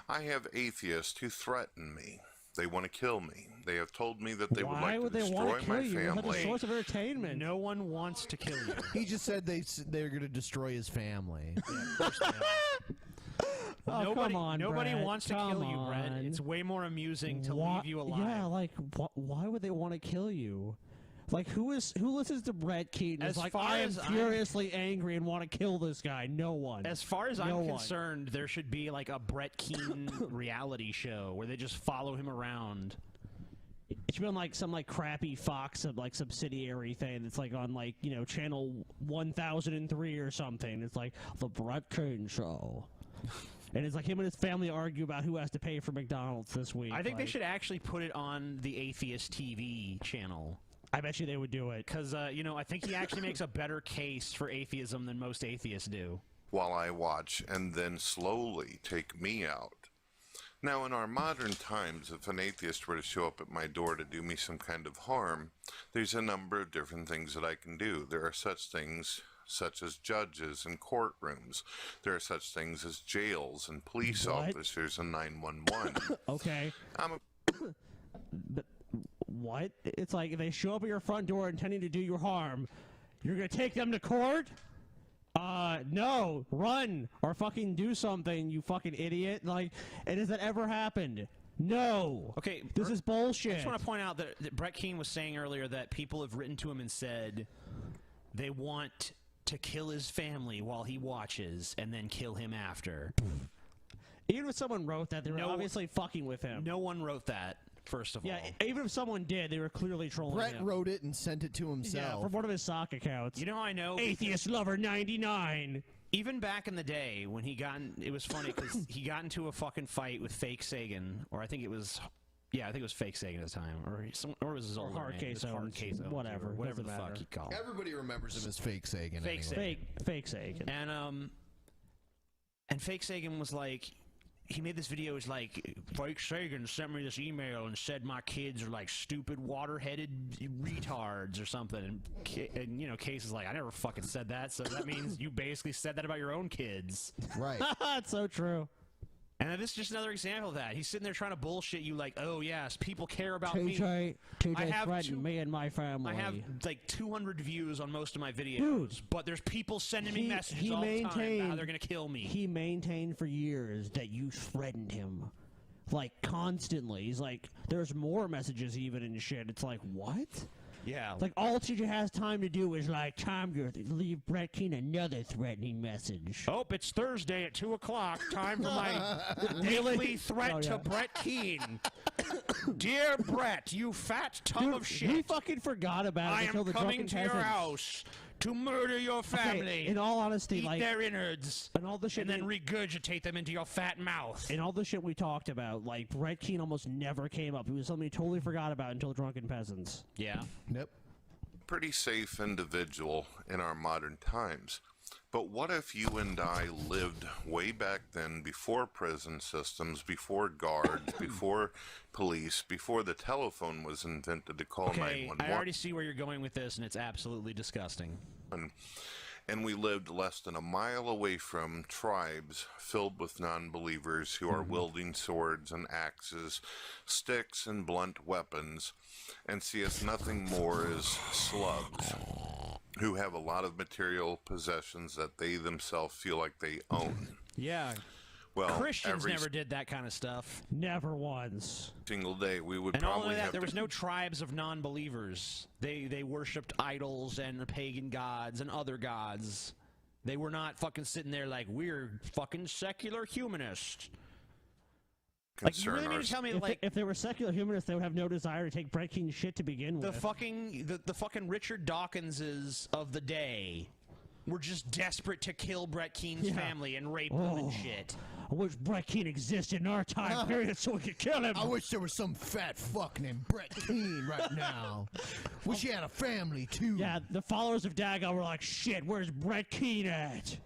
I have atheists who threaten me. They want to kill me. They have told me that they would Why like would to they want destroy to kill my you? You're such a family. source of entertainment. No one wants to kill you. He just said they're going to destroy his family. Oh, nobody come on, nobody Brett. wants to Come kill you, Brett. on. It's way more amusing to Why- leave you alive. Yeah, like, why would they want to kill you? Like, who listens to Brett Keaton? As Is like, far I am as I'm- furiously angry and want to kill this guy. No one. As far as No I'm one. concerned, there should be like a Brett Keane reality show where they just follow him around. It should be on like some like crappy Fox subsidiary thing that's like on like channel 1003 or something. It's like the Brett Keane Show. And it's like him and his family argue about who has to pay for McDonald's this week. I think they like- should actually put it on the Atheist TV channel. I bet you they would do it. Because, you know, I think he actually makes a better case for atheism than most atheists do. While I watch and then slowly take me out. Now, in our modern times, if an atheist were to show up at my door to do me some kind of harm, there's a number of different things that I can do. There are such things such as judges and courtrooms. There are such things as jails and police officers and 911. Okay. But what? It's like if they show up at your front door intending to do you harm, you're gonna take them to court? No, run or fucking do something, you fucking idiot. Like, and has that ever happened? No. Okay, this is bullshit. I just want to point out that Brett Keane was saying earlier that people have written to him and said they want to kill his family while he watches and then kill him after. Even if someone wrote that, they were obviously fucking with him. No one wrote that, first of all. Yeah, even if someone did, they were clearly trolling Brett him. wrote it and sent it to himself. Yeah, from one of his sock accounts. You know how I know? Atheist Lover 99. Even back in the day when he got in, it was funny because he got into a fucking fight with Fake Sagan, or I think it was, yeah, I think it was Fake Sagan at the time, or it was his older Hard name. Case It was Hard Owens, Case Owens, whatever, or whatever the doesn't fuck matter. he called. Everybody remembers him as Fake Sagan. Fake anyway. Sagan. Fake Sagan. And Fake Sagan was like, he made this video. He's like, Fake Sagan sent me this email and said my kids are like stupid water-headed retards or something. And you know, Case is like, I never fucking said that. So that means you basically said that about your own kids. Right. That's so true. And this is just another example of that. He's sitting there trying to bullshit you like, oh, yes, people care about me. TJ I have threatened me and my family. I have like 200 views on most of my videos, Dude, but there's people sending me messages all the time about how they're going to kill me. He maintained for years that you threatened him. Like, constantly. He's like, there's more messages even and shit. It's like, what? Yeah. Like, all TJ has time to do is, like, time to leave Brett Keane another threatening message. Oh, it's Thursday at 2 o'clock. Time for my daily threat to Brett Keane. Dear Brett, you fat tub of shit. He fucking forgot about it I until am the coming Drunken to your Peasants. house to murder your family. Okay, in all honesty, eat like, their innards, and all the shit, and then regurgitate them into your fat mouth. And all the shit we talked about, like, Brett Keane almost never came up. It was something he totally forgot about until Drunken Peasants. Yeah. Yep. Pretty safe individual in our modern times. But what if you and I lived way back then, before prison systems, before guards, before police, before the telephone was invented to call Okay, 911? I already see where you're going with this, and it's absolutely disgusting. And we lived less than a mile away from tribes filled with non-believers who are wielding swords and axes, sticks and blunt weapons, and see us nothing more as slugs who have a lot of material possessions that they themselves feel like they own. Yeah. Well, Christians every never did that kind of stuff. Never once. single day we would And not probably only that, have there to was no tribes of non-believers. They worshipped idols and pagan gods and other gods. They were not fucking sitting there like, we're fucking secular humanists. Like, you really mean to tell me, like, if they were secular humanists, they would have no desire to take Brett Keane's shit to begin the with. fucking Richard Dawkinses of the day were just desperate to kill Brett Keane's family and rape them and shit. I wish Brett Keane existed in our time period so we could kill him. I wish there was some fat fuck named Brett Keane right now. Wish he had a family, too. Yeah, the followers of Dagon were like, shit, where's Brett Keane at?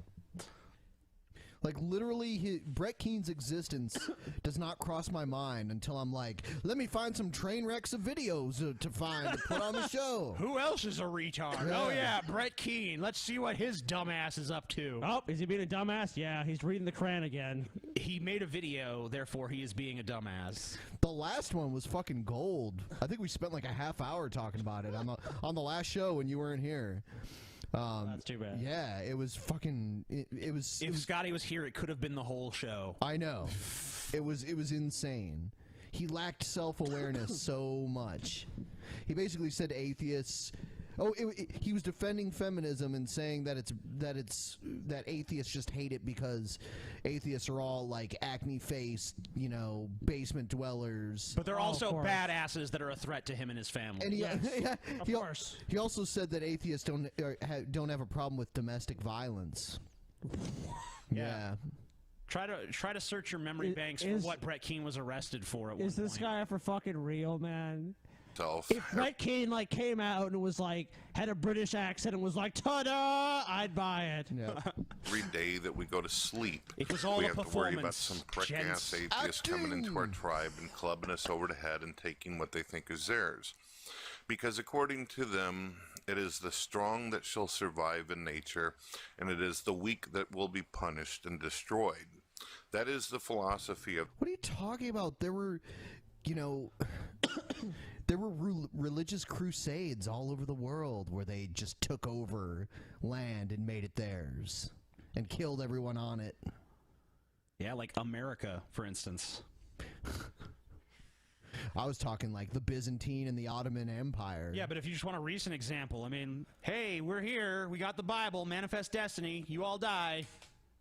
Like, literally, Brett Keane's existence does not cross my mind until I'm like, let me find some train wrecks of videos to find to put on the show. Who else is a retard? Yeah. Oh, yeah, Brett Keane. Let's see what his dumbass is up to. Oh, is he being a dumbass? Yeah, he's reading the Quran again. He made a video, therefore he is being a dumbass. The last one was fucking gold. I think we spent like a half hour talking about it on the last show when you weren't here. That's too bad. Yeah, it was fucking. It was. If Scotty was here, it could have been the whole show. I know. It was insane. He lacked self-awareness so much. He basically said atheists. Oh, he was defending feminism and saying that that atheists just hate it because atheists are all like acne-faced, basement dwellers. But they're also badasses that are a threat to him and his family. And Of course. He also said that atheists don't have a problem with domestic violence. Yeah. Try to search your memory banks for what Brett Keane was arrested for at one Is this point. guy for fucking real, man? Self. If Brett Keane like came out and was like had a British accent and was like ta-da, I'd buy it. Every day that we go to sleep, It was all we a have to worry about performance, some prick-ass gents. atheist coming into our tribe and clubbing us over the head and taking what they think is theirs. Because according to them, it is the strong that shall survive in nature, and it is the weak that will be punished and destroyed. That is the philosophy of... What are you talking about? There were, there were religious crusades all over the world where they just took over land and made it theirs and killed everyone on it. Yeah, like America, for instance. I was talking like the Byzantine and the Ottoman Empire. Yeah, but if you just want a recent example, I mean, hey, we're here, we got the Bible, manifest destiny, you all die,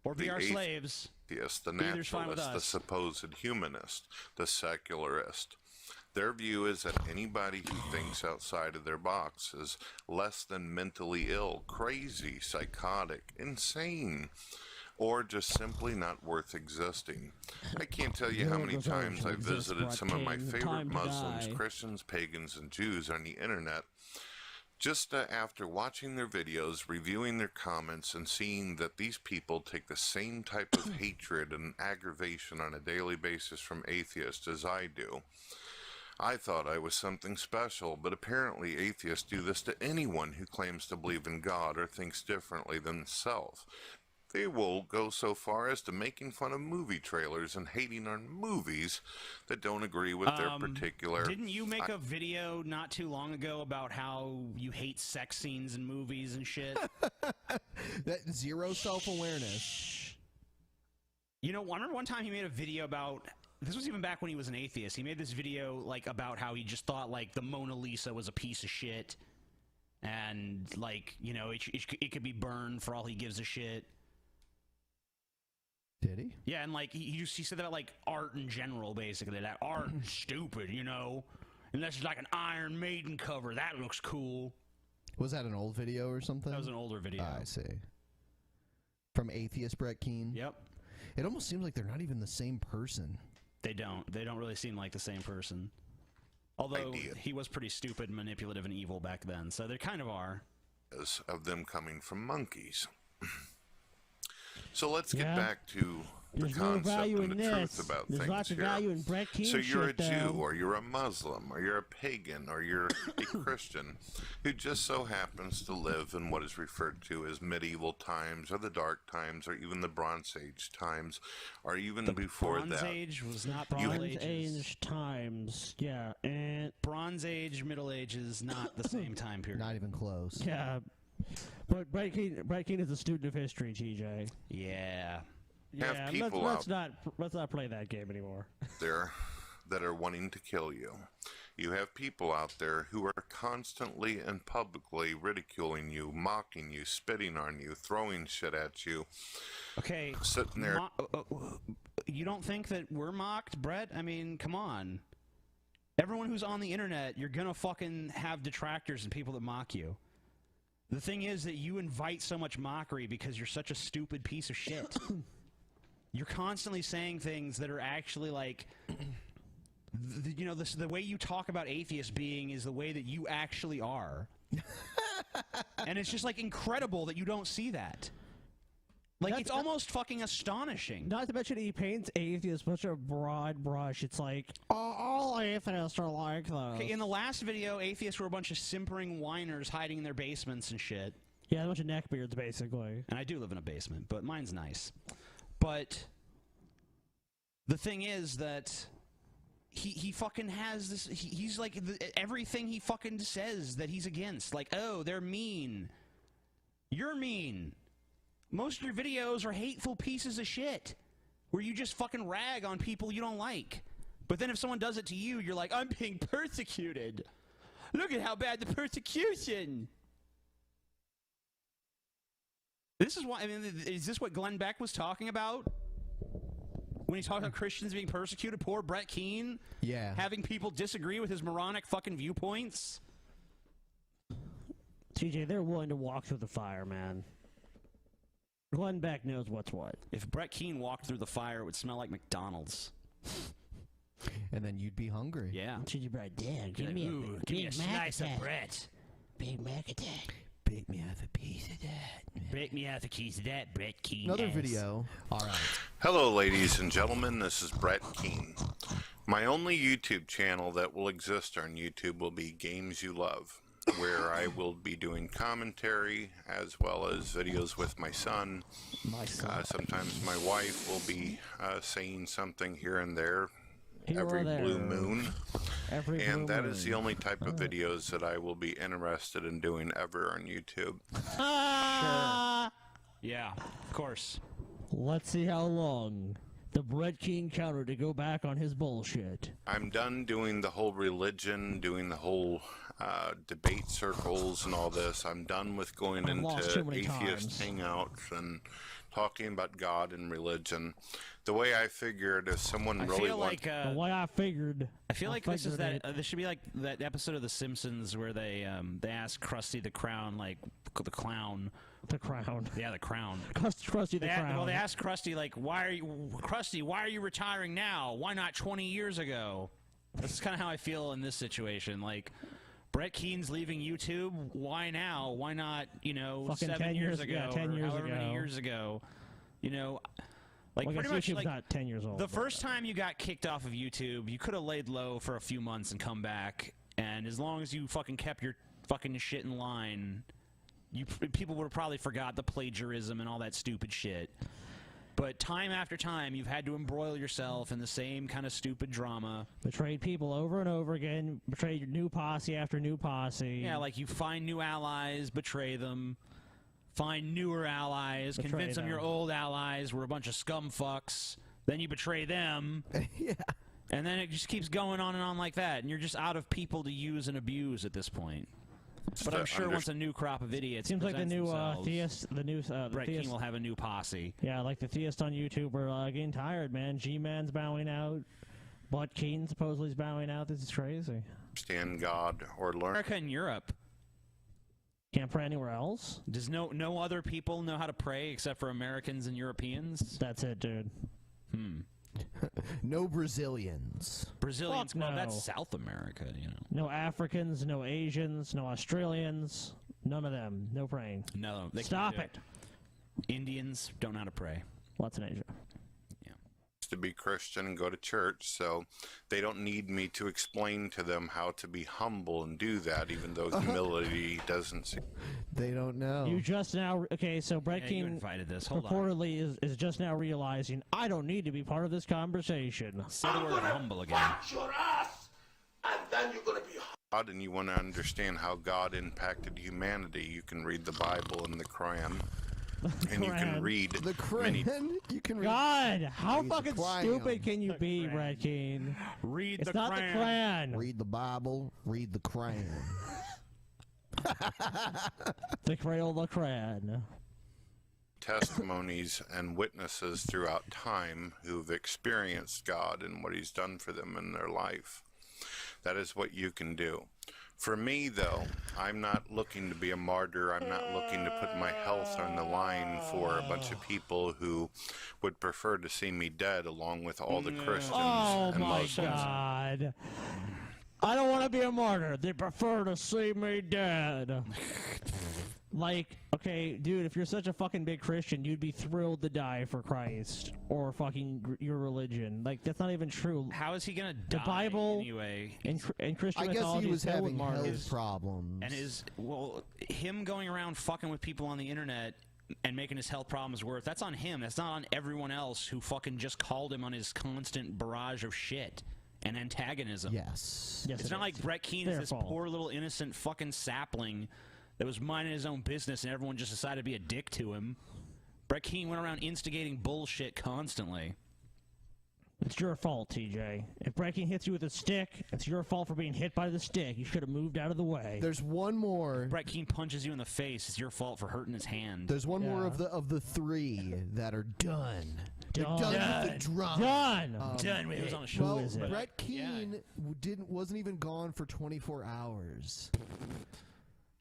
or be our slaves. Yes, the Either's fine with naturalist, the us. supposed humanist, the secularist. Their view is that anybody who thinks outside of their box is less than mentally ill, crazy, psychotic, insane, or just simply not worth existing. I can't tell you how many times I've visited some of my favorite Muslims, Christians, pagans, and Jews on the internet just after watching their videos, reviewing their comments, and seeing that these people take the same type of hatred and aggravation on a daily basis from atheists as I do. I thought I was something special, but apparently atheists do this to anyone who claims to believe in God or thinks differently than themselves. They will go so far as to making fun of movie trailers and hating on movies that don't agree with their particular... Didn't you make a video not too long ago about how you hate sex scenes in movies and shit? That zero self-awareness. You know, I remember one time he made a video about... This was even back when he was an atheist. He made this video like about how he just thought like the Mona Lisa was a piece of shit, and like it could be burned for all he gives a shit. Did he? Yeah, and like he said that about like art in general, basically. That art is stupid, unless it's like an Iron Maiden cover. That looks cool. Was that an old video or something? That was an older video. I see. From atheist Brett Keane? Yep. It almost seems like they're not even the same person. They don't really seem like the same person. Although he was pretty stupid, manipulative, and evil back then, so they kind of are. Of them coming from monkeys. So let's get back to the concept and the truth about things There's lots of value in Brett Keane So you're shit, a Jew, though. or you're a Muslim, or you're a pagan, or you're a Christian who just so happens to live in what is referred to as medieval times, or the Dark Times, or even the Bronze Age times, or even before Bronze that. Age was not Bronze Middle Ages. Age times. Yeah. And Bronze Age, Middle Age is not the same time period. Not even close. yeah. But Brett Keane is a student of history, TJ. Yeah. Have Yeah, people let's out not play that game anymore. there that are wanting to kill you. You have people out there who are constantly and publicly ridiculing you, mocking you, spitting on you, throwing shit at you. Okay. Sitting there. You don't think that we're mocked, Brett? I mean, come on. Everyone who's on the internet, you're gonna fucking have detractors and people that mock you. The thing is that you invite so much mockery because you're such a stupid piece of shit. You're constantly saying things that are actually like, the way you talk about atheists being is the way that you actually are. And it's just like incredible that you don't see that. Like, it's almost fucking astonishing. Not to mention he paints atheists with such a broad brush. It's like, all atheists are like those. Okay, in the last video, atheists were a bunch of simpering whiners hiding in their basements and shit. Yeah, a bunch of neckbeards, basically. And I do live in a basement, but mine's nice. But the thing is that he fucking has this... He's like... everything he fucking says that he's against. Like, oh, they're mean. You're mean. Most of your videos are hateful pieces of shit where you just fucking rag on people you don't like. But then if someone does it to you, you're like, I'm being persecuted. Look at how bad the persecution. This is why, I mean, is this what Glenn Beck was talking about? When he talked about Christians being persecuted? Poor Brett Keane? Yeah. Having people disagree with his moronic fucking viewpoints? TJ, they're willing to walk through the fire, man. Glenn Beck knows what's what. If Brett Keane walked through the fire, it would smell like McDonald's. And then you'd be hungry. Yeah. Should you write, Dad, Give me a Big slice Mac of Brett. Big Mac attack. Bake me half a piece of that. Break me out a piece of that, Brett Keane. Another ass. video. All right. Hello, ladies and gentlemen. This is Brett Keane. My only YouTube channel that will exist on YouTube will be Games You Love, where I will be doing commentary as well as videos with my son. Sometimes my wife will be saying something here and there. Every blue moon. And that is the only type of videos that I will be interested in doing ever on YouTube. Sure. Yeah, of course. Let's see how long the Brett Keane counter to go back on his bullshit. I'm done doing the whole religion, doing the whole debate circles and all this. I'm done with going into atheist hangouts and talking about God and religion. The way I figured, if someone really wants... the way I figured... I feel like this is that... this should be like that episode of The Simpsons where they ask Krusty the Clown, like, the clown... The Crown. Yeah, the Crown. Krusty the Crown. Well, they asked Krusty, like, Krusty, why are you retiring now? Why not 20 years ago? That's kind of how I feel in this situation. Like, Brett Keane's leaving YouTube. Why now? Why not, you know, Fucking 7 years ago? Yeah, 10 or years however ago. many years ago? You know, like, well, pretty much, YouTube's like, not 10 years old. the first time you got kicked off of YouTube, you could have laid low for a few months and come back. And as long as you fucking kept your fucking shit in line... people would have probably forgot the plagiarism and all that stupid shit. But time after time, you've had to embroil yourself in the same kind of stupid drama. Betrayed people over and over again. Betrayed new posse after new posse. Yeah, like you find new allies, betray them. Find newer allies, convince them your old allies were a bunch of scum fucks. Then you betray them. Yeah. And then it just keeps going on and on like that. And you're just out of people to use and abuse at this point. But I'm sure once a new crop of idiots seems like the new theist, Brett theist, Keane will have a new posse. Yeah, like the theists on YouTube are getting tired, man. G-Man's bowing out. Brett Keane supposedly is bowing out. This is crazy. Understand God or learn. America and Europe. Can't pray anywhere else? Does no other people know how to pray except for Americans and Europeans? That's it, dude. No Brazilians. Brazilians, Fuck well, no. that's South America, you know. No Africans, no Asians, no Australians. None of them. No praying. No, they Stop can't do it. Indians don't know how to pray. Lots in Asia. To be Christian and go to church, so they don't need me to explain to them how to be humble and do that, even though humility doesn't seem... They don't know. You just now... Okay, so Brett you Keane invited this. Hold on. purportedly is just now realizing, I don't need to be part of this conversation. Say the word humble again. Your ass, and then you're gonna be God, and you want to understand how God impacted humanity, you can read the Bible and the Quran. And you can read the many... You can read. God, how He's fucking crying stupid on can you be, Brett Keane? Read It's the not Quran. the Quran. Read the Bible. Read the Quran. The Crayola Quran. testimonies and witnesses throughout time who've experienced God and what He's done for them in their life. That is what you can do. For me, though, I'm not looking to be a martyr. I'm not looking to put my health on the line for a bunch of people who would prefer to see me dead along with all the Christians Oh and my Muslims. God. I don't want to be a martyr. They prefer to see me dead. Like, okay, dude, if you're such a fucking big Christian, you'd be thrilled to die for Christ or fucking your religion. Like, that's not even true. How is he gonna die The Bible anyway? and Christian I guess mythology he was is filled with having martyrs. health problems. And him going around fucking with people on the internet and making his health problems worse, that's on him. That's not on everyone else who fucking just called him on his constant barrage of shit and antagonism. Yes. It's not like Brett Keane is this poor little innocent fucking sapling that was minding his own business and everyone just decided to be a dick to him. Brett Keane went around instigating bullshit constantly. It's your fault, TJ. If Brett Keane hits you with a stick, it's your fault for being hit by the stick. You should have moved out of the way. There's one more. If Brett Keane punches you in the face, it's your fault for hurting his hand. There's one more of the three that are done. They're done with the drama. Done with it. It was on the show. Well, Who is it? Brett Keane wasn't even gone for 24 hours.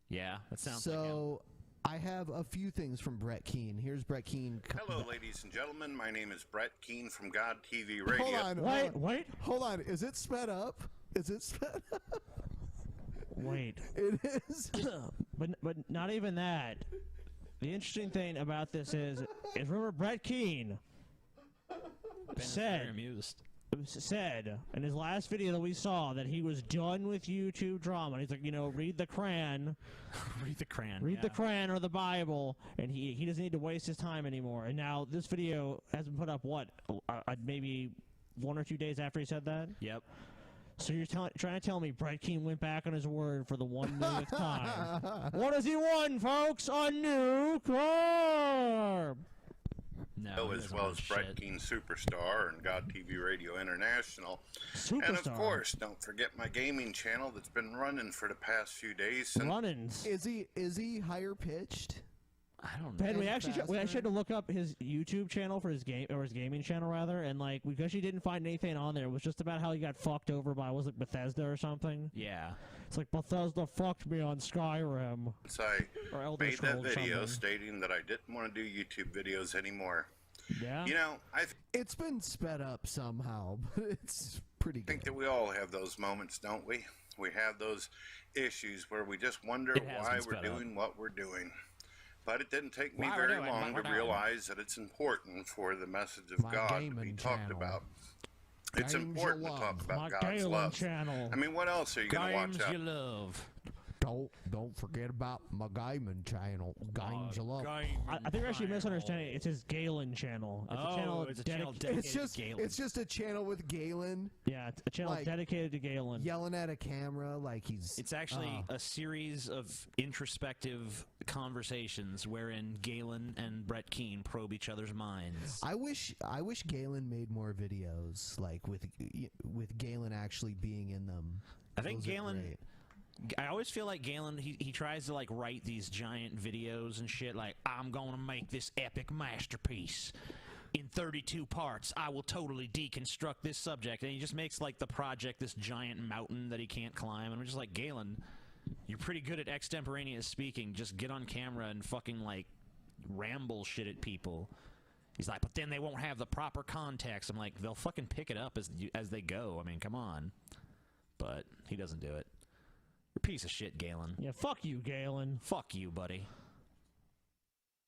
Yeah, that sounds so. I have a few things from Brett Keane. Here's Brett Keane. Hello, ladies and gentlemen. My name is Brett Keane from God TV Radio. Hold on. Is it sped up? Is it sped up? Wait. It is. but not even that. The interesting thing about this is remember Brett Keane said in his last video that we saw that he was done with YouTube drama. And he's like, read the Quran. Read the Quran. Read the Quran or the Bible, and he doesn't need to waste his time anymore. And now this video has been put up, maybe 1 or 2 days after he said that? Yep. So you're trying to tell me Brett Keane went back on his word for the 1 millionth time. What has he won, folks? A new car! No, as well as Brett Keane Superstar and God TV Radio International. And of Superstar. course, don't forget my gaming channel that's been running for the past few days. Is he higher pitched? I don't know. Ben, we actually had to look up his YouTube channel for his gaming channel rather, and we actually didn't find anything on there. It was just about how he got fucked over by Bethesda or something. Yeah. It's like Bethesda fucked me on Skyrim. Since I Or Elder made that Scrolls video something. stating that I didn't want to do YouTube videos anymore. Yeah. It's been sped up somehow, but it's pretty good. I think that we all have those moments, don't we? We have those issues where we just wonder It has why been we're sped up. doing what we're doing. But it didn't take me Why we're very doing long what to we're doing. realize that it's important for the message of My God to be gaming talked channel. about. It's Games important you to talk love. about My God's Galen love. channel. I mean, what else are you going to watch Games out? you love. Don't forget about my gaming channel. Games you love. I think you're actually misunderstanding. It's his Galen channel. It's a channel it's a channel dedicated. dedicated to Galen. It's just a channel with Galen. Yeah, it's a channel Like, dedicated to Galen. Yelling at a camera like he's. It's actually a series of introspective conversations wherein Galen and Brett Keane probe each other's minds. I wish Galen made more videos like with Galen actually being in them. I think Those are Galen. great. I always feel like Galen, he tries to write these giant videos and shit like, I'm gonna make this epic masterpiece. In 32 parts, I will totally deconstruct this subject. And he just makes the project this giant mountain that he can't climb. And I'm just like, Galen, you're pretty good at extemporaneous speaking. Just get on camera and fucking ramble shit at people. He's like, but then they won't have the proper context. I'm like, they'll fucking pick it up as they go. I mean, come on. But he doesn't do it. You're a piece of shit, Galen. Yeah, fuck you, Galen. Fuck you, buddy.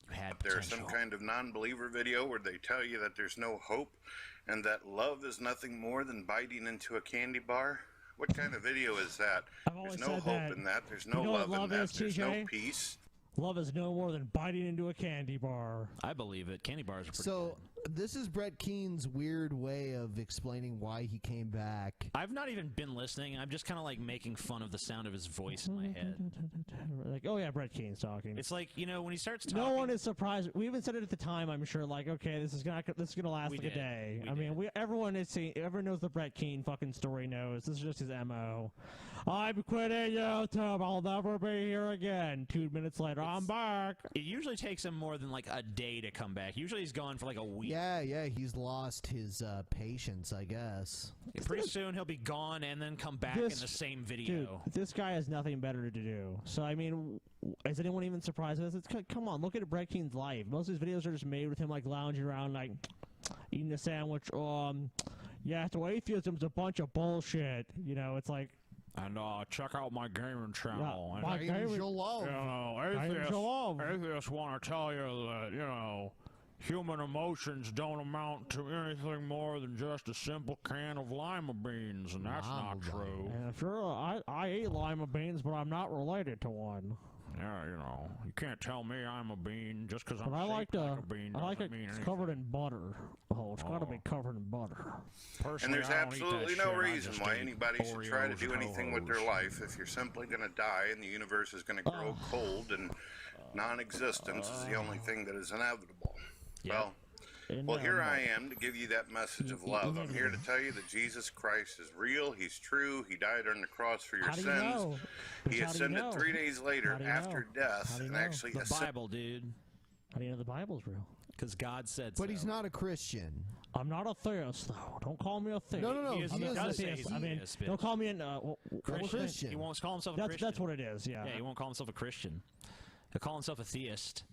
You had There's potential. some kind of non-believer video where they tell you that there's no hope and that love is nothing more than biting into a candy bar. What kind of video is that? I've always There's no said hope that. in that. There's no You know what love in love that. is, There's no TJ? peace. Love is no more than biting into a candy bar. I believe it. Candy bars are pretty So this is Brett Keane's weird way of explaining why he came back. I've not even been listening. I'm just kind of making fun of the sound of his voice in my head. Like, oh yeah, Brett Keane's talking. It's like, when he starts talking. No one is surprised. We even said it at the time. I'm sure. Okay, this is gonna last We a did. day. We I mean, everyone knows the Brett Keane fucking story. Knows this is just his mo. I'm quitting YouTube. I'll never be here again. 2 minutes later, I'm back. It usually takes him more than a day to come back. Usually he's gone for a week. Yeah, he's lost his patience, I guess. Pretty soon he'll be gone and then come back in the same video. Dude, this guy has nothing better to do. So I mean, is anyone even surprised at this? Come on, look at Brett Keane's life. Most of his videos are just made with him lounging around, eating a sandwich. Yeah, so atheism's a bunch of bullshit. It's like. And check out my gaming channel. Yeah, my Games you love. Atheists want to tell you that, human emotions don't amount to anything more than just a simple can of lima beans, and that's not true. And sure, I eat lima beans, but I'm not related to one. Yeah, you can't tell me I'm a bean just because I'm But I like shaped like a bean. I like doesn't it mean anything. covered in butter. Oh, it's got to be covered in butter. And Personally, there's I don't eat that absolutely no shit. I reason just why eat anybody should try to Oreos do and anything with their Ho-Hos. life if you're simply going to die and the universe is going to grow cold and non-existence is the only thing that is inevitable. Well, here I am to give you that message of love. I'm here to tell you that Jesus Christ is real. He's true. He died on the cross for your How do you sins. know? He How do you ascended know? 3 days later How do you after know? death How do you and know? actually The ascended. Bible, dude. How do you know the Bible's real? Because God said so. But he's not a Christian. I'm not a theist, though. Don't call me a theist. No. He is- he is does a say theist. he's a I mean, theist, bitch. don't call me an Christian. Christian. He won't call himself a Christian. That's what it is. Yeah. Yeah, he won't call himself a Christian. He'll call himself a theist.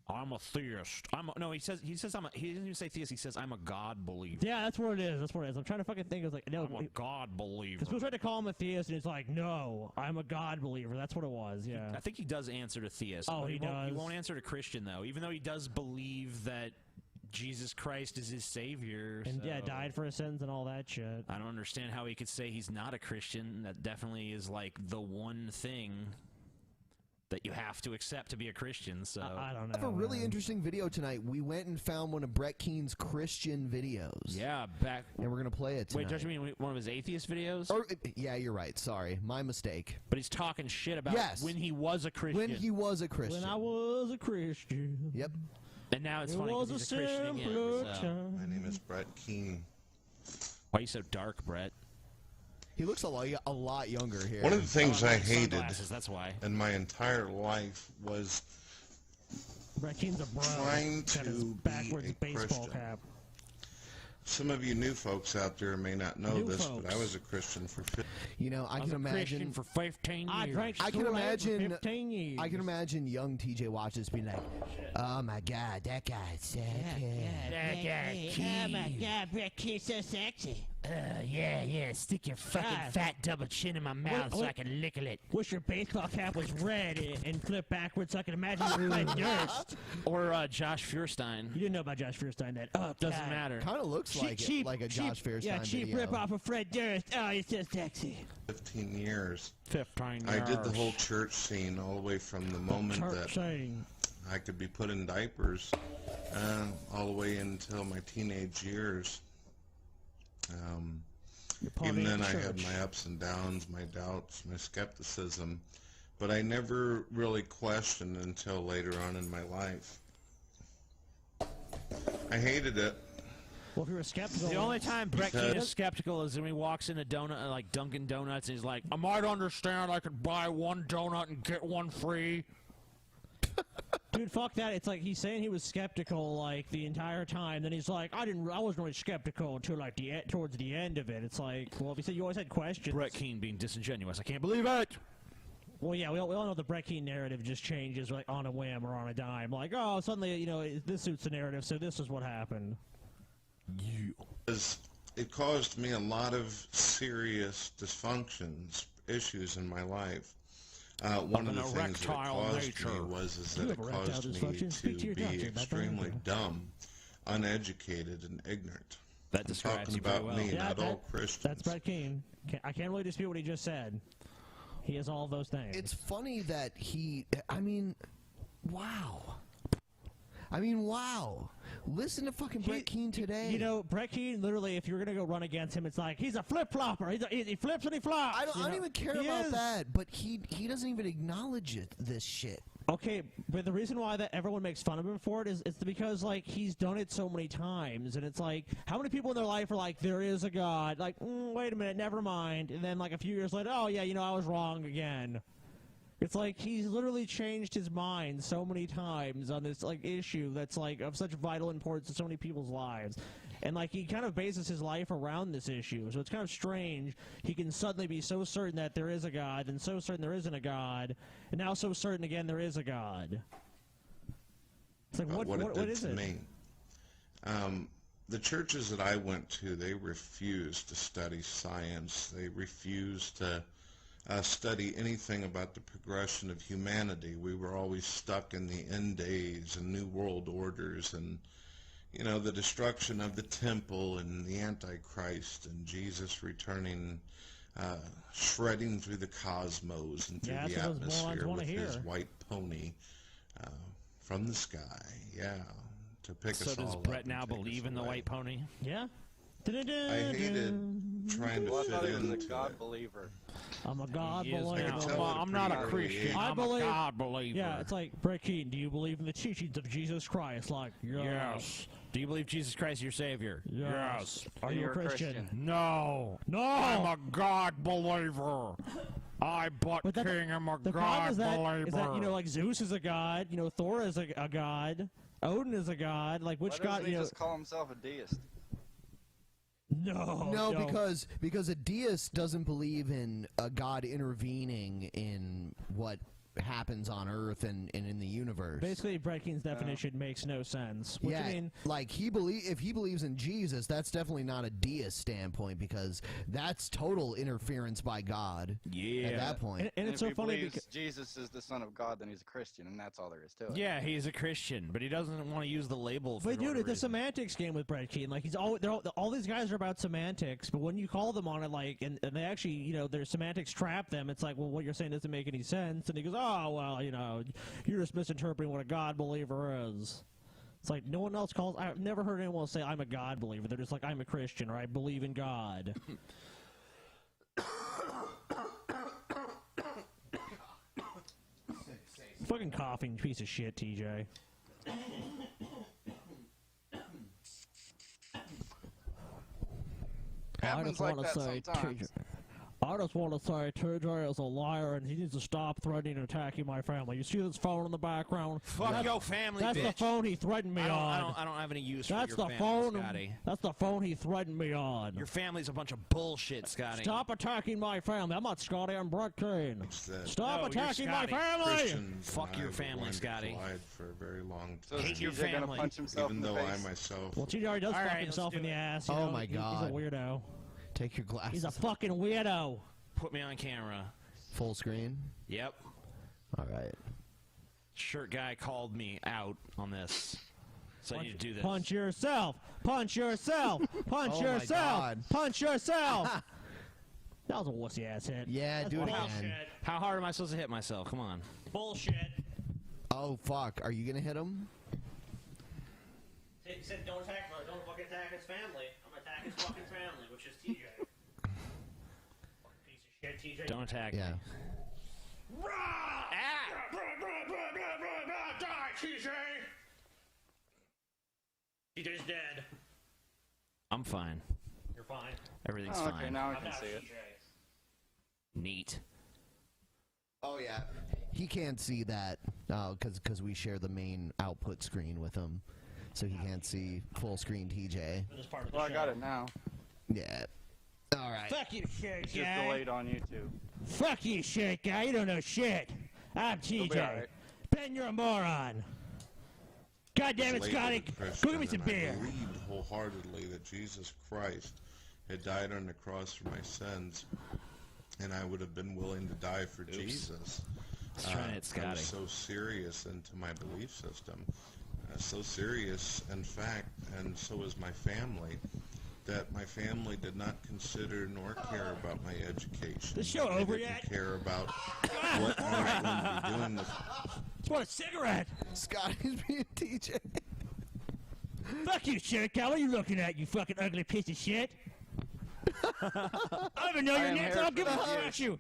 I'm a theist. No, he says he doesn't even say theist. He says I'm a God believer. Yeah, that's what it is. That's what it is. I'm trying to fucking think. It's like, no, I'm a God believer. Because people tried to call him a theist, and he's like, no, I'm a God believer. That's what it was. Yeah. I think he does answer to theist. Oh, but he won't, does. He won't answer to Christian though, even though he does believe that Jesus Christ is his savior. And so yeah, died for his sins and all that shit. I don't understand how he could say he's not a Christian. That definitely is like the one thing that you have to accept to be a Christian. So I don't know. I have a really interesting video tonight. We went and found one of Brett Keane's Christian videos. Yeah, back. And we're gonna play it tonight. Wait, don't you mean one of his atheist videos? Or, yeah, you're right. Sorry, my mistake. But he's talking shit about when he was a Christian. When he was a Christian. When I was a Christian. Yep. And now it's funny was because a he's a Christian again. simpler So. time. My name is Brett Keane. Why are you so dark, Brett? He looks a lot younger here. One of the things I hated sunglasses, that's why. in my entire life was Brett Keane's a bro. trying Got his to backwards be a baseball Christian. cap. Some of you new folks out there may not know New this, but I folks. was a Christian for 15 You know, I was can a Christian imagine for 15 I years. drank I can Kool-Aid for imagine. 15 years. I can imagine young TJ watches being like, "Oh my God, that guy's so good." That guy, Oh my God, Brett Keane's so sexy. yeah, stick your fucking fat double chin in my mouth so I can lick it. Wish your baseball cap was red and flip backwards so I can imagine you Fred Durst. Or Josh Feuerstein. You didn't know about Josh Feuerstein that. Oh, Doesn't God. matter. Kind of looks like it, like a Josh Feuerstein Yeah, cheap video. rip-off of Fred Durst. Oh, he's so sexy. 15 years. 15 years. I did the whole church scene all the way from the moment Church that scene. I could be put in diapers all the way until my teenage years. Even then, I had my ups and downs, my doubts, my skepticism, but I never really questioned until later on in my life. I hated it. Well, if you were skeptical... The only time Brett Keane Because- is skeptical is when he walks in a donut, like Dunkin' Donuts, and he's like, I might understand I could buy one donut and get one free. Dude, fuck that. It's like he's saying he was skeptical like the entire time. Then he's like, I wasn't really skeptical until like towards the end of it. It's like, well, if you said you always had questions. Brett Keane being disingenuous. I can't believe it. Well, yeah, we all know the Brett Keane narrative just changes like on a whim or on a dime. Like, oh, suddenly, you know, this suits the narrative, so this is what happened. Because it caused me a lot of serious dysfunctions, issues in my life. One of the things that it caused me was that it caused me to be extremely dumb, uneducated, and ignorant. That I'm describes talking you very about well. me, Yeah, not all Christians. That's Brett Keane. I can't really dispute what he just said. He has all of those things. It's funny that I mean, wow. I mean, wow. Listen to fucking Brett Keane today. You know, Brett Keane, literally, if you're going to go run against him, it's like, he's a flip-flopper. He flips and he flops. I don't even care about that, but he doesn't even acknowledge this shit. Okay, but the reason why that everyone makes fun of him for it is it's because, like, he's done it so many times, and it's like, how many people in their life are like, there is a God? Like, wait a minute, never mind. And then, like, a few years later, oh, yeah, you know, I was wrong again. It's like he's literally changed his mind so many times on this like issue that's like of such vital importance to so many people's lives. And like he kind of bases his life around this issue. So it's kind of strange. He can suddenly be so certain that there is a God and so certain there isn't a God, and now so certain again there is a God. It's like what it did is to it? me. The churches that I went to, they refused to study science. They refused to study anything about the progression of humanity. We were always stuck in the end days and new world orders and, you know, the destruction of the temple and the Antichrist and Jesus returning, shredding through the cosmos and through the atmosphere with his white pony from the sky. Yeah, to pick us all up. So does Brett now believe in the white pony? Yeah. I hated trying to fit into a God believer. I'm a God believer. I'm not a Christian. I'm a God believer. Yeah, it's like, Brett Keane, do you believe in the teachings of Jesus Christ? Like, Yes. Do you believe Jesus Christ is your Savior? Yes. Are you a Christian? No. No. I'm a God believer. I, Butt King, am a The God problem is believer. that, you know, like Zeus is a god, you know, Thor is a god, Odin is a god, like which Why god, doesn't he you know... just call himself a deist? No, because a deist doesn't believe in a god intervening in what happens on Earth and in the universe. Basically, Brett Keane's definition makes no sense. Which, yeah, I mean, like if he believes in Jesus, that's definitely not a deist standpoint because that's total interference by God. Yeah. At that point, and it's so if he funny believes because Jesus is the Son of God, then he's a Christian, and that's all there is to it. Yeah, he's a Christian, but he doesn't want to use the label. For But dude, whatever it's a reason. semantics game with Brett Keane. Like he's all these guys are about semantics, but when you call them on it, like, and they actually, their semantics trap them. It's like, well, what you're saying doesn't make any sense. And he goes, oh, well, you're just misinterpreting what a God believer is. It's like no one else calls. I've never heard anyone say I'm a God believer. They're just like, I'm a Christian or I believe in God. Fucking coughing piece of shit, TJ. Happens like that sometimes. I just want to say TJ is a liar and he needs to stop threatening and attacking my family. You see this phone in the background? Fuck your family, That's bitch. the phone he threatened me on. I don't have any use That's for your the family, phone. Scotty. That's the phone he threatened me on. Your family's a bunch of bullshit, Scotty. Stop attacking my family. I'm not Scotty. I'm Brett Keane. Stop No, attacking you're my Scotty. family. Christians Fuck and I your were family, going to Scotty. collide for a very long So time. is TJ gonna punch himself even in the though I face? myself. Well, TJ already does All fuck right, himself let's in do the it. ass. Oh my He's God. a weirdo. take your glasses. He's a fucking weirdo. Put me on camera. Full screen. Yep. All right. Shirt guy called me out on this. So I need to do this. Punch yourself. Punch yourself. Punch Oh my yourself. God. Punch yourself. That was a wussy ass hit. Yeah, That's do it bullshit. again. How hard am I supposed to hit myself? Come on. Bullshit. Oh fuck! Are you gonna hit him? He said don't fucking attack his family. I'm gonna attack his fucking family, which is TJ. Fucking piece of shit, TJ. Don't attack Yeah. me. Die, TJ! TJ's dead. I'm fine. You're fine. Everything's Oh, fine. okay, now I I'm can out, see it. TJ. Neat. Oh yeah. He can't see that because we share the main output screen with him, so he can't see full screen TJ. This part of the Well, I got show. it now. Yeah. All right. Fuck you, shit It's guy. just delayed on YouTube. Fuck you, shit guy. You don't know shit. I'm It'll be TJ. alright. Ben, you're a moron. God damn it, was Scotty. labeled a Go give me Christian, some and beer. I believed wholeheartedly that Jesus Christ had died on the cross for my sins, and I would have been willing to die for Jesus. Let's try it, I Scotty. was so serious into my belief system, so serious, in fact, and so is my family, that my family did not consider nor care about my education. The show They over didn't yet? care about what I was going to be doing with. Just want a cigarette. Scotty's being TJ. Fuck you, shit guy. What are you looking at, you fucking ugly piece of shit? I don't even know I your am name, so here I'll give a for fuck you. at you.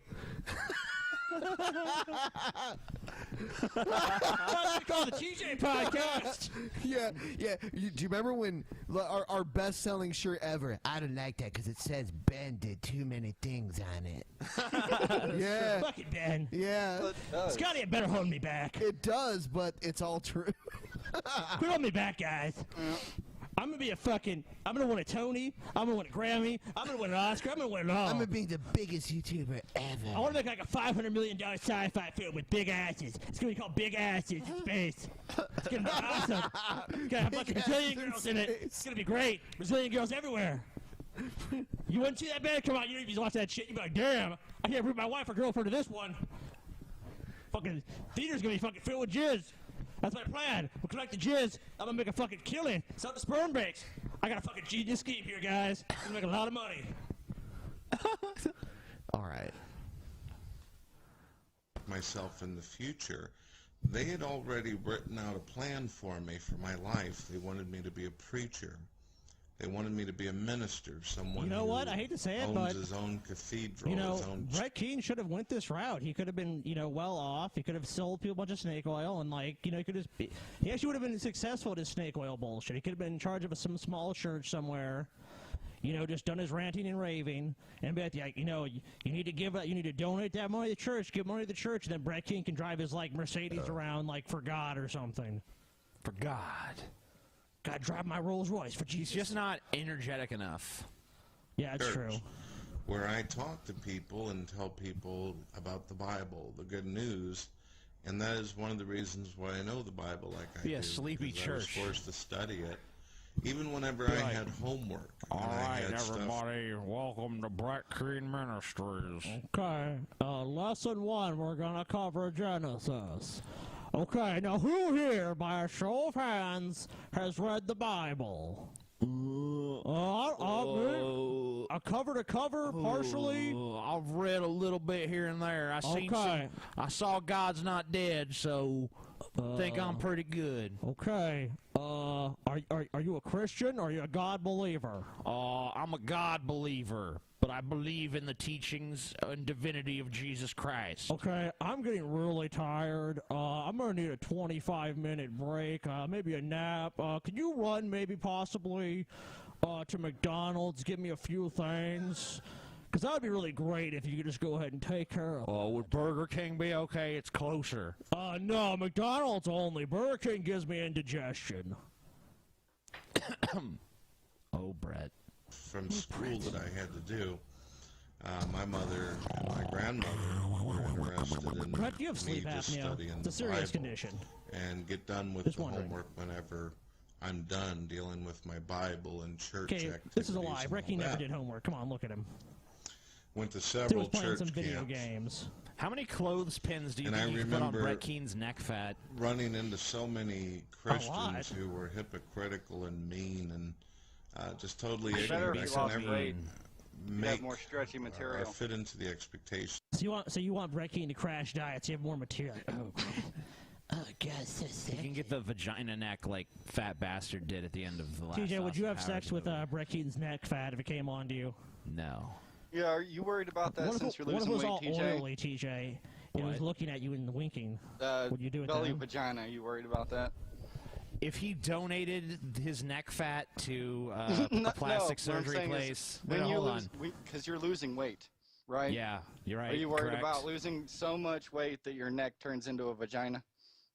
Why call the TJ podcast? Yeah. Do you remember when our best-selling shirt ever? I don't like that because it says Ben did too many things on it. Yeah. Fuck it, Ben. Yeah. Scotty had better hold me back. It does, but it's all true. Quit holding me back, guys. I'm gonna be I'm gonna win a Tony. I'm gonna win a Grammy. I'm gonna win an Oscar. I'm gonna win it all. I'm gonna be the biggest YouTuber ever. I want to make like a $500 million sci-fi film with big asses. It's gonna be called Big Asses in Space. It's gonna be awesome. It's gonna have a bunch of Big Brazilian Asses in girls in it. Space. It's gonna be great. Brazilian girls everywhere. You wouldn't see that band come out. You don't even watch that shit. You'd be like, damn, I can't root my wife or girlfriend to this one. Fucking theater's gonna be fucking filled with jizz. That's my plan. We'll collect the jizz. I'm gonna make a fucking killing. Sell the sperm banks. I got a fucking genius scheme here, guys. I'm gonna make a lot of money. All right. Myself in the future, they had already written out a plan for me for my life. They wanted me to be a preacher. They wanted me to be a minister, someone You know who what? I hate to say it, owns but his own cathedral, you know, his own Brett Keane should have went this route. He could have been, well off. He could have sold people a bunch of snake oil, and he could just he actually would have been successful at his snake oil bullshit. He could have been in charge of some small church somewhere. Just done his ranting and raving, and be like, you need to you need to donate that money to the church, give money to the church, and then Brett Keane can drive his Mercedes around for God or something. For God. God, drive my Rolls Royce for Jesus. He's just not energetic enough. Yeah, it's true. where I talk to people and tell people about the Bible, the good news, And that is one of the reasons why I know the Bible like I do. Be a sleepy because I was church. forced to study it, even whenever I had homework. All and I right, had stuff- everybody, welcome to Brett Keane Ministries. Okay, lesson 1, we're gonna cover Genesis. Okay, now who here, by a show of hands, has read the Bible? Cover to cover, partially. I've read a little bit here and there. Okay. I saw God's Not Dead, so think I'm pretty good. Okay. Are you a Christian or are you a God believer? I'm a God believer, but I believe in the teachings and divinity of Jesus Christ. Okay, I'm getting really tired. I'm gonna need a 25-minute break, maybe a nap. Can you run, maybe possibly, to McDonald's, give me a few things? Because that would be really great if you could just go ahead and take care of it. Oh, would Burger King be okay? It's closer. No, McDonald's only. Burger King gives me indigestion. Oh, Brett. From school that I had to do, my mother and my grandmother were interested in Brett, you have me sleep just apnea. studying It's a the serious Bible condition. and get done with Just the wondering. homework whenever I'm done dealing with my Bible and church Okay, activities. this is a lie. and Ricky all never that. did homework. Come on, look at him. Went to He several was playing church some video camps. games. How many clothes pins do you And think I you can put on remember Brett Keane's neck fat? Running into so many lot. Christians who were hypocritical and mean and just totally Better ignorant. if you I lost could never weight. You'd have make more stretchy or material. fit into the expectations. So you want Brett Keane to crash diets? You have more material. Oh, oh God, so You sick. can get the vagina neck like Fat Bastard did at the end of the last. TJ, would you have Austin sex Powers with movie. Brett Keane's neck fat if it came on to you? No. Yeah, are you worried about that What if since it, you're what if it losing was weight, all TJ? oily, TJ? It was What? looking at you and winking. Would you do it Belly then? vagina, are you worried about that? If he donated his neck fat to No, a plastic what I'm surgery saying is place, when no, you hold lose, on. because you're losing weight, right? Yeah, you're right. Are you worried correct. about losing so much weight that your neck turns into a vagina?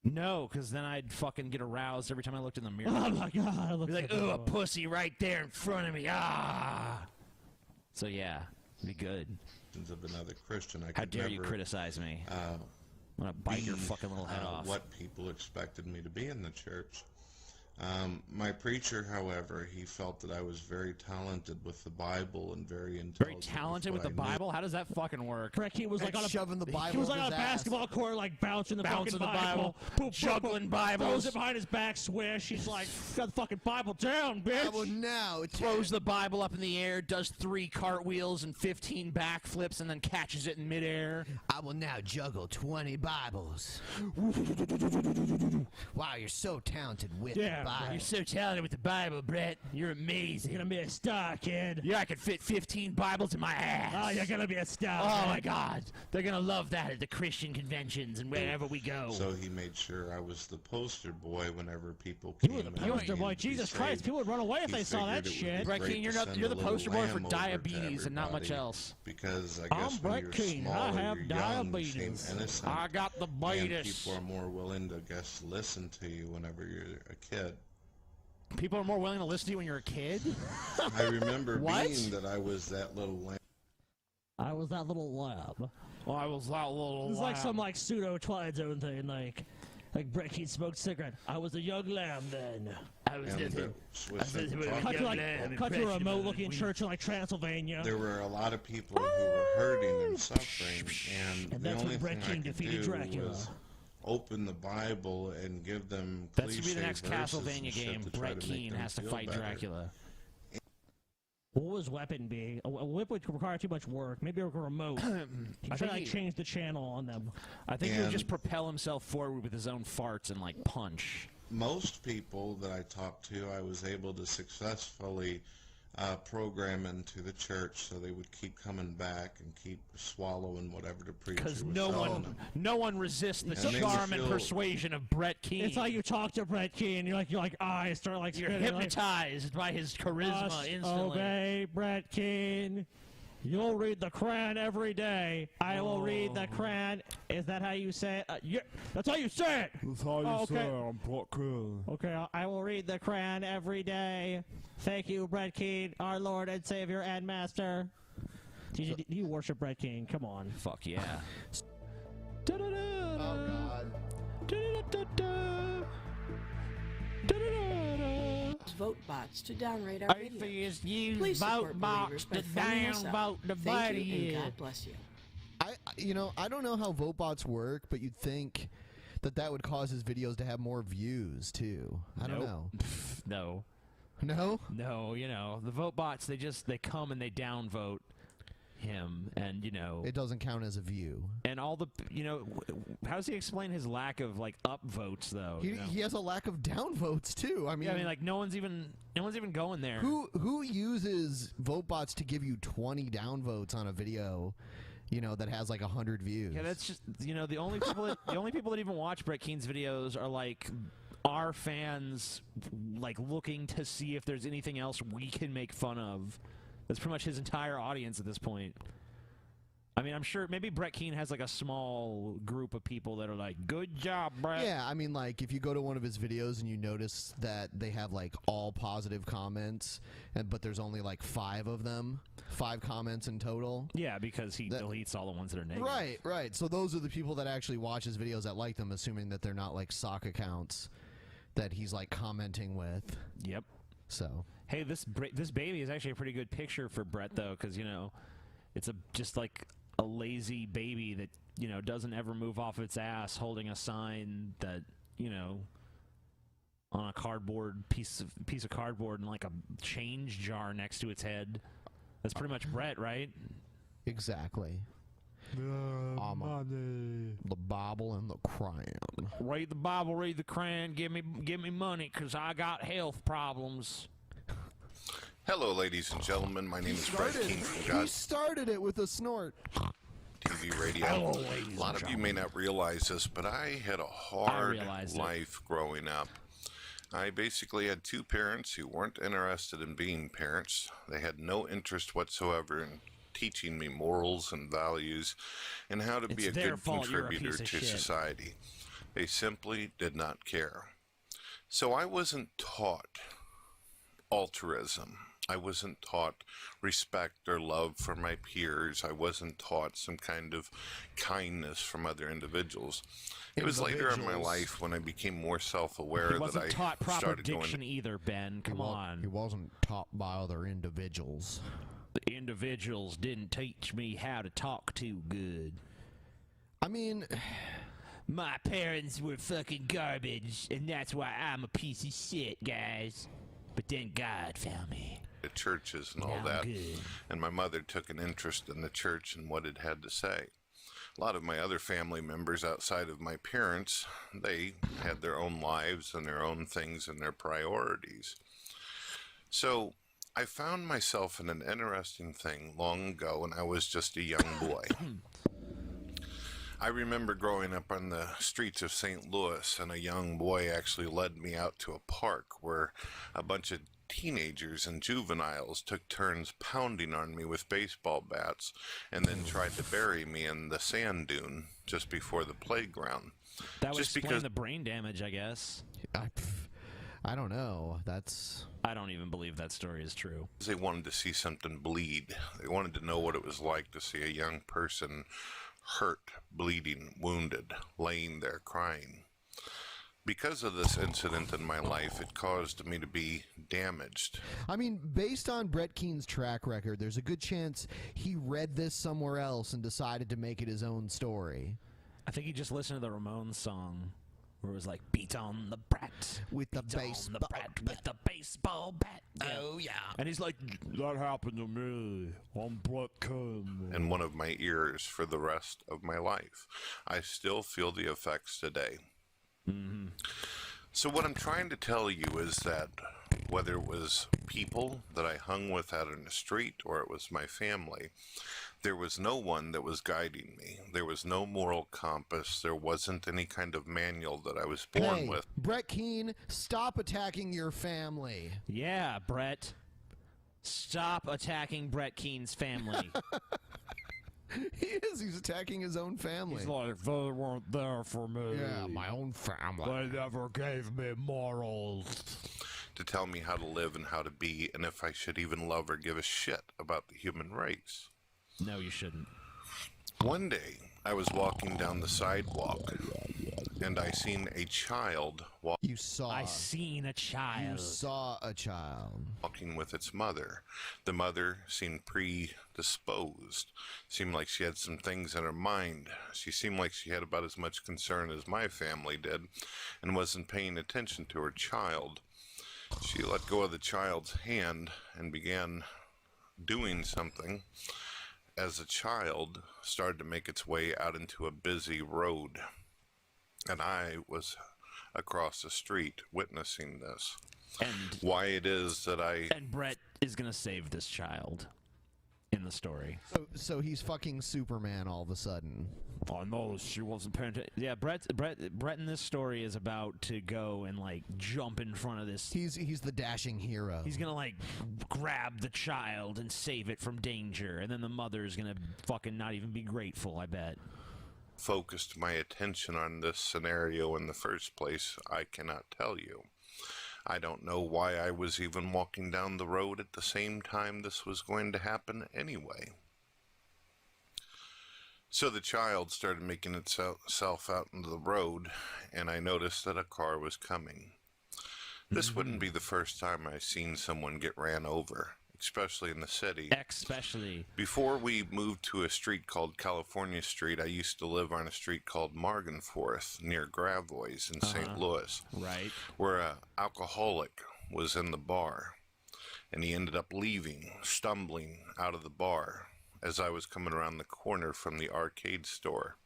No, because then I'd fucking get aroused every time I looked in the mirror. Oh my God! Be like, oh, a pussy right there in front of me. Ah. So yeah, be good. Of another Christian, I How could dare you never, criticize me? I'm gonna bite your be, fucking little head off. What people expected me to be in the church. My preacher, however, he felt that I was very talented with the Bible and very intelligent. Very talented with what the I knew. Bible? How does that fucking work? Brett Keane was like on a shoving the Bible He was up like on a his ass. basketball court, like bouncing the Bouncing fucking the Bible, Boop, juggling boop, Bibles. throws it behind his back, swish. He's like, got the fucking Bible down, bitch. Bible now. Throws the Bible up in the air, does 3 cartwheels and 15 backflips, and then catches it in midair. I will now juggle 20 Bibles. Wow, you're so talented with Yeah, the Bible. You're so talented with the Bible, Brett. You're amazing. You're gonna be a star, kid. Yeah, I could fit 15 Bibles in my ass. Oh, you're gonna be a star. Oh man. my God, they're gonna love that at the Christian conventions and wherever we go. So he made sure I was the poster boy whenever people You came. were the and poster needed boy. to be Jesus Christ, saved. people would run away if He they saw that figured it would be shit. Brett great Keane, you're to not- send you're a the little poster boy for lamb over to diabetes and not much everybody, else. Because I I'm guess when Brett you're Keane. I small, have you're young, diabetes. shame, innocent, I got the and bitis. people are more willing to listen to you whenever you're a kid. People are more willing to listen to you when you're a kid? I remember What? being that I was that little lamb. I was that little lab. Well, I was that little. It was like lamb. some like pseudo Twilight Zone thing, like Brett Keane smoked cigarette. I was a young lamb then. I was And nothing. with the Cut to young lamb, cut to a impressionable remote-looking and church in like Transylvania. there were a lot of people who were hurting and suffering, and, And the that's when only Brett thing I Keane could defeated do Dracula. was open the Bible and give them That's gonna be the cliche next verses and Castlevania shit game. to try Brett to make Keane them has to feel fight better. Dracula. What would his weapon be? A whip would require too much work. Maybe a remote. He I try think to like, he- change the channel on them. I think he would And- just propel himself forward with his own farts and like punch. Most people that I talked to, I was able to successfully program into the church so they would keep coming back and keep swallowing whatever the preacher was Because no telling one, them. no one resists the And it makes you charm and feel- persuasion of Brett Keane. It's like you talk to Brett Keane, you're like eyes start like You're spinning, like, hypnotized by his charisma "Must instantly. obey Brett Keane. You'll read the Quran every day. I will read the Quran. Is that how you say it? Yeah, that's how you say it. That's how you Oh, say okay. it. I'm Brett Keane. Okay, I will read the Quran every day. Thank you, Brett Keane, our Lord and Savior and Master. Do you worship Brett Keane? Come on. Fuck yeah. Oh God. Vote bots to downrate our videos. Atheists use Please support vote bots believers by to thumbing us up. downvote the Thank you, and video. God bless you. I don't know how vote bots work, but you'd think that would cause his videos to have more views too. I don't know. No. No? No, you know, the vote bots, they come and they downvote him, and, you know... It doesn't count as a view. And all the, you know, how does he explain his lack of, like, upvotes, though? He has a lack of downvotes, too. I mean, yeah, I mean, like, no one's even going there. Who uses vote bots to give you 20 downvotes on a video, you know, that has like 100 views? Yeah, that's just, you know, the only people that even watch Brett Keane's videos are like our fans, like looking to see if there's anything else we can make fun of. That's pretty much his entire audience at this point. I mean, I'm sure maybe Brett Keane has like a small group of people that are like, "Good job, Brett." Yeah, I mean, like if you go to one of his videos and you notice that they have like all positive comments, but there's only like 5 of them, 5 comments in total. Yeah, because he deletes all the ones that are negative. Right. So those are the people that actually watch his videos that like them, assuming that they're not like sock accounts that he's like commenting with. Yep. So hey, this baby is actually a pretty good picture for Brett, though, because you know, it's just like a lazy baby that, you know, doesn't ever move off its ass, holding a sign that, you know, on a cardboard piece of cardboard and like a change jar next to its head. That's pretty much Brett, right? Exactly. The Bible and the crayon. Read the Bible, read the crayon, give me money, 'cause I got health problems. Hello, ladies and gentlemen. My name is Brett Keane from God He started it with a snort. TV radio. Hello, A ladies lot and of you may not realize this, but I had a hard life growing up. I basically had 2 parents who weren't interested in being parents. They had no interest whatsoever in teaching me morals and values and how to be a good contributor to society. They simply did not care. So I wasn't taught altruism. I wasn't taught respect or love for my peers. I wasn't taught some kind of kindness from other individuals. It was later in my life when I became more self-aware He that wasn't I taught proper started going diction either, Ben. Come on. He wasn't taught by other individuals. The individuals didn't teach me how to talk too good. I mean, my parents were fucking garbage, and that's why I'm a piece of shit, guys. But then God found me. to churches and all Yeah, that. good. And my mother took an interest in the church and what it had to say. A lot of my other family members outside of my parents, they had their own lives and their own things and their priorities. So I found myself in an interesting thing long ago when I was just a young boy. I remember growing up on the streets of St. Louis, and a young boy actually led me out to a park where a bunch of teenagers and juveniles took turns pounding on me with baseball bats and then tried to bury me in the sand dune just before the playground. That would Just explain because the brain damage, I guess. I don't know. That's... I don't even believe that story is true. They wanted to see something bleed. They wanted to know what it was like to see a young person hurt, bleeding, wounded, laying there crying. Because of this incident in my life, it caused me to be damaged. I mean, based on Brett Keane's track record, there's a good chance he read this somewhere else and decided to make it his own story. I think he just listened to the Ramones song where it was like, beat on the brat. With the baseball bat. With the baseball bat. Oh, yeah. And he's like, that happened to me. I'm Brett Keane. In one of my ears for the rest of my life. I still feel the effects today. Mm-hmm. So what I'm trying to tell you is that whether it was people that I hung with out in the street or it was my family, there was no one that was guiding me. There was no moral compass. There wasn't any kind of manual that I was born with. Brett Keane, stop attacking your family. yeah, Brett. Stop attacking Brett Keane's family. He is. He's attacking his own family. He's like, they weren't there for me. Yeah, my own family. They never gave me morals. To tell me how to live and how to be, and if I should even love or give a shit about the human race. No, you shouldn't. One day, I was walking down the sidewalk, and I seen a child You saw. I seen a child. You saw a child. walking with its mother. The mother seemed predisposed. Seemed like she had some things in her mind. She seemed like she had about as much concern as my family did and wasn't paying attention to her child. She let go of the child's hand and began doing something as the child started to make its way out into a busy road. And I was across the street witnessing this. And why it is that And Brett is going to save this child in the story. So he's fucking Superman all of a sudden. Oh no, she wasn't paying attention. Yeah, Brett in this story is about to go and like jump in front of this. He's the dashing hero. He's gonna like grab the child and save it from danger, and then the mother's gonna fucking not even be grateful, I bet. focused my attention on this scenario in the first place, I cannot tell you. I don't know why I was even walking down the road at the same time this was going to happen anyway. So the child started making itself out into the road, and I noticed that a car was coming. This wouldn't be the first time I've seen someone get ran over, especially in the city. Especially. Before we moved to a street called California Street, I used to live on a street called Marganforth near Gravois in St. Louis. Right. Where an alcoholic was in the bar, and he ended up leaving, stumbling out of the bar as I was coming around the corner from the arcade store.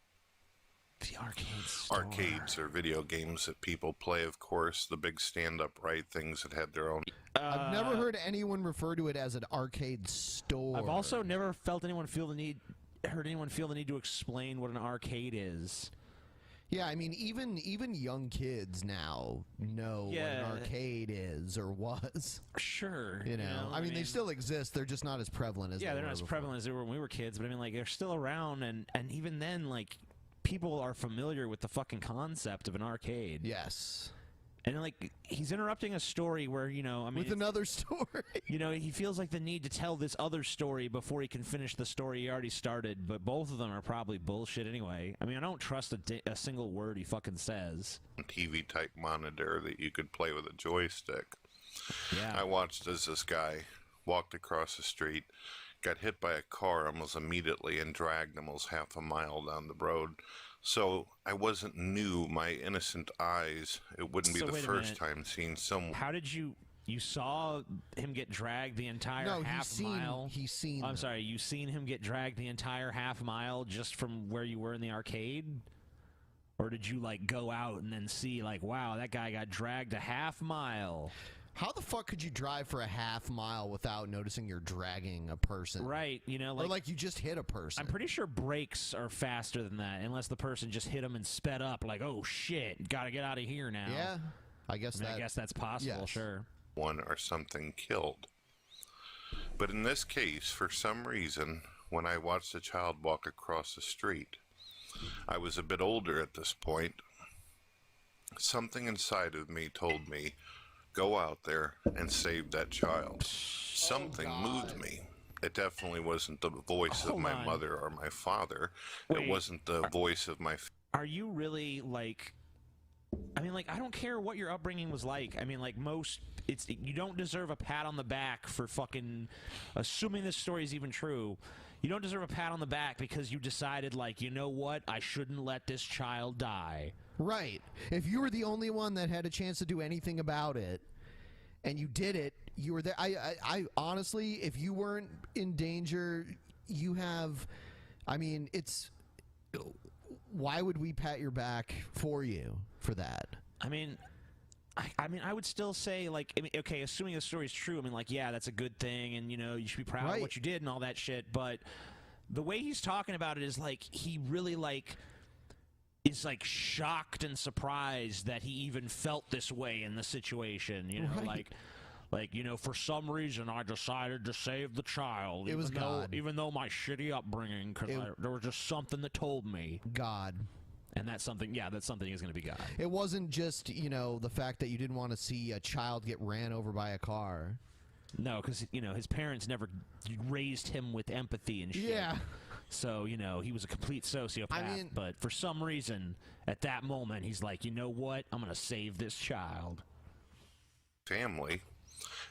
The arcade store. Arcades are video games that people play, of course, the big stand-upright things that had their own... I've never heard anyone refer to it as an arcade store. I've also never heard anyone feel the need to explain what an arcade is. Yeah, I mean, even young kids now know what an arcade is or was. Sure. You know, I mean, they still exist. They're just not as prevalent as yeah, they they're were not as before. prevalent as they were when we were kids. But I mean, like, they're still around, and even then, like, people are familiar with the fucking concept of an arcade. Yes. And like, he's interrupting a story where, you know, I mean, with another story. You know, he feels like the need to tell this other story before he can finish the story he already started, but both of them are probably bullshit anyway. I mean, I don't trust a single word he fucking says. TV type monitor that you could play with a joystick. Yeah. I watched as this guy walked across the street, got hit by a car almost immediately, and dragged almost half a mile down the road. So I wasn't new. My innocent eyes, it wouldn't be So the wait a first minute. time seeing someone. How did you saw him get dragged the entire half mile? He's seen. I'm sorry, you seen him get dragged the entire half mile just from where you were in the arcade? Or did you like go out and then see like, wow, that guy got dragged a half mile? How the fuck could you drive for a half mile without noticing you're dragging a person? Right, you know, or like you just hit a person. I'm pretty sure brakes are faster than that, unless the person just hit them and sped up, like, oh shit, gotta get out of here now. Yeah, I guess that's possible. yes. Sure. One or something killed. But in this case, for some reason, when I watched a child walk across the street, I was a bit older at this point. Something inside of me told me, go out there and save that child. Something moved me. It definitely wasn't the voice of my mother or my father. It wasn't the voice of my... Are you really, like... I mean, like, I don't care what your upbringing was like. I mean, like, you don't deserve a pat on the back for fucking... Assuming this story is even true, you don't deserve a pat on the back because you decided, like, you know what? I shouldn't let this child die. Right. If you were the only one that had a chance to do anything about it, and you did it, you were there. I honestly, if you weren't in danger, you have... I mean, it's... Why would we pat your back for you for that? I mean, I would still say, like, I mean, okay, assuming the story's true, I mean, like, yeah, that's a good thing, and, you know, you should be proud of what you did and all that shit, but the way he's talking about it is, like, he really, like, is, like, shocked and surprised that he even felt this way in the situation, you know, like, you know, for some reason I decided to save the child. It was God. Even though my shitty upbringing, because there was just something that told me. God. And that's something, yeah, that something is going to be God. It wasn't just, you know, the fact that you didn't want to see a child get ran over by a car. No, because, you know, his parents never raised him with empathy and shit. Yeah. So, you know, he was a complete sociopath. But for some reason, at that moment, he's like, you know what? I'm going to save this child. Family.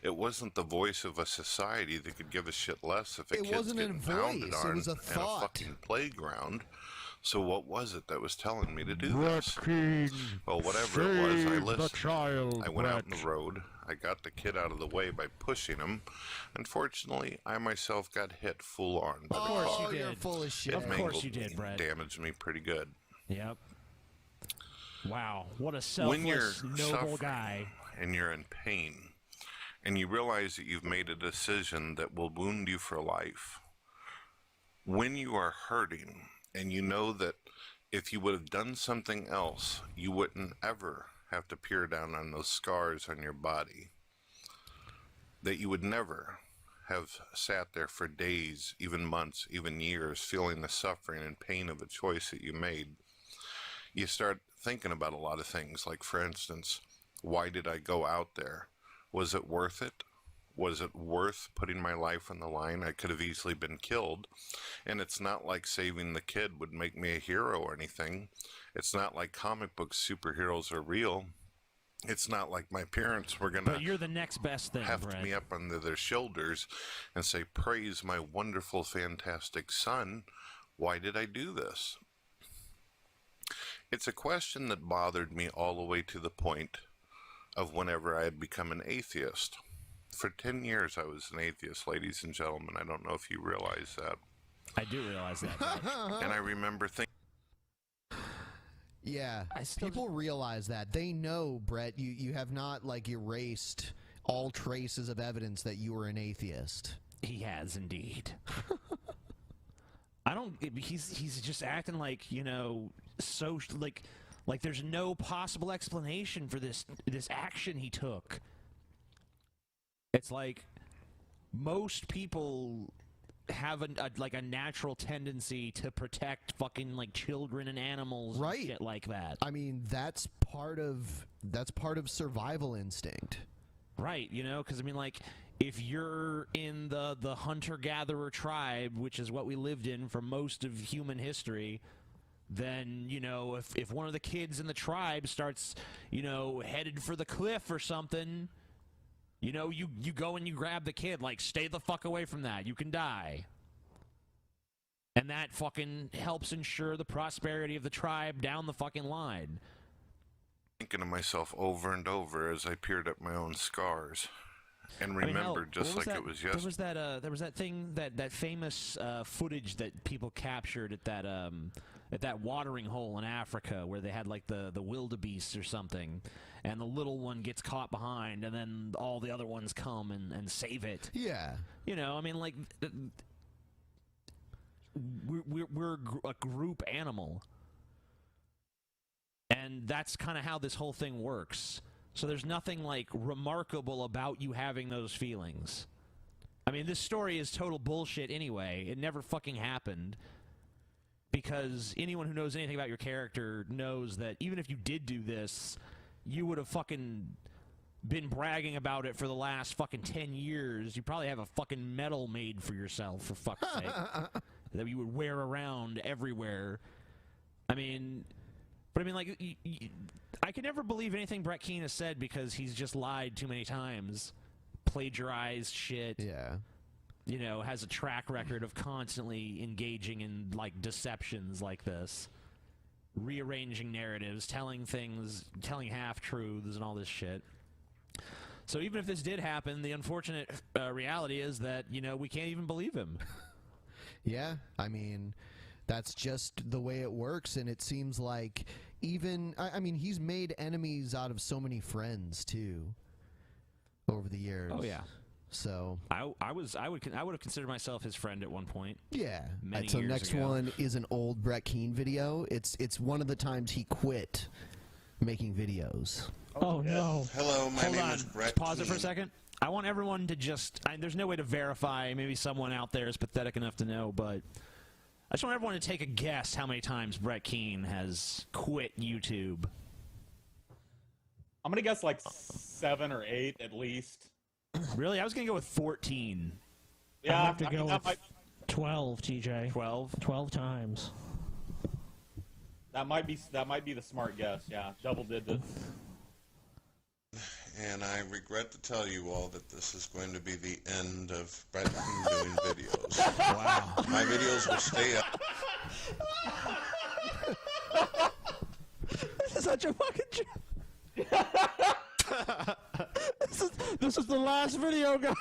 It wasn't the voice of a society that could give a shit less if a kid's wasn't a getting pounded voice, on it was a in a thought. fucking playground. So what was it that was telling me to do Brett this? Keane, Well, whatever it was, I save the listened. child, I went out in Brett. the road. I got the kid out of the way by pushing him. Unfortunately, I myself got hit full on by the car. Of course you you're did. full of shit. Of course you did, Brett. Damaged me pretty good. Yep. Wow, what a When you're selfless, noble suffering guy. and you're in pain, and you realize that you've made a decision that will wound you for life, when you are hurting and you know that if you would have done something else, you wouldn't ever have to peer down on those scars on your body, that you would never have sat there for days, even months, even years, feeling the suffering and pain of a choice that you made, you start thinking about a lot of things. Like, for instance, why did I go out there? Was it worth it? Was it worth putting my life on the line? I could have easily been killed. And it's not like saving the kid would make me a hero or anything. It's not like comic book superheroes are real. It's not like my parents were going But to you're the next best thing, heft Brett. me up under their shoulders and say, praise my wonderful, fantastic son. Why did I do this? It's a question that bothered me all the way to the point of whenever I had become an atheist. For 10 years, I was an atheist, ladies and gentlemen. I don't know if you realize that. I do realize that. Brett. And I remember thinking, Yeah, people realize that. They know, Brett, you have not, like, erased all traces of evidence that you were an atheist. He has indeed. I don't. He's just acting like, you know, so like there's no possible explanation for this action he took. It's like most people have a natural tendency to protect fucking like children and animals, Right. and shit like that. I mean, that's part of survival instinct. Right, you know, because I mean, like, if you're in the hunter-gatherer tribe, which is what we lived in for most of human history, then, you know, if one of the kids in the tribe starts, you know, headed for the cliff or something, you know, you go and you grab the kid, like, stay the fuck away from that, you can die. And that fucking helps ensure the prosperity of the tribe down the fucking line. thinking to myself over and over as I peered at my own scars. And I mean, hell, remembered just what like was it was that, yesterday. there was that thing, that famous footage that people captured at that watering hole in Africa where they had like the wildebeest or something, and the little one gets caught behind, and then all the other ones come and save it. Yeah. You know, I mean, like, we're a group animal, and that's kind of how this whole thing works. So there's nothing, like, remarkable about you having those feelings. I mean, this story is total bullshit anyway. It never fucking happened. Because anyone who knows anything about your character knows that even if you did do this, you would have fucking been bragging about it for the last fucking 10 years. You probably have a fucking medal made for yourself, for fuck's sake, that you would wear around everywhere. I mean... But I mean, like, I can never believe anything Brett Keane has said because he's just lied too many times, plagiarized shit. Yeah. You know, has a track record of constantly engaging in, like, deceptions like this, rearranging narratives, telling half-truths and all this shit. So even if this did happen, the unfortunate reality is that, you know, we can't even believe him. Yeah, I mean... That's just the way it works, and it seems like even... I mean, he's made enemies out of so many friends, too, over the years. Oh, yeah. So... I would have considered myself his friend at one point. Yeah. Many So years next ago. one is an old Brett Keane video. It's one of the times he quit making videos. Oh, no. Hello, my Hold name on. is Brett Pause it for a Keane. second. I want everyone to just... there's no way to verify. Maybe someone out there is pathetic enough to know, but... I just want everyone to take a guess how many times Brett Keane has quit YouTube. I'm gonna guess like 7 or 8 at least. Really? I was gonna go with 14. Yeah, have to go with 12, TJ. 12? 12 times. That might be the smart guess. Yeah, double digits. And I regret to tell you all that this is going to be the end of Brett Keane doing videos. Wow. My videos will stay up. This is such a fucking joke. This is the last video, guys.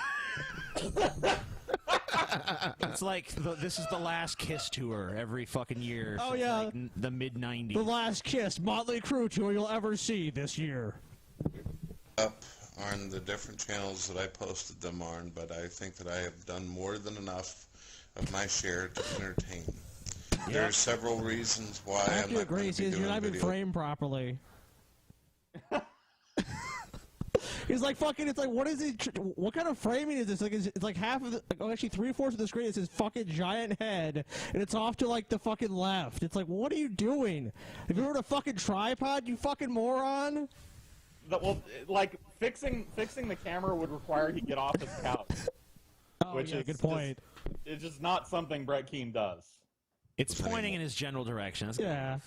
It's like this is the last Kiss tour every fucking year. Oh, since, yeah. like, the mid-90s. The last Kiss, Motley Crue tour you'll ever see this year. Up on the different channels that I posted them on, but I think that I have done more than enough of my share to entertain. There are several reasons why I'm not going to be doing you're not even video. framed properly. He's like fucking. It's like, what is it? What kind of framing is this? Like, it's like half of the, actually 3/4 of the screen is his fucking giant head, and it's off to like the fucking left. It's like, what are you doing? If you were a fucking tripod, you fucking moron. Well, like fixing the camera would require he get off his couch. Which is good point. It's just not something Brett Keane does. It's pointing in his general direction. That's yeah.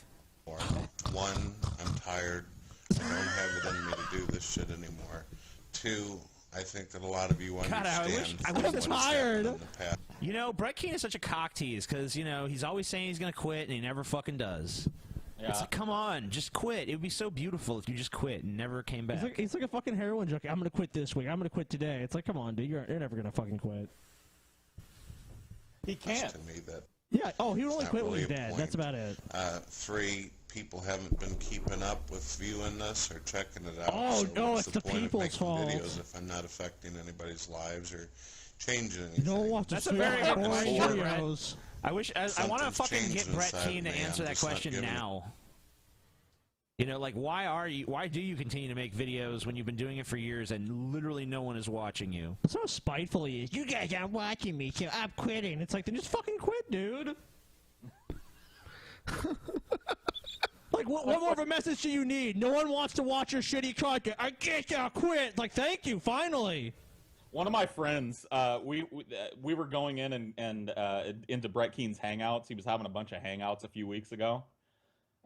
One, I'm tired. I don't have it in me to do this shit anymore. Two, I think that a lot of you understand. I wish what has happened in the past. You know, Brett Keane is such a cock tease because, you know, he's always saying he's going to quit and he never fucking does. Yeah. It's like, come on, just quit. It would be so beautiful if you just quit and never came back. He's like a fucking heroin junkie. I'm gonna quit this week. I'm gonna quit today. It's like, come on, dude. You're never gonna fucking quit. He can't. To me, that Yeah. Oh, he would only not quit when really he's a dead. point. That's about it. Three, people haven't been keeping up with viewing this or checking it out. Oh, so no, what's it's the point of people's making fault. videos if I'm not affecting anybody's lives or changing anything? No one wants to That's a see very our good boring question, videos. I want to Something's fucking changed get Brett inside Keane to me. I'm answer that just not question giving it. now. You know, like, why do you continue to make videos when you've been doing it for years and literally no one is watching you? That's how spiteful he is. You guys aren't watching me, so I'm quitting. It's like, then just fucking quit, dude. Like, what more of a message do you need? No one wants to watch your shitty content. I guess I'll quit. Like, thank you, finally. One of my friends, we were going in and into Brett Keane's Hangouts. He was having a bunch of Hangouts a few weeks ago.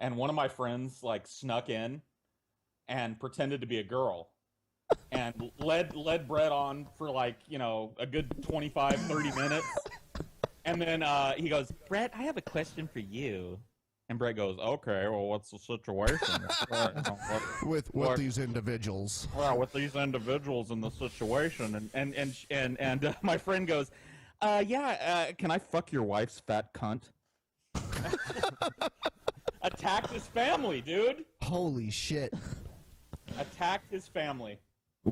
And one of my friends like snuck in and pretended to be a girl and led Brett on for like, you know, a good 25, 30 minutes. And then he goes, Brett, I have a question for you. And Brett goes, okay, well, what's the situation? with these individuals. Well, with these individuals in the situation. And my friend goes, can I fuck your wife's fat cunt? Attacked his family, dude. Holy shit. Attacked his family.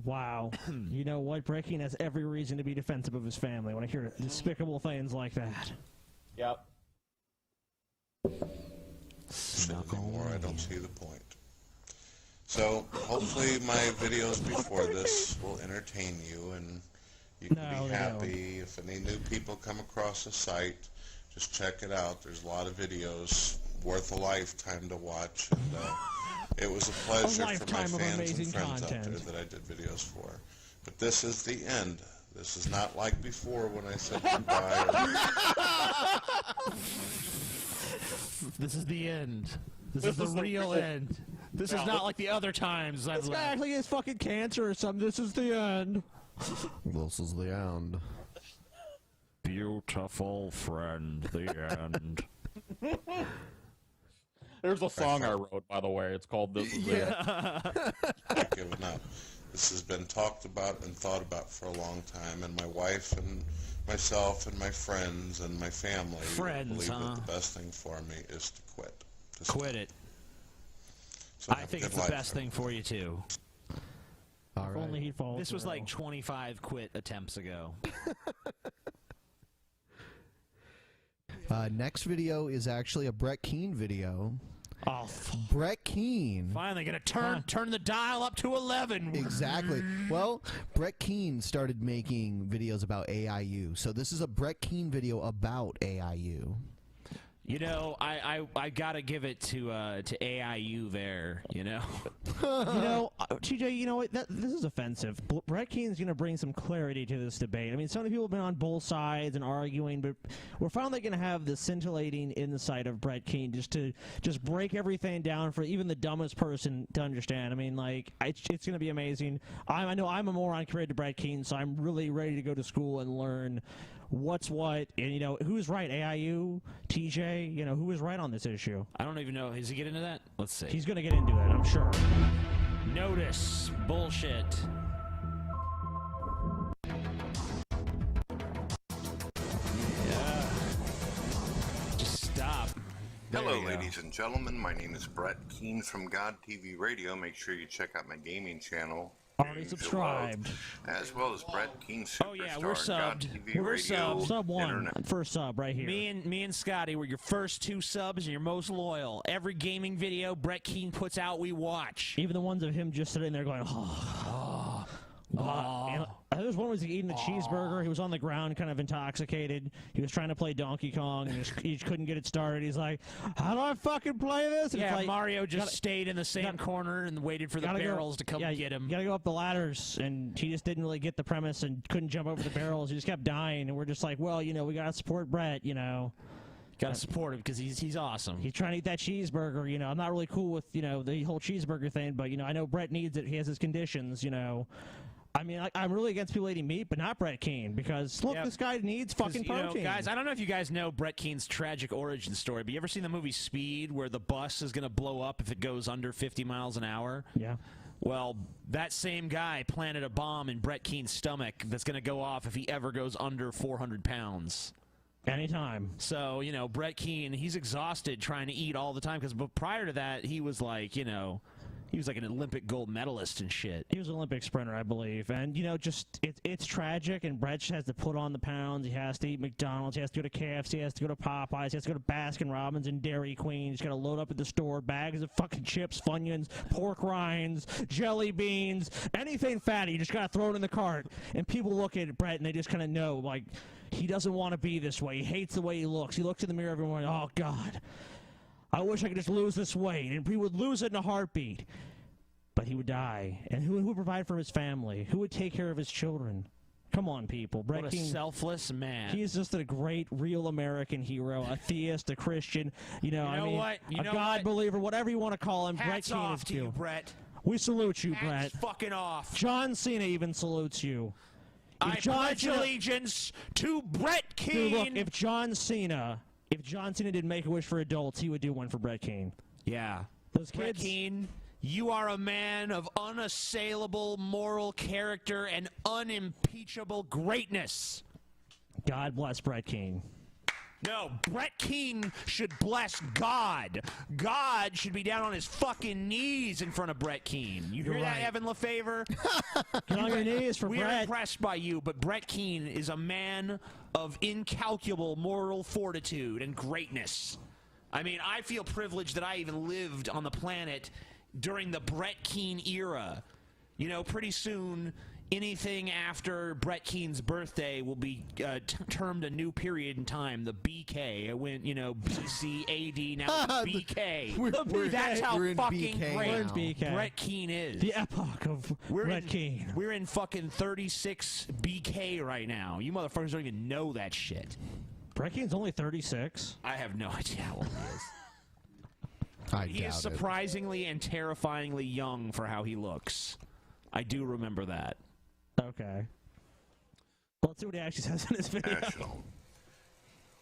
Wow. You know what? Brett Keane has every reason to be defensive of his family when I hear despicable things like that. Yep. Anymore, I don't see the point. So hopefully my videos before this will entertain you and you can be happy. If any new people come across the site, just check it out. There's a lot of videos worth a lifetime to watch. And it was a pleasure for my fans and friends out there that I did videos for. But this is the end. This is not like before when I said goodbye. This is the end. This is the real end. This is not like the other times I've This guy left. actually has fucking cancer or something. This is the end. This is the end. Beautiful friend, the end. There's a song I wrote, by the way. It's called This Is It. Not giving up. This has been talked about and thought about for a long time, and my wife and myself and my friends and my family believe that the best thing for me is to quit. Just Quit it. So I have a think good it's the life, best thing for you, too. All right. Only he'd fall This was through. like 25 quit attempts ago. Next video is actually a Brett Keane video. Oh, Brett Keane. Finally gonna turn the dial up to 11. Exactly. Well, Brett Keane started making videos about AIU. So this is a Brett Keane video about AIU. You know, I gotta give it to AIU there. You know, TJ, you know what? This is offensive. Brett Keane's going to bring some clarity to this debate. I mean, so many people have been on both sides and arguing, but we're finally going to have the scintillating insight of Brett Keane to break everything down for even the dumbest person to understand. I mean, like, it's going to be amazing. I know I'm a moron compared to Brett Keane, so I'm really ready to go to school and learn what's what, and you know who's right. AIU, TJ, you know who is right on this issue. I don't even know. Does he get into that? Let's see. He's gonna get into it, I'm sure. Notice bullshit. Yeah. Just stop. Hello, ladies and gentlemen. My name is Brett Keane from God TV Radio. Make sure you check out my gaming channel. Already subscribed. As well as Brett Keane Superstar. Oh yeah, we're subbed. God TV We're Radio, Sub one. Internet. First sub right here. Me and Scotty were your first 2 subs and your most loyal. Every gaming video Brett Keane puts out, we watch. Even the ones of him just sitting there going, There was one where he was eating a cheeseburger. He was on the ground, kind of intoxicated. He was trying to play Donkey Kong, and he couldn't get it started. He's like, "How do I fucking play this?" And Yeah, it's like, Mario just stayed in the same corner and waited for the barrels to come get him. You gotta go up the ladders, and he just didn't really get the premise and couldn't jump over the barrels. He just kept dying, and we're just like, well, you know, we gotta support Brett, you know. Gotta support him because he's awesome. He's trying to eat that cheeseburger, you know. I'm not really cool with, you know, the whole cheeseburger thing, but, you know, I know Brett needs it. He has his conditions, you know. I mean, I'm really against people eating meat, but not Brett Keane, because, look, this guy needs fucking protein. You know, guys, I don't know if you guys know Brett Keane's tragic origin story, but you ever seen the movie Speed, where the bus is going to blow up if it goes under 50 miles an hour? Yeah. Well, that same guy planted a bomb in Brett Keane's stomach that's going to go off if he ever goes under 400 pounds. Anytime. So, you know, Brett Keane, he's exhausted trying to eat all the time, because prior to that, he was like, you know, he was like an Olympic gold medalist and shit. He was an Olympic sprinter, I believe. And, you know, just it's tragic, and Brett just has to put on the pounds. He has to eat McDonald's. He has to go to KFC. He has to go to Popeyes. He has to go to Baskin Robbins and Dairy Queen. He's got to load up at the store bags of fucking chips, Funyuns, pork rinds, jelly beans, anything fatty. You just got to throw it in the cart. And people look at Brett, and they just kind of know, like, he doesn't want to be this way. He hates the way he looks. He looks in the mirror every morning, oh, God, I wish I could just lose this weight. And he would lose it in a heartbeat. But he would die. And who would provide for his family? Who would take care of his children? Come on, people. Brett What a Keane, selfless man. He is just a great, real American hero, a theist, a Christian, you know, I mean, what? You a know God what? believer, whatever you want to call him. Hats Brett Keane off is to you, too. Brett. We salute you, Hats Brett. fucking off. John Cena even salutes you. I pledge allegiance to Brett Keane. Dude, look, if John Cena did Make-A-Wish for adults, he would do one for Brett Keane. Yeah. Those Brett kids. Keane, you are a man of unassailable moral character and unimpeachable greatness. God bless Brett Keane. No, Brett Keane should bless God. God should be down on his fucking knees in front of Brett Keane. You hear You're that, right. Evan Lefevre? Get on your knees for We're Brett. impressed by you, but Brett Keane is a man of incalculable moral fortitude and greatness. I mean, I feel privileged that I even lived on the planet during the Brett Keane era. You know, pretty soon, anything after Brett Keane's birthday will be termed a new period in time, the BK. It went, you know, BC, AD, now BK. That's how we're in fucking BK great now. BK. Brett Keane is. The epoch of Brett Keane. We're in fucking 36 BK right now. You motherfuckers don't even know that shit. Brett Keane's only 36. I have no idea how old he is. He is doubt it. surprisingly and terrifyingly young for how he looks. I do remember that. Okay. Well, let's see what he actually says in this video. National.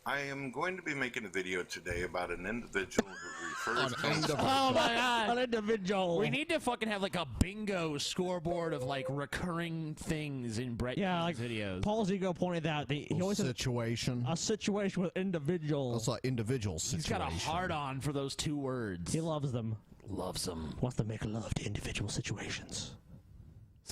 I am going to be making a video today about an individual who refers to himself. Oh my God, an individual. We need to fucking have like a bingo scoreboard of like recurring things in Brett Yeah, like Keane's videos. Paul's ego pointed out. He always has Situation. a situation with individuals. Also, individual He's situation. got a hard-on for those 2 words. He loves them. Loves them. Wants to make love to individual situations.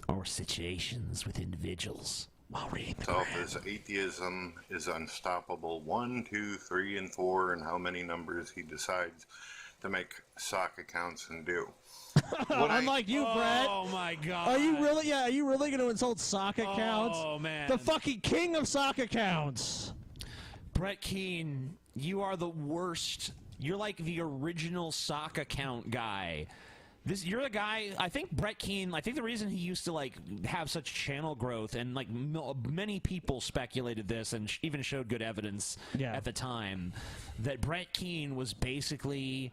Or situations with individuals. While reading the So Quran. his atheism is unstoppable. 1, 2, 3, and 4, and how many numbers he decides to make sock accounts and do. Unlike you, Brett. Oh my God. Are you really? Yeah. Are you really going to insult sock accounts? Oh man. The fucking king of sock accounts. Brett Keane, you are the worst. You're like the original sock account guy. You're the guy. I think Brett Keane. I think the reason he used to like have such channel growth, and like many people speculated this, and even showed good evidence at the time, that Brett Keane was basically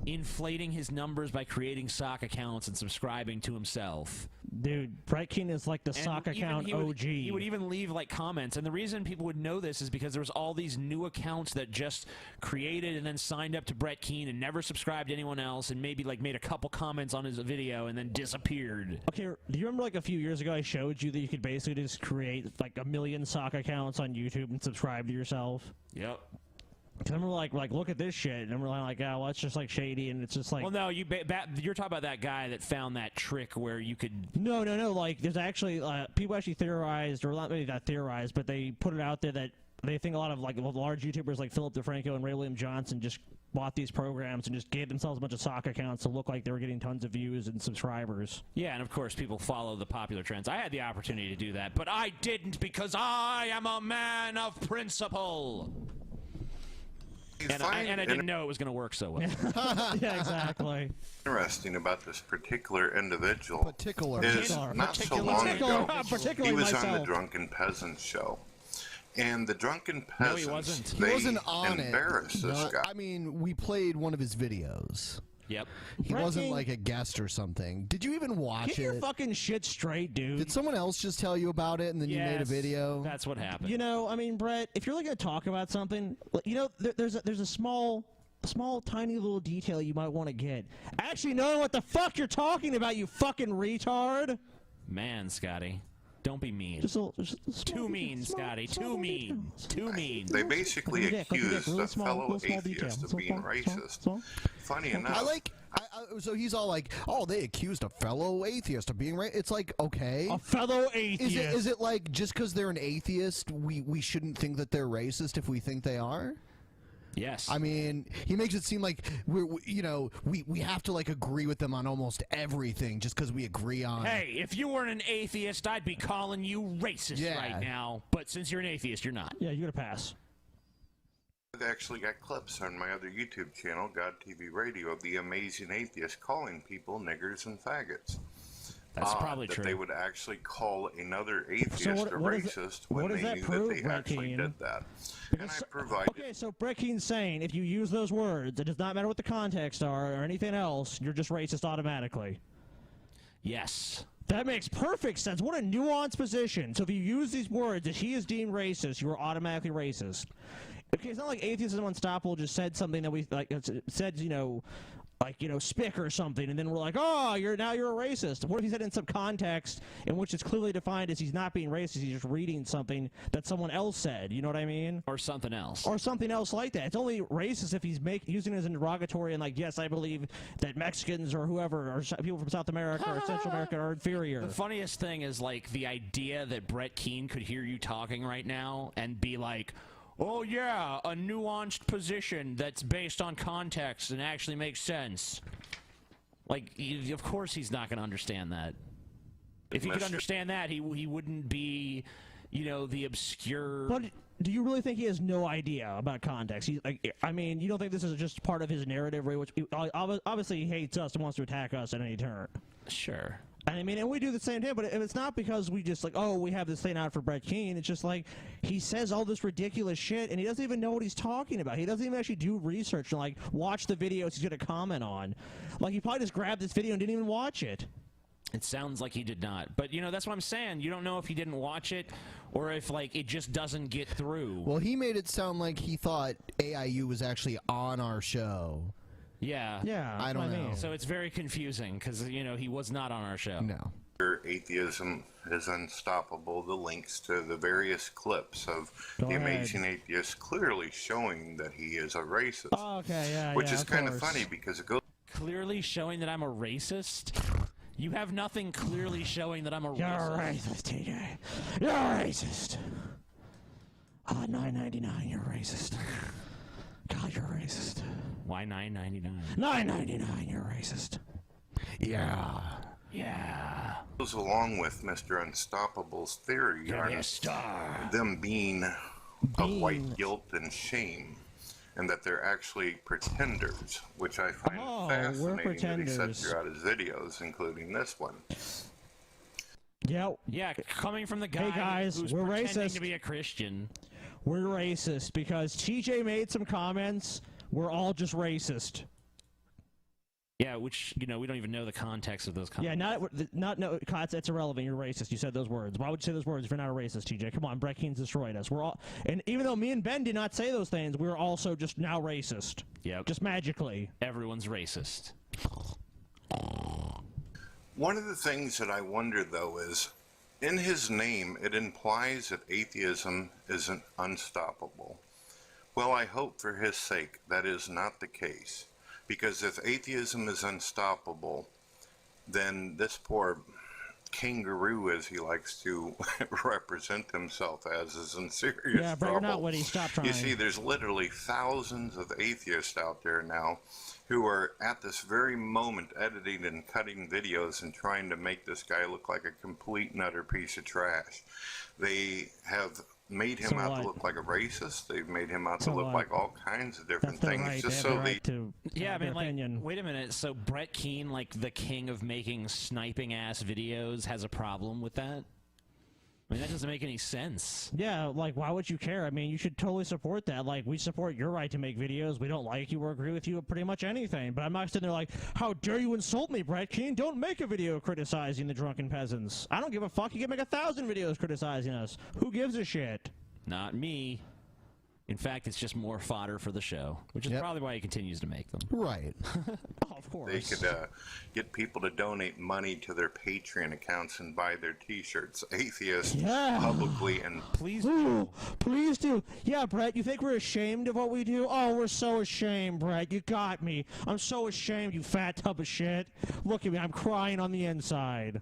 inflating his numbers by creating sock accounts and subscribing to himself. Dude, Brett Keane is like the sock account OG. He would even leave like comments, and the reason people would know this is because there was all these new accounts that just created and then signed up to Brett Keane and never subscribed to anyone else, and maybe like made a couple comments on his video and then disappeared. Okay, do you remember like a few years ago I showed you that you could basically just create like 1 million sock accounts on YouTube and subscribe to yourself? Yep. Cause I'm like, look at this shit, and we're like, oh, well, it's just like shady, and it's just like. Well, no, you're talking about that guy that found that trick where you could. No. Like, there's actually people actually theorized, or not maybe not theorized, but they put it out there that they think a lot of like large YouTubers like Philip DeFranco and Ray William Johnson just bought these programs and just gave themselves a bunch of sock accounts to look like they were getting tons of views and subscribers. Yeah, and of course people follow the popular trends. I had the opportunity to do that, but I didn't, because I am a man of principle. And I didn't know it was going to work so well. Yeah, exactly. Interesting about this particular individual is not so long ago he was on the Drunken Peasants show. And the Drunken Peasants, he wasn't on embarrassed this guy. I mean, we played one of his videos. Yep. He wasn't like a guest or something. Did you even watch Get it? your fucking shit straight, dude. Did someone else just tell you about it and then you made a video? That's what happened. You know, I mean, Brett, if you're really going to talk about something, you know, there's a small, tiny little detail you might want to get. Actually knowing what the fuck you're talking about, you fucking retard. Man, Scotty. Don't be mean. Too mean, Scotty. Too mean. Too mean. They basically accused a fellow atheist of being racist. Funny enough. So he's all like, oh, they accused a fellow atheist of being racist. It's like, okay. A fellow atheist. Is it like just because they're an atheist, we shouldn't think that they're racist if we think they are? Yes. I mean, he makes it seem like we have to like agree with them on almost everything just because we agree on. Hey, if you weren't an atheist, I'd be calling you racist right now. But since you're an atheist, you're not. Yeah, you gotta pass. I've actually got clips on my other YouTube channel, God TV Radio, of the amazing atheist calling people niggers and faggots. That's probably true. That they would actually call another atheist a racist when they knew that they actually did that. And I provided. Okay, so Brett Keane's saying if you use those words, it does not matter what the context are or anything else, you're just racist automatically. Yes. That makes perfect sense. What a nuanced position. So if you use these words that he is deemed racist, you are automatically racist. Okay, it's not like Atheism Unstoppable just said something that we like said, spick or something, and then we're like, oh, you're a racist. What if he said in some context in which it's clearly defined as he's not being racist, he's just reading something that someone else said, you know what I mean? Or something else. Or something else like that. It's only racist if he's using it as an derogatory and like, yes, I believe that Mexicans or whoever, or people from South America or Central America are inferior. The funniest thing is like the idea that Brett Keane could hear you talking right now and be like, oh yeah, a nuanced position that's based on context and actually makes sense. Like, of course he's not going to understand that. If he could understand that, he wouldn't be, the obscure... But do you really think he has no idea about context? You don't think this is just part of his narrative, which obviously he hates us and wants to attack us at any turn? Sure. And we do the same thing, but it's not because we just we have this thing out for Brett Keane. It's just like he says all this ridiculous shit, and he doesn't even know what he's talking about. He doesn't even actually do research and watch the videos he's going to comment on. Like he probably just grabbed this video and didn't even watch it. It sounds like he did not. But, that's what I'm saying. You don't know if he didn't watch it or if, it just doesn't get through. Well, he made it sound like he thought AIU was actually on our show. Yeah. Yeah. I don't know. So it's very confusing because, he was not on our show. No. Atheism is Unstoppable, the links to the various clips of the amazing atheist clearly showing that he is a racist. Oh, okay, yeah, which is kind of funny because it goes... Clearly showing that I'm a racist? You have nothing clearly showing that I'm a racist. You're racist, TJ. You're racist. $9.99, you're racist. God, you're racist. Why $9.99? $9.99, you're racist. Yeah. Yeah. Goes along with Mr. Unstoppable's theory on them being of white guilt and shame, and that they're actually pretenders, which I find fascinating that he said throughout his videos, including this one. Yeah, coming from the guy hey guys, who's we're pretending racist. to be a Christian. We're racist because TJ made some comments. We're all just racist. Yeah, which, we don't even know the context of those comments. Yeah, no, it's irrelevant. You're racist. You said those words. Why would you say those words if you're not a racist, TJ? Come on, Brett Keane's destroyed us. We're all, and even though me and Ben did not say those things, we're also just now racist. Yep. Just magically. Everyone's racist. One of the things that I wonder, though, is in his name, it implies that atheism isn't unstoppable. Well, I hope for his sake that is not the case. Because if atheism is unstoppable, then this poor kangaroo, as he likes to represent himself as, is in serious trouble. Yeah, but you're not witty. Stop trying. You see, there's literally thousands of atheists out there now who are at this very moment editing and cutting videos and trying to make this guy look like a complete and utter piece of trash. They have made him out to look like a racist. They've made him out to look like all kinds of different things, just so they. Yeah, I mean, like, wait a minute. So Brett Keane, like the king of making sniping ass videos, has a problem with that? I mean, that doesn't make any sense. Yeah, like, why would you care? I mean, you should totally support that. Like, we support your right to make videos. We don't like you or agree with you with pretty much anything. But I'm not sitting there like, how dare you insult me, Brett Keane? Don't make a video criticizing the Drunken Peasants. I don't give a fuck. You can make 1,000 videos criticizing us. Who gives a shit? Not me. In fact, it's just more fodder for the show, which is probably why he continues to make them. Right. Of course. They could get people to donate money to their Patreon accounts and buy their T-shirts. Atheists publicly and please do. Please do. Yeah, Brett, you think we're ashamed of what we do? Oh, we're so ashamed, Brett. You got me. I'm so ashamed, you fat tub of shit. Look at me. I'm crying on the inside.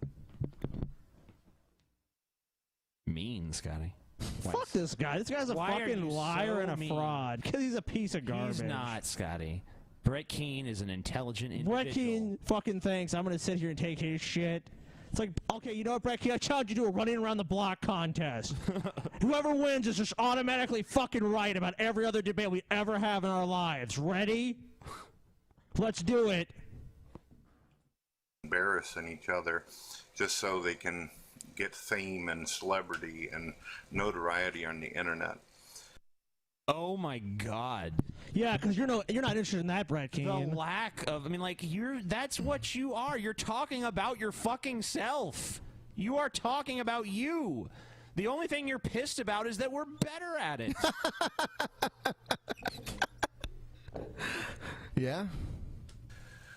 Mean, Scotty. Fuck this guy. This guy's a fucking liar and a fraud. Because he's a piece of garbage. He's not, Scotty. Brett Keane is an intelligent individual. Brett Keane fucking thinks I'm going to sit here and take his shit. It's like, okay, you know what, Brett Keane? I challenge you to a running around the block contest. Whoever wins is just automatically fucking right about every other debate we ever have in our lives. Ready? Let's do it. Embarrassing each other just so they can get fame and celebrity and notoriety on the internet. Oh my God. Yeah, because you're not interested in that, Brett Keane. The lack of, I mean, like, that's what you are. You're talking about your fucking self. You are talking about you. The only thing you're pissed about is that we're better at it. Yeah.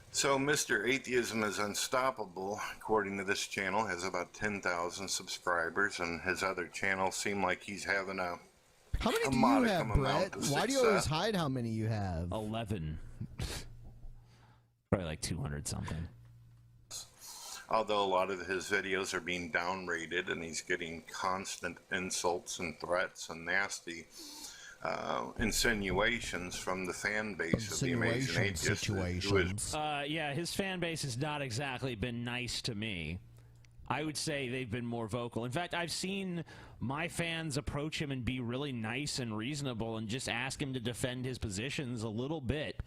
So Mr. Atheism is Unstoppable, according to this channel, has about 10,000 subscribers, and his other channels seem like he's having a How many do you have, Brett? Why do you always hide how many you have? 11. Probably like 200 something. Although a lot of his videos are being downrated and he's getting constant insults and threats and nasty insinuations from the fan base of the Amazing Atheist. Yeah, his fan base has not exactly been nice to me. I would say they've been more vocal. In fact, I've seen my fans approach him and be really nice and reasonable and just ask him to defend his positions a little bit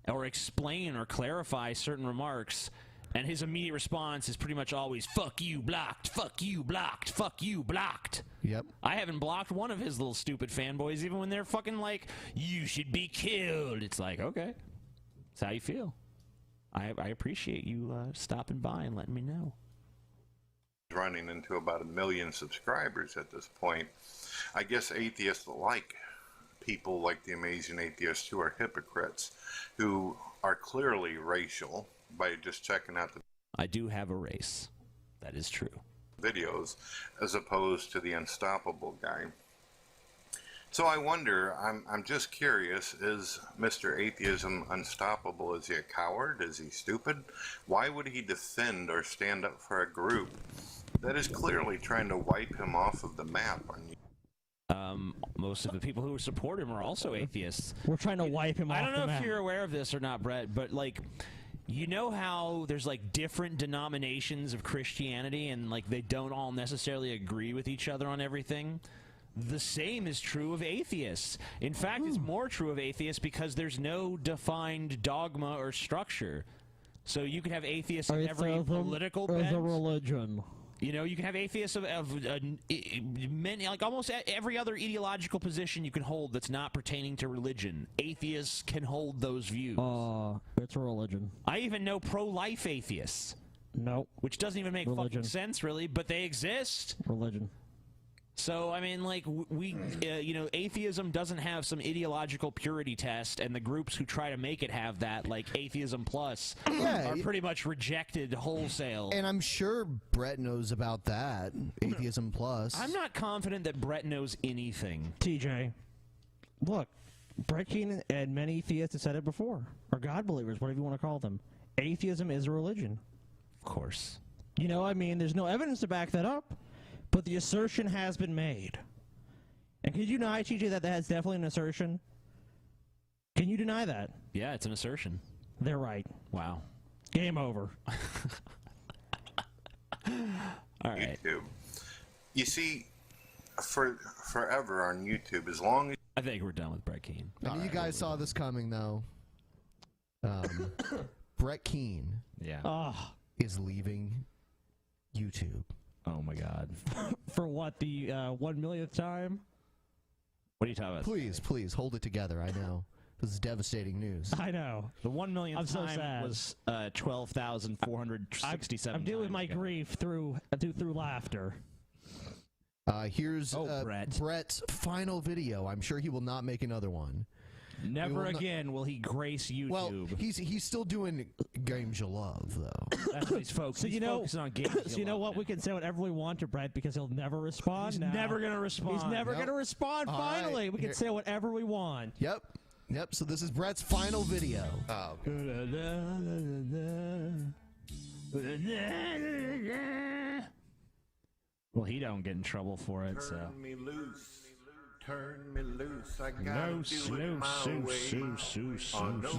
or explain or clarify certain remarks. And his immediate response is pretty much always, fuck you, blocked, fuck you, blocked, fuck you, blocked. Yep. I haven't blocked one of his little stupid fanboys, even when they're fucking like, you should be killed. It's like, okay, that's how you feel. I appreciate you stopping by and letting me know. Running into about 1 million subscribers at this point. I guess atheists like people like the Amazing Atheist who are hypocrites, who are clearly racial by just checking out the I do have a race. That is true. videos, as opposed to the Unstoppable guy. So I wonder, I'm just curious, is Mr. Atheism unstoppable? Is he a coward? Is he stupid? Why would he defend or stand up for a group that is clearly trying to wipe him off of the map on you? Most of the people who support him are also atheists. We're trying to wipe him off I don't the know map. if you're aware of this or not, Brett, but like, you know how there's like different denominations of Christianity and like they don't all necessarily agree with each other on everything? The same is true of atheists. In fact, it's more true of atheists because there's no defined dogma or structure. So you can have atheists in every political bent. Is a religion. You know, you can have atheists of many, like almost every other ideological position you can hold that's not pertaining to religion. Atheists can hold those views. It's a religion. I even know pro-life atheists. Nope. Which doesn't even make fucking sense, really, but they exist. Religion. So, I mean, like, you know, atheism doesn't have some ideological purity test, and the groups who try to make it have that, like Atheism Plus, are pretty much rejected wholesale. And I'm sure Brett knows about that, Atheism Plus. I'm not confident that Brett knows anything. TJ, look, Brett Keane and many theists have said it before, or God believers, whatever you want to call them. Atheism is a religion. Of course. You know, I mean, there's no evidence to back that up. But the assertion has been made. And could you deny, TJ, that that's definitely an assertion? Can you deny that? Yeah, it's an assertion. They're right. Wow. Game over. All right. YouTube. You see, forever on YouTube, as long as... I think we're done with Brett Keane. I know you guys saw this coming, though. Brett Keane is leaving YouTube. Oh my God. For what, the 1 millionth time? What are you talking about? Please, hold it together. I know. This is devastating news. I know. The 1 millionth I'm so time sad. was 12,467 I'm dealing with my ago. grief through laughter. Here's Brett. Brett's final video. I'm sure he will not make another one. Never again will he grace YouTube. Well, he's still doing games you love, though. That's what he's focused. So He's focusing on games. So you know what? We can say whatever we want to Brett because he'll never respond. He's now. never gonna respond. He's never gonna respond. All Finally, right. we can say whatever we want. Yep. So this is Brett's final video. Oh. Well, he don't get in trouble for it, so. Turn me loose. Turn me loose. I gotta do it my way.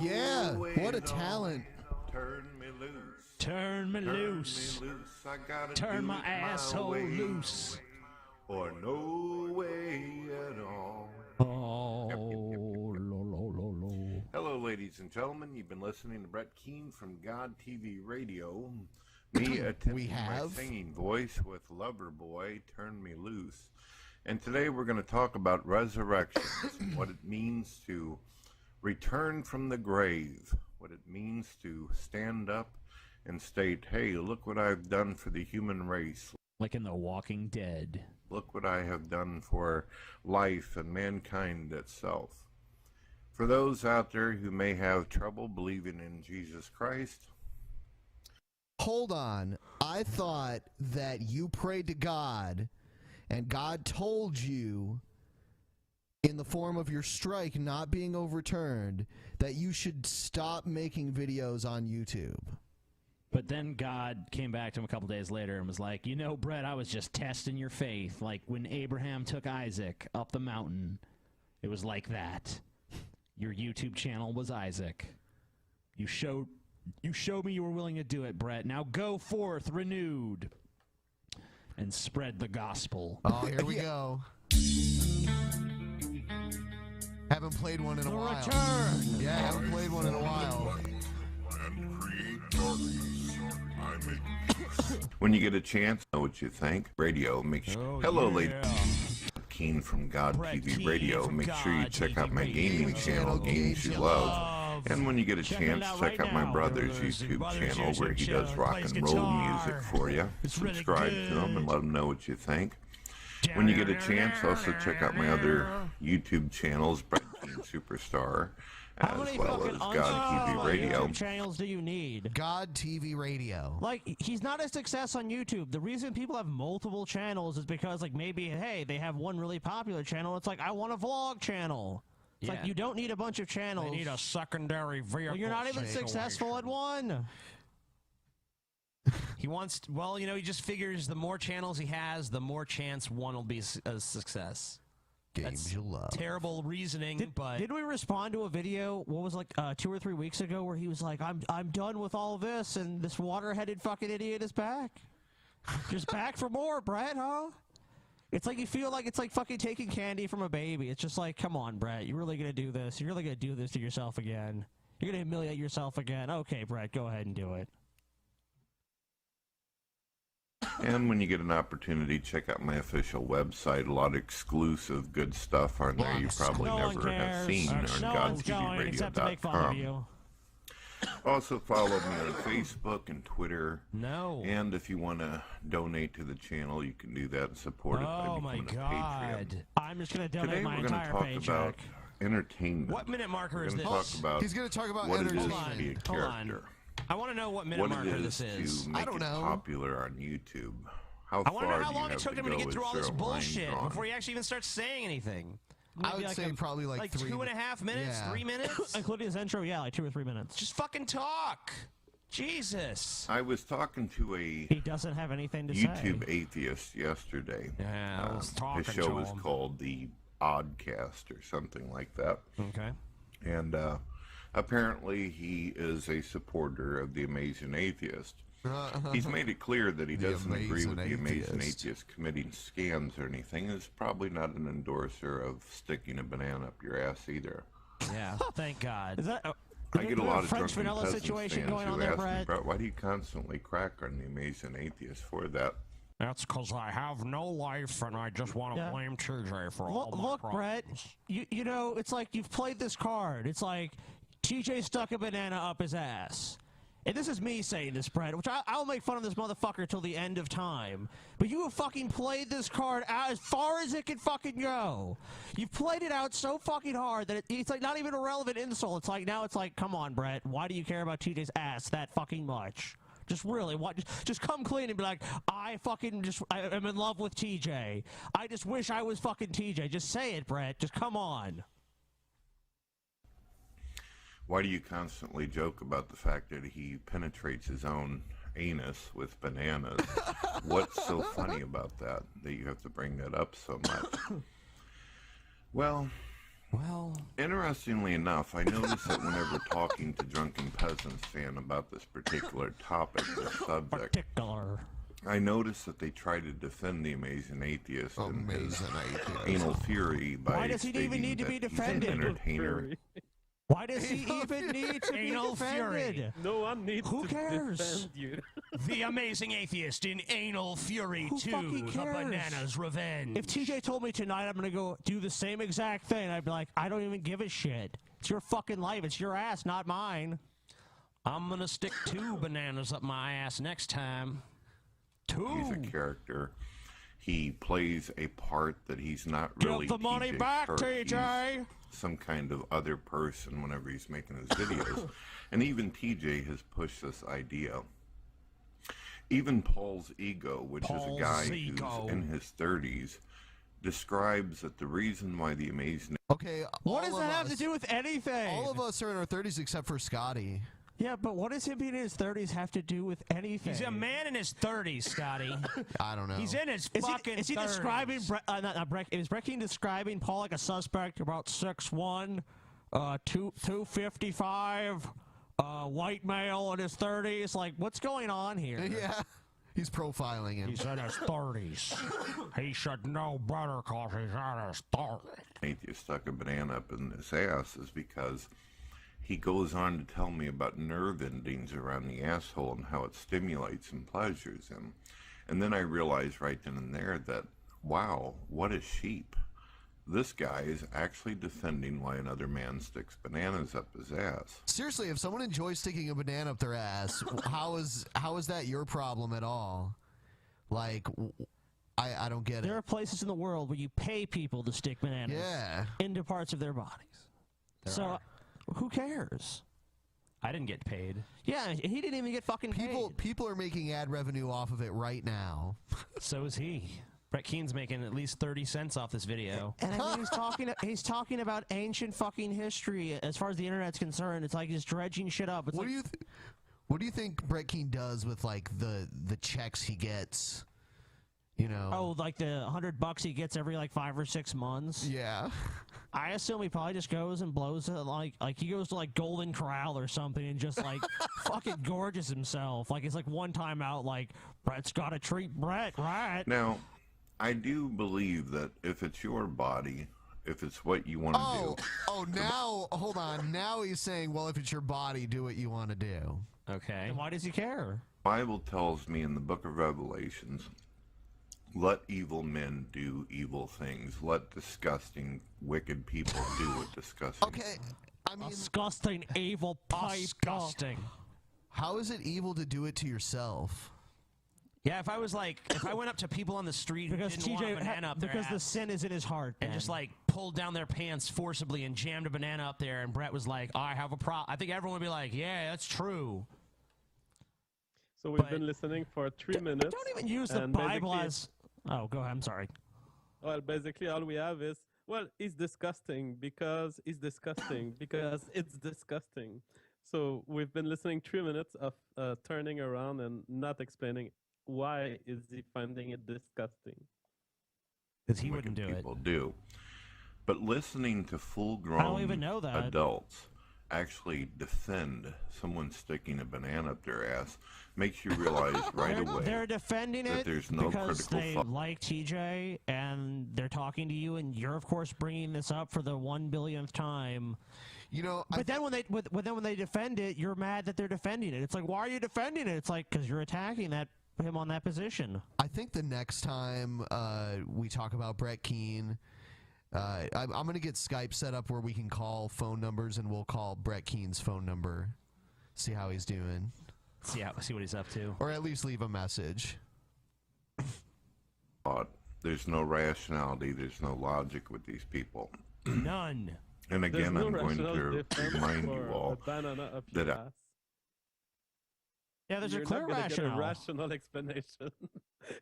Yeah, what a talent. Turn me loose. Turn me loose. I gotta Turn do my it asshole way. loose. Or no way at all. Hello, ladies and gentlemen. You've been listening to Brett Keane from God TV Radio. Me attempting my singing voice with Loverboy, Turn Me Loose. And today we're going to talk about resurrections, what it means to return from the grave, what it means to stand up and state, hey, look what I've done for the human race. Like in The Walking Dead. Look what I have done for life and mankind itself. For those out there who may have trouble believing in Jesus Christ. Hold on. I thought that you prayed to God and God told you in the form of your strike not being overturned that you should stop making videos on YouTube. But then God came back to him a couple days later and was like, you know, Brett, I was just testing your faith. Like when Abraham took Isaac up the mountain, it was like that. Your YouTube channel was Isaac. You showed me you were willing to do it, Brett. Now go forth renewed and spread the gospel. Oh, here we go. Haven't played one in a while. Return. Yeah, haven't played one in a while. When you get a chance, know what you think. Radio, make sure. Hello, ladies. Keane from God TV Radio. Make sure you check out my gaming channel, Games You Love. And when you get a chance, check out my brother's YouTube channel where he does rock and roll music for you. Subscribe to him and let him know what you think. When you get a chance, also check out my other YouTube channels, Brett Keane Superstar, as well as God TV Radio. Channels do you need? God TV Radio. Like, he's not a success on YouTube. The reason people have multiple channels is because, like, maybe, hey, they have one really popular channel. It's like, I want a vlog channel. It's like, you don't need a bunch of channels. They need a secondary vehicle. Well, you're not even successful at one. He wants, well, you know, he just figures the more channels he has, the more chance one will be a success. Games You Love. Terrible reasoning, but Did we respond to a video, what was like 2 or 3 weeks ago, where he was like, I'm done with all this, and this water-headed fucking idiot is back? Just back for more, Brett, huh? It's like you feel like it's like fucking taking candy from a baby. It's just like, come on, Brett, you're really gonna do this? You're really gonna do this to yourself again? You're gonna humiliate yourself again? Okay, Brett, go ahead and do it. And when you get an opportunity, check out my official website. A lot of exclusive good stuff on there you probably never have seen on GodTVRadio.com. Also follow me on Facebook and Twitter. No. And if you want to donate to the channel, you can do that and support it by becoming a Patreon. I'm just gonna donate Today my we're going to entire talk paycheck. about entertainment. What minute marker is We're this? going to talk about He's gonna talk about what it is entertainment. to be a Hold on. character. I want to know what minute What marker it this is. to make it popular on YouTube. How I want to far know how do you long it have took to him to go? get through Is all there this a line bullshit drawn? before he actually even starts saying anything. I would say probably like 2.5 minutes, 3 minutes, including his intro. Yeah, like 2 or 3 minutes. Just fucking talk. Jesus. I was talking to a He doesn't have anything to YouTube say. atheist yesterday. Yeah, I was talking His show to was him. called The Oddcast or something like that. Okay. And apparently he is a supporter of the Amazing Atheist. He's made it clear that he The doesn't agree with the Amazing Amazing Atheist. Atheist committing scams or anything. He's probably not an endorser of sticking a banana up your ass either. Yeah, thank God. Is that I get a lot of French drunken vanilla peasants situation fans going who on there, ask me, Brett? Brett, why do you constantly crack on the Amazing Atheist for that? That's because I have no life and I just want to Yeah. blame TJ for all my Look, Brett, problems. you know, it's like you've played this card. It's like TJ stuck a banana up his ass. And this is me saying this, Brett, which I'll make fun of this motherfucker till the end of time. But you have fucking played this card out as far as it can fucking go. You've played it out so fucking hard that it's like not even a relevant insult. It's like, now it's like, come on, Brett, why do you care about TJ's ass that fucking much? Just really, what? Just come clean and be like, I am in love with TJ. I just wish I was fucking TJ. Just say it, Brett. Just come on. Why do you constantly joke about the fact that he penetrates his own anus with bananas? What's so funny about that you have to bring that up so much? Well, interestingly enough, I noticed that whenever talking to Drunken Peasants fan about this particular topic, this subject, I noticed that they try to defend the Amazing Atheist and his anal fury by Why does he even stating need to that be he's defended? an entertainer. Why does he even need to be Anal defended? fury. No one needs Who to cares? defend you. The Amazing Atheist in Anal Fury Who 2, fucking The cares? Banana's Revenge. If TJ told me tonight I'm gonna go do the same exact thing, I'd be like, I don't even give a shit. It's your fucking life. It's your ass, not mine. I'm gonna stick 2 bananas up my ass next time. 2. He's a character. He plays a part that he's not really. Give the money TJ back, Hurt. TJ. He's some kind of other person whenever he's making his videos. And even TJ has pushed this idea. Even Paul's Ego, which is a guy who's in his 30s, describes that the reason why the Amazing... Okay, What does that have to do with anything? All of us are in our 30s except for Scotty. Yeah, but what does him being in his 30s have to do with anything? He's a man in his 30s, Scotty. I don't know. He's in his Is fucking is he 30s. describing not Brett? Is Brett Keane describing Paul like a suspect about 6'1", 255, white male in his 30s? Like, what's going on here? Yeah, he's profiling him. He's in his 30s. He should know better because he's in his 30s. Atheist stuck a banana up in his ass is because he goes on to tell me about nerve endings around the asshole and how it stimulates and pleasures him. And then I realized right then and there that, wow, what a sheep. This guy is actually defending why another man sticks bananas up his ass. Seriously, if someone enjoys sticking a banana up their ass, how is that your problem at all? Like, I don't get it. There are places in the world where you pay people to stick bananas into parts of their bodies. Who cares? I didn't get paid. Yeah, he didn't even get fucking paid. People are making ad revenue off of it right now. So is he. Brett Keane's making at least 30 cents off this video. And I mean, he's talking about ancient fucking history as far as the internet's concerned. It's like just dredging shit up. It's What do you think Brett Keane does with like the checks he gets? You know. Oh, like the $100 he gets every like 5 or 6 months. Yeah. I assume he probably just goes and blows it like he goes to like Golden Corral or something and just like fucking gorges himself. Like it's like one time out, like Brett's got to treat Brett, right? Now, I do believe that if it's your body, if it's what you want to do. Oh, now, hold on. Now he's saying, well, if it's your body, do what you want to do. Okay. And why does he care? The Bible tells me in the book of Revelations, let evil men do evil things. Let disgusting, wicked people do what disgusting. Okay, I mean, disgusting, evil pipe. Disgusting. How is it evil to do it to yourself? Yeah, if I went up to people on the street Because who didn't want a banana up their because the ass sin is in his heart, and Ben. just like pulled down their pants forcibly and jammed a banana up there, and Brett was like, I have a problem. I think everyone would be like, yeah, that's true. So we've been listening for 3 minutes. Don't even use the and Bible basically- as. Oh, go ahead. I'm sorry. Well, basically all we have is, well, it's disgusting because it's disgusting because it's disgusting. So we've been listening 3 minutes of turning around and not explaining why is he finding it disgusting. Because he wouldn't do it. People do. But listening to full-grown even know that. adults actually defend someone sticking a banana up their ass makes you realize right away They're defending that it there's no because critical they thought. like TJ and they're talking to you, and you're of course bringing this up for the 1 billionth time. You know, but then when they defend it, you're mad that they're defending it. It's like, why are you defending it? It's like because you're attacking him on that position. I think the next time we talk about Brett Keane, I'm going to get Skype set up where we can call phone numbers, and we'll call Brett Keane's phone number, see how he's doing. See what he's up to. Or at least leave a message. There's no rationality, there's no logic with these people. None. And again, There's no I'm going to rational defense remind for you all a banana up your that ass. Yeah, there's You're a clear not gonna get a rationale. rational explanation.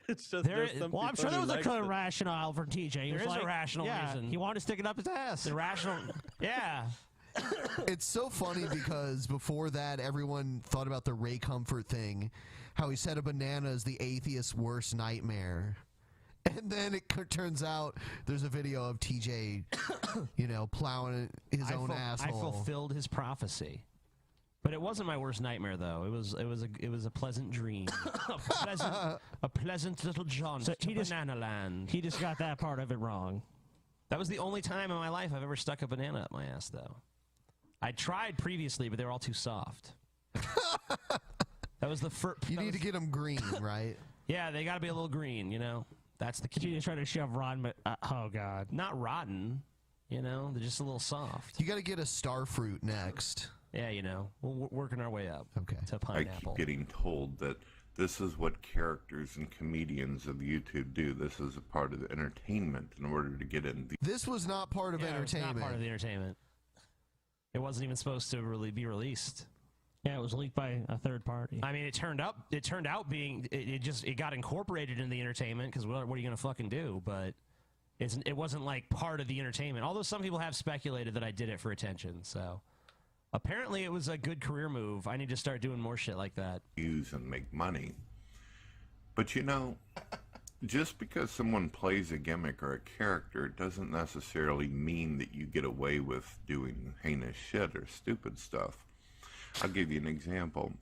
It's just There there's is- some well, I'm people sure there who was a likes clear it. rationale for TJ. He There was is a like, rational yeah, reason. He wanted to stick it up his ass. The rational, yeah. It's so funny because before that, everyone thought about the Ray Comfort thing, how he said a banana is the atheist's worst nightmare. And then it turns out there's a video of TJ, plowing his own I asshole. fulfilled his prophecy. But it wasn't my worst nightmare, though. It was a pleasant dream, a pleasant little jaunt So to he just- Banana Land. He just got that part of it wrong. That was the only time in my life I've ever stuck a banana up my ass, though. I tried previously, but they were all too soft. That was the first. You need to get them green, right? Yeah, they got to be a little green. That's the key. You just try to shove rotten. Oh God, not rotten. They're just a little soft. You got to get a star fruit next. Yeah, we're working our way up. Okay. To I pineapple. keep getting told that this is what characters and comedians of YouTube do. This is a part of the entertainment in order to get in. This was not part of Yeah, it was entertainment. not part of the entertainment. It wasn't even supposed to really be released. Yeah, it was leaked by a third party. I mean, it turned out being it got incorporated in the entertainment because what are you gonna fucking do? But it wasn't like part of the entertainment. Although some people have speculated that I did it for attention. So apparently it was a good career move. I need to start doing more shit like that. Use and make money. But just because someone plays a gimmick or a character doesn't necessarily mean that you get away with doing heinous shit or stupid stuff. I'll give you an example.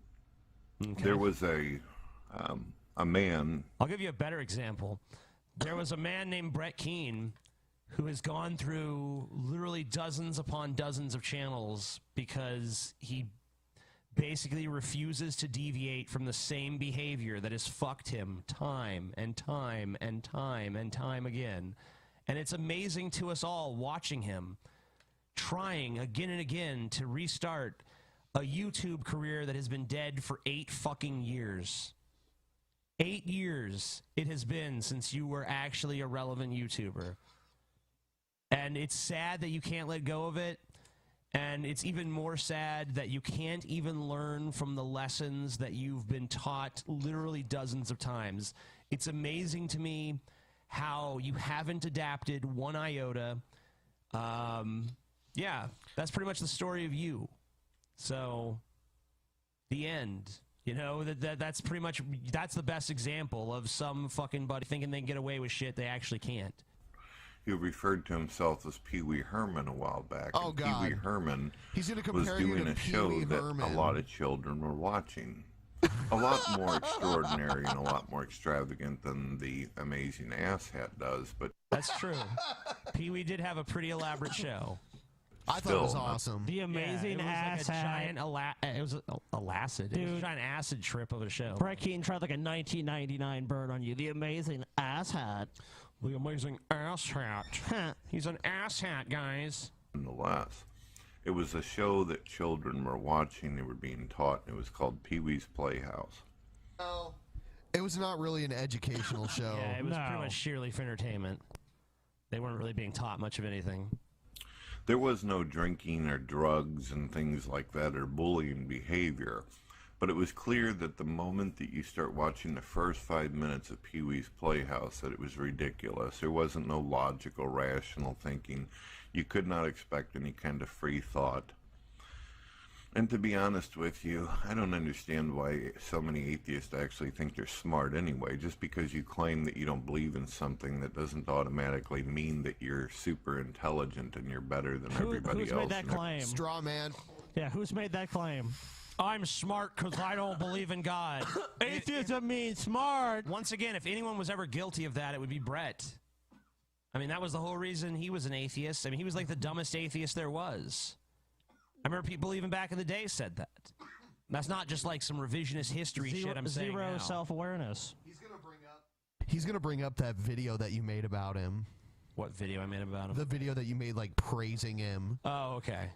Okay. There was a man. I'll give you a better example. There was a man named Brett Keane who has gone through literally dozens upon dozens of channels because he basically refuses to deviate from the same behavior that has fucked him time and time and time and time again. And it's amazing to us all watching him trying again and again to restart a YouTube career that has been dead for 8 fucking years. 8 years it has been since you were actually a relevant YouTuber. And it's sad that you can't let go of it. And it's even more sad that you can't even learn from the lessons that you've been taught literally dozens of times. It's amazing to me how you haven't adapted one iota. Yeah, that's pretty much the story of you. So, the end. That's pretty much, that's the best example of some fucking buddy thinking they can get away with shit they actually can't. He referred to himself as Pee Wee Herman a while back. Oh, and God. Pee Wee Herman He's gonna was compare you doing to a Pee show Wee that Herman. a lot of children were watching. a lot more extraordinary and a lot more extravagant than the amazing asshat does, but That's true. Pee-wee did have a pretty elaborate show. I thought it was awesome. The amazing ass like a hat. giant it was a lacid. It was a Dude. giant acid trip of a show. Brett Keane tried like a 1999 burn on you. The amazing ass hat. The amazing ass hat. He's an ass hat, guys. nonetheless, it was a show that children were watching. They were being taught. And it was called Pee-wee's Playhouse. No. It was not really an educational show. Yeah, it was pretty much sheerly for entertainment. They weren't really being taught much of anything. There was no drinking or drugs and things like that or bullying behavior, but it was clear that the moment that you start watching the first 5 minutes of Pee-wee's Playhouse that it was ridiculous. There wasn't no logical, rational thinking. You could not expect any kind of free thought. And to be honest with you, I don't understand why so many atheists actually think they're smart anyway. Just because you claim that you don't believe in something, that doesn't automatically mean that you're super intelligent and you're better than everybody Who's else. made that claim? Straw man. Yeah, who's made that claim? I'm smart because I don't believe in God. Atheism means smart. Once again, if anyone was ever guilty of that, it would be Brett. I mean, that was the whole reason he was an atheist. I mean, he was like the dumbest atheist there was. I remember people even back in the day said that. That's not just like some revisionist history shit I'm saying Zero now. self-awareness. He's gonna bring up that video that you made about him. What video I made about him? The video that you made, like, praising him. Oh, okay.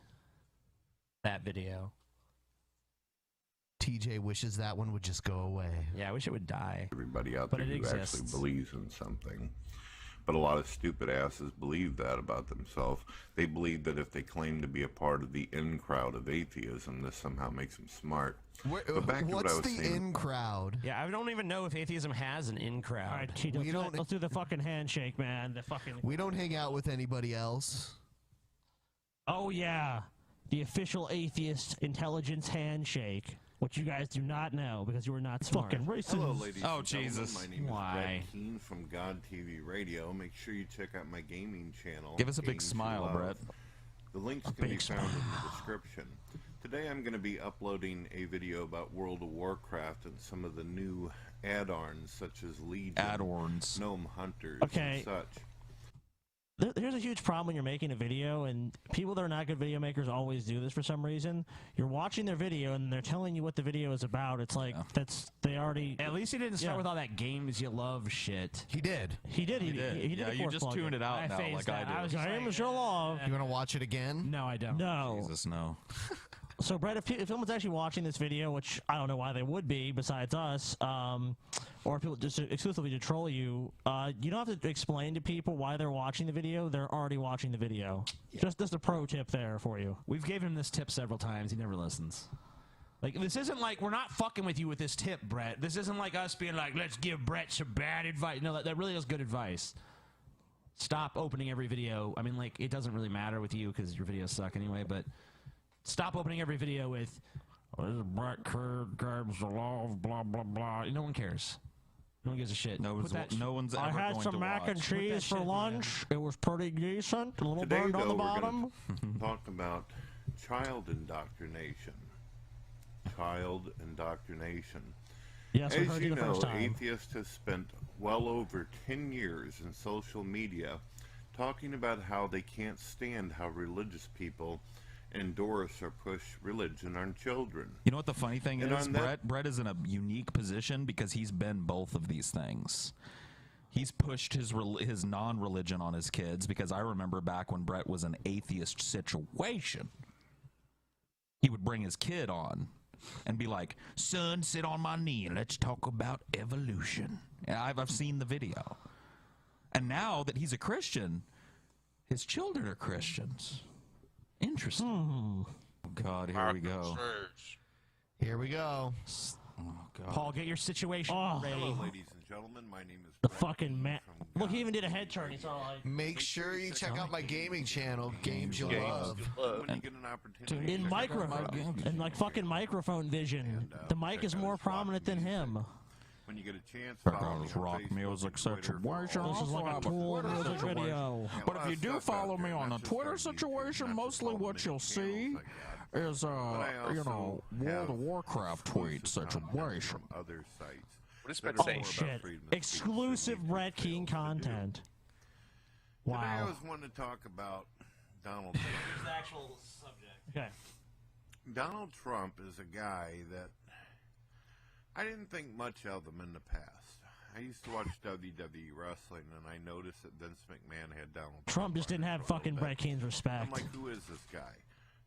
That video. TJ wishes that one would just go away. Yeah, I wish it would die. Everybody out But there it who actually exists. believes in something. But a lot of stupid asses believe that about themselves. They believe that if they claim to be a part of the in crowd of atheism, this somehow makes them smart. But back to what I What's was the saying. in crowd? Yeah, I don't even know if atheism has an in crowd. All right, Tito, let's do the fucking handshake, man. The fucking. We don't hang out with anybody else. Oh yeah, the official atheist intelligence handshake, which you guys do not know because you were not smart. Fucking racist. Hello, ladies Oh, and gentlemen. Jesus. My name is Why? Brett Keane from God TV Radio. Make sure you check out my gaming channel. Give us a big Games You smile, Love. Brett. The links can be found in the description. Today I'm going to be uploading a video about World of Warcraft and some of the new add-ons such as Legion, Add-ons. Gnome Hunters, Okay. and such. Here's a huge problem when you're making a video, and people that are not good video makers always do this for some reason. You're watching their video, and they're telling you what the video is about. It's like, they already... At least he didn't start with all that games you love shit. He did. He did. He did. did Yeah, a you force just plug tuned it out I now phased like that. I do. was like, games you love. You want to watch it again? No, I don't. No. Jesus, no. So, Brett, if someone's actually watching this video, which I don't know why they would be besides us, or people just exclusively to troll you, you don't have to explain to people why they're watching the video. They're already watching the video. Just a pro tip there for you. We've given him this tip several times. He never listens. Like, this isn't like, we're not fucking with you with this tip, Brett. This isn't like us being like, let's give Brett some bad advice. No, that really is good advice. Stop opening every video. I mean, like, it doesn't really matter with you because your videos suck anyway, but stop opening every video with, oh, this is Brett Keane, games the law of blah, blah, blah. No one cares. No one gives a shit. No one's ever I had going some to mac watch. and cheese for lunch. It was pretty decent. A little Today, burned on though, the we're bottom. going to talk about child indoctrination. Child indoctrination. Yes, we As heard you you the know, first time. atheists have spent well over 10 years in social media talking about how they can't stand how religious people endorse or push religion on children. You know what the funny thing And is? on that- Brett is in a unique position because he's been both of these things. He's pushed his non-religion on his kids, because I remember back when Brett was an atheist situation, he would bring his kid on and be like, son, sit on my knee and let's talk about evolution. And I've seen the video. And now that he's a Christian, his children are Christians. Interesting. Oh, God, here we go. Here we go. Oh, God. Paul, get your situation ready. Hello, ladies and gentlemen. My name is The Brett fucking Keane man. from Look, he even did a head turn. He's all like. Make sure you check out my gaming channel, Games You Love. When you get an opportunity, In check out my microphone, gaming and like fucking microphone vision. The mic is more prominent than him. When you get a chance, There follow me goes on rock Facebook music and Twitter for situation. all This is Also like a have Tool Twitter music situation. video. But if you do follow me on the Twitter situation, mostly what you'll see is But I you also know, World have of Warcraft tweet situation. from other sites. What is that Brett are saying? more about Shit. freedom of speech Exclusive than Brett Keane content. Today I Wow. was wanting to talk about Donald Trump. Here's the actual subject. Okay. Donald Trump is a guy that I didn't think much of him in the past. I used to watch WWE wrestling, and I noticed that Vince McMahon had Donald Trump just didn't have fucking Brett Keane's respect. I'm like, who is this guy?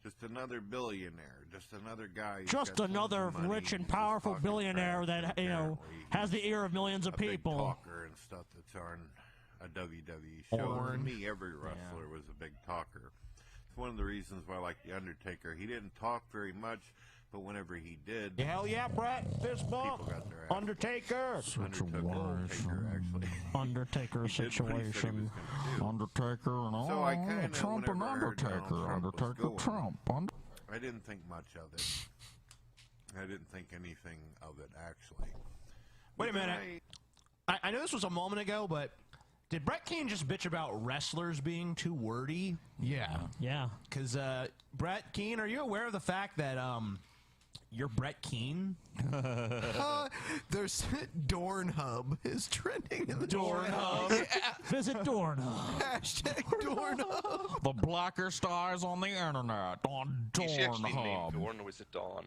Just another billionaire. Just another guy. who's Just got tons of another money rich and just powerful talking billionaire crap, that, and apparently has the ear of millions of a big people. talker and stuff that's on a WWE show. To me, every wrestler was a big talker. It's one of the reasons why I like The Undertaker. He didn't talk very much, but whenever he did, Hell yeah, Brett! Fist bump! people got their ass. Undertaker! Undertaker He did what he said he was situation. gonna do. Undertaker and all. So I kinda, Trump and whenever I heard Donald Undertaker. Trump was Undertaker going, Trump. I didn't think much of it. I didn't think anything of it, actually. Wait a But then minute. I know this was a moment ago, but did Brett Keane just bitch about wrestlers being too wordy? Yeah. Yeah. Because, Brett Keane, are you aware of the fact that, you're Brett Keane? There's Dornhub is trending in the Dornhub. Yeah. Visit Dornhub. Hashtag Dornhub. The blackest eyes on the internet on Is she actually named Dornhub. Dorn or is it Dawn?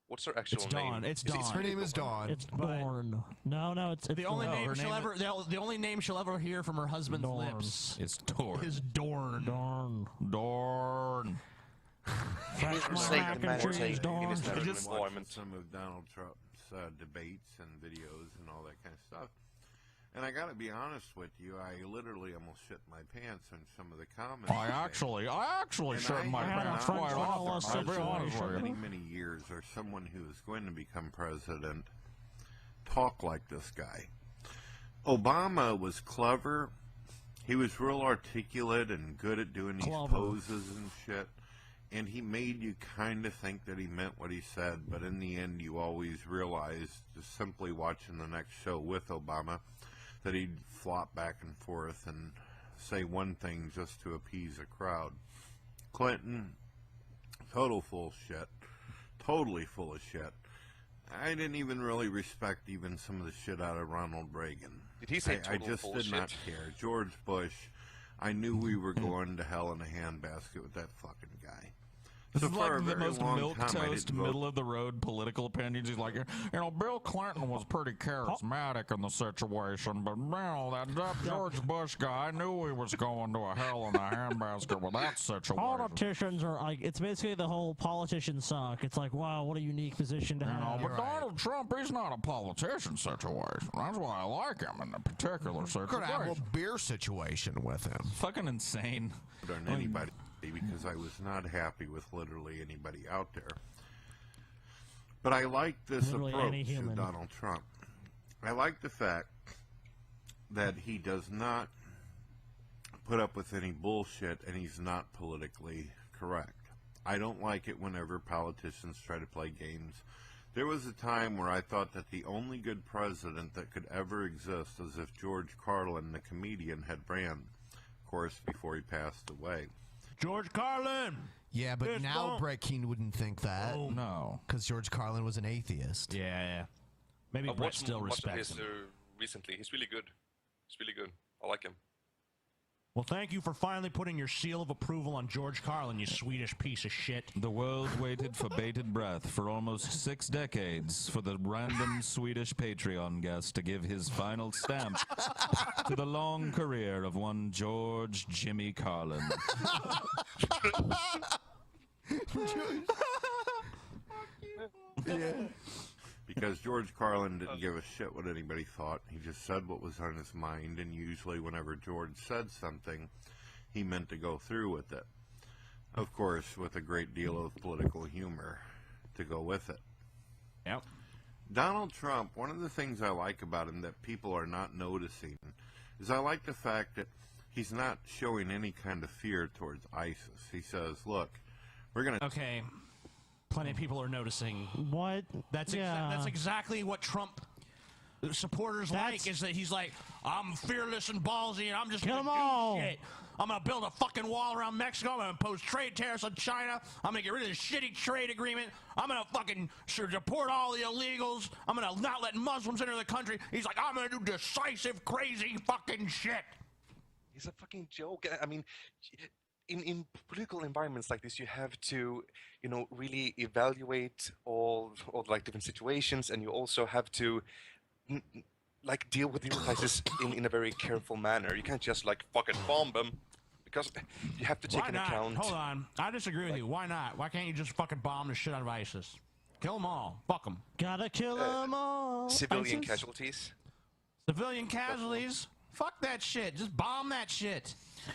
What's her actual It's Dawn. name? It's Dawn. Her name is Dawn. It's Dorn. No, it's The only Dorn. name her she'll name ever the only name she'll ever hear from her husband's Dorn. lips It's Dorn. is Dorn. Dorn. Dorn. Fresh mistake mac the and matter cheese, taken. Dorn. It is not I an just watched employment. some of Donald Trump's debates and videos and all that kind of stuff. And I got to be honest with you, I literally almost shit my pants on some of the comments. I actually And shit my I have pants not quite watched often. I'll be honest for with you. many, many years, or someone who is going to become president talk like this guy. Obama was clever. He was real articulate and good at doing these Clever. poses and shit. And he made you kind of think that he meant what he said, but in the end, you always realized, just simply watching the next show with Obama, that he'd flop back and forth and say one thing just to appease a crowd. Clinton, total full shit. Totally full of shit. I didn't even really respect even some of the shit out of Ronald Reagan. Did he say I total just did not bullshit? care. George Bush, I knew we were going to hell in a handbasket with that fucking guy. This So is for like a the very most long milk time, I toast, didn't vote. middle of the road political opinions. He's like, you know, Bill Clinton was pretty charismatic in the situation, but that George Bush guy, I knew he was going to a hell in a handbasket with that situation. Politicians are like, it's basically the whole politicians suck. It's like, wow, what a unique position to You know, have. but Donald Trump, he's not a politician situation. That's why I like him in a particular Could have a situation. beer situation with him. Fucking insane. On anybody because I was not happy with literally anybody out there. But I like this Literally any approach to human. Donald Trump. I like the fact that he does not put up with any bullshit and he's not politically correct. I don't like it whenever politicians try to play games. There was a time where I thought that the only good president that could ever exist is if George Carlin, the comedian, had ran, of course, before he passed away. George Carlin. Yeah, but Fist now bump. Brett Keane wouldn't think that. Oh. No. Because George Carlin was an atheist. Yeah. Maybe I've Brett watched still much of respects his him. recently. He's really good. He's really good. I like him. Well, thank you for finally putting your seal of approval on George Carlin, you Swedish piece of shit. The world waited for bated breath for almost 6 decades for the random Swedish Patreon guest to give his final stamp to the long career of one George Jimmy Carlin. Because George Carlin didn't give a shit what anybody thought. He just said what was on his mind, and usually whenever George said something, he meant to go through with it. Of course, with a great deal of political humor to go with it. Yep. Donald Trump, one of the things I like about him that people are not noticing is I like the fact that he's not showing any kind of fear towards ISIS. He says, look, we're going to... Okay. Plenty of people are noticing. What? That's Yeah. that's exactly what Trump supporters like is that he's like, I'm fearless and ballsy, and I'm just Kill gonna 'em do all. shit. I'm gonna build a fucking wall around Mexico. I'm gonna impose trade tariffs on China. I'm gonna get rid of this shitty trade agreement. I'm gonna fucking deport all the illegals. I'm gonna not let Muslims enter the country. He's like, I'm gonna do decisive, crazy fucking shit. He's a fucking joke. I mean, in political environments like this, you have to, you know, really evaluate all like different situations, and you also have to like deal with the crisis in a very careful manner. You can't just like fucking bomb them, because you have to take Why an not? account. Hold on, I disagree with you. Why not? Why can't you just fucking bomb the shit out of ISIS? Kill them all. Fuck them. Gotta kill them all. Civilian ISIS? casualties. Civilian casualties. Fuck that shit. Just bomb that shit.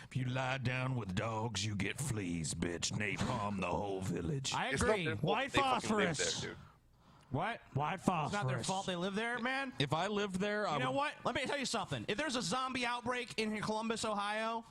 If you lie down with dogs, you get fleas, bitch. Napalm the whole village. I It's not agree. their fault White they fucking live phosphorus. there, dude. What? White phosphorus. It's not their fault they live there, man. If I lived there, I You know would... what? Let me tell you something. If there's a zombie outbreak in Columbus, Ohio,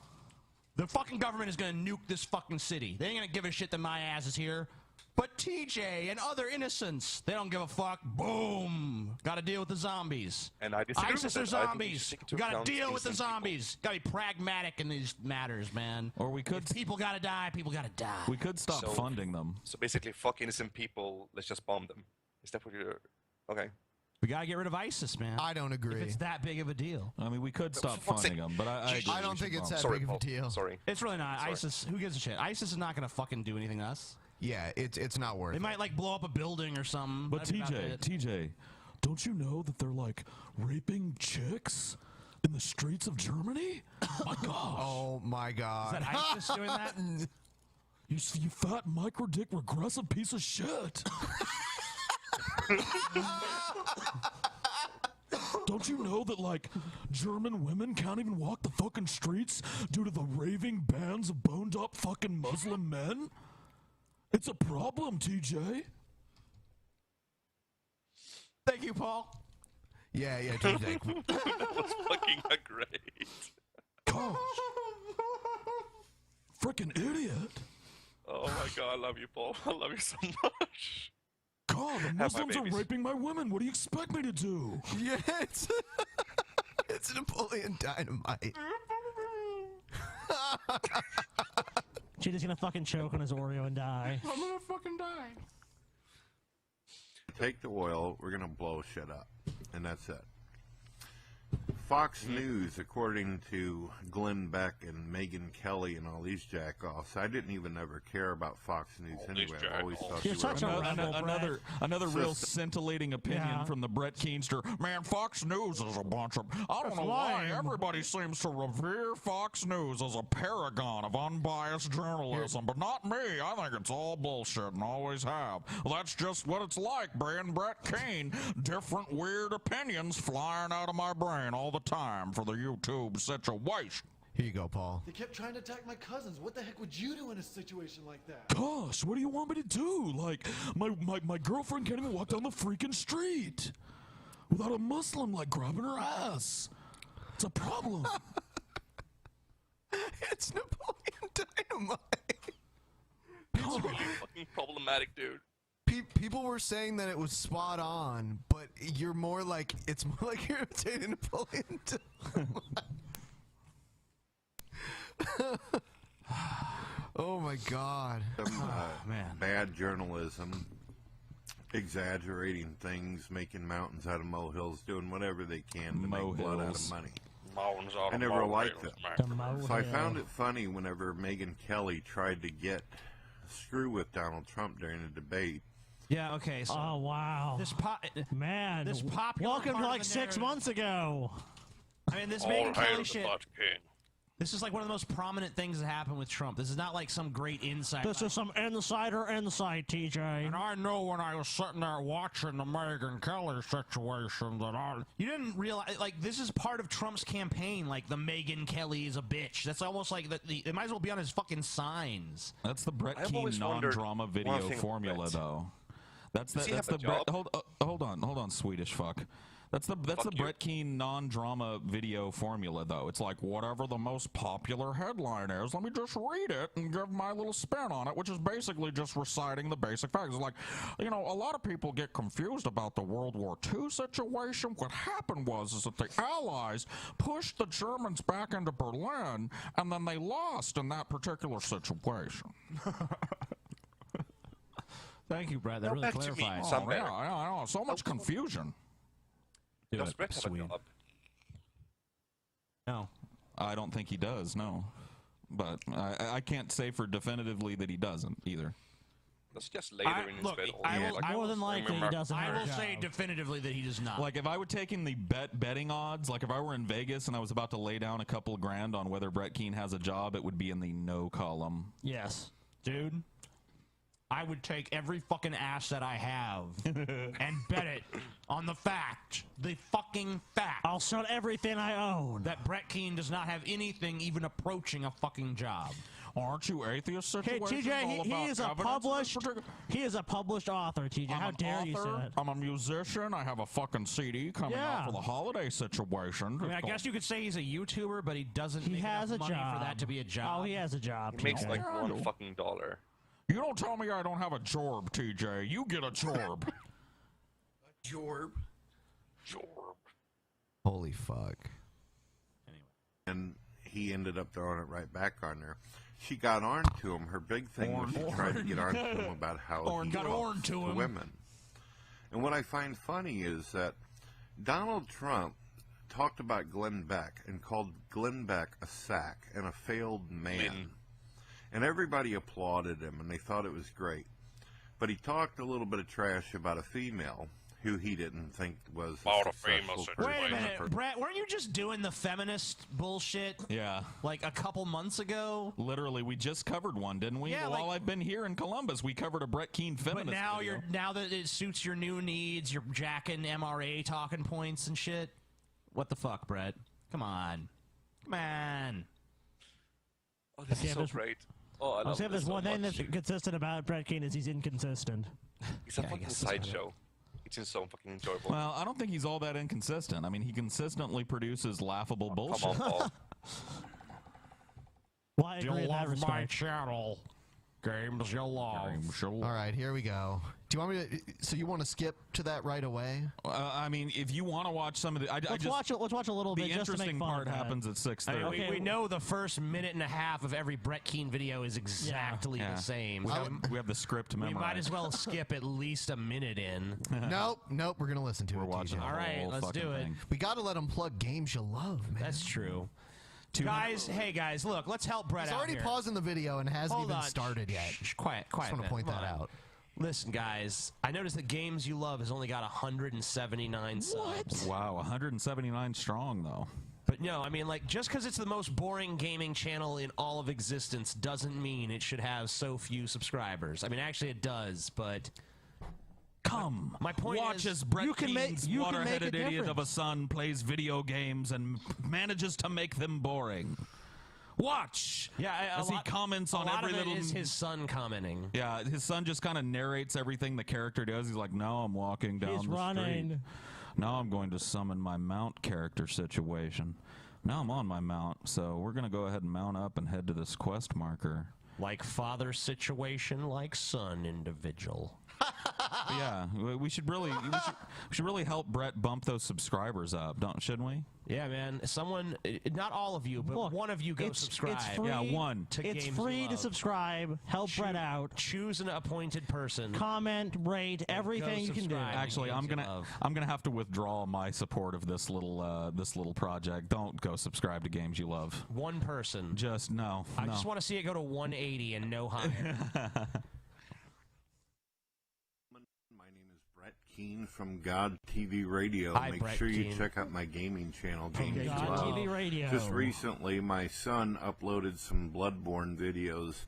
the fucking government is gonna nuke this fucking city. They ain't gonna give a shit that my ass is here. But TJ and other innocents, they don't give a fuck. Boom. Gotta deal with the zombies. And I disagree ISIS with are that. I think you should zombies. take into We gotta account deal with the innocent people. zombies. Gotta be pragmatic in these matters, man. Or we could... If people gotta die, people gotta die. We could stop So- funding them. So basically, fuck innocent people. Let's just bomb them. Is that what you're? Okay. We gotta get rid of ISIS, man. I don't agree. If it's that big of a deal. I mean, we could stop for fuck's funding them, but I agree. I don't think it's that Sorry, big of a Paul. deal. Sorry. It's really not. Sorry. ISIS, who gives a shit? ISIS is not gonna fucking do anything to us. Yeah, it's not worth They it. might like blow up a building or something. But That'd be about TJ, it. don't you know that they're like raping chicks in the streets of Germany? My gosh. Oh my god. Is that ISIS doing that? You fat micro dick regressive piece of shit. Don't you know that, like, German women can't even walk the fucking streets due to the raving bands of boned up fucking Muslim men? It's a problem, TJ. Thank you, Paul. Yeah, TJ. That was fucking great. Gosh. Frickin' idiot. Oh my god, I love you, Paul. I love you so much. God, the Have my Muslims are babies. raping my women. What do you expect me to do? Yeah, it's Napoleon Dynamite. Cheetah's gonna fucking choke on his Oreo and die. I'm gonna fucking die. Take the oil, we're going to blow shit up. And that's it. Fox News, according to Glenn Beck and Megyn Kelly and all these jackoffs, I didn't even ever care about Fox News anyway. I always thought You're they such were a rebel, Another So- real scintillating opinion Yeah. from the Brett Keenster. Man, Fox News is a bunch of... I don't That's know why lame. everybody seems to revere Fox News as a paragon of unbiased journalism, but not me. I think it's all bullshit and always have. Well, that's just what it's like being Brett Keane. Different weird opinions flying out of my brain all the time for the YouTube situation. Here you go, Paul. They kept trying to attack my cousins. What the heck would you do in a situation like that? Gosh, what do you want me to do? Like, my girlfriend can't even walk down the freaking street without a Muslim, like, grabbing her ass. It's a problem. It's Napoleon Dynamite. It's really fucking problematic, dude. People were saying that it was spot on, but you're more like it's more like you're imitating Napoleon Dynamite. Oh my god. Some, man. bad journalism, exaggerating things, making mountains out of molehills, doing whatever they can to make blood out of money. Mountains out I of never liked molehills, them. man. So I found it funny whenever Megyn Kelly tried to screw with Donald Trump during a debate. Yeah, okay, so... Oh wow. Man. This popular Welcome to part of like the 6 narrative- months ago. I mean, this All Megyn hail Kelly the shit... Dutch King. This is like one of the most prominent things that happened with Trump. This is not like some great insight. This is some insider insight, TJ. And I know when I was sitting there watching the Megyn Kelly situation that you didn't realize, like, this is part of Trump's campaign, like, the Megyn Kelly is a bitch. That's almost like, it might as well be on his fucking signs. That's the Brett I've Keane always wondered non-drama one video thing about formula, Brett. though. That's Does he that's have the a Brett. job? Hold on, Swedish fuck. That's the Brett Keane non-drama video formula, though. It's like, whatever the most popular headline is, let me just read it and give my little spin on it, which is basically just reciting the basic facts. It's like, you know, a lot of people get confused about the World War II situation. What happened was is that the Allies pushed the Germans back into Berlin, and then they lost in that particular situation. Thank you, Brad. That really clarifies. Oh, yeah, I know. So much confusion. Does Brett have a job? No. I don't think he does, no. But I can't say for definitively that he doesn't, either. That's just later in his bed. More than likely he doesn't. I will say definitively that he does not. Like, if I were taking the betting odds, like if I were in Vegas and I was about to lay down a couple of grand on whether Brett Keane has a job, it would be in the no column. Yes. Dude, I would take every fucking asset I have and bet it on the fact, the fucking fact. I'll sell everything I own. That Brett Keane does not have anything even approaching a fucking job. Aren't you atheist Hey, situations TJ, all he about is a evidence in this published. particular- He is a published author, TJ. I'm How an dare you say author, that? I'm a musician. I have a fucking CD coming out for the holiday situation. I mean, I guess you could say he's a YouTuber, but he doesn't He make has enough a money job. for that to be a job. Oh, he has a job. He makes TJ. like $1 fucking dollar. You don't tell me I don't have a jorb, TJ. You get a jorb. Jorb. Jorb. Holy fuck. And he ended up throwing it right back on her. She got on to him. Her big thing was she tried to get on to him about how he got on talks to him. women. And what I find funny is that Donald Trump talked about Glenn Beck and called Glenn Beck a sack and a failed man. And everybody applauded him, and they thought it was great. But he talked a little bit of trash about a female who he didn't think was a successful person. Wait a minute, Brett, weren't you just doing the feminist bullshit? Yeah. Like a couple months ago? Literally, we just covered one, didn't we? Yeah, While I've been here in Columbus, we covered a Brett Keane feminist But now video. now that it suits your new needs, you're jacking MRA talking points and shit. What the fuck, Brett? Come on. Come on. Oh, this is so great. Oh, I love say if this there's so one thing much. that's consistent about Brett Keane is he's inconsistent. It's a fucking sideshow. It's just so fucking enjoyable. Well, I don't think he's all that inconsistent. I mean, he consistently produces laughable bullshit. Come on, Paul. Well, I agree in that respect. channel. Games you love. All right, here we go. Do you want me to? So you want to skip to that right away? I mean, if you want to watch some of the, Let's watch a little bit the just to make interesting fun part of that. happens at 6:30. We know the first minute and a half of every Brett Keane video is exactly the same. We have the script We memorized. might as well skip at least a minute in. Nope. We're gonna listen to it. watching TJ. the All right, whole let's fucking do it. thing. We got to let him plug games you love, man. That's true. Guys, hey guys, look, let's help Brett He's out already here. pausing the video and hasn't Hold even on. started yet. Shh, quiet. Just want to man. point Come that on. out. Listen, guys, I noticed that Games You Love has only got 179 subs. Wow, 179 strong though. But no, I mean, like, just because it's the most boring gaming channel in all of existence doesn't mean it should have so few subscribers. I mean, actually, it does, but Come, my point watch is, as Brett you can Keane's make water-headed a idiot of a difference. son plays video games and manages to make them boring. Watch. Yeah, as he comments on every little. is his son commenting. Yeah, his son just kind of narrates everything the character does. He's like, "Now I'm walking down He's the running. street. Now I'm going to summon my mount character situation. Now I'm on my mount, so we're gonna go ahead and mount up and head to this quest marker." Like father situation, like son individual. But yeah, we should really help Brett bump those subscribers up, shouldn't we? Yeah, man. Someone, not all of you, but one of you go subscribe. It's free. Yeah, one. To It's Games free You to Love. subscribe. Help Brett out. Choose an appointed person. Comment, rate, everything you can do. subscribe. Actually, I'm Games You gonna Love. have to withdraw my support of this little project. Don't go subscribe to Games You Love. One person. Just no. I no. just want to see it go to 180 and no higher. My name is Brett Keane from God TV Radio. Hi, Make Brett sure you Keane. check out my gaming channel, Games You God Love. TV Radio. Just recently, my son uploaded some Bloodborne videos.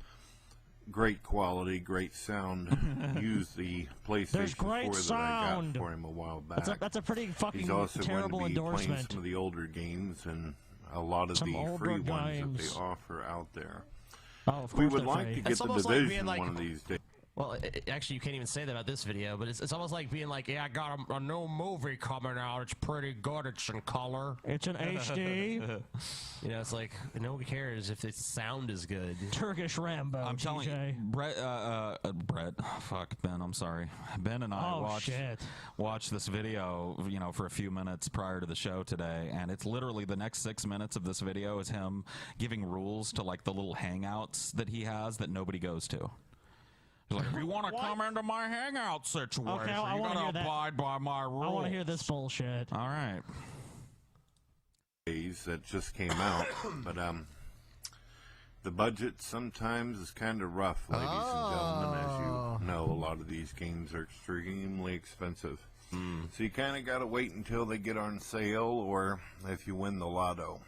Great quality, great sound. Used the There's PlayStation 4 great that I sound. got for him a while back. That's a pretty He's fucking also terrible going to be playing endorsement. some of the older games and a lot of Some the older free ones that games. they offer out there. Oh, of We course would they're like free. to get That's the almost like division being like- one of these days. Well, actually, you can't even say that about this video, but it's almost like being like, yeah, I got a new movie coming out. It's pretty good. It's in color. It's in HD. You know, it's like, nobody cares if the sound is good. Turkish Rambo. I'm telling you, Brett, fuck, Ben, I'm sorry. Ben and I watched this video, you know, for a few minutes prior to the show today, and it's literally the next 6 minutes of this video is him giving rules to, like, the little hangouts that he has that nobody goes to. He's like, if you want to come into my hangout situation, Okay, I you wanna gotta hear that. abide by my rules. I want to hear this bullshit. All right. That just came out, but the budget sometimes is kind of rough, ladies and gentlemen. As you know, a lot of these games are extremely expensive, so you kind of got to wait until they get on sale, or if you win the lotto.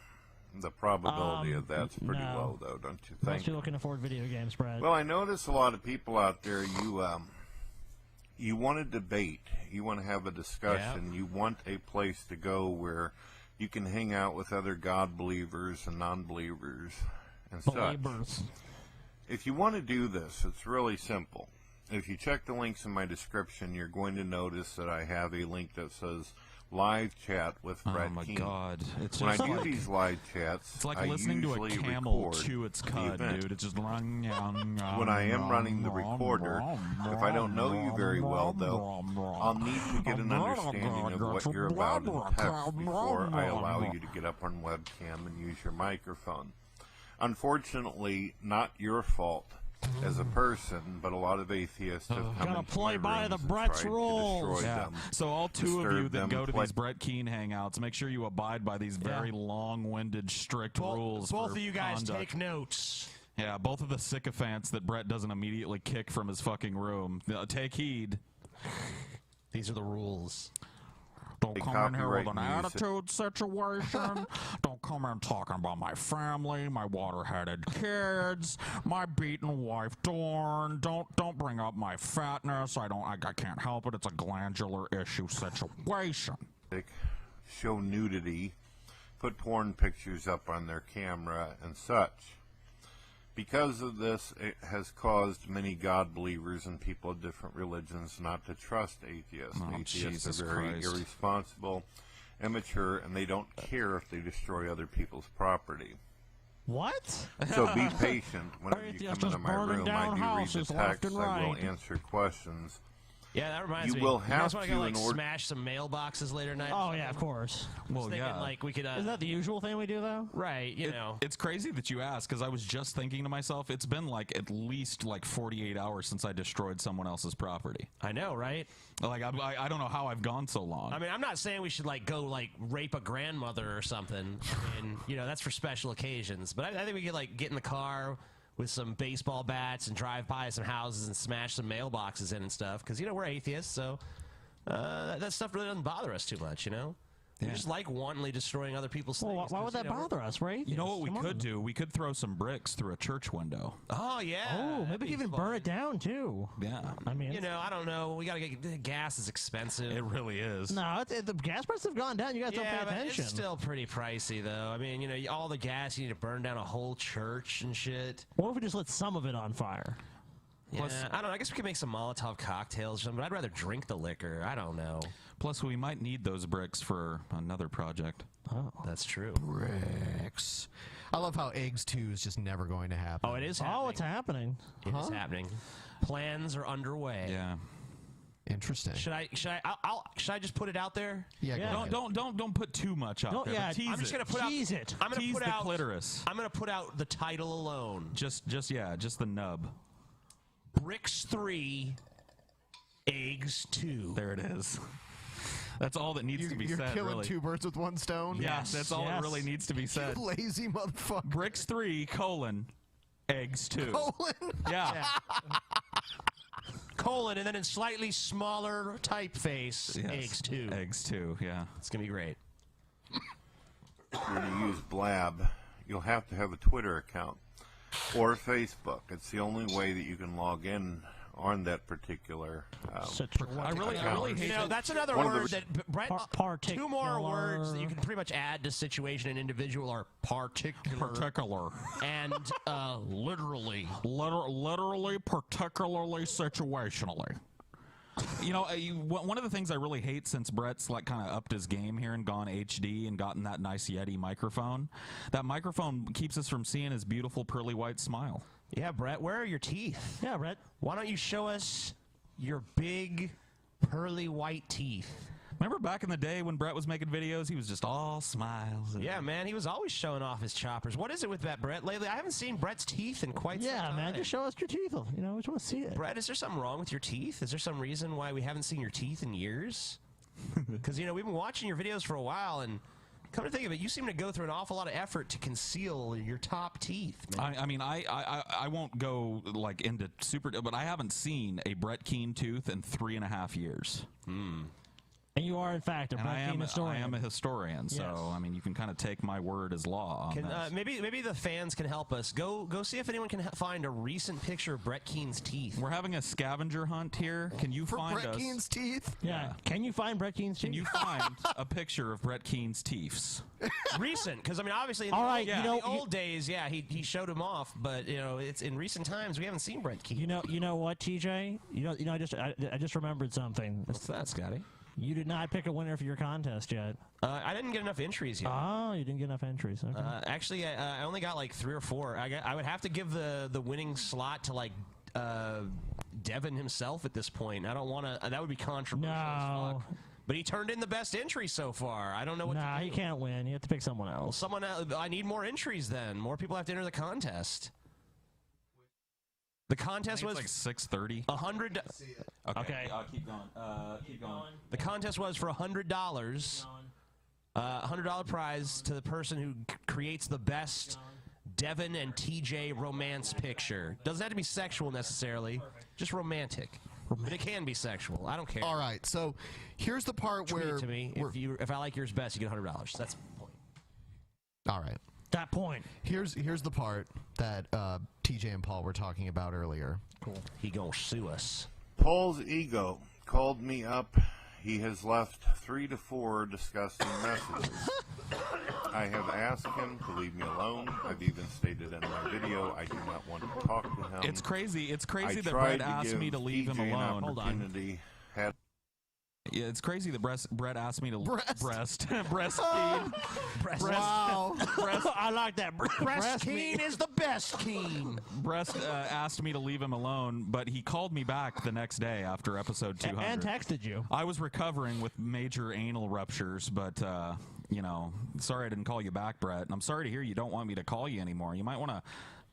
The probability of that's pretty low, though, don't you think? Most people can afford video games, Brad. Well, I notice a lot of people out there, you want to debate, you want to have a discussion, you want a place to go where you can hang out with other God believers and non-believers and such. If you want to do this, it's really simple. If you check the links in my description, you're going to notice that I have a link that says live chat with Brett Keane. God. It's when just I do like, these live chats, it's like I listening to a usually camel record chew its the cud, event. dude. It's just When I am running the recorder, if I don't know you very well, though, I'll need to get an understanding of what you're about in text before I allow you to get up on webcam and use your microphone. Unfortunately, not your fault as a person, but a lot of atheists have come Gotta into play my by rooms the and Brett's tried to rules. destroy Yeah. them, So all two of you disturb that them, go to play- these Brett Keane hangouts, make sure you abide by these very long-winded, strict rules. Both for of you guys conduct. take notes. Yeah, both of the sycophants that Brett doesn't immediately kick from his fucking room. Take heed. These are the rules. Don't Hey, come in here with copyright an music. attitude situation. Don't come in talking about my family, my water-headed kids, my beaten wife Dorn. Don't bring up my fatness. I can't help it. It's a glandular issue situation. Show nudity, put porn pictures up on their camera and such. Because of this, it has caused many God believers and people of different religions not to trust atheists. Oh, Atheists Jesus are very Christ. irresponsible, immature, and they don't care if they destroy other people's property. What? So be patient. Whenever you Atheists come into just my burning room, down I do read the houses left text. and I will right. answer questions. Yeah, that reminds me. You will You have guys want to, to go, like, in order... smash some mailboxes later tonight? Oh, yeah, of course. Well, thinking, yeah. like, we could... Isn't that the usual thing we do, though? Right, you know. It's crazy that you ask, because I was just thinking to myself, it's been like at least like 48 hours since I destroyed someone else's property. I know, right? Like, I don't know how I've gone so long. I mean, I'm not saying we should, like, go, like, rape a grandmother or something. And, you know, that's for special occasions. But I think we could, like, get in the car with some baseball bats and drive by some houses and smash some mailboxes in and stuff. Because, you know, we're atheists, so that stuff really doesn't bother us too much, you know? We just like wantonly destroying other people's things. Why would 'cause, that you know, bother us, right? You know what we could do? We could throw some bricks through a church window. Oh, yeah. Oh, maybe we could even burn it down, too. Yeah. I mean, You know, I don't know. We got to get... Gas is expensive. It really is. no, the gas prices have gone down. You guys don't Yeah, pay but attention. it's still pretty pricey, though. I mean, you know, all the gas, you need to burn down a whole church and shit. What if we just lit some of it on fire? Yeah, I don't know. I guess we could make some Molotov cocktails or something, but I'd rather drink the liquor. I don't know. Plus, we might need those bricks for another project. Oh, that's true. Bricks. I love how Eggs 2 is just never going to happen. Oh, it is happening. Oh, it's happening. It is happening. Plans are underway. Yeah. Interesting. Should I just put it out there? Yeah. Go ahead. Don't put too much out there. Yeah, but tease I'm just it. gonna put out. Tease it. I'm gonna Tease put the out clitoris. I'm gonna put out the title alone. Just the nub. Bricks 3, Eggs 2. There it is. That's all that needs to be You're said, killing really. two birds with one stone? Yeah, that's all that really needs to be said. You lazy motherfucker. Bricks 3, eggs 2. Colon? Yeah. Colon, and then in slightly smaller typeface, Yes. Eggs 2. Eggs 2, yeah. It's gonna be great. If you're going to use Blab, you'll have to have a Twitter account or Facebook. It's the only way that you can log in on that particular. I really hate. That's another One of word those- that Brett. Two more words that you can pretty much add to situation and individual are particular, and literally, particularly situationally. You know, one of the things I really hate since Brett's like kind of upped his game here and gone HD and gotten that nice Yeti microphone, that microphone keeps us from seeing his beautiful pearly white smile. Yeah, Brett, where are your teeth? Yeah, Brett. Why don't you show us your big pearly white teeth? Remember back in the day when Brett was making videos, he was just all smiles. Yeah, man, he was always showing off his choppers. What is it with that, Brett? Lately, I haven't seen Brett's teeth in quite some time. Yeah, man, just show us your teeth. You know, we just want to see it. Brett, is there something wrong with your teeth? Is there some reason why we haven't seen your teeth in years? Because, you know, we've been watching your videos for a while, and come to think of it, you seem to go through an awful lot of effort to conceal your top teeth, man. I mean, I won't go like into super, but I haven't seen a Brett Keane tooth in 3.5 years. And you are, in fact, a Brett Keane historian. I am a historian, so Yes. I mean, you can kind of take my word as law on this. Maybe the fans can help us. Go see if anyone can find a recent picture of Brett Keane's teeth. We're having a scavenger hunt here. Can you find Brett us? Keane's teeth? Yeah. Can you find Brett Keane's teeth? Can you find a picture of Brett Keane's teeths? Recent, because I mean, obviously, in the old days, yeah, he showed him off, but you know, it's in recent times we haven't seen Brett Keane. You know what, TJ? I just remembered something. What's that, Scotty? You did not pick a winner for your contest yet. I didn't get enough entries yet. Oh, you didn't get enough entries. Okay. Actually, I only got like 3 or 4. I would have to give the winning slot to like Devin himself at this point. I don't want to. That would be controversial. No. As fuck. But he turned in the best entry so far. I don't know what to do. He can't win. You have to pick someone else. Someone else. I need more entries then. More people have to enter the contest. The contest was like 6:30. 100. Okay. Keep going. Keep going. The contest was for $100. $100 prize to the person who creates the best Devin and TJ romance picture. Doesn't have to be sexual necessarily, just romantic. But it can be sexual. I don't care. All right, so here's the part Tweet where it to me. If I like yours best, you get $100. That's the point. All right. That point. Here's the part that TJ and Paul were talking about earlier. Cool. He gonna sue us. Paul's ego called me up. He has left 3 to 4 disgusting messages. I have asked him to leave me alone. I've even stated in my video I do not want to talk to him. It's crazy. It's crazy I that tried Brett to asked give me to leave him TJ an alone. opportunity. Had Yeah, it's crazy that Brett asked me to breastfeed. Wow. I like that. Breast Keane is the best Keane. Breast asked me to leave him alone, but he called me back the next day after episode 200. And texted you. I was recovering with major anal ruptures, but, you know, sorry I didn't call you back, Brett. And I'm sorry to hear you don't want me to call you anymore. You might want to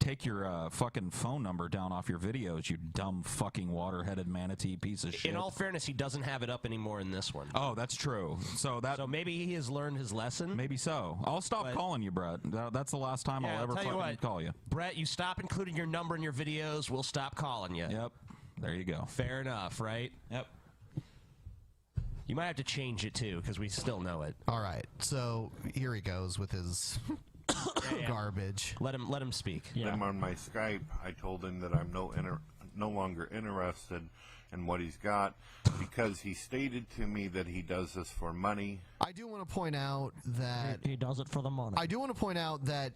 take your fucking phone number down off your videos, you dumb fucking water-headed manatee piece of shit. In all fairness, he doesn't have it up anymore in this one. Oh, that's true. So maybe he has learned his lesson. Maybe so. I'll stop calling you, Brett. That's the last time I'll ever fucking call you. Brett, you stop including your number in your videos, we'll stop calling you. Yep. There you go. Fair enough, right? Yep. You might have to change it too, because we still know it. All right, so here he goes with his garbage. Let him speak. him on my Skype. I told him that I'm no longer interested in what he's got because he stated to me that he does this for money. I do want to point out that he does it for the money. I do want to point out that,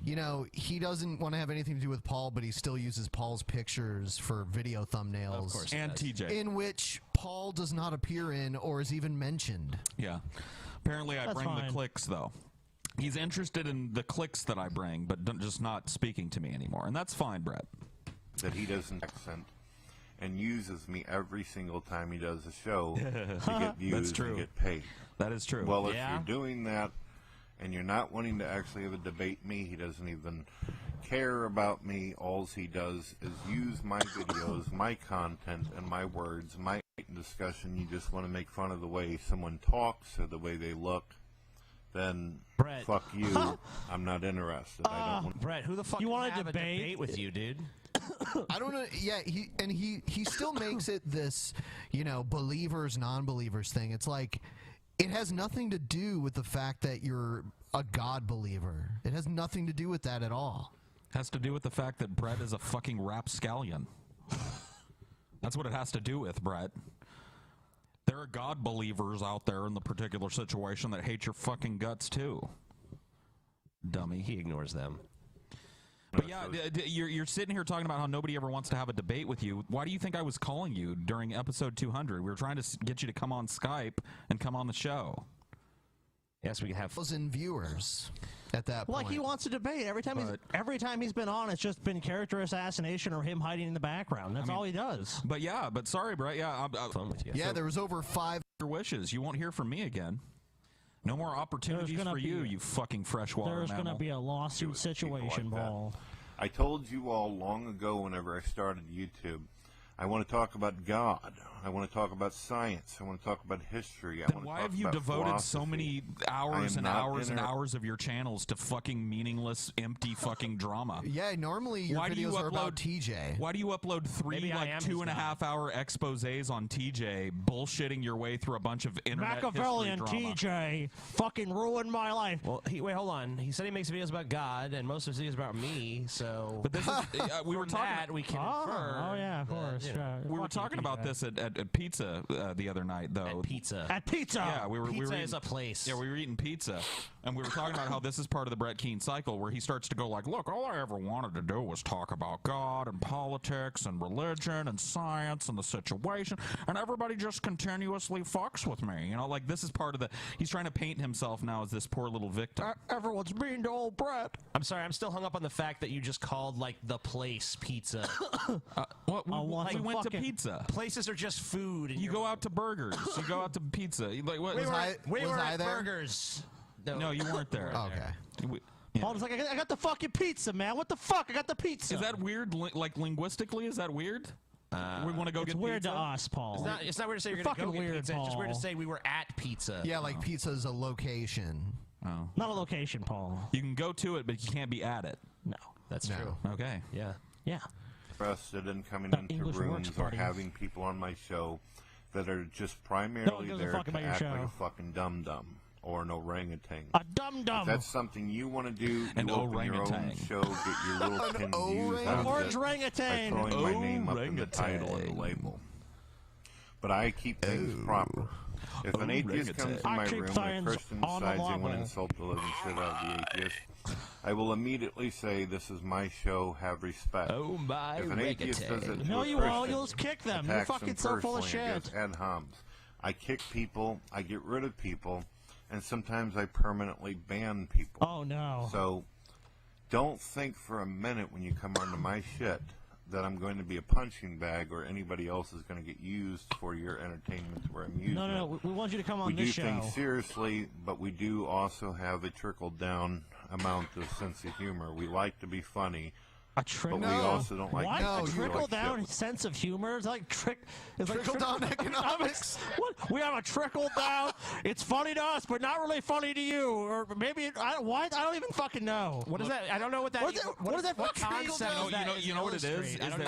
you know, he doesn't want to have anything to do with Paul, but he still uses Paul's pictures for video thumbnails. Of course. And TJ. In which Paul does not appear in or is even mentioned. Yeah. Apparently I That's bring fine. the clicks, though. He's interested in the clicks that I bring, but just not speaking to me anymore. And that's fine, Brett. That he doesn't accent and uses me every single time he does a show to get views That's true. and get paid. That is true. Well, if you're doing that and you're not wanting to actually have a debate me, he doesn't even care about me. All he does is use my videos, my content, and my words, my discussion. You just want to make fun of the way someone talks or the way they look. Then Brett. fuck you. I'm not interested. I don't want. Brett, who the fuck You can want to have a debate? debate with you, dude? I don't know. Yeah, he still makes it this, you know, believers, non-believers thing. It's like it has nothing to do with the fact that you're a God believer. It has nothing to do with that at all. Has to do with the fact that Brett is a fucking rapscallion. That's what it has to do with, Brett. There are God believers out there in the particular situation that hate your fucking guts too. Dummy. He ignores them. But yeah, you're sitting here talking about how nobody ever wants to have a debate with you. Why do you think I was calling you during episode 200? We were trying to get you to come on Skype and come on the show. Yes, we can have 1,000 viewers at that point. Like he wants to debate every time he's been on. It's just been character assassination or him hiding in the background. That's all he does. But yeah, but sorry, Brett. Yeah, fun with you. Yeah, there was over 5 wishes. You won't hear from me again. No more opportunities for you, you fucking freshwater There's mammal. going to be a lawsuit situation, Paul. I told you all long ago whenever I started YouTube, I want to talk about God. I want to talk about science. I want to talk about history. Then why have you devoted so many hours and hours and hours of your channels to fucking meaningless, empty fucking drama? Yeah, normally your videos are about TJ. Why do you upload 3 2.5 hour exposés on TJ, bullshitting your way through a bunch of internet Machiavellian history drama? TJ fucking ruined my life. Well, wait, hold on. He said he makes videos about God, and most of his videos about me. So, but this is, we were talking. That we can infer. Oh yeah, of course. We were talking about this at pizza the other night, though. At pizza. Yeah, we were. Pizza eating, is a place. Yeah, we were eating pizza, and we were talking about how this is part of the Brett Keane cycle, where he starts to go like, "Look, all I ever wanted to do was talk about God and politics and religion and science and the situation, and everybody just continuously fucks with me." You know, like this is part of the. He's trying to paint himself now as this poor little victim. Everyone's mean to old Brett. I'm sorry, I'm still hung up on the fact that you just called like the place pizza. We went to pizza. Places are just food. And you go out to burgers. You go out to pizza. Like what? We were I at there? burgers. No, you weren't there. Okay. Paul was like, I got the fucking pizza, man. What the fuck? I got the pizza. Is that weird? Like linguistically, is that weird? We want to go it's get weird pizza? to us, Paul. It's not weird to say you're It's going to go fucking get weird, pizza. It's just weird to Paul. say we were at pizza. Yeah, like pizza's a location. Oh. Not a location, Paul. You can go to it, but you can't be at it. No. That's true. Okay. Yeah. Yeah. Interested in coming That into English rooms works, or buddy. having people on my show that are just primarily gives a there fuck to about your act like show. a fucking dum-dum or an orangutan. A dum-dum. If that's something you want to do, An you open your own orangutan. show, get your little pinned views out of it by Orangutan. throwing my name up in the title and the label. But I keep things proper. If an atheist comes in my room and a Christian decides they want to insult the living shit out of the atheist, I will immediately say, "This is my show. Have respect." Oh my! If an atheist does it to No, a you Christian, won't. You'll just kick them. You're attacks fucking them so full of personally and shit. goes ad homs. I kick people. I get rid of people, and sometimes I permanently ban people. Oh no. So, don't think for a minute when you come onto my shit that I'm going to be a punching bag or anybody else is going to get used for your entertainment or amusement. No. We want you to come on We this do show. things seriously, but we do also have a trickle-down amount of sense of humor. We like to be funny, but we also don't like what? to A feel trickle like down shit. sense of humor? It's like Trickle down economics. What? We have a trickle down. It's funny to us, but not really funny to you. Or maybe I don't even fucking know. What is that? I don't know what that. What is that What fucking concept trickle is down? that? You know what it is? I don't know.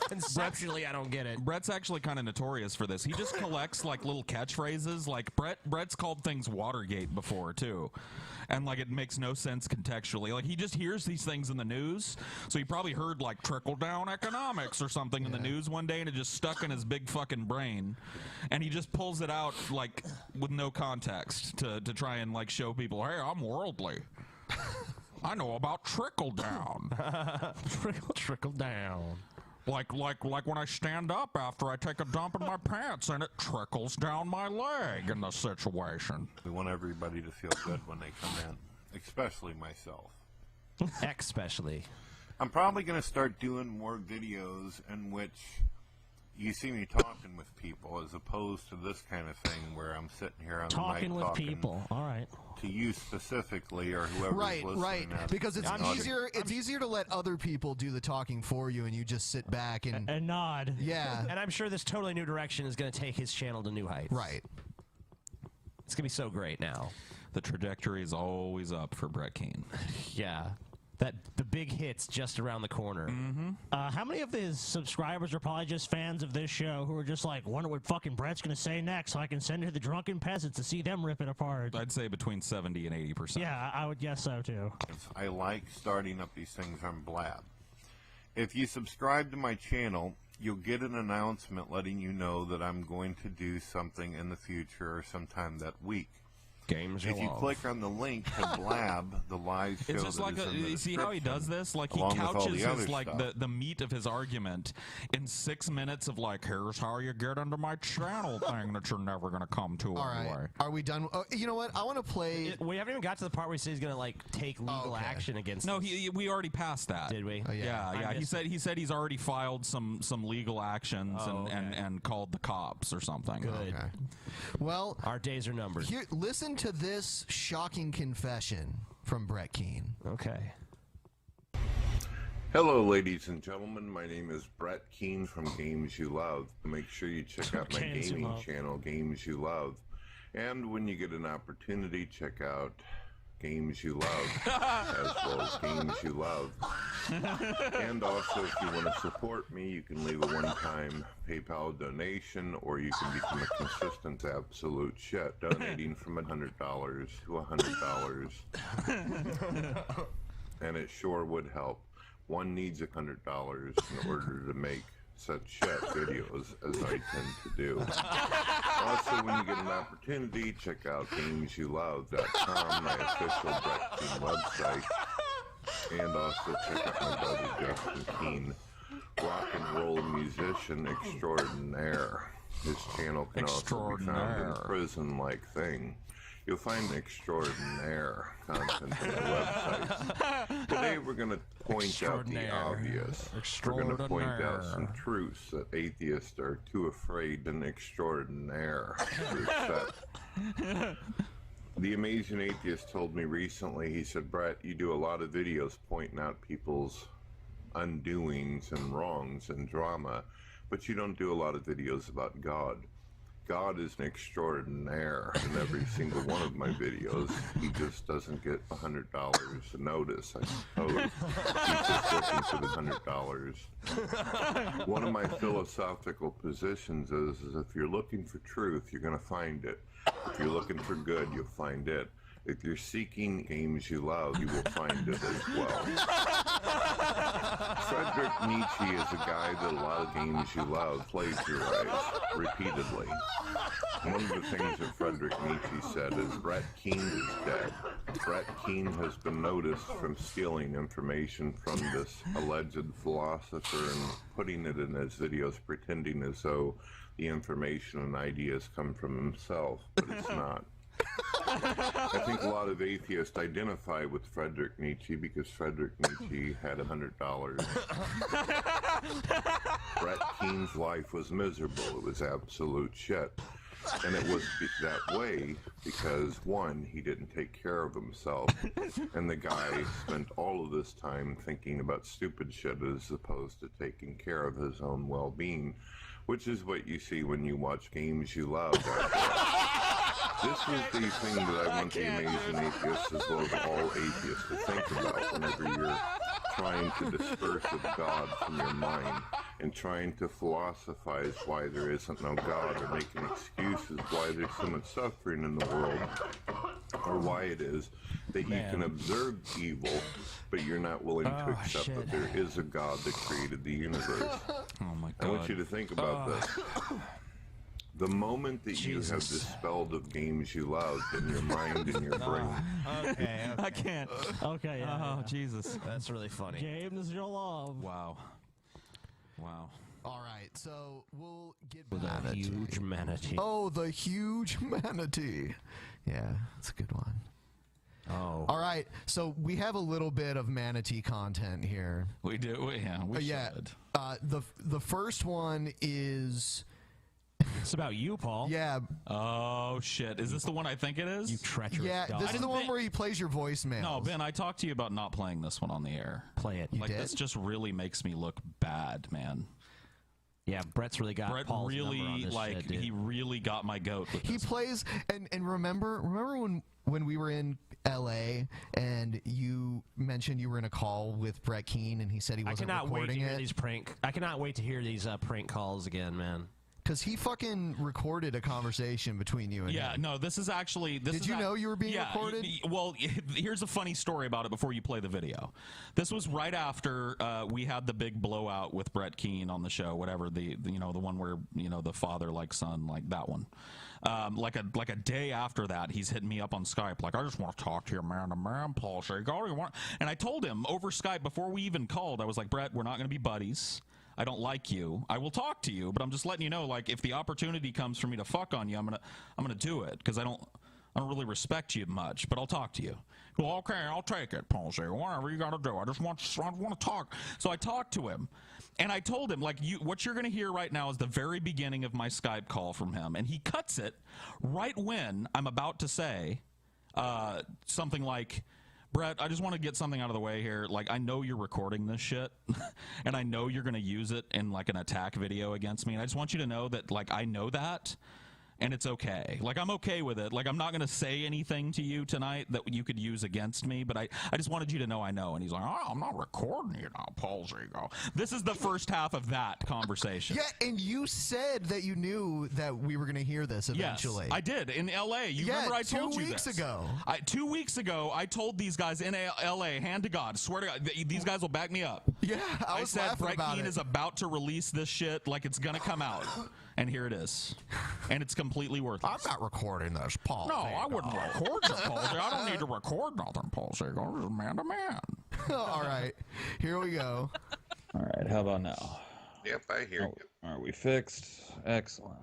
Conceptually, I don't get it. Brett's actually kind of notorious for this. He just collects like little catchphrases. Like Brett's called things Watergate before too, and like it makes no sense contextually. Like he just hears these things in the news, so he probably heard like trickle down economics or something in the news one day, and it just stuck in his big fucking brain, and he just pulls it out like with no context to try and like show people, hey, I'm worldly. I know about trickle down. Trickle down. Like when I stand up after I take a dump in my pants and it trickles down my leg in the situation. We want everybody to feel good when they come in, especially myself. Especially. I'm probably going to start doing more videos in which you see me talking with people as opposed to this kind of thing where I'm sitting here on Talking the with mic talking people. All right. to you specifically or whoever's listening. Right. at Because it's the audience. easier. It's easier to let other people do the talking for you, and you just sit back and nod. Yeah. And I'm sure this totally new direction is going to take his channel to new heights. Right. It's going to be so great now. The trajectory is always up for Brett Keane. Yeah. The big hit's just around the corner. Mm-hmm. How many of his subscribers are probably just fans of this show who are just like, wonder what fucking Brett's going to say next so I can send it to the Drunken Peasants to see them rip it apart? I'd say between 70 and 80%. Yeah, I would guess so too. I like starting up these things on Blab. If you subscribe to my channel, you'll get an announcement letting you know that I'm going to do something in the future or sometime that week. Games If you click on the link to Blab, the live show It's just that like is in the you see how he does this? Like he along with all couches the other his like stuff. the meat of his argument in 6 minutes of like, here's how you get into my channel thing that you're never gonna come to All anyway. right. Are we done? Oh, you know what? I want to play. We haven't even got to the part where he says he's gonna like take legal action against. No, us. we already passed that. Did we? Oh, yeah. Yeah. I He said he's already filed some legal actions and called the cops or something. Good. Okay. Well, our days are numbered. Here, listen to this shocking confession from Brett Keane. Okay. Hello, ladies and gentlemen. My name is Brett Keane from Games You Love. Make sure you check out my Games You gaming Love. channel, Games You Love. And when you get an opportunity, check out Games You Love, as well as Games You Love. And also, if you want to support me, you can leave a one-time PayPal donation, or you can become a consistent absolute shit, donating from $100 to $100. And it sure would help. One needs $100 in order to make such shit videos as I tend to do. Also, when you get an opportunity, check out GamesYouLove.com, my official Brett Keane website. And also check out my brother Justin Keane, rock and roll musician extraordinaire. His channel can also be found in prison-like thing. You'll find extraordinaire content on the website. Today we're going to point out the obvious. We're going to point out some truths that atheists are too afraid and extraordinaire to accept. The Amazing Atheist told me recently, he said, Brett, you do a lot of videos pointing out people's undoings and wrongs and drama, but you don't do a lot of videos about God. God is an extraordinaire in every single one of my videos. He just doesn't get $100 a notice, I suppose. He's just looking for the $100. One of my philosophical positions is if you're looking for truth, you're going to find it. If you're looking for good, you'll find it. If you're seeking Games You Love, you will find it as well. Friedrich Nietzsche is a guy that a lot of Games You Love plagiarize repeatedly. One of the things that Friedrich Nietzsche said is Brett Keane is dead. Brett Keane has been noticed from stealing information from this alleged philosopher and putting it in his videos, pretending as though the information and ideas come from himself, but it's not. I think a lot of atheists identify with Friedrich Nietzsche because Friedrich Nietzsche had $100. Brett Keane's life was miserable. It was absolute shit. And it was that way because, one, he didn't take care of himself, and the guy spent all of this time thinking about stupid shit as opposed to taking care of his own well-being, which is what you see when you watch Games You Love. This was the thing that I want the Amazing Atheists, as well as all atheists, to think about whenever you're trying to disperse of God from your mind and trying to philosophize why there isn't no God or making excuses why there's so much suffering in the world or why it is that you can observe evil, but you're not willing to accept that there is a God that created the universe. Oh my God. I want you to think about this. The moment that you have dispelled of Games You Love in your mind and your brain. Okay. I can't. Okay. Oh, Jesus. That's really funny. Games You Love. Wow. Wow. All right, so we'll get With back a to huge manatee. Oh, the huge manatee. Yeah, that's a good one. Oh. All right, so we have a little bit of manatee content here. We do. Yeah, we should. The first one is. It's about you, Paul. Yeah. Oh shit! Is this the one I think it is? You treacherous Yeah, dog. this is the one where he plays your voicemail. No, Ben, I talked to you about not playing this one on the air. Play it. Like this just really makes me look bad, man. Yeah, Brett's really got Brett Paul's really number on this like shit, dude. he really got my goat with He this. plays and remember when we were in LA and you mentioned you were in a call with Brett Keane and he said he wasn't I cannot wait to recording hear it. these prank. I cannot wait to hear these prank calls again, man. Because he fucking recorded a conversation between you and Yeah, him. no, this is actually... Did you know you were being recorded? Well, here's a funny story about it before you play the video. This was right after we had the big blowout with Brett Keane on the show, whatever, the one where, the father like son, like that one. Like a day after that, he's hitting me up on Skype, like, I just want to talk to you, man to man, Paul. And I told him over Skype before we even called, I was like, Brett, we're not going to be buddies. I don't like you. I will talk to you, but I'm just letting you know, like, if the opportunity comes for me to fuck on you, I'm gonna do it, because I don't really respect you much, but I'll talk to you. Well, okay, I'll take it, Palsy. Whatever you gotta do. I want to talk. So I talked to him, and I told him, like, what you're gonna hear right now is the very beginning of my Skype call from him, and he cuts it right when I'm about to say something like, Brett, I just want to get something out of the way here. Like, I know you're recording this shit, and I know you're going to use it in, like, an attack video against me, and I just want you to know that, like, I know that, and it's okay. Like, I'm okay with it. Like, I'm not going to say anything to you tonight that you could use against me, but I just wanted you to know I know. And he's like, oh, I'm not recording you now, Paul's ego. This is the first half of that conversation. Yeah, and you said that you knew that we were going to hear this eventually. Yes, I did, in L.A. You remember I told you this? 2 weeks ago. 2 weeks ago, I told these guys in L.A., hand to God, swear to God, these guys will back me up. Yeah, I was said laughing Brett about Keane it. is about to release this shit like it's going to come out. And here it is. And it's completely worthless. I'm not recording this, Paul. No, I wouldn't record you, Palsy. I don't need to record nothing, Palsy. I'm just man to man. All right, here we go. All right, how about now? Yep, I hear you. Are we fixed? Excellent.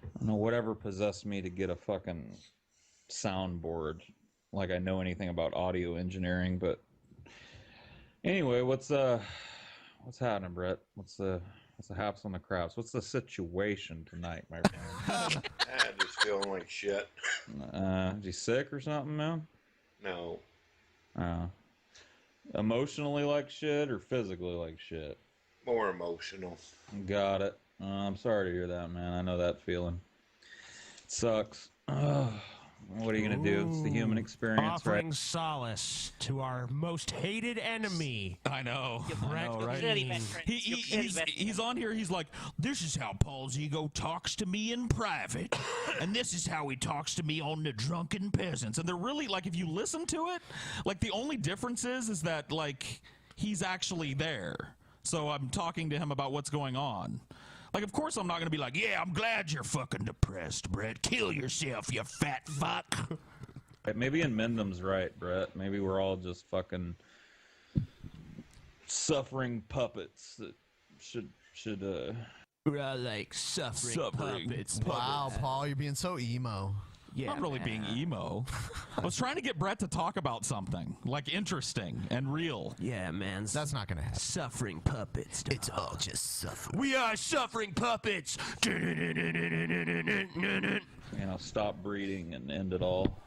I don't know whatever possessed me to get a fucking soundboard, like I know anything about audio engineering, but anyway, what's happening, Brett? What's the haps on the crafts? What's the situation tonight, my friend? I'm just feeling like shit. Is he sick or something, man? No. Emotionally like shit or physically like shit? More emotional. Got it. I'm sorry to hear that, man. I know that feeling. It sucks. What are you gonna do? It's the human experience, Offering right? solace to our most hated enemy. I know. Brett right? Keane. He's on here. He's like, this is how Paul's ego talks to me in private, and this is how he talks to me on the Drunken Peasants. And they're really, like, if you listen to it, like, the only difference is that, like, he's actually there. So I'm talking to him about what's going on. Like, of course I'm not going to be like, yeah, I'm glad you're fucking depressed, Brett. Kill yourself, you fat fuck. Maybe Mendham's right, Brett. Maybe we're all just fucking suffering puppets that should We're all like suffering puppets. Wow, Paul, you're being so emo. Yeah, I'm not really being emo. I was trying to get Brett to talk about something, like, interesting and real. Yeah, man. That's not gonna happen. Suffering puppets. It's all just suffering. We are suffering puppets. stop breeding and end it all.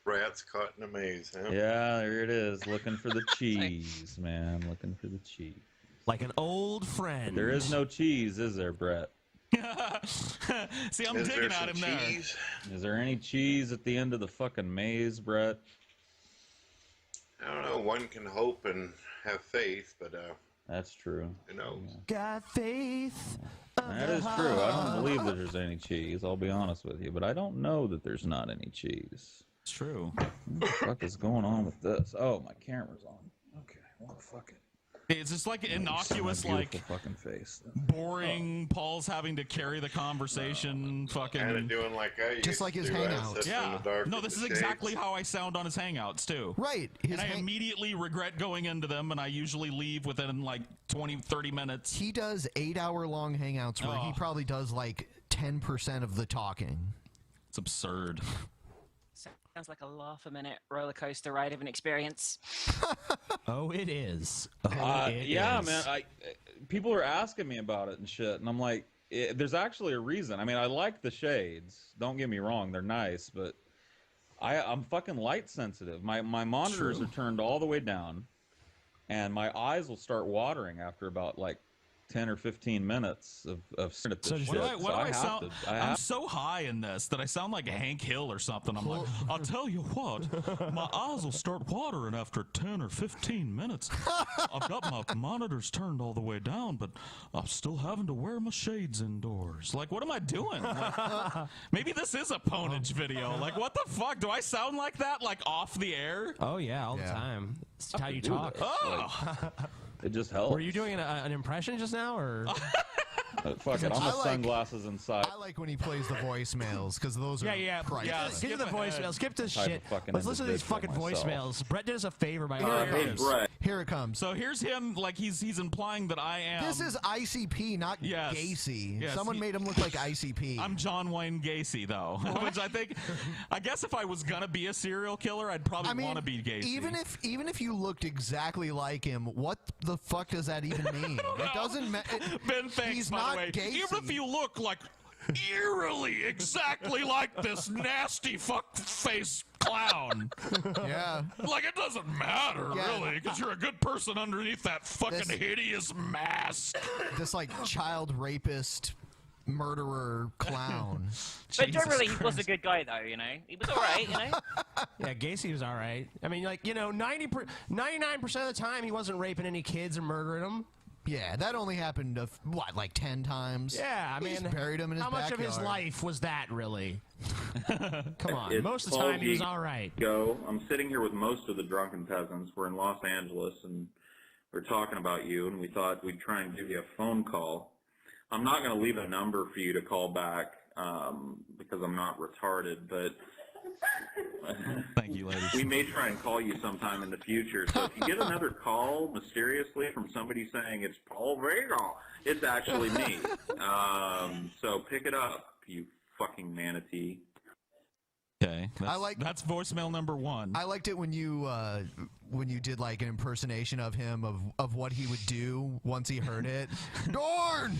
Rats caught in a maze, huh? Yeah, there it is. Looking for the cheese, man. Looking for the cheese. Like an old friend. But there is no cheese, is there, Brett? See, I'm digging at him there. Is there any cheese at the end of the fucking maze, Brett? I don't know. One can hope and have faith, but that's true. Who knows? Got faith. That is true. I don't believe that there's any cheese. I'll be honest with you, but I don't know that there's not any cheese. It's true. What the fuck is going on with this? Oh, my camera's on. Okay, well, fuck it. It's just like innocuous, like fucking face. Boring. Paul's having to carry the conversation. Fucking kind of doing like I just like his do, hangouts. Yeah. No, this is shades. exactly how I sound on his hangouts too. Right. And I immediately regret going into them, and I usually leave within like 20, 30 minutes. He does 8-hour-long hangouts where he probably does like 10% of the talking. It's absurd. Sounds like a laugh-a-minute roller coaster ride of an experience. Oh, it is. Yeah, man. People are asking me about it and shit, and I'm like, there's actually a reason. I mean, I like the shades. Don't get me wrong; they're nice, but I'm fucking light sensitive. My monitors are turned all the way down, and my eyes will start watering after about like 10 or 15 minutes of staring at this shit. Why do I sound? I'm have so high in this that I sound like Hank Hill or something. I'm like, I'll tell you what, my eyes will start watering after 10 or 15 minutes. I've got my monitors turned all the way down, but I'm still having to wear my shades indoors. Like, what am I doing? Like, maybe this is a ponage video. Like, what the fuck? Do I sound like that? Like off the air? Oh yeah, all the time. It's how you do talk. this. Oh. It just helps. Were you doing an impression just now, or? Fuck it, I'm with sunglasses inside. I like when he plays the voicemails because those are priceless. Skip the voicemails. Skip this Type of shit. fucking Let's listen to these fucking individual myself. voicemails. Brett did us a favor by Here it comes. So here's him, like he's implying that I am. This is ICP, not Yes. Gacy. Yes, Someone made him look like ICP. I'm John Wayne Gacy, though, which I guess if I was gonna be a serial killer, I'd probably want to be Gacy. Even if you looked exactly like him, what the fuck does that even mean? It doesn't matter. Ben, thanks, He's by not the way. Gacy. Even if you look like eerily exactly like this nasty fuck face clown. Yeah. Like, it doesn't matter, Yeah. really, because you're a good person underneath that fucking hideous mask. This like child rapist murderer clown. But generally, he was a good guy, though. You know, he was all right. You know. Yeah, Gacy was all right. I mean, like 99% of the time he wasn't raping any kids or murdering them. Yeah, that only happened like 10 times. Yeah, I He just mean, buried him in his how much backyard. of his life was that really? Come on, It's most of the Paul time he was G. all right. I'm sitting here with most of the Drunken Peasants. We're in Los Angeles, and we're talking about you, and we thought we'd try and give you a phone call. I'm not going to leave a number for you to call back because I'm not retarded, but thank you, ladies. We may try and call you sometime in the future. So if you get another call mysteriously from somebody saying it's Paul Vega, it's actually me. So pick it up, you fucking manatee. Okay, that's voicemail number 1. I liked it when you did like an impersonation of him of what he would do once he heard it. Dorn!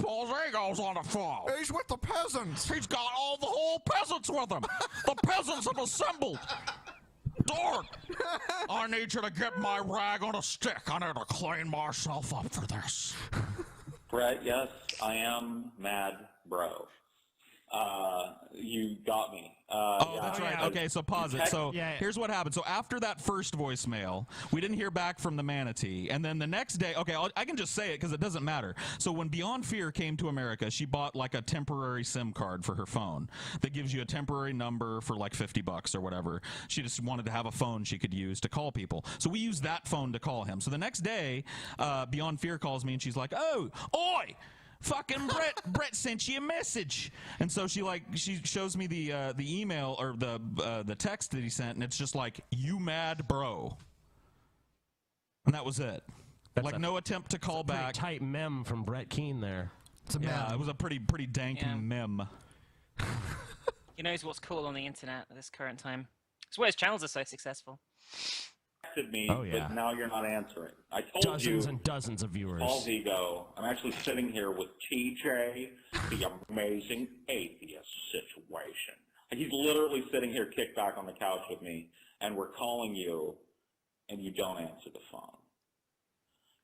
Paul Zago's on the phone. He's with the peasants. He's got the whole peasants with him. The peasants have assembled. Dorn, I need you to get my rag on a stick. I need to clean myself up for this. Brett, yes, I am mad, bro. You got me. That's right. Okay, so pause it. So here's what happened. So after that first voicemail, we didn't hear back from the manatee. And then the next day, okay, I can just say it because it doesn't matter. So when Beyond Fear came to America, she bought like a temporary SIM card for her phone that gives you a temporary number for like $50 or whatever. She just wanted to have a phone she could use to call people. So we used that phone to call him. So the next day, Beyond Fear calls me and she's like, "Oh, oi! Fucking Brett sent you a message." And so she shows me the email or the text that he sent, and it's just like, "You mad, bro?" And that was it. Like no attempt to call back. Pretty tight mem from Brett Keane there. Yeah, it was a pretty dank mem. He knows what's cool on the internet at this current time. It's why his channels are so successful. Me, Oh, yeah. but now you're not answering. I told Dozens you, and dozens of viewers. Paul's ego. I'm actually sitting here with TJ, the amazing atheist situation. He's literally sitting here kicked back on the couch with me, and we're calling you, and you don't answer the phone.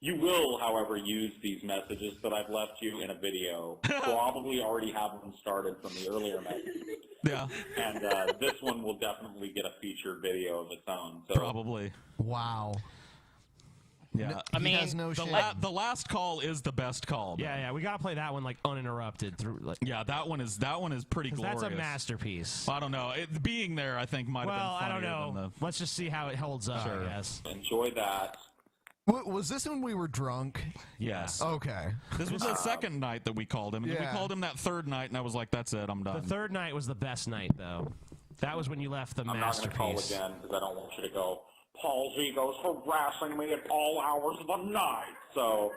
You will, however, use these messages that I've left you in a video. Probably already have them started from the earlier messages. Yeah. And this one will definitely get a featured video of its own. So. Probably. Wow. Yeah. I mean, has no shame. The last call is the best call. Yeah, we gotta play that one like uninterrupted through. Like, yeah, that one is pretty glorious. That's a masterpiece. I don't know. Being there, I think might have been Well, I funnier don't know. than Let's just see how it holds up. Sure. I guess. Enjoy that. Was this when we were drunk? Yes. Okay. This was the second night that we called him. And then we called him that third night, and I was like, "That's it, I'm done." The third night was the best night, though. That was when you left the I'm masterpiece. not going to call again because I don't want you to go, Paul's ego's harassing me at all hours of the night. So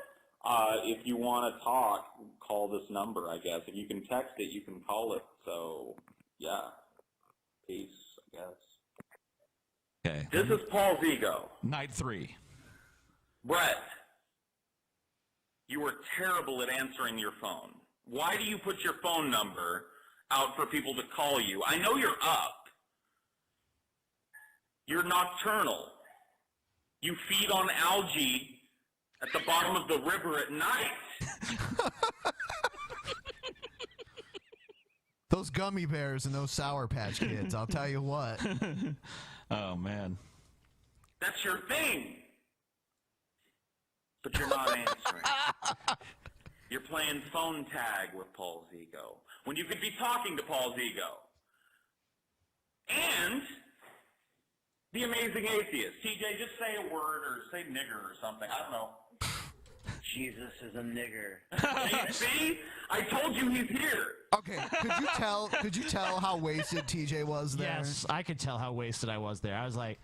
if you want to talk, call this number, I guess. If you can text it, you can call it. So, yeah. Peace, I guess. Okay. This is Paul's ego. Night 3. Brett, you were terrible at answering your phone. Why do you put your phone number out for people to call you? I know you're up. You're nocturnal. You feed on algae at the bottom of the river at night. Those gummy bears and those Sour Patch Kids, I'll tell you what. Oh, man. That's your thing. But you're not answering. You're playing phone tag with Paul's ego when you could be talking to Paul's ego. And the amazing atheist. TJ, just say a word or say nigger or something. I don't know. Jesus is a nigger. See? I told you he's here. Okay, could you tell how wasted TJ was there? Yes, I could tell how wasted I was there. I was like,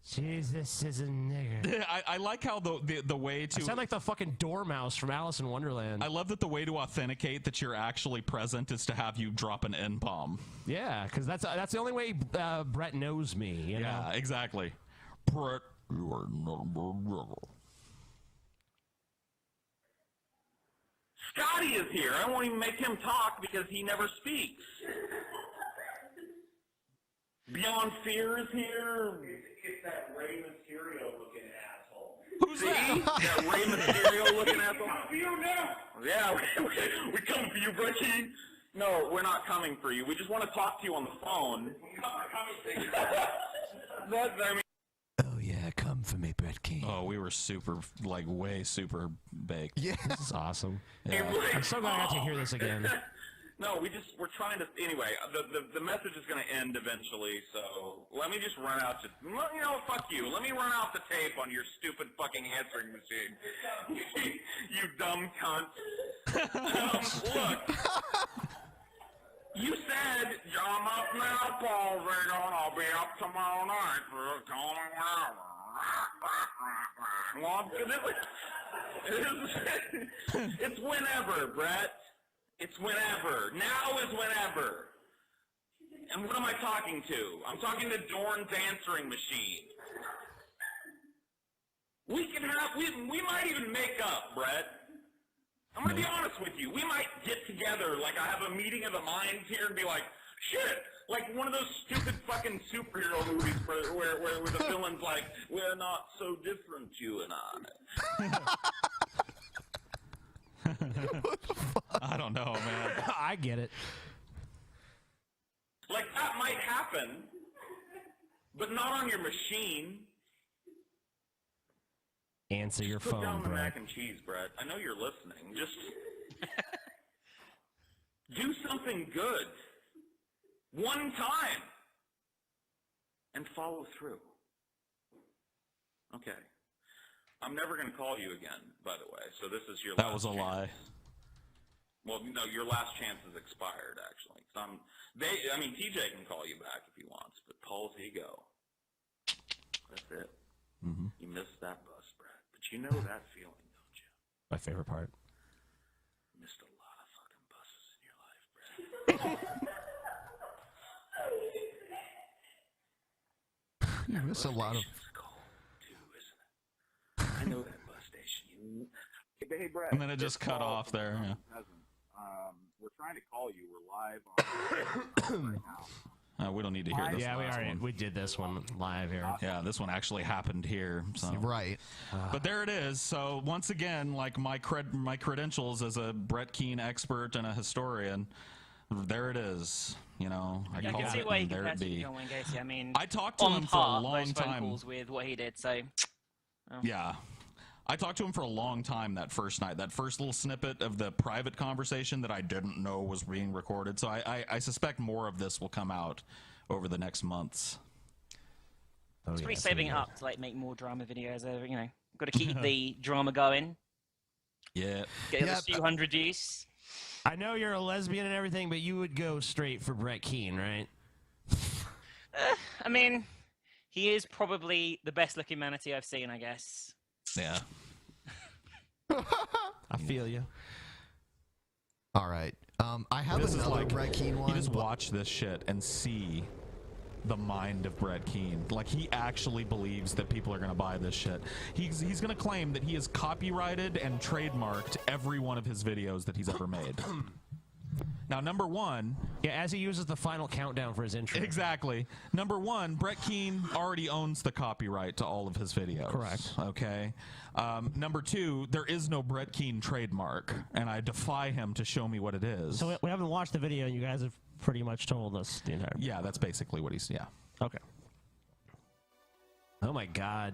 Jesus is a nigger. I like how the way to... I sound like the fucking dormouse from Alice in Wonderland. I love that the way to authenticate that you're actually present is to have you drop an N-bomb. Yeah, because that's the only way Brett knows me. You know? Yeah, exactly. Brett, you are not... Scotty is here. I won't even make him talk because he never speaks. Beyond Fear is here. It's that Rey Mysterio looking asshole. Who's See? that? That Rey Mysterio looking asshole. Come for you now. Yeah, we come for you, Bretty. No, we're not coming for you. We just want to talk to you on the phone. I mean, oh yeah, come for me, Brett Keane. Oh, we were super, like, way super baked. Yeah. This is awesome. Yeah. I'm so glad I got to hear this again. No, we're trying to, anyway, the message is going to end eventually, so let me just run out fuck you. Let me run out the tape on your stupid fucking answering machine. You dumb cunt. Look. You said, I'm up now, Paul Regan. I'll be up tomorrow night for a it's whenever, Brett. It's whenever. Now is whenever. And what am I talking to? I'm talking to Dorn's answering machine. We might even make up, Brett. I'm going to be honest with you. We might get together, like I have a meeting of the minds here and be like, shit, like one of those stupid fucking superhero movies where the villain's like, we're not so different, you and I. I don't know, man. I get it. Like that might happen, but not on your machine. Answer your Put phone, down the Brett. mac and cheese, Brett. I know you're listening. Just do something good one time and follow through. Okay. I'm never going to call you again, by the way. So this is your That last was a chance. lie. Well, no, your last chance is expired, actually. TJ can call you back if he wants, but Paul's ego. That's it. Mm-hmm. You missed that bus, Brad. But you know that feeling, don't you? My favorite part. You missed a lot of fucking buses in your life, Brad. You miss a lot of... I know that bus station. Hey, Brad. And then it just cut off there. Yeah. We're trying to call you. We're live on right now. We don't need to hear this. Yeah, last one. we did this one live here. Yeah, this one actually happened here. So. Right. But there it is. So once again, like my credentials as a Brett Keane expert and a historian, there it is. You know, I can called see it, why you and there compared it to be. John Wayne Gacy. I mean, I talked to on him for a par, long those phone time. calls with what he did. So, oh. Yeah. I talked to him for a long time that first night. That first little snippet of the private conversation that I didn't know was being recorded. So I suspect more of this will come out over the next months. It's pretty saving it up to like make more drama videos. You know, got to keep the drama going. Yeah. Get a few hundred views. I know you're a lesbian and everything, but you would go straight for Brett Keane, right? I mean, he is probably the best looking manatee I've seen, I guess. Yeah. I feel you. All right. I have This is another like, Brett Keane one. You just watch this shit and see the mind of Brett Keane. Like, he actually believes that people are going to buy this shit. He's going to claim that he has copyrighted and trademarked every one of his videos that he's ever made. Now, number one... Yeah, as he uses the final countdown for his intro. Exactly. Number one, Brett Keane already owns the copyright to all of his videos. Correct. Okay. Number two, there is no Brett Keane trademark, and I defy him to show me what it is. So we haven't watched the video, and you guys have pretty much told us the entire... Yeah, that's basically what he's... Yeah. Okay. Oh, my God.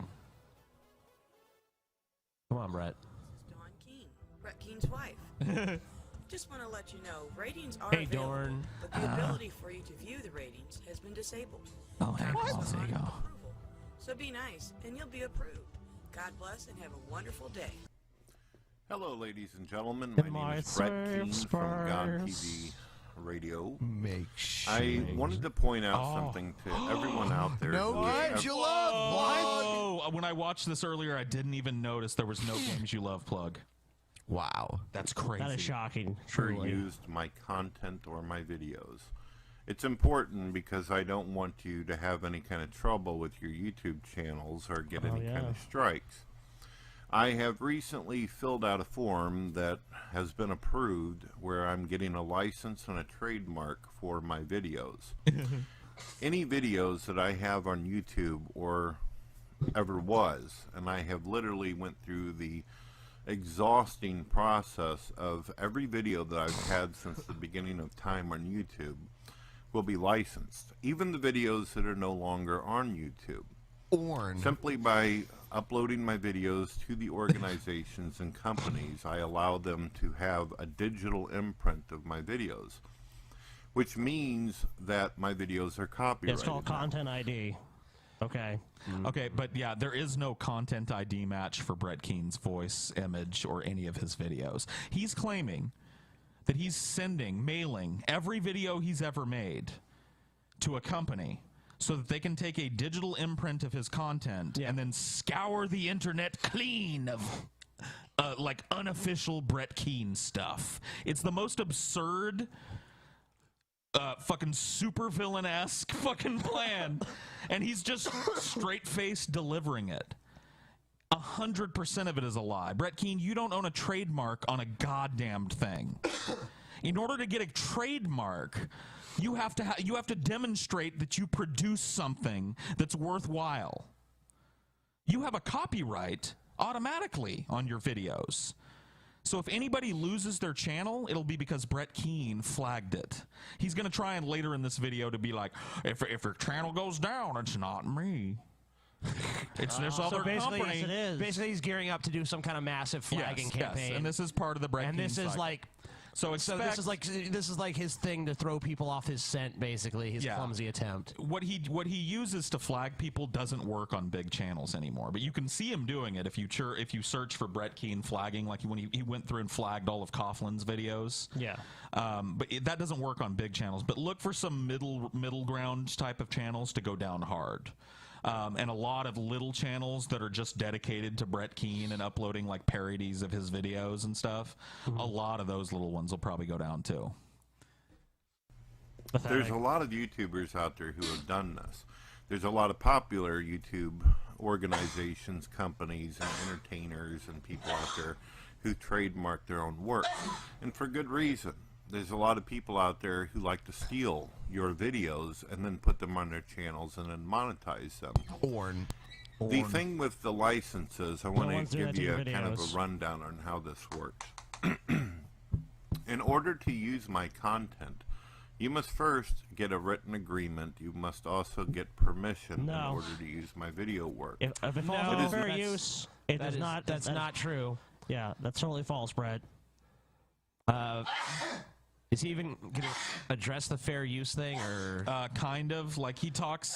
Come on, Brett. Dawn Keane, Brett Keane's wife. Just want to let you know, ratings are Hey, available, Dorn. but the ability for you to view the ratings has been disabled. Oh, heck. What? There you go. So be nice, and you'll be approved. God bless, and have a wonderful day. Hello, ladies and gentlemen. My name is Brett Keane from God TV Radio. I wanted to point out something to everyone out there. No games you love. What? When I watched this earlier, I didn't even notice there was no games you love plug. Wow. That's crazy. That is shocking. For Truly. used my content or my videos. It's important because I don't want you to have any kind of trouble with your YouTube channels or get any kind of strikes. I have recently filled out a form that has been approved where I'm getting a license and a trademark for my videos. Any videos that I have on YouTube or ever was, and I have literally went through the exhausting process of every video that I've had since the beginning of time on YouTube will be licensed. Even the videos that are no longer on YouTube. Simply by uploading my videos to the organizations and companies, I allow them to have a digital imprint of my videos, which means that my videos are copyrighted. It's called Content ID. Okay. Okay, but yeah, there is no content ID match for Brett Keane's voice, image, or any of his videos. He's claiming that he's mailing every video he's ever made to a company so that they can take a digital imprint of his content and then scour the internet clean of like unofficial Brett Keane stuff. It's the most absurd fucking supervillain-esque fucking plan, and he's just straight-faced delivering it. 100% of it is a lie. Brett Keane, you don't own a trademark on a goddamned thing. In order to get a trademark, you have to demonstrate that you produce something that's worthwhile. You have a copyright automatically on your videos. So if anybody loses their channel, it'll be because Brett Keane flagged it. He's going to try and later in this video to be like, if your channel goes down, it's not me. It's this other basically, company. yes, it is. Basically, he's gearing up to do some kind of massive flagging campaign. Yes, and this is part of the Brett Keane this is cycle. like... So this is like his thing to throw people off his scent, basically, his clumsy attempt. What he uses to flag people doesn't work on big channels anymore, but you can see him doing it if you search for Brett Keane flagging, like when he went through and flagged all of Coughlin's videos. Yeah. But that doesn't work on big channels. But look for some middle ground type of channels to go down hard. And a lot of little channels that are just dedicated to Brett Keane and uploading like parodies of his videos and stuff. A lot of those little ones will probably go down too. There's a lot of YouTubers out there who have done this. There's a lot of popular YouTube organizations, companies, and entertainers and people out there who trademark their own work. And for good reason. There's a lot of people out there who like to steal your videos and then put them on their channels and then monetize them. The thing with the licenses, I want to give you kind of a rundown on how this works. In order to use my content, you must first get a written agreement. You must also get permission in order to use my video work. If it falls under fair use, it does not. That's not true. Yeah, that's totally false, Brett. Is he even going to address the fair use thing, or kind of like he talks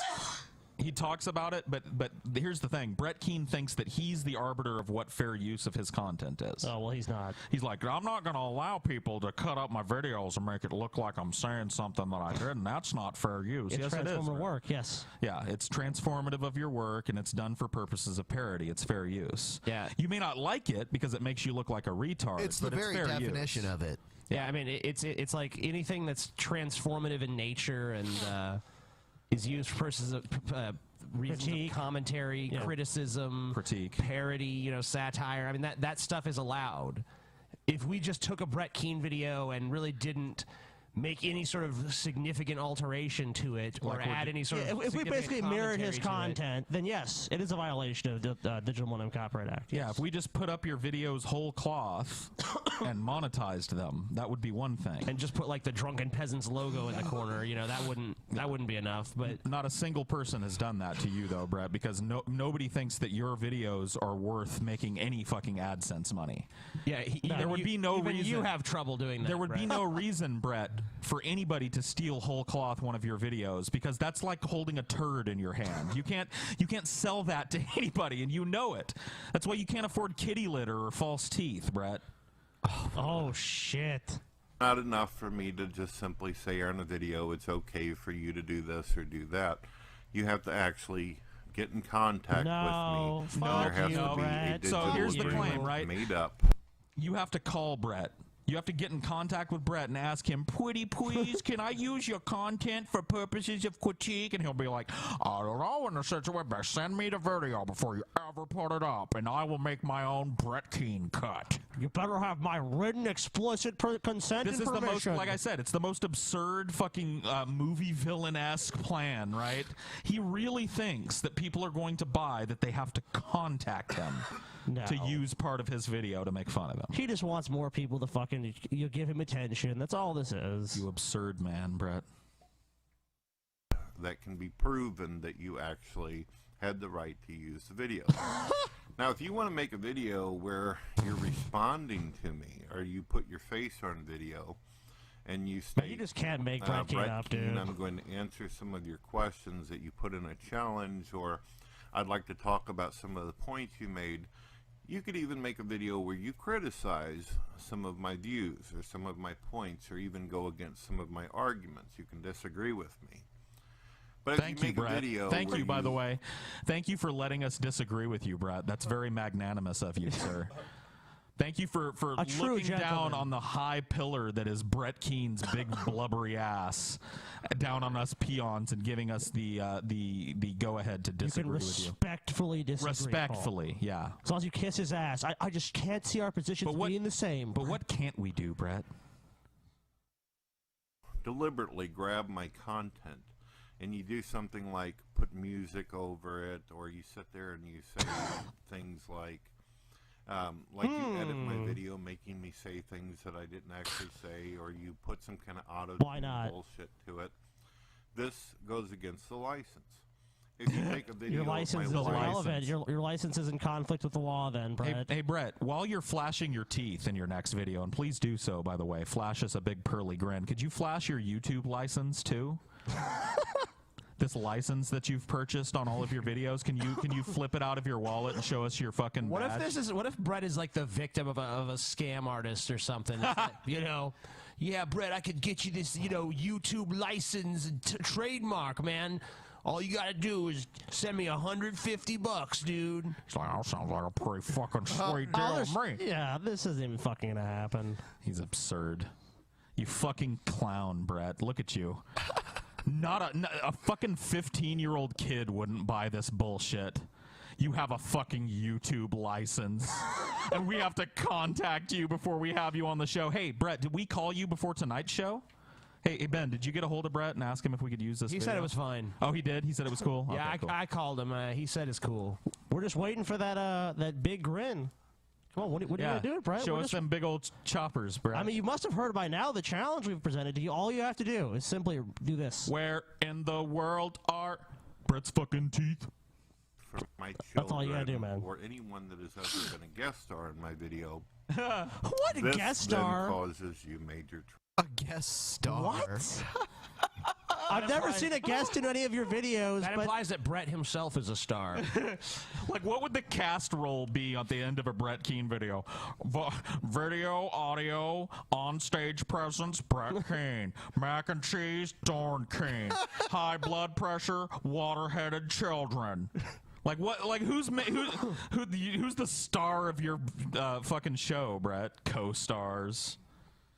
about it, but here's the thing: Brett Keane thinks that he's the arbiter of what fair use of his content is. Oh well, he's not. He's like, I'm not going to allow people to cut up my videos and make it look like I'm saying something that I didn't. That's not fair use. It's yes, it is. transformative work. Yes. Yeah, it's transformative of your work, and it's done for purposes of parody. It's fair use. Yeah. You may not like it because it makes you look like a retard. It's the but very fair definition use. of it. Yeah, I mean, it's like anything that's transformative in nature and is used for purposes of reasons of commentary, criticism, critique, parody, satire. I mean, that stuff is allowed. if we just took a Brett Keane video and really didn't make any sort of significant alteration to it or add any sort of if we basically mirrored his commentary to it. content, then yes, it is a violation of the Digital Millennium Copyright Act. Yeah, if we just put up your videos whole cloth and monetized them, that would be one thing. And just put like the Drunken Peasants logo in the corner, you know, that wouldn't be enough. But not a single person has done that to you though, Brett, because nobody thinks that your videos are worth making any fucking AdSense money. Yeah, there would be no reason. You have trouble doing that. There would be Brett. no reason, Brett, for anybody to steal whole cloth one of your videos, because that's like holding a turd in your hand. You can't sell that to anybody, and you know it. That's why you can't afford kitty litter or false teeth, Brett. Oh shit. Not enough for me to just simply say on a video it's okay for you to do this or do that. You have to actually get in contact with me. No, There has to be a Brett. digital So here's the agreement claim, right? made up. You have to call Brett. You have to get in contact with Brett and ask him, "Pretty please, can I use your content for purposes of critique?" And he'll be like, "I don't know, in the situation, but send me the video before you ever put it up, and I will make my own Brett Keane cut." You better have my written explicit consent This and is the most, permission. like I said, it's the most absurd fucking movie villain-esque plan, right? He really thinks that people are going to buy that they have to contact them to use part of his video to make fun of him. He just wants more people to fucking give him attention. That's all this is. You absurd man, Brett. That can be proven that you actually had the right to use the video. Now, if you want to make a video where you're responding to me, or you put your face on video, and you state, you just can't make Brett Keane up, dude. I'm going to answer some of your questions that you put in a challenge, or I'd like to talk about some of the points you made. You could even make a video where you criticize some of my views or some of my points, or even go against some of my arguments. You can disagree with me. But Thank if you make Brett. a video Thank where you, by the way. Thank you for letting us disagree with you, Brett. That's very magnanimous of you, sir. Thank you for A true looking down gentleman. on the high pillar that is Brett Keane's big blubbery ass down on us peons and giving us the go ahead to disagree with you. Respectfully disagree. Respectfully, yeah. As long as you kiss his ass. I just can't see our positions being the same. But what can't we do, Brett? Deliberately grab my content and you do something like put music over it, or you sit there and you say things like you edit my video making me say things that I didn't actually say, or you put some kind of auto bullshit to it. This goes against the license. If you take a video Your license is irrelevant. Your license is in conflict with the law then, Brett. Hey, Brett, while you're flashing your teeth in your next video, and please do so, by the way, flash us a big pearly grin. Could you flash your YouTube license, too? This license that you've purchased on all of your videos, can you flip it out of your wallet and show us your fucking What badge? What if Brett is like the victim of a scam artist or something? You know, yeah, Brett, I could get you this, YouTube license and trademark, man. All you gotta do is send me $150, dude. It's like, that sounds like a pretty fucking sweet deal to me. Yeah, this isn't even fucking gonna happen. He's absurd. You fucking clown, Brett. Look at you. Not a fucking 15-year-old kid wouldn't buy this bullshit. You have a fucking YouTube license, and we have to contact you before we have you on the show. Hey, Brett, did we call you before tonight's show? Hey, Ben, did you get a hold of Brett and ask him if we could use this He video? said it was fine. Oh, he did? He said it was cool? Yeah, Okay, cool. I called him. He said it's cool. We're just waiting for that big grin. Come on, what are you gonna do, Brett? Show We're us just- them big old choppers, Brett. I mean, you must have heard by now the challenge we've presented to you. All you have to do is simply do this. Where in the world are Brett's fucking teeth? For my That's all you gotta do, children, man. or anyone that has ever been a guest star in my video. What, a this guest then star? causes you major A guest star. What? I've never seen a guest in any of your videos. That but implies that Brett himself is a star. Like, what would the cast roll be at the end of a Brett Keane video? Video, audio, on-stage presence, Brett Keane. Mac and cheese, Dorn Keane. High blood pressure, water-headed children. Like what? Like who's the star of your fucking show, Brett? Co-stars.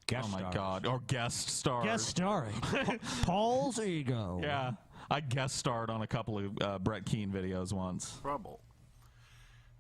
Guest oh my stars. God! Or guest stars. guest starring Paul's ego. Yeah, I guest starred on a couple of Brett Keane videos once. trouble.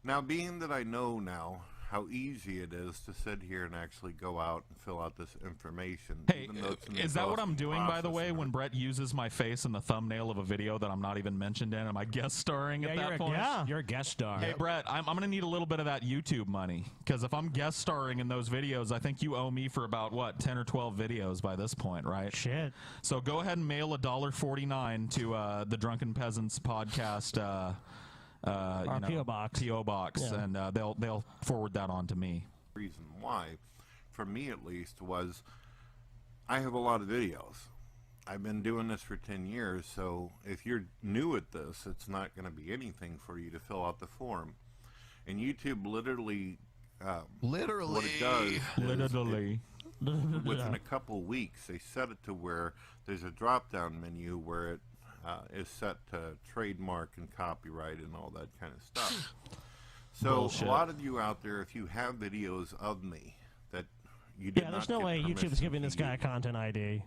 Now, being that I know now how easy it is to sit here and actually go out and fill out this information. Hey, even though it's an is that what I'm exhausting doing, by the process way, and when Brett uses my face in the thumbnail of a video that I'm not even mentioned in? Am I guest starring at that point? You're a guest star. Hey, Brett, I'm going to need a little bit of that YouTube money, because if I'm guest starring in those videos, I think you owe me for about, what, 10 or 12 videos by this point, right? Shit. So go ahead and mail $1.49 to the Drunken Peasants podcast P.O. box. P.O. box, Yeah. and they'll forward that on to me. reason why, for me at least, was I have a lot of videos. I've been doing this for 10 years, so if you're new at this, it's not going to be anything for you to fill out the form. And YouTube literally, what it does is literally, within a couple weeks, they set it to where there's a drop-down menu where it is set to trademark and copyright and all that kind of stuff. So Bullshit. a lot of you out there, if you have videos of me that you did Yeah, not there's no get way YouTube's permission giving to this guy a content ID.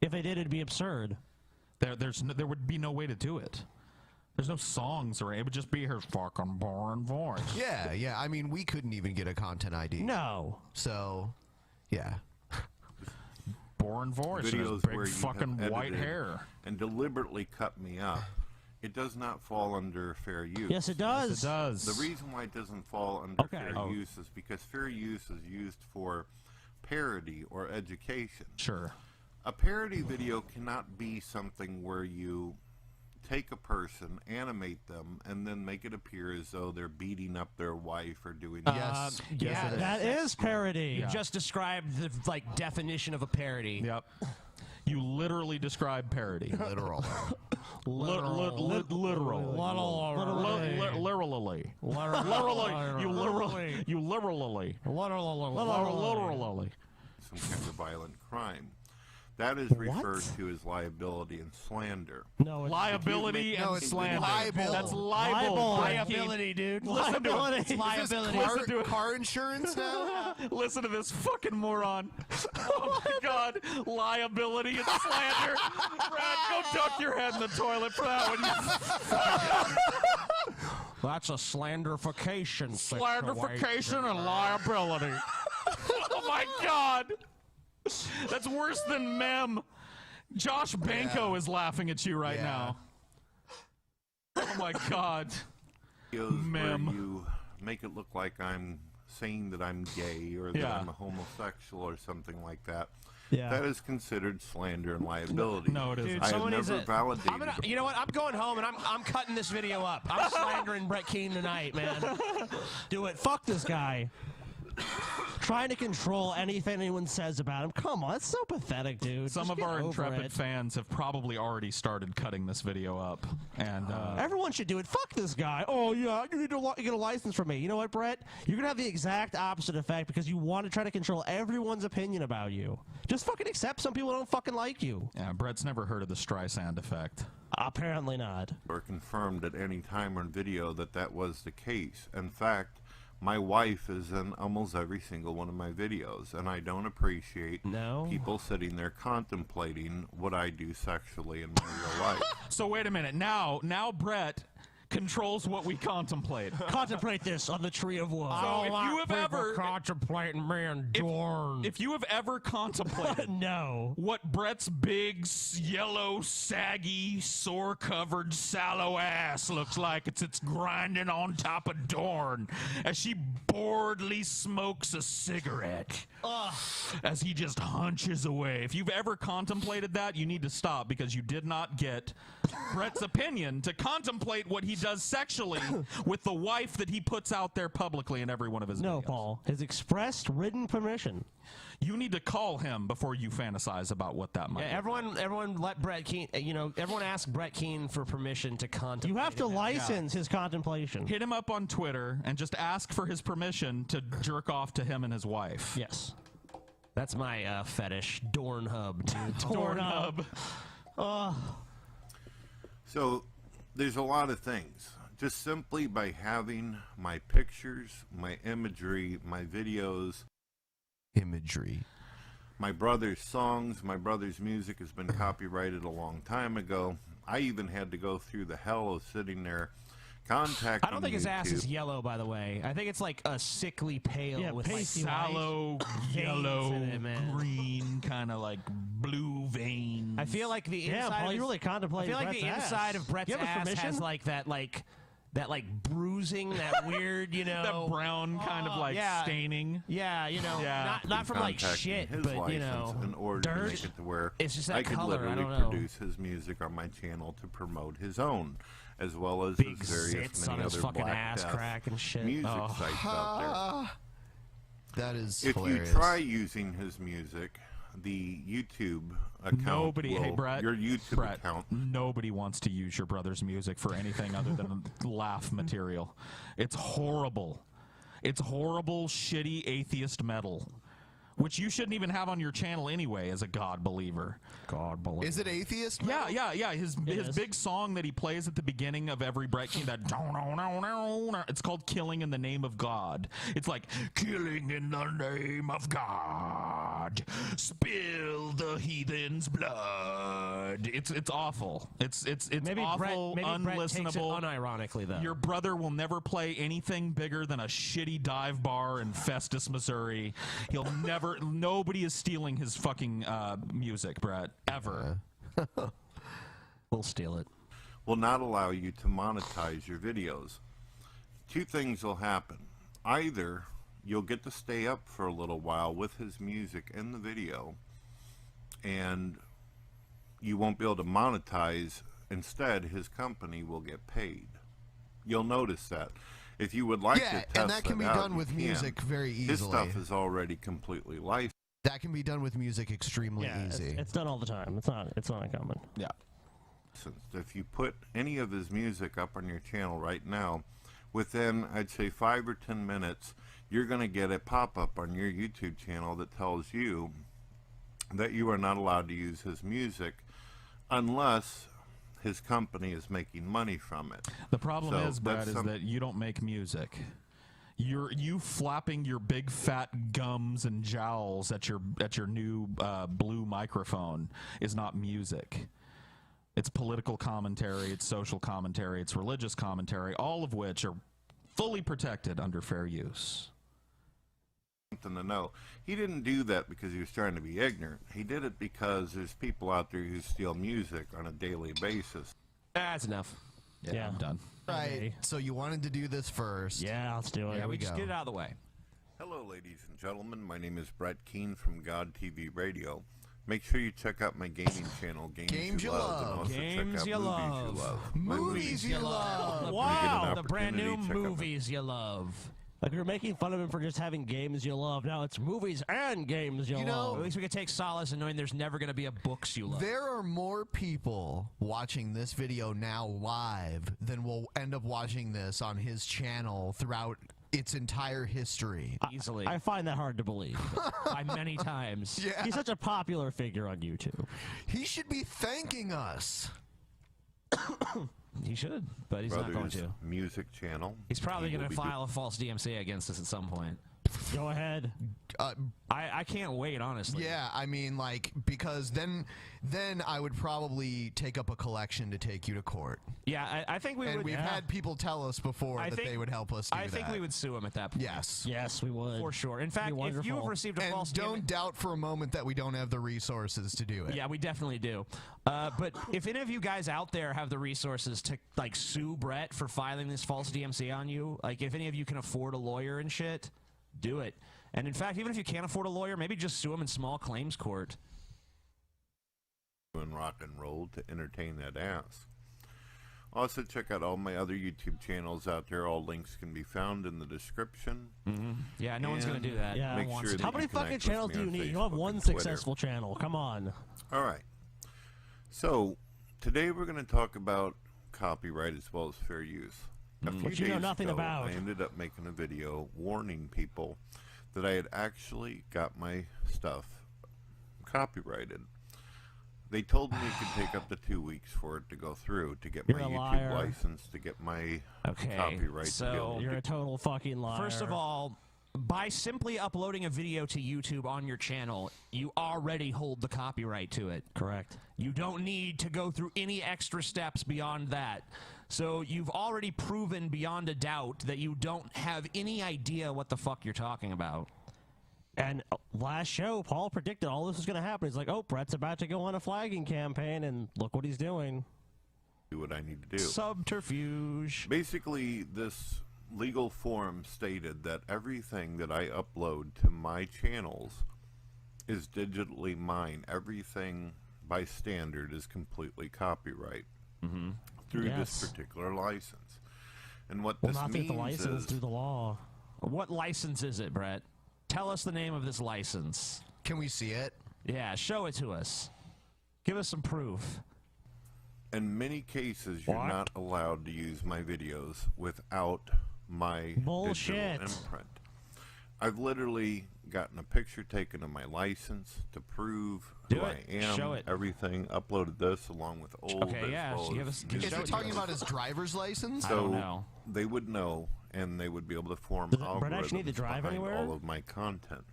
If they did, it'd be absurd. There would be no way to do it. There's no songs, or it would just be her fucking boring voice. Yeah. I mean, we couldn't even get a content ID. No. So, yeah. Boring voice. and his videos big where you fucking have white edited hair. and deliberately cut me up. It does not fall under fair use. Yes, it does. Yes, it does. The reason why it doesn't fall under Okay. fair use is because fair use is used for parody or education. Sure. A parody video cannot be something where you take a person, animate them, and then make it appear as though they're beating up their wife or doing Yes. Yeah, it is. that is parody. Yeah. Just described the definition of a parody. Yep. You literally describe parody. Literal. Literally. You literally. some kind of violent crime. That is referred to as liability and slander. No, it's liability and slander. libel. That's libel. Liability, dude. Listen to Liability. it. It's Is Listen to this it. car insurance now? Listen to this fucking moron. Oh my god. Liability and slander. Brad, go duck your head in the toilet for that one. That's a slanderification. Slanderification and liability. Oh my god. That's worse than mem. Josh Banco is laughing at you right now. Oh my god. Videos where Mem. you make it look like I'm saying that I'm gay or that Yeah. I'm a homosexual or something like that. Yeah. That is considered slander and liability. No, it isn't. Dude, I have someone needs never to- validated. You know what? I'm going home and I'm cutting this video up. I'm slandering Brett Keane tonight, man. Do it. Fuck this guy. Trying to control anything anyone says about him. Come on, it's so pathetic, dude. Some Just of get our over intrepid it. fans have probably already started cutting this video up, and Everyone should do it. Fuck this guy. Oh, yeah, you need to get a license from me. You know what, Brett? You're going to have the exact opposite effect because you want to try to control everyone's opinion about you. Just fucking accept some people don't fucking like you. yeah, Brett's never heard of the Streisand effect. Apparently not. Or confirmed at any time on video that that was the case. In fact, my wife is in almost every single one of my videos, and I don't appreciate people sitting there contemplating what I do sexually in my real life. So wait a minute. Now Brett controls what we contemplate. Contemplate this on the tree of woe. So if you have ever contemplating me and Dorn. if you have ever contemplated no what Brett's big yellow saggy sore covered sallow ass looks like, it's grinding on top of Dorn as she boredly smokes a cigarette as he just hunches away. If you've ever contemplated that, you need to stop, because you did not get Brett's opinion to contemplate what he does sexually with the wife that he puts out there publicly in every one of his videos. No, Paul. His expressed written permission. You need to call him before you fantasize about what that might Yeah, be. everyone let Brett Keane, everyone ask Brett Keane for permission to contemplate. You have to it now. license his contemplation. Hit him up on Twitter and just ask for his permission to jerk off to him and his wife. Yes. That's my fetish. Dornhub, dude. Dornhub. So there's a lot of things. Just simply by having my pictures, my imagery, my videos, my brother's songs, my brother's music has been copyrighted a long time ago. I even had to go through the hell of sitting there contact I don't think his ass is yellow, by the way. I think it's like a sickly pale with like sallow, yellow, green, kind of like blue veins. I feel like the inside. Paul, you really contemplated I feel like Brett's the inside ass. of Brett's Do you have ass permission? has that bruising, that weird, you know, that brown kind of like staining. Yeah, you know, Yeah. not from like Contacting shit, his but you license know, in order to dirt. make it to where It's just that I could color. I literally don't know. produce his music on my channel to promote his own, as well as Big his various zits many on his other fucking Black ass Death crack and shit. music Oh. sites out That is there. If hilarious. you try using his music, the YouTube account Nobody, hey will- Brett, your YouTube Brett, account. nobody wants to use your brother's music for anything other than laugh material. It's horrible. It's horrible, shitty atheist metal, which you shouldn't even have on your channel anyway as a God believer. God believer. Is it atheist? Yeah, yeah, yeah. His big song that he plays at the beginning of every Brett Keane, that it's called "Killing in the Name of God." It's like killing in the name of God, spill the heathen's blood. It's awful. It's Maybe awful, Brett takes it unlistenable. unironically though. Your brother will never play anything bigger than a shitty dive bar in Festus, Missouri. He'll never. Nobody is stealing his fucking music, Brett. Ever. We'll steal it. Will not allow you to monetize your videos. Two things will happen. Either you'll get to stay up for a little while with his music in the video, and you won't be able to monetize. Instead, his company will get paid. You'll notice that. If you would like to test and that can be out, done you with can. music very easily. His stuff is already completely licensed. That can be done with music extremely easy. It's done all the time. It's not uncommon. Yeah. If you put any of his music up on your channel right now, within, I'd say, 5 or 10 minutes, you're going to get a pop-up on your YouTube channel that tells you that you are not allowed to use his music unless his company is making money from it. The problem So is, Brad, that's is some- that you don't make music. You flapping your big fat gums and jowls at your new blue microphone is not music. It's political commentary, it's social commentary, it's religious commentary, all of which are fully protected under fair use. Something to know. He didn't do that because he was trying to be ignorant. He did it because there's people out there who steal music on a daily basis. That's enough. Yeah, I'm done. Right. So you wanted to do this first. Yeah, let's do it. Here we just go. get it out of the way. Hello, ladies and gentlemen. My name is Brett Keane from God TV Radio. Make sure you check out my gaming channel, Games You Love. And also Games check you out love. My Movies you love. When you get an Wow, the brand new opportunity, check out my- movies you love. Like we were making fun of him for just having games you love. Now it's movies and games you, love. At least we can take solace in knowing there's never going to be a books you love. There are more people watching this video now live than will end up watching this on his channel throughout its entire history. Easily. I find that hard to believe. By many times. Yeah. He's such a popular figure on YouTube. He should be thanking us. He should, but he's not going Brother's to. music channel. He's probably He going will to be file a false DMCA against us at some point. Go ahead. I can't wait, honestly. Yeah, I mean, like, because then I would probably take up a collection to take you to court. Yeah, I think we and would. we've had people tell us before that they would help us do I think that. we would sue him at that point. Yes. Yes, we would. For sure. In fact, if you have received a and false don't doubt for a moment that we don't have the resources to do it. Yeah, we definitely do. But if any of you guys out there have the resources to like sue Brett for filing this false DMCA on you, like if any of you can afford a lawyer and shit, do it. And in fact, even if you can't afford a lawyer, maybe just sue him in small claims court. And rock and roll to entertain that ass. Also, check out all my other YouTube channels out there. All links can be found in the description. Yeah, no one's going to do that. Yeah. Make sure that How many you fucking connect with channels me do you on need? You have Facebook one and Twitter. successful channel. Come on. All right. So, today we're going to talk about copyright as well as fair use. A few Which you know days nothing ago, about. I ended up making a video warning people that I had actually got my stuff copyrighted. They told me it could take up to 2 weeks for it to go through, to get You're my a YouTube liar. license, to get my Okay, copyright so bill. You're a total fucking liar. First of all, by simply uploading a video to YouTube on your channel, you already hold the copyright to it. Correct. You don't need to go through any extra steps beyond that. So you've already proven beyond a doubt that you don't have any idea what the fuck you're talking about. And last show, Paul predicted all this was going to happen. He's like, oh, Brett's about to go on a flagging campaign, and look what he's doing. Do what I need to do. Subterfuge. Basically, this legal form stated that everything that I upload to my channels is digitally mine. Everything by standard is completely copyright through this particular license. And what this not means through the license, is through the law. What license is it, Brett? Tell us the name of this license. Can we see it? Yeah, show it to us. Give us some proof. in many cases you're not allowed to use my videos without my Bullshit. digital imprint. I've literally gotten a picture taken of my license to prove who I am. Show it. Everything. Uploaded this along with old. Okay, yeah. Well Give us, Is he talking about his driver's license? So I don't know. they would know, and they would be able to form Brett actually need to algorithms drive behind anywhere? all of my content.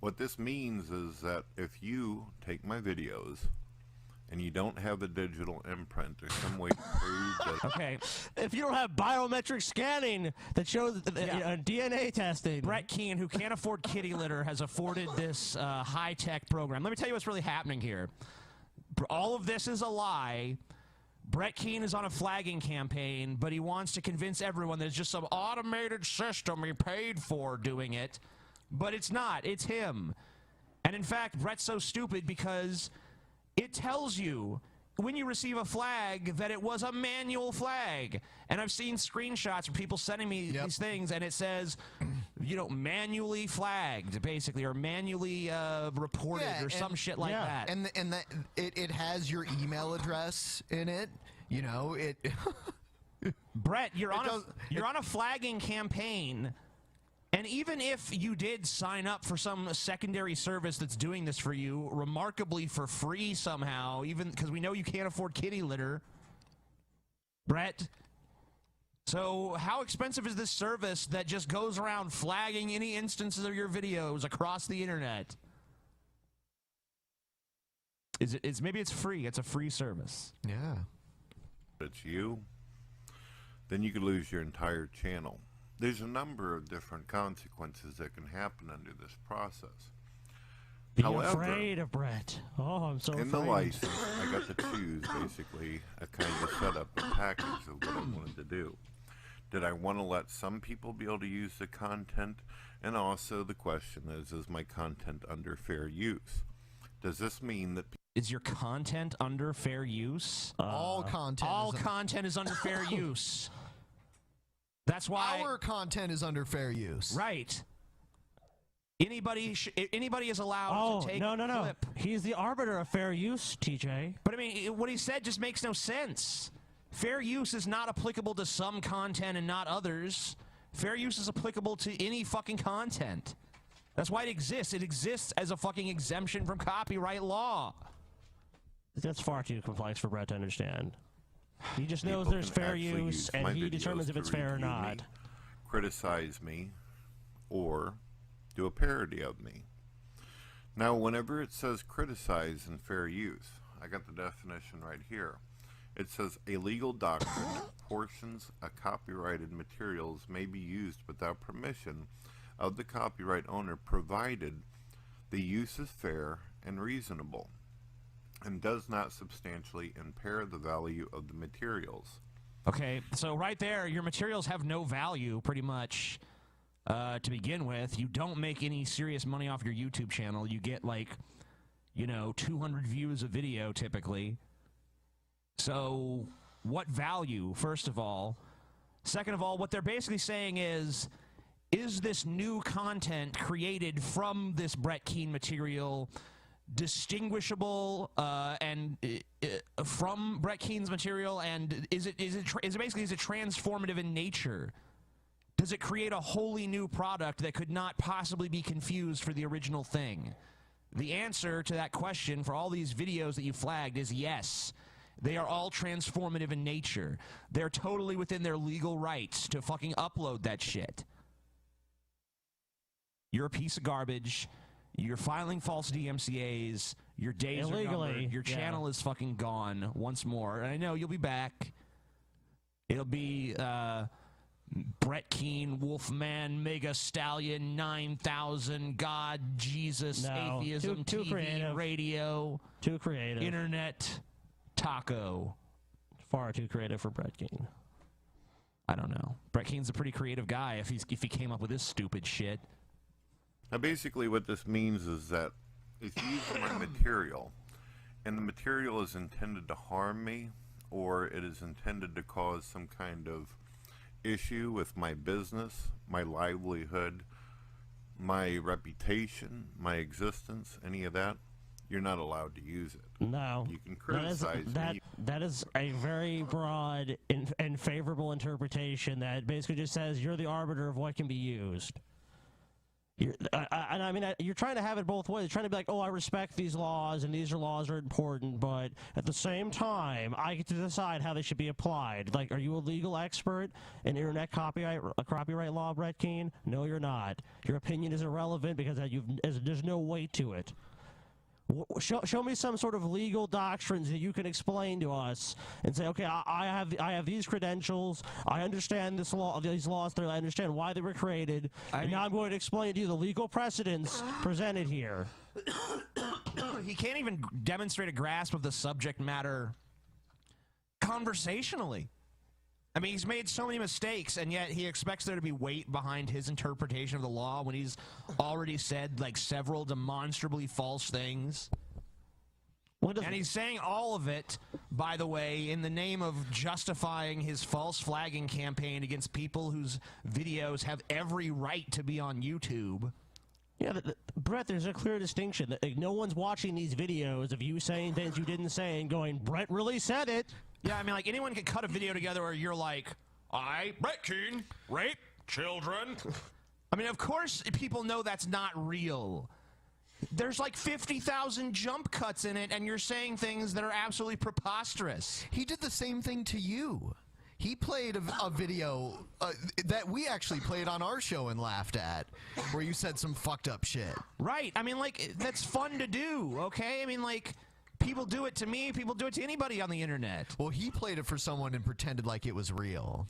What this means is that if you take my videos and you don't have the digital imprint, there's some way to prove that. Okay. If you don't have biometric scanning that shows DNA testing. Brett Keane, who can't afford kitty litter, has afforded this high-tech program. Let me tell you what's really happening here. All of this is a lie. Brett Keane is on a flagging campaign, but he wants to convince everyone that it's just some automated system he paid for doing it. But it's not. It's him. And in fact, Brett's so stupid because it tells you when you receive a flag that it was a manual flag. And I've seen screenshots of people sending me these things, and it says, you know, manually flagged, basically, or manually reported, or some shit like that. And that it has your email address in it. You know, it. Brett, you're on a flagging campaign. And even if you did sign up for some secondary service that's doing this for you, remarkably for free somehow, even because we know you can't afford kitty litter, Brett, so how expensive is this service that just goes around flagging any instances of your videos across the internet? Maybe it's free. It's a free service. Yeah. It's you, then you could lose your entire channel. There's a number of different consequences that can happen under this process. Be However, afraid of Brett. Oh, I'm so in afraid. the license, I got to choose basically a kind of setup, a package of what I wanted to do. Did I want to let some people be able to use the content? And also the question is my content under fair use? Does this mean that Is your content under fair use? All content. All content is under fair use. That's why Our content is under fair use. Right. Anybody is allowed to take no. a clip. He's the arbiter of fair use, TJ. But I mean, what he said just makes no sense. Fair use is not applicable to some content and not others. Fair use is applicable to any fucking content. That's why it exists. It exists as a fucking exemption from copyright law. That's far too complex for Brett to understand. He just knows people there's can fair actually use, use and my he videos determines if to it's fair or review me, not. criticize me, or do a parody of me? Now, whenever it says criticize and fair use, I got the definition right here. It says a legal doctrine, portions of copyrighted materials may be used without permission of the copyright owner, provided the use is fair and reasonable, and does not substantially impair the value of the materials. Okay, so right there, your materials have no value, pretty much, to begin with. You don't make any serious money off your YouTube channel. You get, like, 200 views a video, typically. So, what value, first of all? Second of all, what they're basically saying is this new content created from this Brett Keane material distinguishable and from Brett Keane's material, and is it transformative in nature? Does it create a wholly new product that could not possibly be confused for the original thing? The answer to that question for all these videos that you flagged is yes. They are all transformative in nature. They're totally within their legal rights to fucking upload that shit. You're a piece of garbage. You're filing false DMCAs. Your days are Illegally, numbered. Your yeah. channel is fucking gone once more. And I know you'll be back. It'll be Brett Keane, Wolfman, Mega Stallion, 9000, God, Jesus, No, Atheism, too TV, creative. radio, Too creative. Internet, Taco. Far too creative for Brett Keane. I don't know. Brett Keane's a pretty creative guy if he came up with this stupid shit. Now, basically what this means is that it's using my material, and the material is intended to harm me, or it is intended to cause some kind of issue with my business, my livelihood, my reputation, my existence, any of that, you're not allowed to use it. No. You can criticize me. That is a very broad and favorable interpretation that basically just says you're the arbiter of what can be used. You're trying to have it both ways. You're trying to be like, oh, I respect these laws, and these laws are important, but at the same time, I get to decide how they should be applied. Like, are you a legal expert in internet copyright law, Brett Keane? No, you're not. Your opinion is irrelevant because there's no weight to it. Show me some sort of legal doctrines that you can explain to us and say, okay, I have these credentials. I understand these laws. I understand why they were created. And now I'm going to explain to you the legal precedents presented here. He can't even demonstrate a grasp of the subject matter conversationally. I mean, he's made so many mistakes, and yet he expects there to be weight behind his interpretation of the law when he's already said, like, several demonstrably false things. And he's saying all of it, by the way, in the name of justifying his false flagging campaign against people whose videos have every right to be on YouTube. Yeah, Brett, there's a clear distinction. Like, no one's watching these videos of you saying things you didn't say and going, Brett really said it. Yeah, I mean, like, anyone can cut a video together where you're like, Brett Keane, rape children. I mean, of course people know that's not real. There's like 50,000 jump cuts in it, and you're saying things that are absolutely preposterous. He did the same thing to you. He played a video that we actually played on our show and laughed at, where you said some fucked up shit. Right. I mean, like, that's fun to do, okay? I mean, like, people do it to me, people do it to anybody on the internet. Well, he played it for someone and pretended like it was real.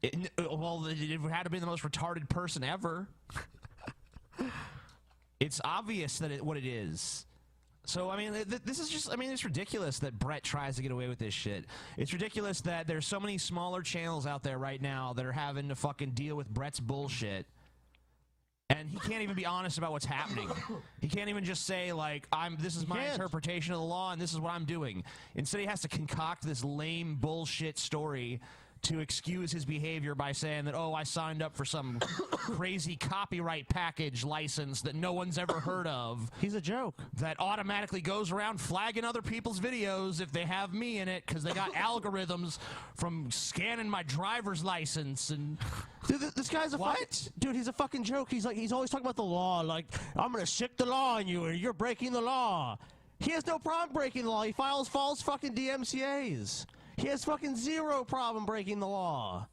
It had to be the most retarded person ever. It's obvious that what it is. So, I mean, this is just, I mean, it's ridiculous that Brett tries to get away with this shit. It's ridiculous that there's so many smaller channels out there right now that are having to fucking deal with Brett's bullshit. And he can't even be honest about what's happening. He can't even just say, like, this is my interpretation of the law and this is what I'm doing. Instead, he has to concoct this lame bullshit story to excuse his behavior by saying that, oh, I signed up for some crazy copyright package license that no one's ever heard of. He's a joke. That automatically goes around flagging other people's videos if they have me in it because they got algorithms from scanning my driver's license. And dude, this guy's dude, he's a fucking joke. He's always talking about the law, like, I'm gonna sick the law on you and you're breaking the law. He has no problem breaking the law. He files false fucking DMCAs. He has fucking zero problem breaking the law.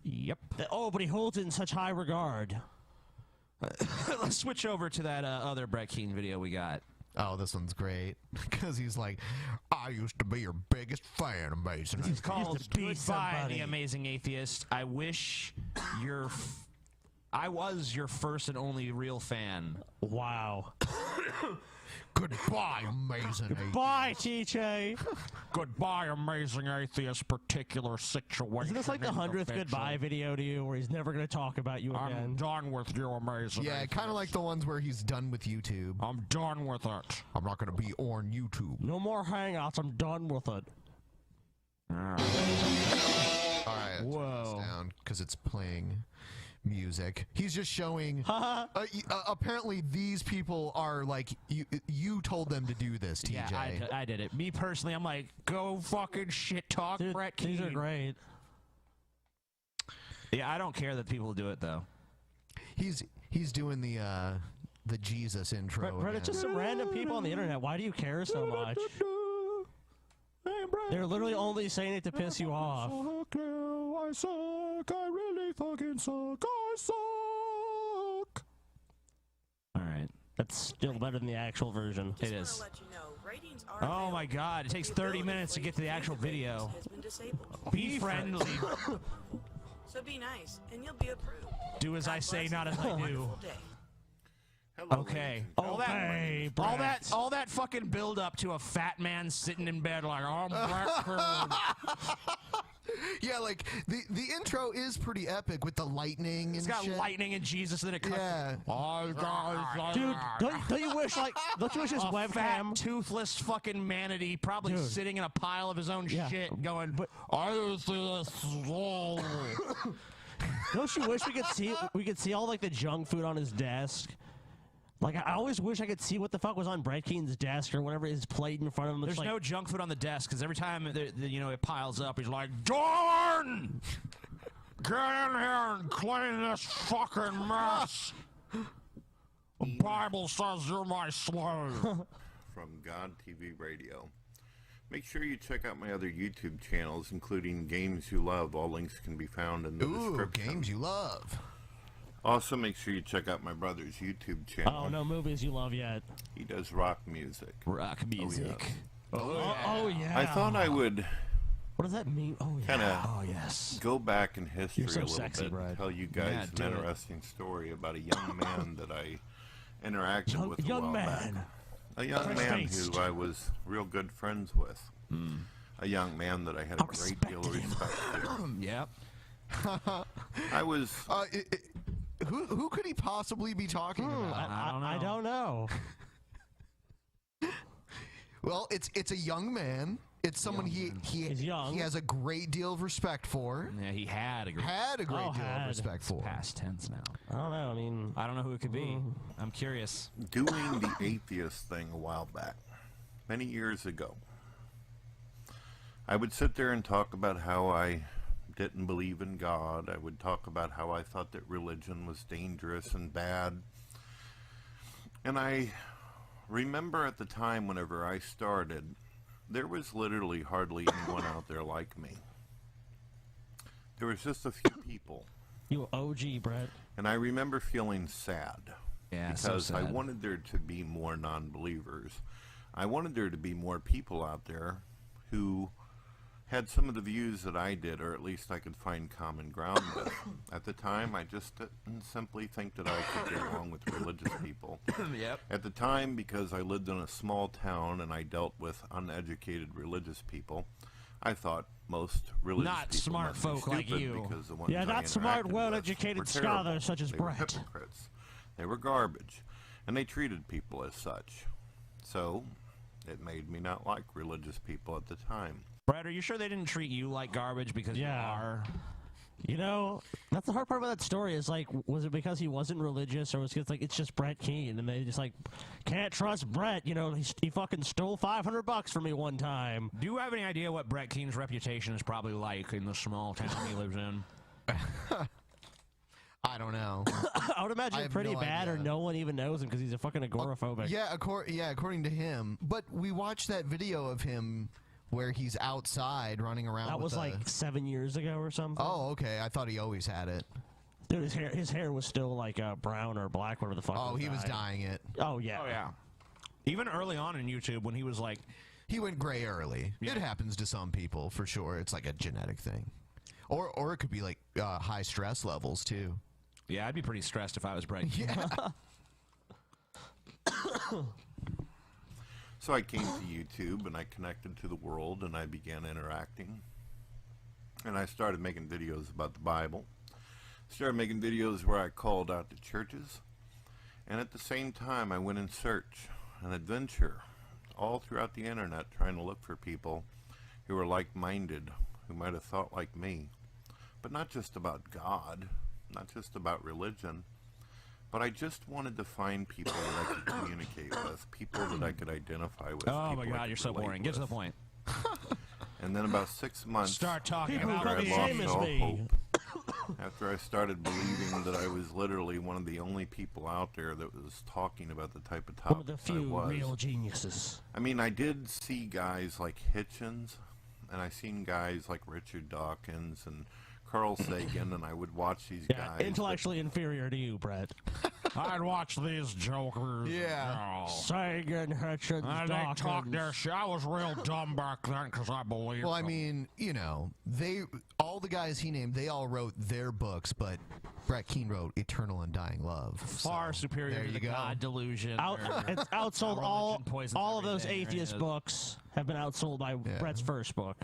Yep. Oh, but he holds it in such high regard. Let's switch over to that other Brett Keane video we got. Oh, this one's great. Because he's like, I used to be your biggest fan, Amazing Atheist. It's called Goodbye, the Amazing Atheist. I wish I was your first and only real fan. Wow. Goodbye, Amazing Atheist. Goodbye, TJ. Goodbye, Amazing Atheist, particular situation. Isn't this like the 100th goodbye video to you where he's never going to talk about you again? I'm done with you, Amazing Yeah, kind of like the ones where he's done with YouTube. I'm done with it. I'm not going to be on YouTube. No more hangouts. I'm done with it. All right, turn this down because it's playing music. He's just showing. Apparently, these people are like you told them to do this, TJ. Yeah, I did it. Me personally, I'm like, go fucking shit talk, Brett Keane. These are great. Yeah, I don't care that people do it though. He's doing the Jesus intro. Brett, it's just some random people on the internet. Why do you care so much? They're literally only saying it to piss you off. I suck. I really fucking suck. I That's still better than the actual version. It is. Let you know, ratings are Oh my God! It takes 30 minutes to get to the actual video. has been disabled. Be friendly. So be nice, and you'll be approved. Do as I say, not as I do. Wonderful day. Okay. All that fucking build up to a fat man sitting in bed like, oh, Yeah, like the intro is pretty epic with the lightning and it's got shit. lightning and Jesus in it. Yeah. Dude, don't you wish his a webcam, fat, toothless fucking manatee probably Dude. sitting in a pile of his own shit going, I don't see this wall. Don't you wish we could see all like the junk food on his desk? Like I always wish I could see what the fuck was on Brett Keane's desk or whatever his plate in front of him. There's like, no junk food on the desk because every time it piles up, he's like, Dawn, get in here and clean this fucking mess. The Bible says you're my slave. From God TV Radio. Make sure you check out my other YouTube channels, including Games You Love. All links can be found in the description. Games You Love. Also, make sure you check out my brother's YouTube channel. Oh, no movies you love yet. He does rock music. Rock music. Oh yeah. I thought I would. What does that mean? Oh yeah. Kind of. Oh yes. Go back in history You're so a little sexy, bit Brad. and tell you guys Yeah, an do it. interesting story about a young man that I interacted with a young while man. back. A young man Fresh-faced. who I was real good friends with. A young man that I had a great deal of respect for. Yep. I was. Who could he possibly be talking about? I don't know. Well, it's a young man. It's someone He's young. he has a great deal of respect for. Yeah, he had a great deal of respect for. Past tense now. I don't know. I mean, I don't know who it could be. I'm curious. Doing the atheist thing a while back, many years ago, I would sit there and talk about how I didn't believe in God. I would talk about how I thought that religion was dangerous and bad. And I remember at the time whenever I started, there was literally hardly anyone out there like me. There was just a few people. You OG, Brett. And I remember feeling sad. Yeah, so because I sad. wanted there to be more non-believers. I wanted there to be more people out there who had some of the views that I did, or at least I could find common ground with. At the time, I just didn't simply think that I could get along with religious people. Yep. At the time, because I lived in a small town and I dealt with uneducated religious people, I thought most religious Not people smart must be folk like stupid you. because the ones Yeah, I not smart, interacted with well-educated were terrible. scholars such as They were Brett. hypocrites. They were garbage, and they treated people as such. So, it made me not like religious people at the time. Brad, are you sure they didn't treat you like garbage because you are? You know, that's the hard part about that story is like, was it because he wasn't religious or was it like, it's just Brett Keane and they just like, can't trust Brett, you know, he fucking stole $500 from me one time. Do you have any idea what Brett Keane's reputation is probably like in the small town he lives in? I don't know. I would imagine I have pretty no bad or idea. no one even knows him because he's a fucking agoraphobic. Yeah, according to him. But we watched that video of him where he's outside running around. That with was like 7 years ago or something. Oh, okay. I thought he always had it. Dude, his hair was still like brown or black, whatever the fuck. Oh, he was dyeing it. Oh yeah. Oh yeah. Even early on in YouTube when he was like, he went gray early. Yeah. It happens to some people for sure. It's like a genetic thing, or it could be like high stress levels too. Yeah, I'd be pretty stressed if I was Brett Keane. Yeah. So I came to YouTube and I connected to the world and I began interacting. And I started making videos about the Bible. Started making videos where I called out to churches. And at the same time I went in search and adventure all throughout the internet trying to look for people who were like-minded, who might have thought like me. But not just about God, not just about religion. But I just wanted to find people that I could communicate with, people that I could identify with. Oh my people I God, could you're so relate boring. Get to the with. point. And then about 6 months Start talking after about I the lost same as all me. hope, after I started believing that I was literally one of the only people out there that was talking about the type of One of topics the I few was. real geniuses. I mean, I did see guys like Hitchens, and I seen guys like Richard Dawkins and Carl Sagan, and I would watch these guys. Intellectually inferior to you, Brett. I'd watch these jokers. Yeah. Sagan, Hutchins, And they talk their Dawkins. shit. I was real dumb back then because I believed Well, I them. mean, you know, all the guys he named, they all wrote their books, but Brett Keane wrote Eternal Undying Love. Far So, superior there to you the go. God Delusion. It's outsold all of those everything, atheist right? books have been outsold by Brett's first book.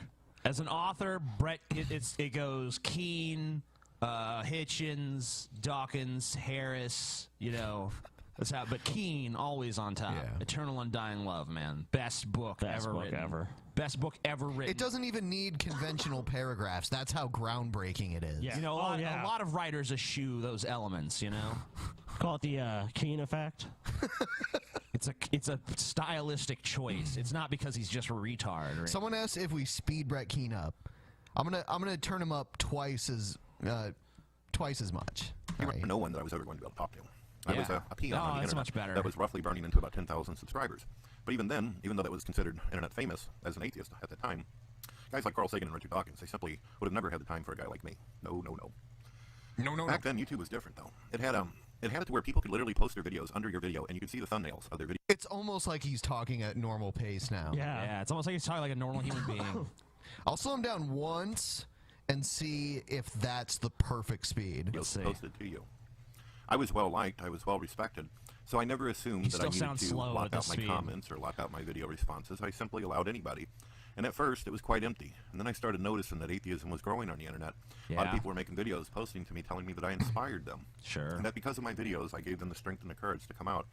As an author, Brett, it goes Keane, Hitchens, Dawkins, Harris, you know. That's how, but Keane always on top. Eternal Undying Love, man. Best book Best ever book written. ever. Best book ever written. It doesn't even need conventional paragraphs. That's how groundbreaking it is. You know, a lot of writers eschew those elements, you know? Call it the Keane effect. It's a stylistic choice. It's not because he's just a retard. Or Someone asked if we speed Brett Keane up. I'm gonna turn him up twice as much. You were no one that I was ever going to be able to talk to. I was Yeah. a peon on the that's internet much better. that was roughly burning into about 10,000 subscribers. But even then, even though that was considered internet famous as an atheist at the time, guys like Carl Sagan and Richard Dawkins, they simply would have never had the time for a guy like me. No. Back then, YouTube was different, though. It had it to where people could literally post their videos under your video, and you could see the thumbnails of their video. It's almost like he's talking at normal pace now. Yeah, it's almost like he's talking like a normal human being. I'll slow him down once and see if that's the perfect speed. Posted to you. I was well liked. I was well respected. So I never assumed He that I still needed sounds to slow lock at out this my speed. comments or lock out my video responses. I simply allowed anybody. And at first, it was quite empty. And then I started noticing that atheism was growing on the internet. A lot of Yeah. people were making videos, posting to me, telling me that I inspired them. Sure. And that because of my videos, I gave them the strength and the courage to come out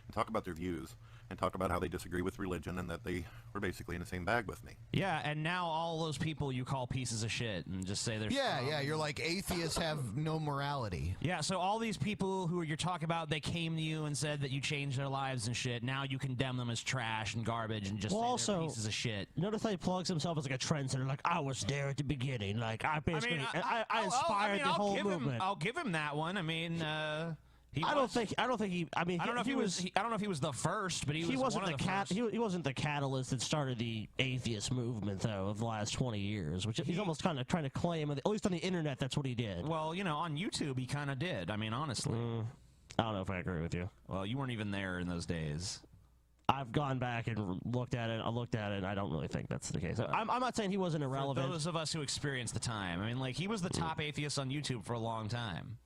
and talk about their views and talk about how they disagree with religion and that they were basically in the same bag with me. Yeah, and now all those people you call pieces of shit and just say they're Yeah, you're like, atheists have no morality. Yeah, so all these people who you're talking about, they came to you and said that you changed their lives and shit. Now you condemn them as trash and garbage and just Well, say they're also, pieces of shit. Notice how he plugs himself as like a trendsetter. Like, I was there at the beginning. Like, I basically, I inspired the whole movement. I'll give him that one. I mean, I don't think he. I mean, I don't know if he was. I don't know if he was the first, but he wasn't one of the first. He wasn't the catalyst that started the atheist movement, though, of the last 20 years. Which he's almost kind of trying to claim, at least on the internet, that's what he did. Well, you know, on YouTube, he kind of did. I mean, honestly. I don't know if I agree with you. Well, you weren't even there in those days. I've gone back and looked at it. And I don't really think that's the case. I'm not saying he wasn't irrelevant. For those of us who experienced the time, I mean, like he was the top atheist on YouTube for a long time.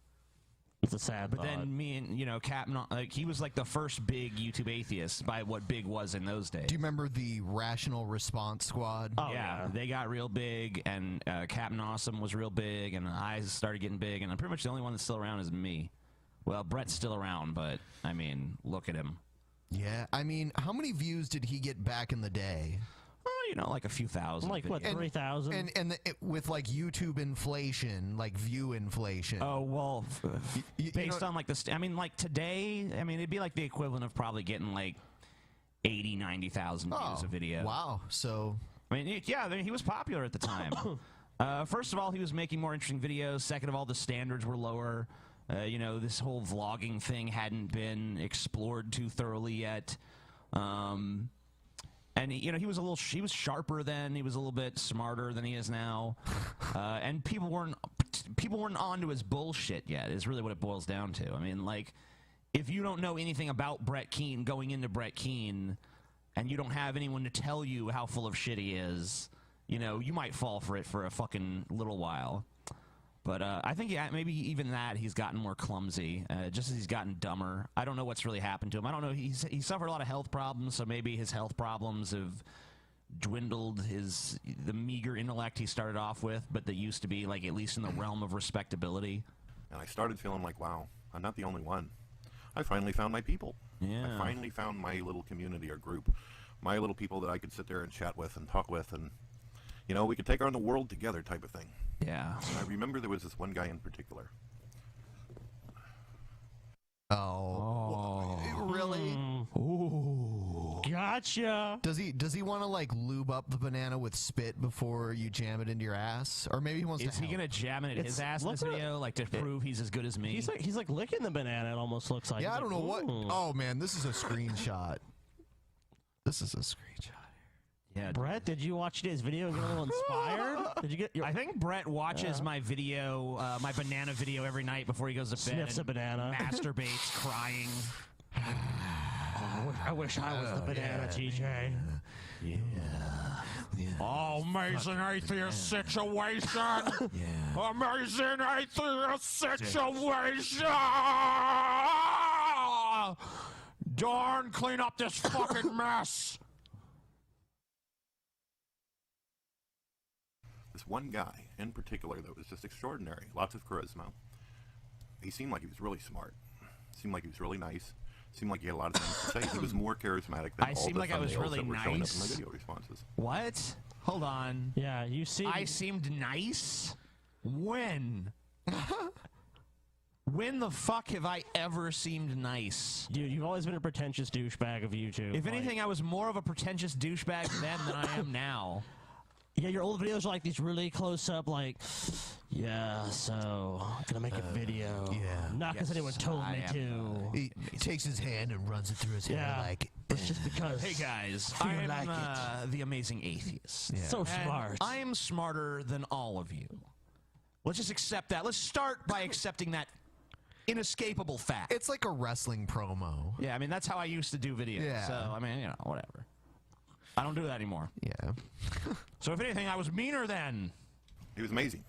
It's a sad But thought. then me and Captain, like he was like the first big YouTube atheist by what big was in those days. Do you remember the Rational Response Squad? Yeah, they got real big, and Captain Awesome was real big, and I started getting big, and I'm pretty much the only one that's still around is me. Well, Brett's still around, but I mean, look at him. Yeah, I mean, how many views did he get back in the day? You know, like a few thousand. Like what, videos. 3,000? And with like YouTube inflation, like view inflation. Oh well, based know- on like I mean, like today, I mean, it'd be like the equivalent of probably getting like 80, 90,000 views a video. Wow. So I mean, I mean, he was popular at the time. First of all, he was making more interesting videos. Second of all, the standards were lower. You know, this whole vlogging thing hadn't been explored too thoroughly yet. And you know, he was sharper then. He was a little bit smarter than he is now. And people weren't onto his bullshit yet. Is really what it boils down to. I mean, like, if you don't know anything about Brett Keane going into Brett Keane, and you don't have anyone to tell you how full of shit he is, you know, you might fall for it for a fucking little while. But I think maybe even that he's gotten more clumsy, just as he's gotten dumber. I don't know what's really happened to him. I don't know. He suffered a lot of health problems, so maybe his health problems have dwindled the meager intellect he started off with, but that used to be like at least in the realm of respectability. And I started feeling like, wow, I'm not the only one. I finally found my people. Yeah. I finally found my little community or group, my little people that I could sit there and chat with and talk with, and you know, we could take on the world together type of thing. Yeah. And I remember there was this one guy in particular. Oh. Really? Ooh. Gotcha. Does he want to like lube up the banana with spit before you jam it into your ass, or maybe he wants Is to? he gonna jam it in his ass in this video, like to prove he's as good as me? He's like licking the banana. It almost looks like. Yeah, He's I don't like, know what. "Ooh." Oh man, this is a screenshot. This is a screenshot. Yeah, Brett, did you watch today's video and get a little inspired? Did you get? I think Brett watches my video, my banana video every night before he goes to bed. Sniffs a and banana. Masturbates, crying. I wish I was the banana, TJ. Oh, amazing atheist situation. Amazing atheist situation. Darn, clean up this fucking mess. This one guy in particular that was just extraordinary. Lots of charisma. He seemed like he was really smart. Seemed like he was really nice. Seemed like he had a lot of things to say. He was more charismatic than I all seemed the like I was thumbnails really that were showing up in nice? the video responses. What? Hold on. Yeah, you see. I seemed nice? When? When the fuck have I ever seemed nice? Dude, you've always been a pretentious douchebag of YouTube. If anything, I was more of a pretentious douchebag then than I am now. Yeah, your old videos are like these really close-up, like, yeah, so, gonna make a video. Yeah. Not because anyone told me to. He takes his hand and runs it through his hair like. It's just because. Hey guys, Feel I'm like the amazing atheist. Yeah. So And smart. I am smarter than all of you. Let's just accept that. Let's start by accepting that inescapable fact. It's like a wrestling promo. Yeah, I mean, that's how I used to do videos. Yeah. So, I mean, you know, whatever. I don't do that anymore. Yeah. So, if anything, I was meaner then. He was amazing.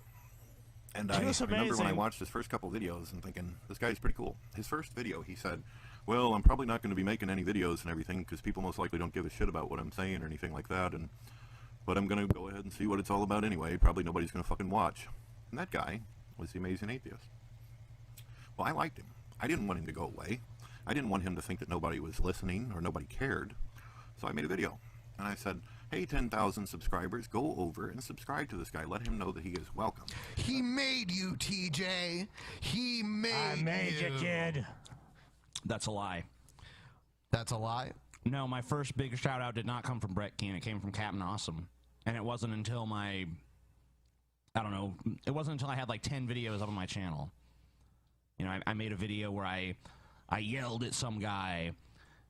And He I was remember when I amazing. watched his first couple videos and thinking, this guy's pretty cool. His first video, he said, well, I'm probably not going to be making any videos and everything because people most likely don't give a shit about what I'm saying or anything like that. But I'm going to go ahead and see what it's all about anyway. Probably nobody's going to fucking watch. And that guy was the amazing atheist. Well, I liked him. I didn't want him to go away. I didn't want him to think that nobody was listening or nobody cared. So I made a video. And I said, hey, 10,000 subscribers, go over and subscribe to this guy. Let him know that he is welcome. He made you, TJ. He made I made you, kid. That's a lie. That's a lie? No, my first big shout out did not come from Brett Keane. It came from Captain Awesome. And it wasn't until I don't know, it wasn't until I had like 10 videos up on my channel. You know, I made a video where I yelled at some guy.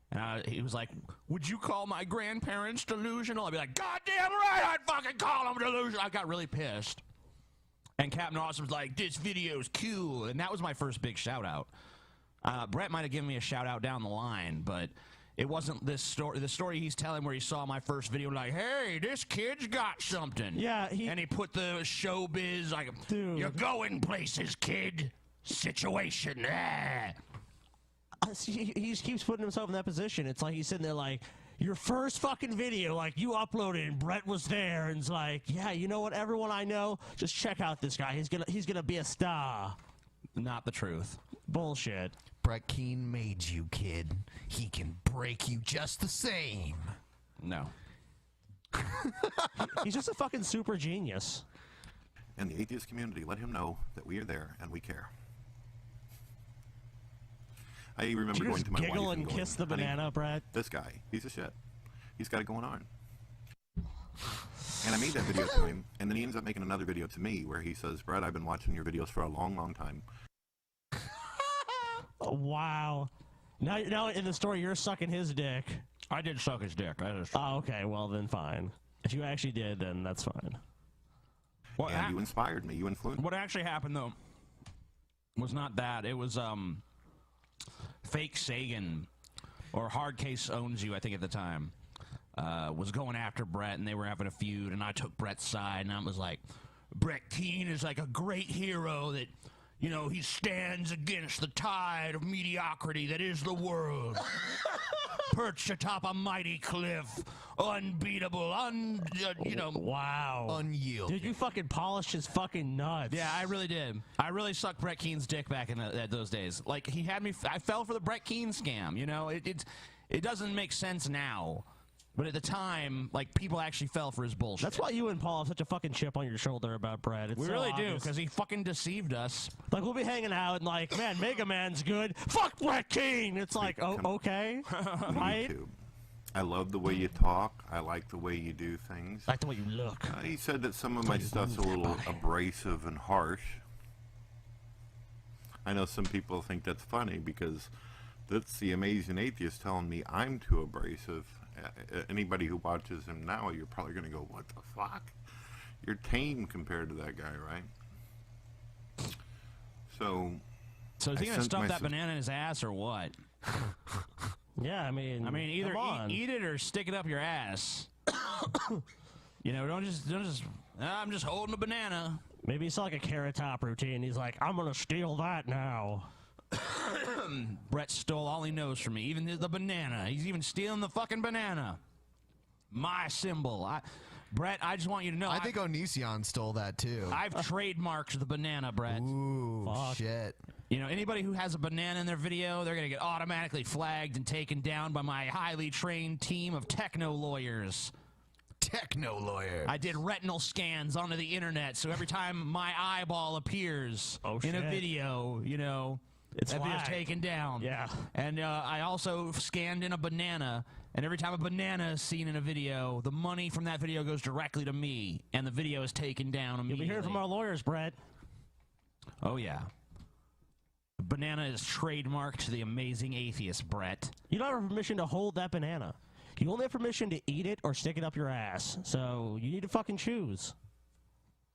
And he was like, would you call my grandparents delusional? I'd be like, goddamn right, I'd fucking call them delusional. I got really pissed. And Captain Awesome was like, this video's cool. And that was my first big shout out. Brett might have given me a shout out down the line, but it wasn't this story. The story he's telling where he saw my first video, like, hey, this kid's got something. Yeah, and he put the showbiz, like, Dude. you're going places, kid. Situation. He keeps putting himself in that position. It's like he's sitting there like, your first fucking video, like, you uploaded and Brett was there, and it's like, yeah, you know what, everyone I know, just check out this guy. He's gonna be a star. Not the truth. Bullshit. Brett Keane made you, kid. He can break you just the same. No. He's just a fucking super genius. And the atheist community, let him know that we are there and we care. I remember Did you going just to my giggle wife and going, kiss the "Honey, banana, Brett? This guy, he's a shit. He's got it going on." And I made that video to him, and then he ends up making another video to me where he says, "Brett, I've been watching your videos for a long, long time." Oh, wow. Now in the story, you're sucking his dick. I did suck his dick. Oh, okay. Well, then fine. If you actually did, then that's fine. And you inspired me. You influenced me. What actually happened, though, was not that. It was, Fake Sagan, or Hard Case Owns You, I think at the time, was going after Brett, and they were having a feud, and I took Brett's side, and I was like, Brett Keane is like a great hero that, you know, he stands against the tide of mediocrity that is the world. Perched atop a mighty cliff, unbeatable, Wow. Unyielding. Dude, you fucking polished his fucking nuts. Yeah, I really did. I really sucked Brett Keane's dick back in those days. Like, he had me, I fell for the Brett Keane scam, you know? It doesn't make sense now. But at the time, like, people actually fell for his bullshit. That's why you and Paul have such a fucking chip on your shoulder about Brett. It's We so really do, obvious. because he fucking deceived us. Like, we'll be hanging out and like, man, Mega Man's good. Fuck Brett Keane. It's like, oh, okay. Right? YouTube. I love the way you talk. I like the way you do things. I like the way you look. He said that some of my stuff's a little abrasive and harsh. I know some people think that's funny because that's the amazing atheist telling me I'm too abrasive anybody who watches him now, you're probably going to go, what the fuck? You're tame compared to that guy, right? So is he I gonna sent stuff my that banana in his ass or what? Yeah, I mean, either come on. eat it or stick it up your ass. Don't just. I'm just holding a banana. Maybe it's like a Carrot Top routine. He's like, I'm gonna steal that now. Brett stole all he knows from me, even the banana. He's even stealing the fucking banana. My symbol. Brett, I just want you to know. I think Onision stole that too. I've trademarked the banana, Brett. Ooh, shit. Anybody who has a banana in their video, they're going to get automatically flagged and taken down by my highly trained team of techno lawyers. Techno lawyer. I did retinal scans onto the internet, so every time my eyeball appears in a video, it's that video's flagged. taken down. Yeah. And I also scanned in a banana, and every time a banana is seen in a video, the money from that video goes directly to me, and the video is taken down You'll immediately. be hearing from our lawyers, Brett. Oh, yeah. Banana is trademarked to the amazing atheist, Brett. You don't have permission to hold that banana. You only have permission to eat it or stick it up your ass. So you need to fucking choose.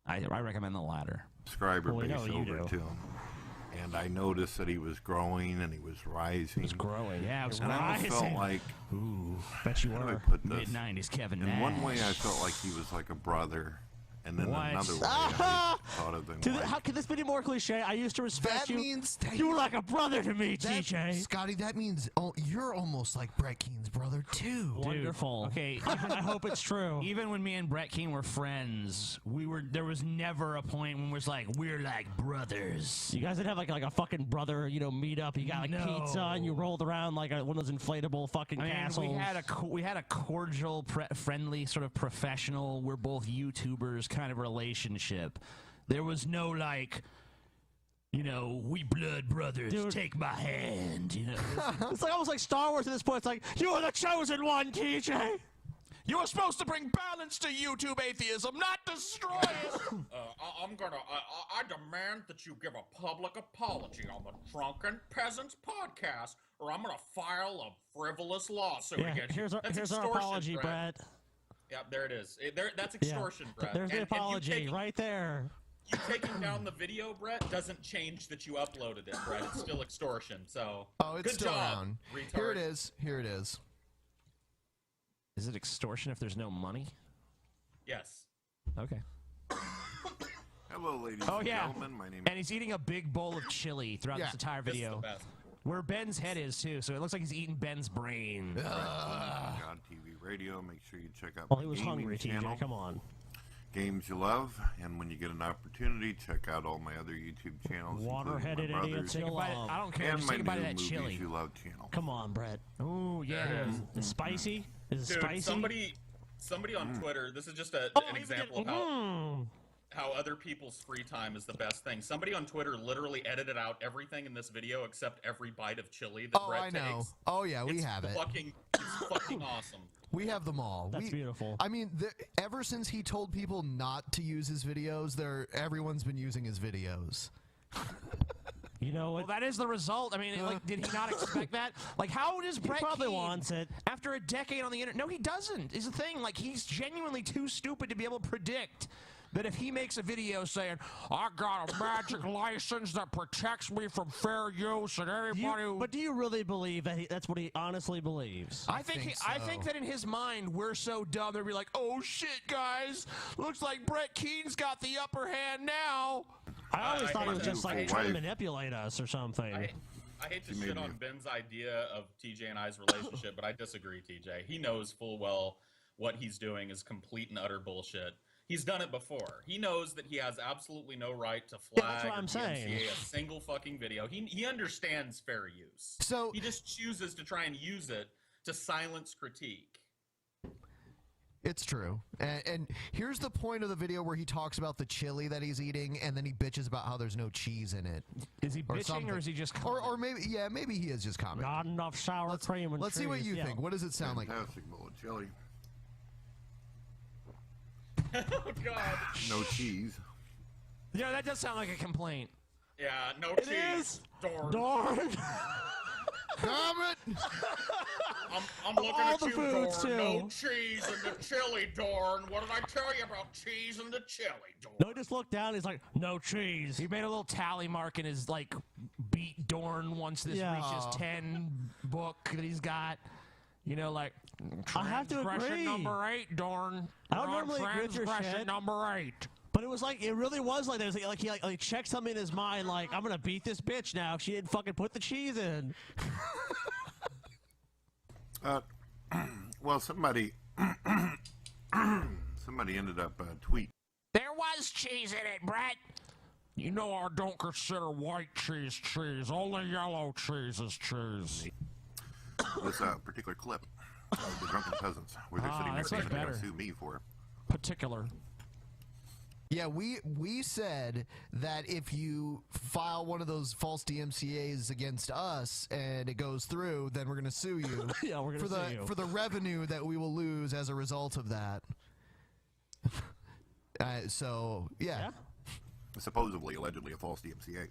I recommend the latter. Subscriber Well, we base know you over do. to him. And I noticed that he was growing and he was rising. He was growing. Yeah, it was and I almost felt rising. like, ooh, bet you how do I were. put this? Mid-90s Kevin In Nash. one way, I felt like he was like a brother. And then What? another way, I thought of him like... How could this be any more cliche? I used to respect That you. means that you were like a brother to me, That- TJ. Scotty, that means you're almost like Brett Keane's brother too. Wonderful. Okay, I hope it's true. Even when me and Brett Keane were friends, there was never a point when we're like brothers. You guys didn't have like a fucking brother, meet up. You got like No. pizza and you rolled around like one of those inflatable fucking castles. We had a cordial, friendly, sort of professional. We're both YouTubers kind of relationship. There was no like, we blood brothers. Dude. Take my hand. It's like almost like Star Wars at this point. It's like you're the chosen one, TJ. You were supposed to bring balance to YouTube atheism, not destroy it. I demand that you give a public apology on the Drunken Peasants podcast, or I'm gonna file a frivolous lawsuit Yeah, against you. here's our That's apology, extortion, Brett. Yep, there it is. That's extortion, Brett. There's the And you apology right there. You taking down the video, Brett, doesn't change that you uploaded it, Brett. It's still extortion. So, Oh, it's good still job, around. retard. Here it is. Here it is. Is it extortion if there's no money? Yes. Okay. Hello, ladies Oh and yeah, gentlemen. My name and he's eating a big bowl of chili throughout this entire This is the video. best. Where Ben's head is too, so it looks like he's eating Ben's brain. God TV Radio. Make sure you check out Well, my he was gaming hungry, channel. TJ. Come on. Games you love, and when you get an opportunity, check out all my other YouTube channels. Water-headed including my idiots brother's you But love. I don't care. and Just my take a bite of new that Movies chili. You Love channel. Come on, Brett. Oh yeah. There it is. Is it spicy? Is it Dude, spicy? somebody on Twitter. This is just an example of how other people's free time is the best thing. Somebody on Twitter literally edited out everything in this video except every bite of chili that Brett I know. takes. Oh yeah, we It's have it. It's fucking awesome. We have them all. That's beautiful. I mean, ever since he told people not to use his videos, everyone's been using his videos. You know Well, what? that is the result. I mean, did he not expect that? Like, how does Brett probably Keane, wants it. after a decade on the internet? No, he doesn't. Is the thing. Like, he's genuinely too stupid to be able to predict that if he makes a video saying, "I got a magic license that protects me from fair use," and everybody. But do you really believe that that's what he honestly believes? I think that in his mind we're so dumb they'd be like, "Oh shit, guys! Looks like Brett Keane's got the upper hand now." I always thought he was just like hate trying to to- manipulate us or something. I hate to shit on Ben's idea of TJ and I's relationship, but I disagree, TJ. He knows full well what he's doing is complete and utter bullshit. He's done it before. He knows that he has absolutely no right to flag that's what or I'm saying. DMCA a single fucking video. He understands fair use. So he just chooses to try and use it to silence critique. It's true. And here's the point of the video where he talks about the chili that he's eating, and then he bitches about how there's no cheese in it. Is he bitching something. or is he just or maybe he is just commenting. Not enough sour cream and Let's see what cheese, you yeah. think. What does it sound like? Fantastic bowl of chili. Oh God. No cheese. Yeah, that does sound like a complaint. Yeah, no It cheese. is. Darn. Darn. Damn it! I'm Of looking all at the you, foods, Dorn. No too. cheese in the chili, Dorn. What did I tell you about cheese in the chili, Dorn? No, he just looked down. He's like, no cheese. He made a little tally mark in his like beat Dorn once this Yeah. reaches 10 book that he's got. You know, like I have to transgression agree. number 8, Dorn. I don't You're on normally agree with your transgression shit. number 8. But it was like, it really was like, there's like he like checked something in his mind, like, I'm gonna beat this bitch now. She didn't fucking put the cheese in. Well, somebody ended up tweet. There was cheese in it, Brett. You know I don't consider white cheese cheese. Only yellow cheese is cheese. This particular clip of the Drunken Peasants, where they're sitting there that's saying much they're going to better. sue me for. Particular. Yeah, we said that if you file one of those false DMCAs against us and it goes through, then we're going to sue you. Yeah, we're gonna sue you. For the revenue that we will lose as a result of that. So, yeah. Supposedly, allegedly, a false DMCA.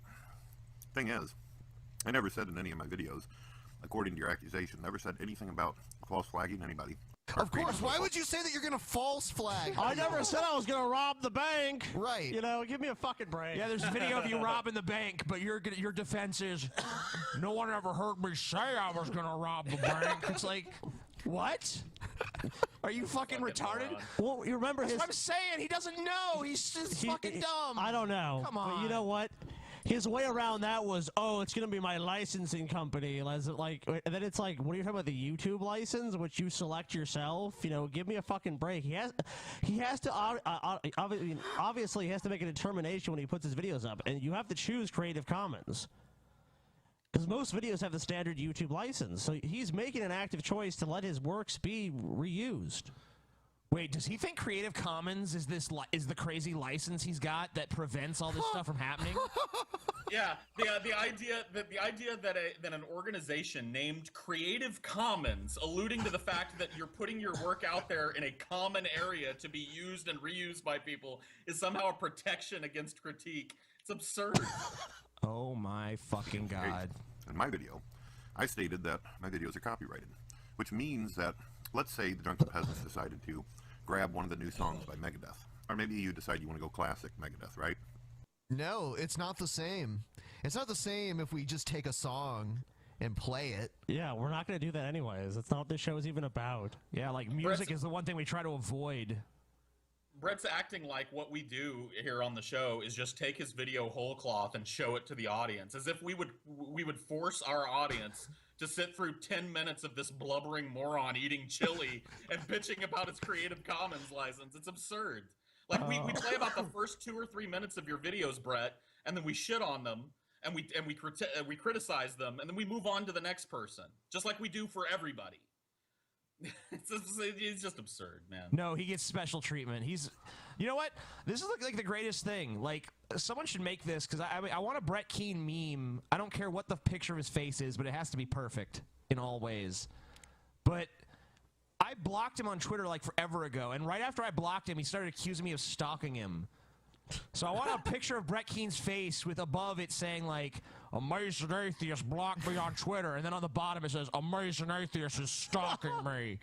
Thing is, I never said in any of my videos, according to your accusation, never said anything about false flagging anybody. Of course, why would you say that you're going to false flag? I never said I was gonna rob the bank. Right. You know, give me a fucking break. Yeah, there's a video of you robbing the bank, but your defense is, no one ever heard me say I was gonna rob the bank. It's like, what? Are you fucking retarded? Well, you remember That's his... what I'm saying. He doesn't know. He's just fucking dumb. I don't know. Come But on. you know what? His way around that was, oh, it's gonna be my licensing company. And then it's like, what are you talking about? The YouTube license, which you select yourself. You know, give me a fucking break. He has to obviously he has to make a determination when he puts his videos up, and you have to choose Creative Commons. Because most videos have the standard YouTube license, so he's making an active choice to let his works be reused. Wait, does he think Creative Commons is the crazy license he's got that prevents all this stuff from happening? Yeah, the idea that an organization named Creative Commons, alluding to the fact that you're putting your work out there in a common area to be used and reused by people, is somehow a protection against critique. It's absurd. Oh my fucking god. In my video, I stated that my videos are copyrighted, which means that, let's say the Drunken Peasants decided to grab one of the new songs by Megadeth, or maybe you decide you want to go classic Megadeth, right? No, it's not the same. It's not the same if we just take a song and play it. Yeah, we're not going to do that anyways. That's not what this show is even about. Yeah, like music is the one thing we try to avoid. Brett's acting like what we do here on the show is just take his video whole cloth and show it to the audience, as if we would force our audience to sit through 10 minutes of this blubbering moron eating chili and bitching about his Creative Commons license. It's absurd. Like, we play about the first 2 or 3 minutes of your videos, Brett, and then we shit on them, and we criticize them, and then we move on to the next person, just like we do for everybody. It's just absurd, man. No, he gets special treatment. You know what? This is like the greatest thing. Like, someone should make this, because I want a Brett Keane meme. I don't care what the picture of his face is, but it has to be perfect in all ways. But I blocked him on Twitter like forever ago, and right after I blocked him, he started accusing me of stalking him. So I want a picture of Brett Keane's face with above it saying, like, Amazing Atheist blocked me on Twitter, and then on the bottom it says, Amazing Atheist is stalking me.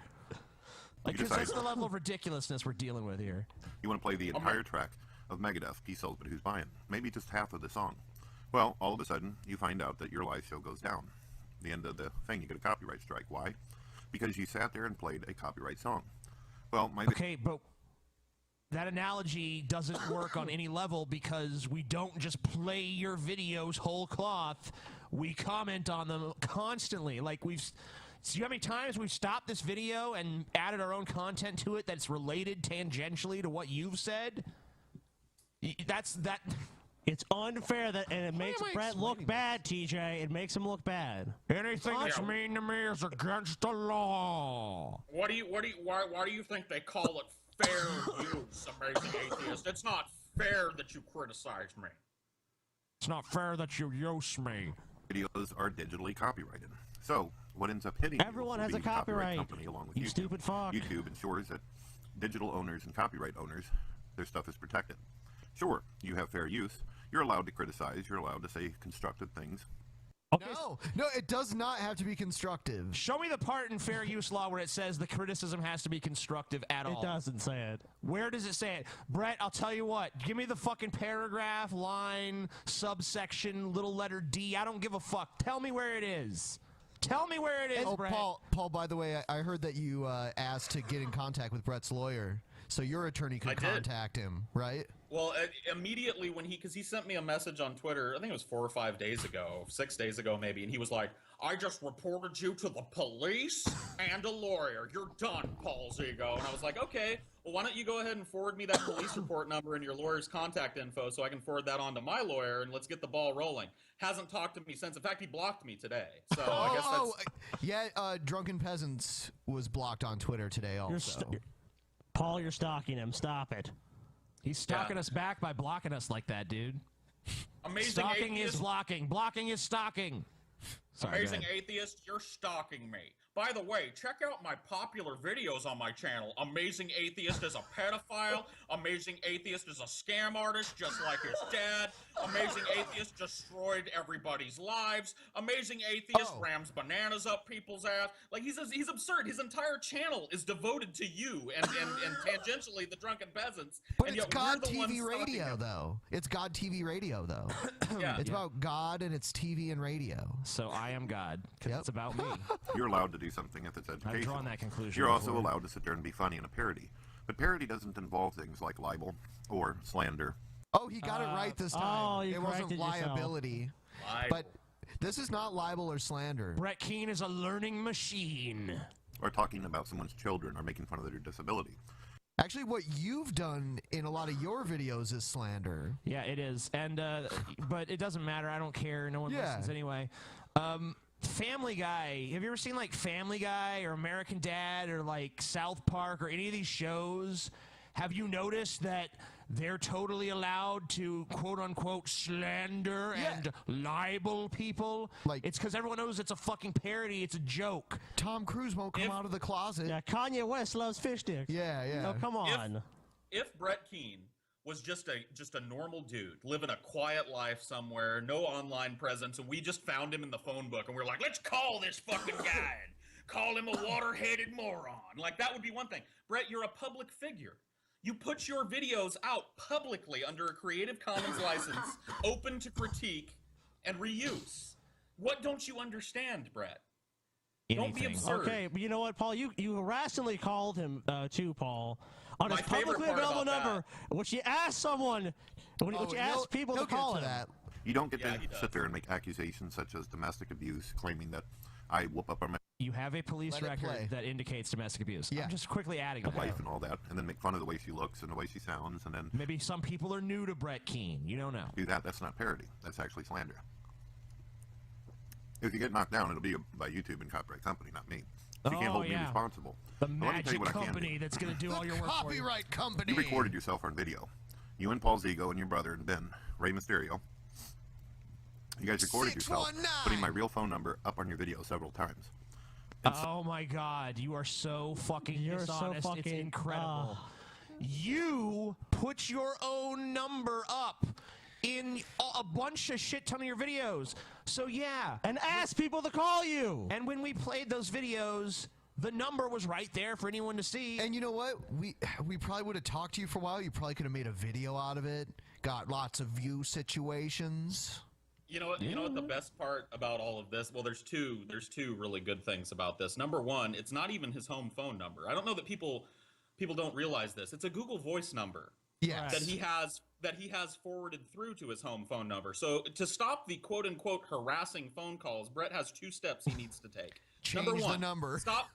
Like, that's the level of ridiculousness we're dealing with here. You want to play the entire track of Megadeth, He Sells But Who's Buying? Maybe just half of the song. Well, all of a sudden, you find out that your live show goes down. The end of the thing, you get a copyright strike. Why? Because you sat there and played a copyright song. Well, okay, but that analogy doesn't work on any level, because we don't just play your videos whole cloth. We comment on them constantly. Like, see how many times we've stopped this video and added our own content to it that's related tangentially to what you've said? It's unfair and it makes Brett look bad, TJ. It makes him look bad. Anything that's mean to me is against the law. Why do you think they call it fair use, Amazing Atheist? It's not fair that you criticize me. It's not fair that you use me. Videos are digitally copyrighted. So, what ends up hitting Everyone has a copyright. Company along with You YouTube. stupid fuck. YouTube ensures that digital owners and copyright owners, their stuff is protected. Sure, you have fair use. You're allowed to criticize. You're allowed to say constructive things. No, it does not have to be constructive. Show me the part in fair use law where it says the criticism has to be constructive at all. It doesn't say it. Where does it say it? Brett, I'll tell you what. Give me the fucking paragraph, line, subsection, little letter D. I don't give a fuck. Tell me where it is. Tell me where it is, Brett. Paul, by the way, I heard that you asked to get in contact with Brett's lawyer, so your attorney could contact him, right? Well, immediately when because he sent me a message on Twitter, I think it was 4 or 5 days ago, 6 days ago maybe, and he was like, I just reported you to the police and a lawyer. You're done, Paul Zigo. And I was like, okay, well, why don't you go ahead and forward me that police report number and your lawyer's contact info so I can forward that on to my lawyer and let's get the ball rolling. Hasn't talked to me since. In fact, he blocked me today. So I guess that's... Yeah, Drunken Peasants was blocked on Twitter today also. Paul, you're stalking him. Stop it. He's stalking us back by blocking us like that, dude. Amazing Stalking atheist. is blocking. Blocking is stalking. Sorry, Amazing atheist, you're stalking me. By the way, check out my popular videos on my channel. Amazing Atheist is a pedophile. Amazing Atheist is a scam artist, just like his dad. Amazing Atheist destroyed everybody's lives. Amazing Atheist rams bananas up people's ass. Like, he's absurd. His entire channel is devoted to you and tangentially the Drunken Peasants. But and it's yet God we're the ones TV stalking radio, him. though. It's God TV radio, though. It's about God and it's TV and radio. So I am God, because it's about me. You're allowed to do something if it's educational. I've drawn that conclusion You're also before. allowed to sit there and be funny in a parody. But parody doesn't involve things like libel or slander. Oh, he got it right this time. you it wasn't corrected yourself. liability. But this is not libel or slander. Brett Keane is a learning machine. Or talking about someone's children or making fun of their disability. Actually, what you've done in a lot of your videos is slander. Yeah, it is. And but it doesn't matter. I don't care. No one listens anyway. Family Guy. Have you ever seen like Family Guy or American Dad or like South Park or any of these shows? Have you noticed that they're totally allowed to quote unquote slander and libel people? Like, it's because everyone knows it's a fucking parody. It's a joke. Tom Cruise won't come out of the closet. Yeah, Kanye West loves fish sticks. Yeah. No, come on. If Brett Keane was just a normal dude living a quiet life somewhere, no online presence, and we just found him in the phone book and we're like, let's call this fucking guy and call him a water-headed moron. Like, that would be one thing. Brett, you're a public figure. You put your videos out publicly under a Creative Commons license, open to critique and reuse. What don't you understand, Brett? Don't be absurd. Okay, but you know what, Paul? You harassingly called him too, Paul, on his favorite publicly part available about number, which you asked someone, which you asked people to call him. You don't get to sit there and make accusations such as domestic abuse, claiming that I whoop up on my You have a police record that indicates domestic abuse. I'm just quickly adding that. wife and all that, and then make fun of the way she looks and the way she sounds, and then Maybe some people are new to Brett Keane. You don't know. do that. That's not parody. That's actually slander. If you get knocked down, it'll be by YouTube and Copyright Company, not me. So you can't hold me responsible. The But let me tell you magic what I can do. company that's going to do all your work for you. Copyright company. You recorded yourself on video. You and Paul Zigo and your brother and Ben, Rey Mysterio. You guys recorded yourself 619. putting my real phone number up on your video several times. Oh my God, you are so fucking dishonest. fucking- it's incredible. You put your own number up in a bunch of shit ton of your videos. So yeah. And ask people to call you. And when we played those videos, the number was right there for anyone to see. And you know what? We probably would have talked to you for a while. You probably could have made a video out of it. Got lots of view situations. You know what the best part about all of this? Well, there's two really good things about this. Number one, it's not even his home phone number. I don't know that people don't realize this. It's a Google Voice number. Yes. That he has forwarded through to his home phone number. So to stop the quote unquote harassing phone calls, Brett has 2 steps he needs to take. Change Number one, the number. Stop.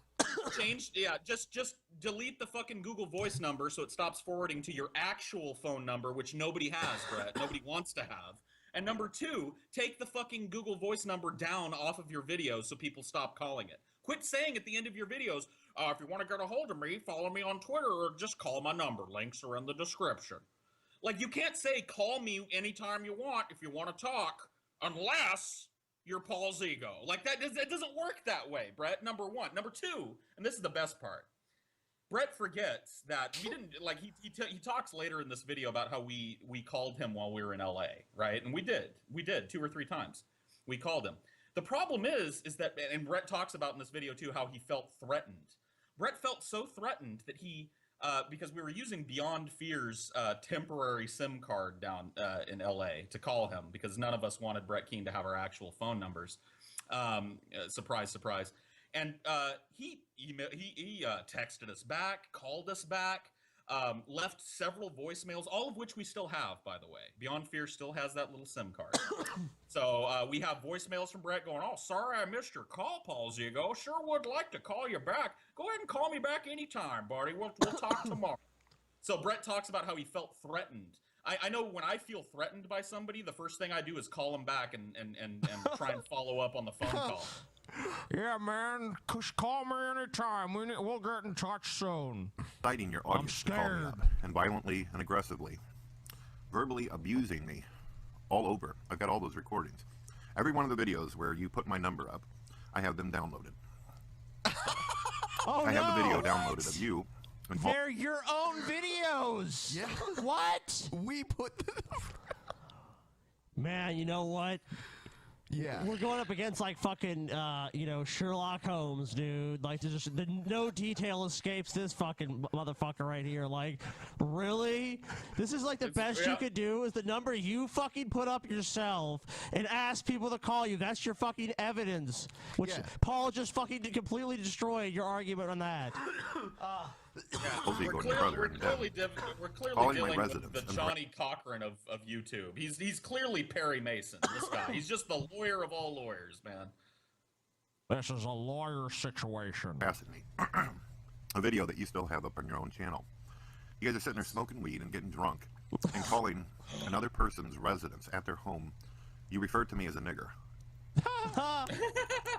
Just delete the fucking Google Voice number so it stops forwarding to your actual phone number, which nobody has, Brett. Nobody wants to have. And number 2, take the fucking Google Voice number down off of your videos so people stop calling it. Quit saying at the end of your videos, if you want to get a hold of me, follow me on Twitter or just call my number. Links are in the description. Like, you can't say call me anytime you want if you want to talk unless you're Paul Zigo. Like, it doesn't work that way, Brett, number 1. Number 2, and this is the best part. Brett forgets that we didn't, like, he talks later in this video about how we called him while we were in LA, right? And we did 2 or 3 times. We called him. The problem is that, and Brett talks about in this video too, how he felt threatened. Brett felt so threatened that he, because we were using Beyond Fear's temporary SIM card down in LA to call him, because none of us wanted Brett Keane to have our actual phone numbers. Surprise, surprise. And he texted us back, called us back, left several voicemails, all of which we still have, by the way. Beyond Fear still has that little SIM card. So we have voicemails from Brett going, "Oh, sorry I missed your call, Paul Zigo. Sure would like to call you back. Go ahead and call me back anytime, buddy. We'll talk tomorrow." So Brett talks about how he felt threatened. I know when I feel threatened by somebody, the first thing I do is call them back and try and follow up on the phone call. Yeah, man. Call me anytime. We'll get in touch soon. Citing your audience to call me up and violently and aggressively, verbally abusing me all over. I've got all those recordings. Every one of the videos where you put my number up, I have them downloaded. I have the video downloaded of you. They're your own videos. Yeah. What? We put them. Man, you know what? Yeah. We're going up against like fucking, Sherlock Holmes, dude. Like, there's just no detail escapes this fucking motherfucker right here. Like, really? This is like the best you could do is the number you fucking put up yourself and ask people to call you. That's your fucking evidence. Which Paul just fucking completely destroyed your argument on that. We're clearly dealing with the Johnny Cochran of YouTube. He's clearly Perry Mason, this guy. He's just the lawyer of all lawyers, man. This is a lawyer situation. Passing me a video that you still have up on your own channel. You guys are sitting there smoking weed and getting drunk and calling another person's residence at their home. You referred to me as a nigger.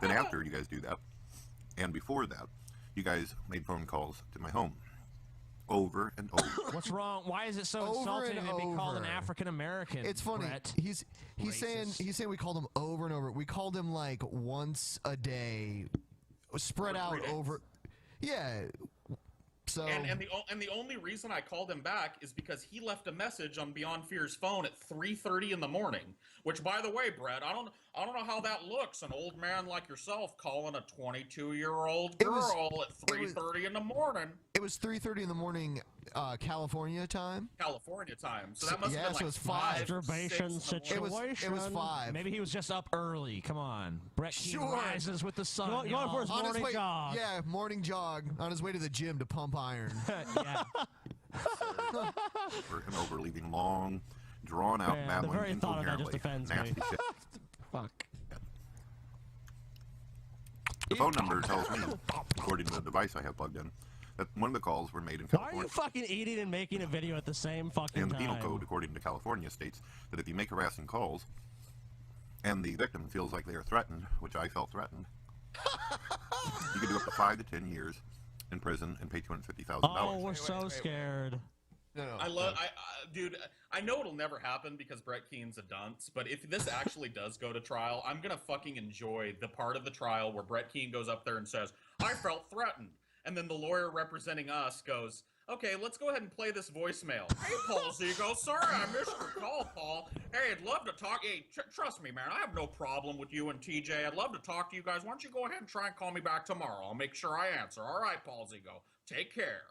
Then after you guys do that, and before that, you guys made phone calls to my home over and over. What's wrong? Why is it so insulting to be called an African American? It's funny. Brett? He's saying we called him over and over. We called him like once a day, spread out over. Yeah. So and the only reason I called him back is because he left a message on Beyond Fear's phone at 3:30 in the morning. Which, by the way, Brett, I don't know how that looks. An old man like yourself calling a 22-year-old girl at 3:30 in the morning. It was 3:30 in the morning, California time. California time. So that must have been like so it was 5. Masturbation situation. It was 5. Maybe he was just up early. Come on. Brett Keane rises with the sun. Going for his on morning his way, jog. Yeah, morning jog. On his way to the gym to pump iron. Yeah. For him over, leaving long, drawn out, babbling the very thought of that just incoherently. offends me. Nasty shit. Fuck. The phone number tells me, according to the device I have plugged in, that one of the calls were made in Why are California. you fucking eating and making a video at the same fucking And the time? penal code, according to California, states that if you make harassing calls and the victim feels like they are threatened, which I felt threatened, you could do up to 5 to 10 years in prison and pay $250,000. Oh, we're so scared. No. Dude, I know it'll never happen because Brett Keane's a dunce, but if this actually does go to trial, I'm gonna fucking enjoy the part of the trial where Brett Keane goes up there and says, "I felt threatened," and then the lawyer representing us goes, "Okay, let's go ahead and play this voicemail." "Hey, Paul Zigo, sorry I missed your call, Paul. Hey, I'd love to talk. Hey, trust me, man, I have no problem with you and TJ. I'd love to talk to you guys. Why don't you go ahead and try and call me back tomorrow? I'll make sure I answer. All right, Paul Zigo, take care."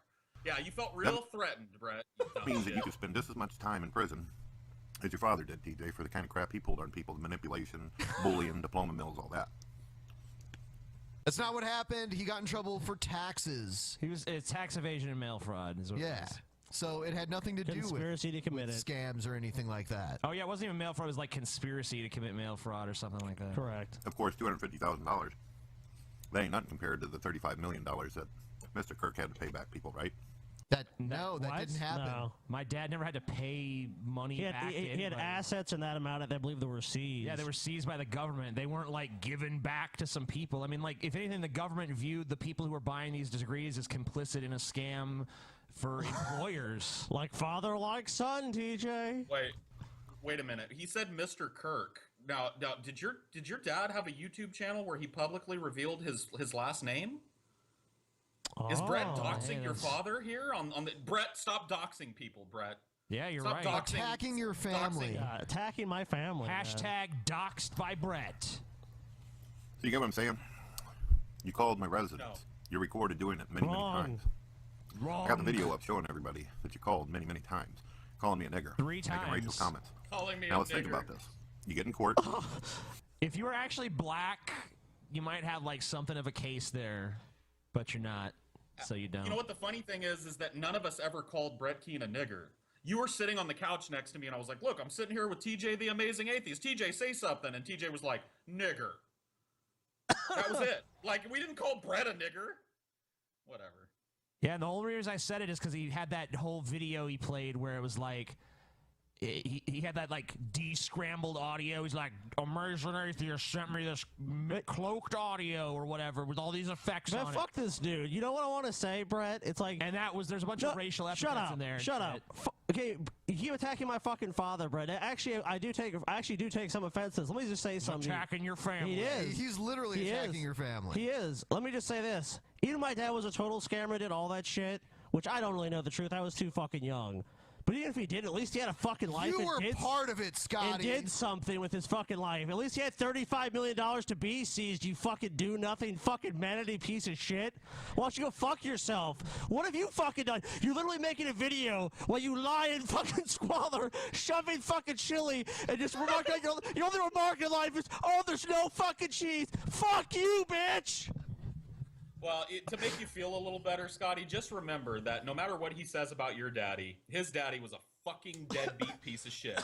Yeah, you felt real threatened, Brett. That means that you could spend just as much time in prison as your father did, TJ, for the kind of crap he pulled on people, manipulation, bullying, diploma mills, all that. That's not what happened. He got in trouble for taxes. It's tax evasion and mail fraud. Is what it is. So it had nothing to do with conspiracy to commit it. Scams or anything like that. Oh, yeah, it wasn't even mail fraud. It was like conspiracy to commit mail fraud or something like that. Correct. Of course, $250,000. That ain't nothing compared to the $35 million that Mr. Kirk had to pay back people, right? That didn't happen. No. My dad never had to pay money back. He had assets in that amount that I believe they were seized. Yeah, they were seized by the government. They weren't like given back to some people. I mean, like, if anything, the government viewed the people who were buying these degrees as complicit in a scam for employers. Like father, like son, TJ. Wait a minute. He said Mr. Kirk. Now, did your dad have a YouTube channel where he publicly revealed his last name? Is Brett doxing your father here? On the Brett, stop doxing people, Brett. Yeah, you're Stop right. Attacking your family. Attacking my family. Hashtag doxed by Brett. you get what I'm saying? You called my residence. No. You recorded doing it many times. I got the video up showing everybody that you called many times, calling me a nigger, 3 making times. racial comments. Calling me now a let's think nigger. about this. You get in court. If you were actually black, you might have like something of a case there, but you're not, so you don't. You know what the funny thing is that none of us ever called Brett Keane a nigger. You were sitting on the couch next to me, and I was like, look, I'm sitting here with TJ the Amazing Atheist. TJ, say something. And TJ was like, nigger. That was it. Like, we didn't call Brett a nigger. Whatever. Yeah, and the only reason I said it is because he had that whole video he played where it was like, he had that like de-scrambled audio. He's like, Amazing Atheist sent me this cloaked audio or whatever with all these effects Man, on fuck this dude. You know what I want to say, Brett? It's like, and that was there's a bunch of racial epithets in there. and Shut up. shit. Okay, you keep attacking my fucking father, Brett. Actually, I actually do take some offenses. Let me just say something. Attacking your family. He is. He's literally attacking your family. He is. Let me just say this. Even my dad was a total scammer, did all that shit, which I don't really know the truth. I was too fucking young. But even if he did, at least he had a fucking life. You and were did, part of it, Scotty. And did something with his fucking life. At least he had $35 million to be seized, you fucking do-nothing fucking manatee piece of shit. Why don't you go fuck yourself? What have you fucking done? You're literally making a video while you lie and fucking squalor, shoving fucking chili, and just remark on your only remark in life is, oh, there's no fucking cheese. Fuck you, bitch! Well, to make you feel a little better, Scotty, just remember that no matter what he says about your daddy, his daddy was a fucking deadbeat piece of shit.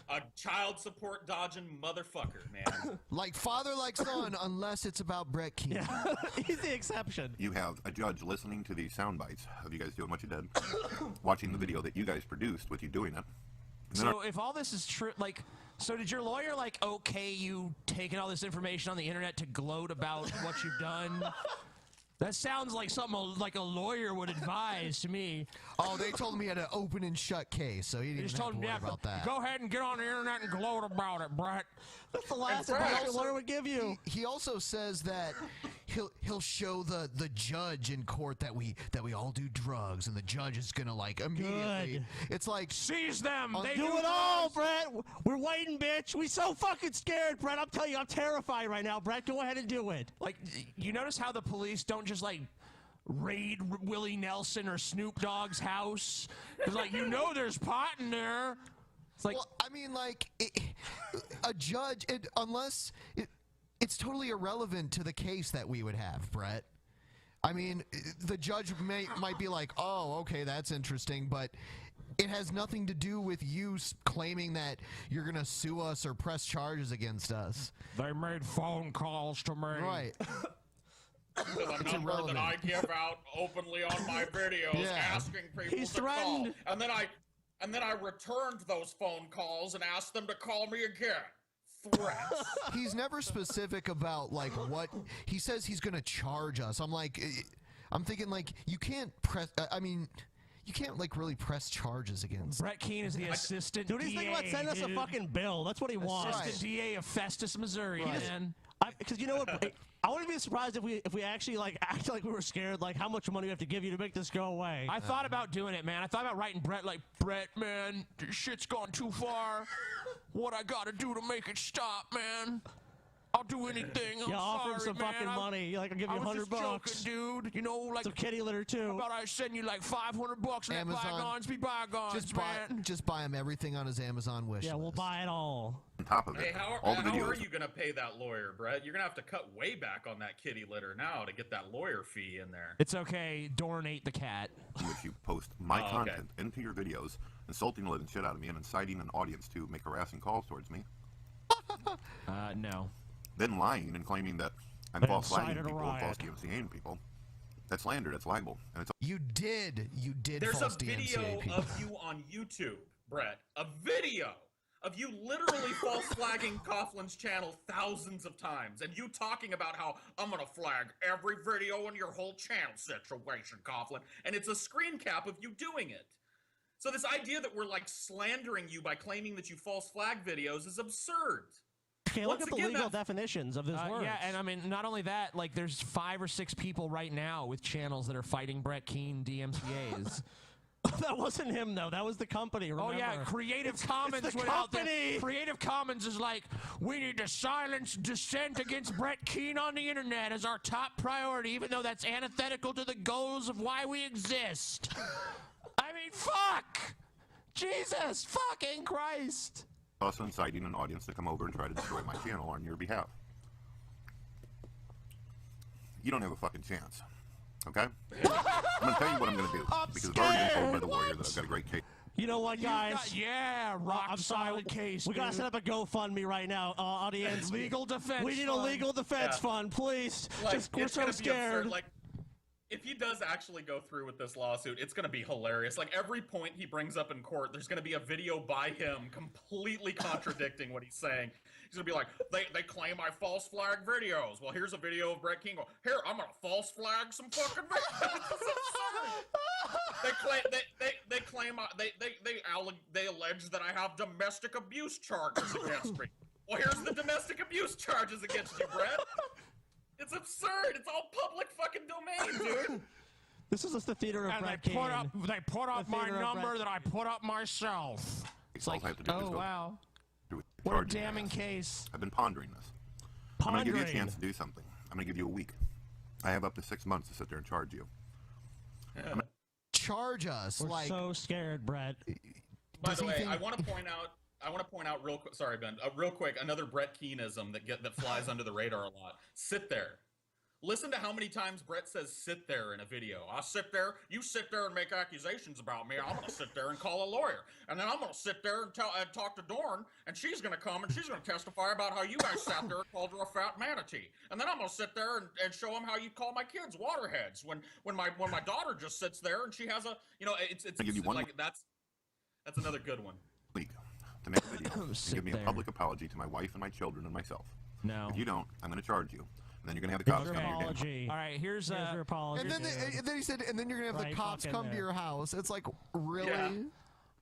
A child support dodging motherfucker, man. Like father, like son, unless it's about Brett Keane. Yeah, he's the exception. You have a judge listening to these sound bites of you guys doing what you did, watching the video that you guys produced with you doing it. So if all this is true, like, so did your lawyer like okay you taking all this information on the internet to gloat about what you've done? That sounds like something like a lawyer would advise to me. Oh, they told him he had an open and shut case, so he didn't just have told to him, worry yeah, about that. go ahead and get on the internet and gloat about it, Brett. That's the last advice your lawyer would give you. He also says that he'll show the judge in court that we all do drugs, and the judge is gonna like immediately. Good. It's like seize them. They do it all, Brett. We're waiting, bitch. We so fucking scared, Brett. I'm telling you, I'm terrified right now, Brett. Go ahead and do it. Like, you notice how the police don't just like raid Willie Nelson or Snoop Dogg's house? It's like, you know there's pot in there. It's like, well, I mean, like a judge, it's totally irrelevant to the case that we would have, Brett. I mean, the judge might be like, oh, okay, that's interesting, but it has nothing to do with you claiming that you're going to sue us or press charges against us. They made phone calls to me. Right. The number that I give out openly on my videos, asking people to call, and then I returned those phone calls and asked them to call me again. Threats. He's never specific about like what he says he's going to charge us. I'm thinking like you can't press. I mean, you can't like really press charges against. Brett Keane is the assistant Dude, DA. he's thinking about sending us a fucking bill. That's what he wants. Assistant DA of Festus, Missouri, man. Because you know what? I wouldn't be surprised if we actually like act like we were scared. Like, how much money we have to give you to make this go away? I thought about doing it, man. I thought about writing Brett like, Brett, man, this shit's gone too far. What I gotta do to make it stop, man? I'll do anything. I'm offer him sorry, some man. fucking money. Like, I'll give you I was $100. just joking, dude. You know, like some kitty litter too. How about I send you like $500 and let bygones be bygones, man? Just buy him everything on his Amazon wish. Yeah, we'll buy it all. On top of it, Hey, how are you going to pay that lawyer, Brett? You're going to have to cut way back on that kitty litter now to get that lawyer fee in there. It's okay. Dorn ate the cat. in which you post my content into your videos, insulting the living shit out of me and inciting an audience to make harassing calls towards me. No. Then lying and claiming that I'm They false flagging incited a people, riot. false DMCAing people. That's slander. That's libel. And it's You did There's false a video DMCA people. of you on YouTube, Brett. A video of you literally false flagging Coughlin's channel thousands of times, and you talking about how I'm gonna flag every video in your whole channel situation, Coughlin, and it's a screen cap of you doing it. So this idea that we're like slandering you by claiming that you false flag videos is absurd. Okay, look Once at the again, legal that- definitions of this word. Yeah, and I mean, not only that, like, there's 5 or 6 people right now with channels that are fighting Brett Keane DMCA's. That wasn't him though. That was the company. Remember? Oh yeah, Creative It's Commons the went out there. company. Creative Commons is like, we need to silence dissent against Brett Keane on the internet as our top priority, even though that's antithetical to the goals of why we exist. I mean, fuck! Jesus fucking Christ! Also inciting an audience to come over and try to destroy my channel on your behalf. You don't have a fucking chance. Okay? I'm gonna tell you what I'm gonna do. Because I've already been told by the warrior that I've got a great case. You know what, guys? Yeah, rock I'm sorry. solid case. We gotta dude. set up a GoFundMe right now, audience. Legal defense We need a fund. legal defense Yeah. fund, please. Like, Just, we're it's so gonna be absurd. scared. Like, if he does actually go through with this lawsuit, it's gonna be hilarious. Like, every point he brings up in court, there's gonna be a video by him completely contradicting what he's saying. He's gonna be like, they claim I false flag videos. Well, here's a video of Brett King going, here, I'm gonna false flag some fucking videos. They allege that I have domestic abuse charges against me. Well, here's the domestic abuse charges against you, Brett. It's absurd. It's all public fucking domain, dude. This is just the theater of And Brett they put Keane. up The my theater of number Brett that I put up myself. It's like, Oh wow. What a damning case. I've been pondering this. I'm going to give you a chance to do something. I'm going to give you a week. I have up to 6 months to sit there and charge you. Charge us. We're like, so scared, Brett. By the way, I want to point out real quick. Sorry, Ben. Real quick, another Brett Keenism that flies under the radar a lot. Sit there. Listen to how many times Brett says "sit there" in a video. I sit there. You sit there and make accusations about me. I'm gonna sit there and call a lawyer, and then I'm gonna sit there and talk to Dorn, and she's gonna come and she's gonna testify about how you guys sat there and called her a fat manatee, and then I'm gonna sit there and show him how you call my kids waterheads when my daughter just sits there and she has a it's like that's another good one. Week to make a video and give me a public apology to my wife and my children and myself. No. If you don't, I'm going to charge you. And then you're going to have the cops come to your damn. All right, here's your apology. And then he said, and then you're gonna have Right the cops fucking come to there. your house. It's like, really?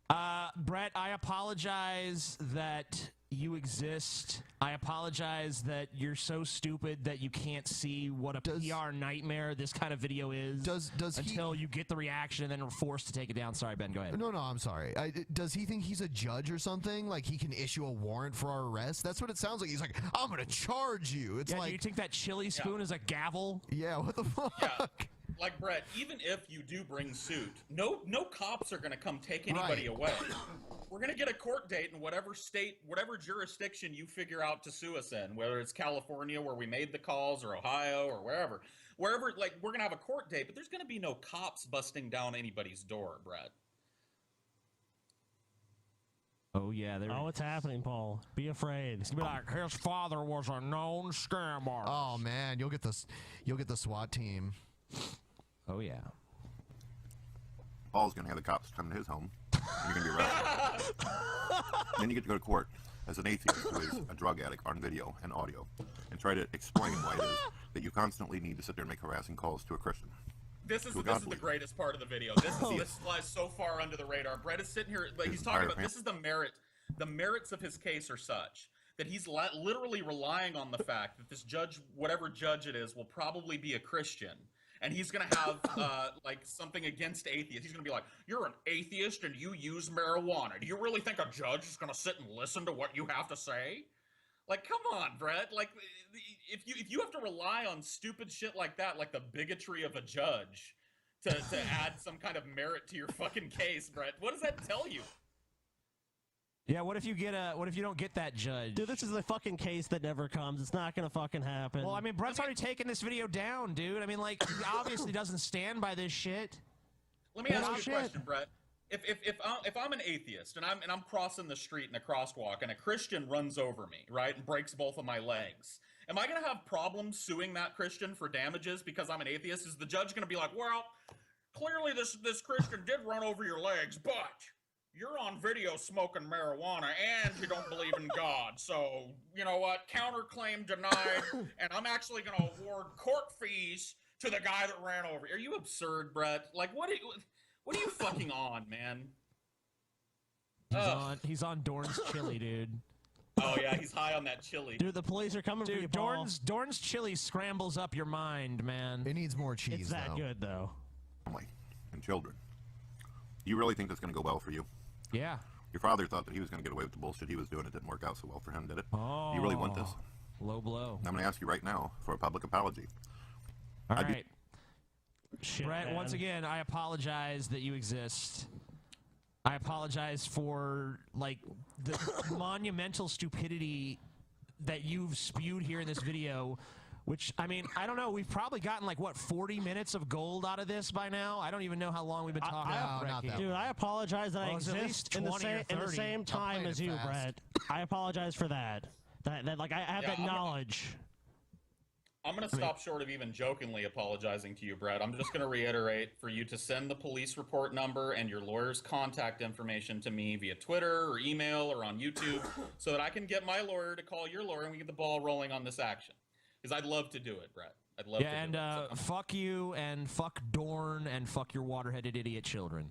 Brett, I apologize that you exist. I apologize that you're so stupid that you can't see what a PR nightmare this kind of video is. Does until you get the reaction and then are forced to take it down. Sorry, Ben, go ahead. No, I'm sorry. Does he think he's a judge or something? Like he can issue a warrant for our arrest? That's what it sounds like. He's like, I'm gonna charge you. It's Yeah, like, do you think that chili spoon is a gavel? Yeah, what the fuck? Yeah. Like, Brett, even if you do bring suit, no cops are going to come take anybody away. We're going to get a court date in whatever state, whatever jurisdiction you figure out to sue us in, whether it's California where we made the calls or Ohio or wherever. Like, we're going to have a court date, but there's going to be no cops busting down anybody's door, Brett. Oh, yeah. Oh, it's happening, Paul. Be afraid. It's gonna be like, his father was a known scammer. Oh man, you'll get the SWAT team. Oh yeah. Paul's going to have the cops come to his home, and you're going to be arrested. Then you get to go to court as an atheist who is a drug addict on video and audio, and try to explain why it is that you constantly need to sit there and make harassing calls to a Christian. This is the greatest part of the video. This flies so far under the radar. Brett is sitting here, like, he's talking about, this is the merit. The merits of his case are such that he's literally relying on the fact that this judge, whatever judge it is, will probably be a Christian. And he's going to have, like, something against atheists. He's going to be like, you're an atheist and you use marijuana. Do you really think a judge is going to sit and listen to what you have to say? Like, come on, Brett. Like, if you have to rely on stupid shit like that, like the bigotry of a judge, to add some kind of merit to your fucking case, Brett, what does that tell you? Yeah, what if you don't get that judge? Dude, this is a fucking case that never comes. It's not gonna fucking happen. Well, I mean, Brett's already taken this video down, dude. I mean, like, he obviously doesn't stand by this shit. Let me ask you a question, Brett. If I'm an atheist and I'm crossing the street in a crosswalk and a Christian runs over me, right, and breaks both of my legs, am I gonna have problems suing that Christian for damages because I'm an atheist? Is the judge gonna be like, well, clearly this Christian did run over your legs, but you're on video smoking marijuana and you don't believe in God, so you know what? Counterclaim denied, and I'm actually gonna award court fees to the guy that ran over you. Are you absurd, Brett? Like, what are you fucking on, man? He's on Dorn's chili, dude. Oh yeah, he's high on that chili. Dude, the police are coming for you, Paul. Dorn's chili scrambles up your mind, man. It needs more cheese. It's that good, though. Family and children. You really think that's going to go well for you? Yeah. Your father thought that he was going to get away with the bullshit he was doing. It didn't work out so well for him, did it? Do you really want this? Low blow. I'm going to ask you right now for a public apology. All right. Brett, once again, I apologize that you exist. I apologize for, like, the monumental stupidity that you've spewed here in this video, which, I mean, I don't know. We've probably gotten, like, what, 40 minutes of gold out of this by now? I don't even know how long we've been talking. Dude, I apologize that I Well, it's at exist least in the 20 or same 30. time as you, Brett. I apologize for that. That like, I have that knowledge. I'm going to stop short of even jokingly apologizing to you, Brett. I'm just going to reiterate for you to send the police report number and your lawyer's contact information to me via Twitter or email or on YouTube so that I can get my lawyer to call your lawyer and we get the ball rolling on this action. Because I'd love to do it, Brett. I'd love to do it. Yeah, and fuck you, and fuck Dorn, and fuck your water-headed idiot children.